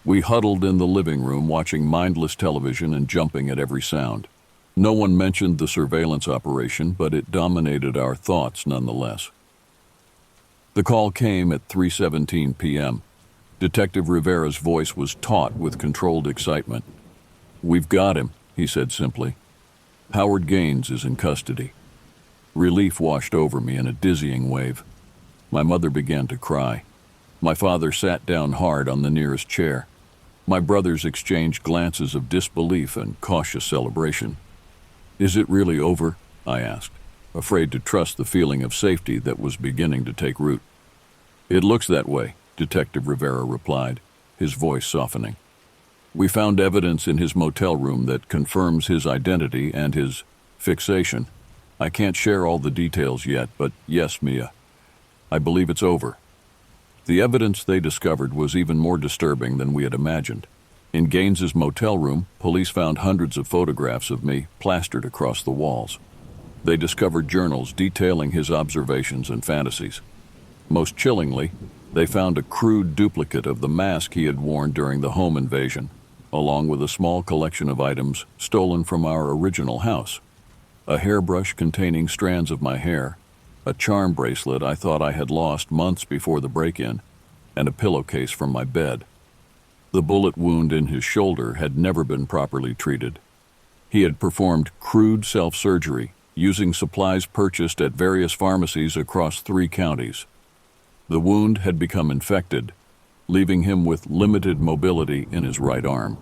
We huddled in the living room watching mindless television and jumping at every sound. No one mentioned the surveillance operation, but it dominated our thoughts nonetheless. The call came at 3:17 p.m. Detective Rivera's voice was taut with controlled excitement. "We've got him," he said simply. "Howard Gaines is in custody." Relief washed over me in a dizzying wave. My mother began to cry. My father sat down hard on the nearest chair. My brothers exchanged glances of disbelief and cautious celebration. "Is it really over?" I asked, afraid to trust the feeling of safety that was beginning to take root. "It looks that way," Detective Rivera replied, his voice softening. "We found evidence in his motel room that confirms his identity and his fixation. I can't share all the details yet, but yes, Mia, I believe it's over." The evidence they discovered was even more disturbing than we had imagined. In Gaines's motel room, police found hundreds of photographs of me plastered across the walls. They discovered journals detailing his observations and fantasies. Most chillingly, they found a crude duplicate of the mask he had worn during the home invasion, along with a small collection of items stolen from our original house. A hairbrush containing strands of my hair, a charm bracelet I thought I had lost months before the break-in, and a pillowcase from my bed. The bullet wound in his shoulder had never been properly treated. He had performed crude self-surgery, using supplies purchased at various pharmacies across 3 counties. The wound had become infected, leaving him with limited mobility in his right arm,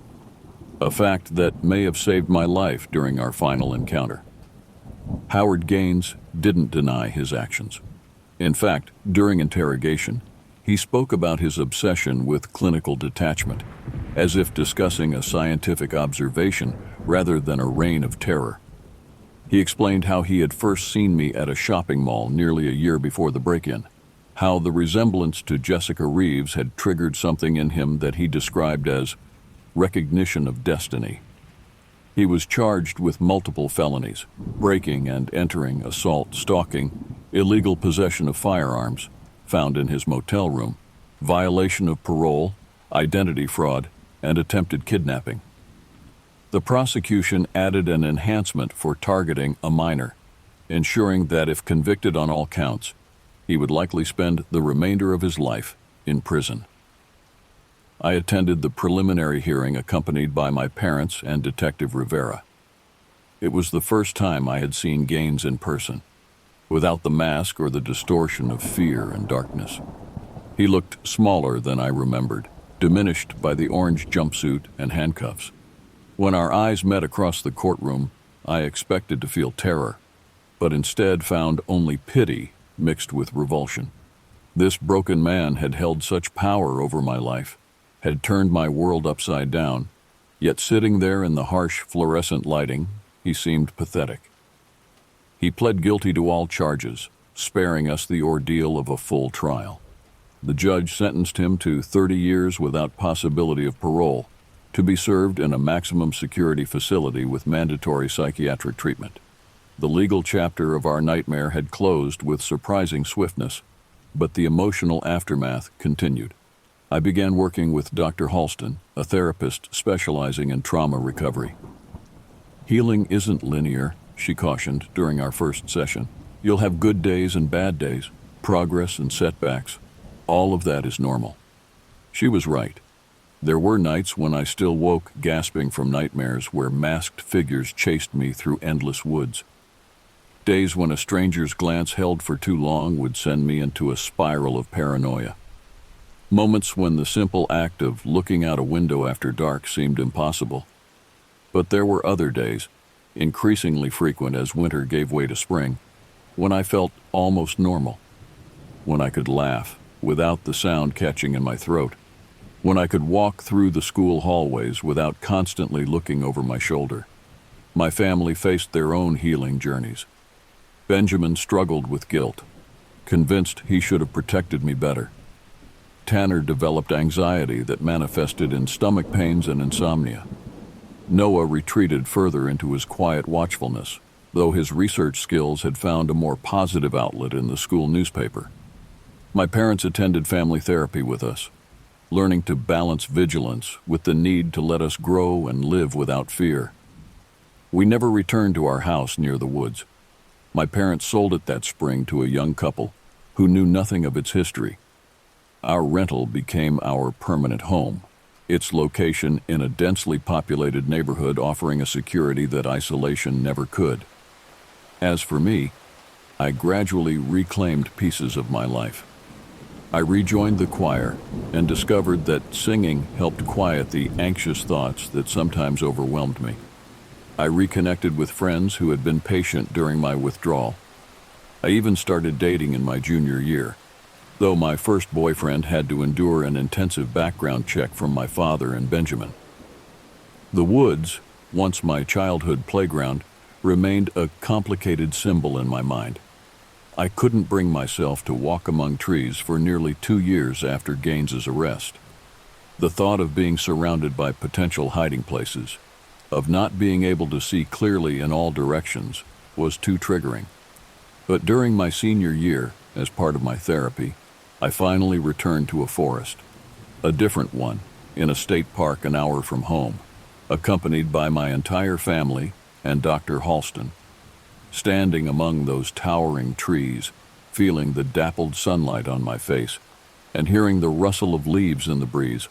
a fact that may have saved my life during our final encounter. Howard Gaines didn't deny his actions. In fact, during interrogation, he spoke about his obsession with clinical detachment, as if discussing a scientific observation rather than a reign of terror. He explained how he had first seen me at a shopping mall nearly a year before the break-in, how the resemblance to Jessica Reeves had triggered something in him that he described as recognition of destiny. He was charged with multiple felonies: breaking and entering, assault, stalking, illegal possession of firearms found in his motel room, violation of parole, identity fraud, and attempted kidnapping. The prosecution added an enhancement for targeting a minor, ensuring that if convicted on all counts, he would likely spend the remainder of his life in prison. I attended the preliminary hearing accompanied by my parents and Detective Rivera. It was the first time I had seen Gaines in person, without the mask or the distortion of fear and darkness. He looked smaller than I remembered, diminished by the orange jumpsuit and handcuffs. When our eyes met across the courtroom, I expected to feel terror, but instead found only pity mixed with revulsion. This broken man had held such power over my life, had turned my world upside down, Yet sitting there in the harsh fluorescent lighting, he seemed pathetic. He pled guilty to all charges, sparing us the ordeal of a full trial. The judge sentenced him to 30 years without possibility of parole, to be served in a maximum security facility with mandatory psychiatric treatment. The legal chapter of our nightmare had closed with surprising swiftness, but the emotional aftermath continued. I began working with Dr. Halston, a therapist specializing in trauma recovery. "Healing isn't linear," she cautioned during our first session. "You'll have good days and bad days, progress and setbacks. All of that is normal." She was right. There were nights when I still woke gasping from nightmares where masked figures chased me through endless woods. Days when a stranger's glance held for too long would send me into a spiral of paranoia. Moments when the simple act of looking out a window after dark seemed impossible. But there were other days, increasingly frequent as winter gave way to spring, when I felt almost normal. When I could laugh without the sound catching in my throat. When I could walk through the school hallways without constantly looking over my shoulder. My family faced their own healing journeys. Benjamin struggled with guilt, convinced he should have protected me better. Tanner developed anxiety that manifested in stomach pains and insomnia. Noah retreated further into his quiet watchfulness, though his research skills had found a more positive outlet in the school newspaper. My parents attended family therapy with us, learning to balance vigilance with the need to let us grow and live without fear. We never returned to our house near the woods. My parents sold it that spring to a young couple who knew nothing of its history. Our rental became our permanent home, its location in a densely populated neighborhood offering a security that isolation never could. As for me, I gradually reclaimed pieces of my life. I rejoined the choir and discovered that singing helped quiet the anxious thoughts that sometimes overwhelmed me. I reconnected with friends who had been patient during my withdrawal. I even started dating in my junior year, though my first boyfriend had to endure an intensive background check from my father and Benjamin. The woods, once my childhood playground, remained a complicated symbol in my mind. I couldn't bring myself to walk among trees for nearly 2 years after Gaines's arrest. The thought of being surrounded by potential hiding places, of not being able to see clearly in all directions, was too triggering. But during my senior year, as part of my therapy, I finally returned to a forest, a different one, in a state park an hour from home, accompanied by my entire family and Dr. Halston. Standing among those towering trees, feeling the dappled sunlight on my face, and hearing the rustle of leaves in the breeze,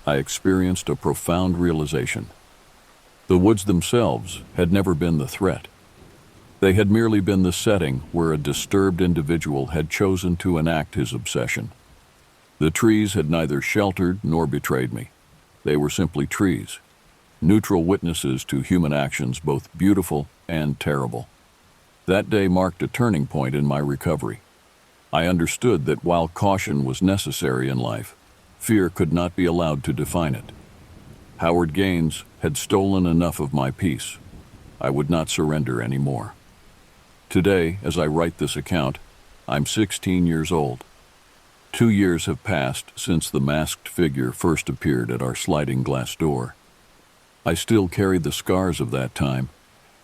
I experienced a profound realization. The woods themselves had never been the threat. They had merely been the setting where a disturbed individual had chosen to enact his obsession. The trees had neither sheltered nor betrayed me. They were simply trees, neutral witnesses to human actions both beautiful and terrible. That day marked a turning point in my recovery. I understood that while caution was necessary in life, fear could not be allowed to define it. Howard Gaines had stolen enough of my peace. I would not surrender anymore. Today, as I write this account, I'm 16 years old. 2 years have passed since the masked figure first appeared at our sliding glass door. I still carry the scars of that time,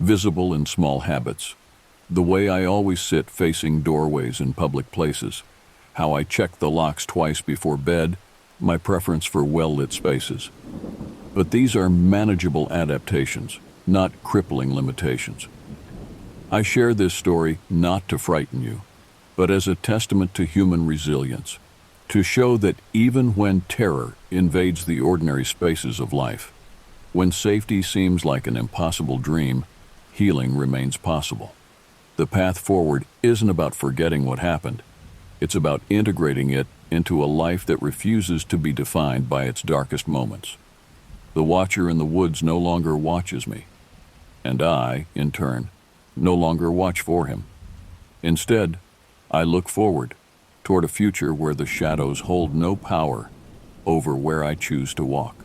visible in small habits. The way I always sit facing doorways in public places, how I check the locks twice before bed, my preference for well-lit spaces. But these are manageable adaptations, not crippling limitations. I share this story not to frighten you, but as a testament to human resilience, to show that even when terror invades the ordinary spaces of life, when safety seems like an impossible dream, healing remains possible. The path forward isn't about forgetting what happened. It's about integrating it into a life that refuses to be defined by its darkest moments. The watcher in the woods no longer watches me, and I, in turn, no longer watch for him. Instead, I look forward, toward a future where the shadows hold no power over where I choose to walk.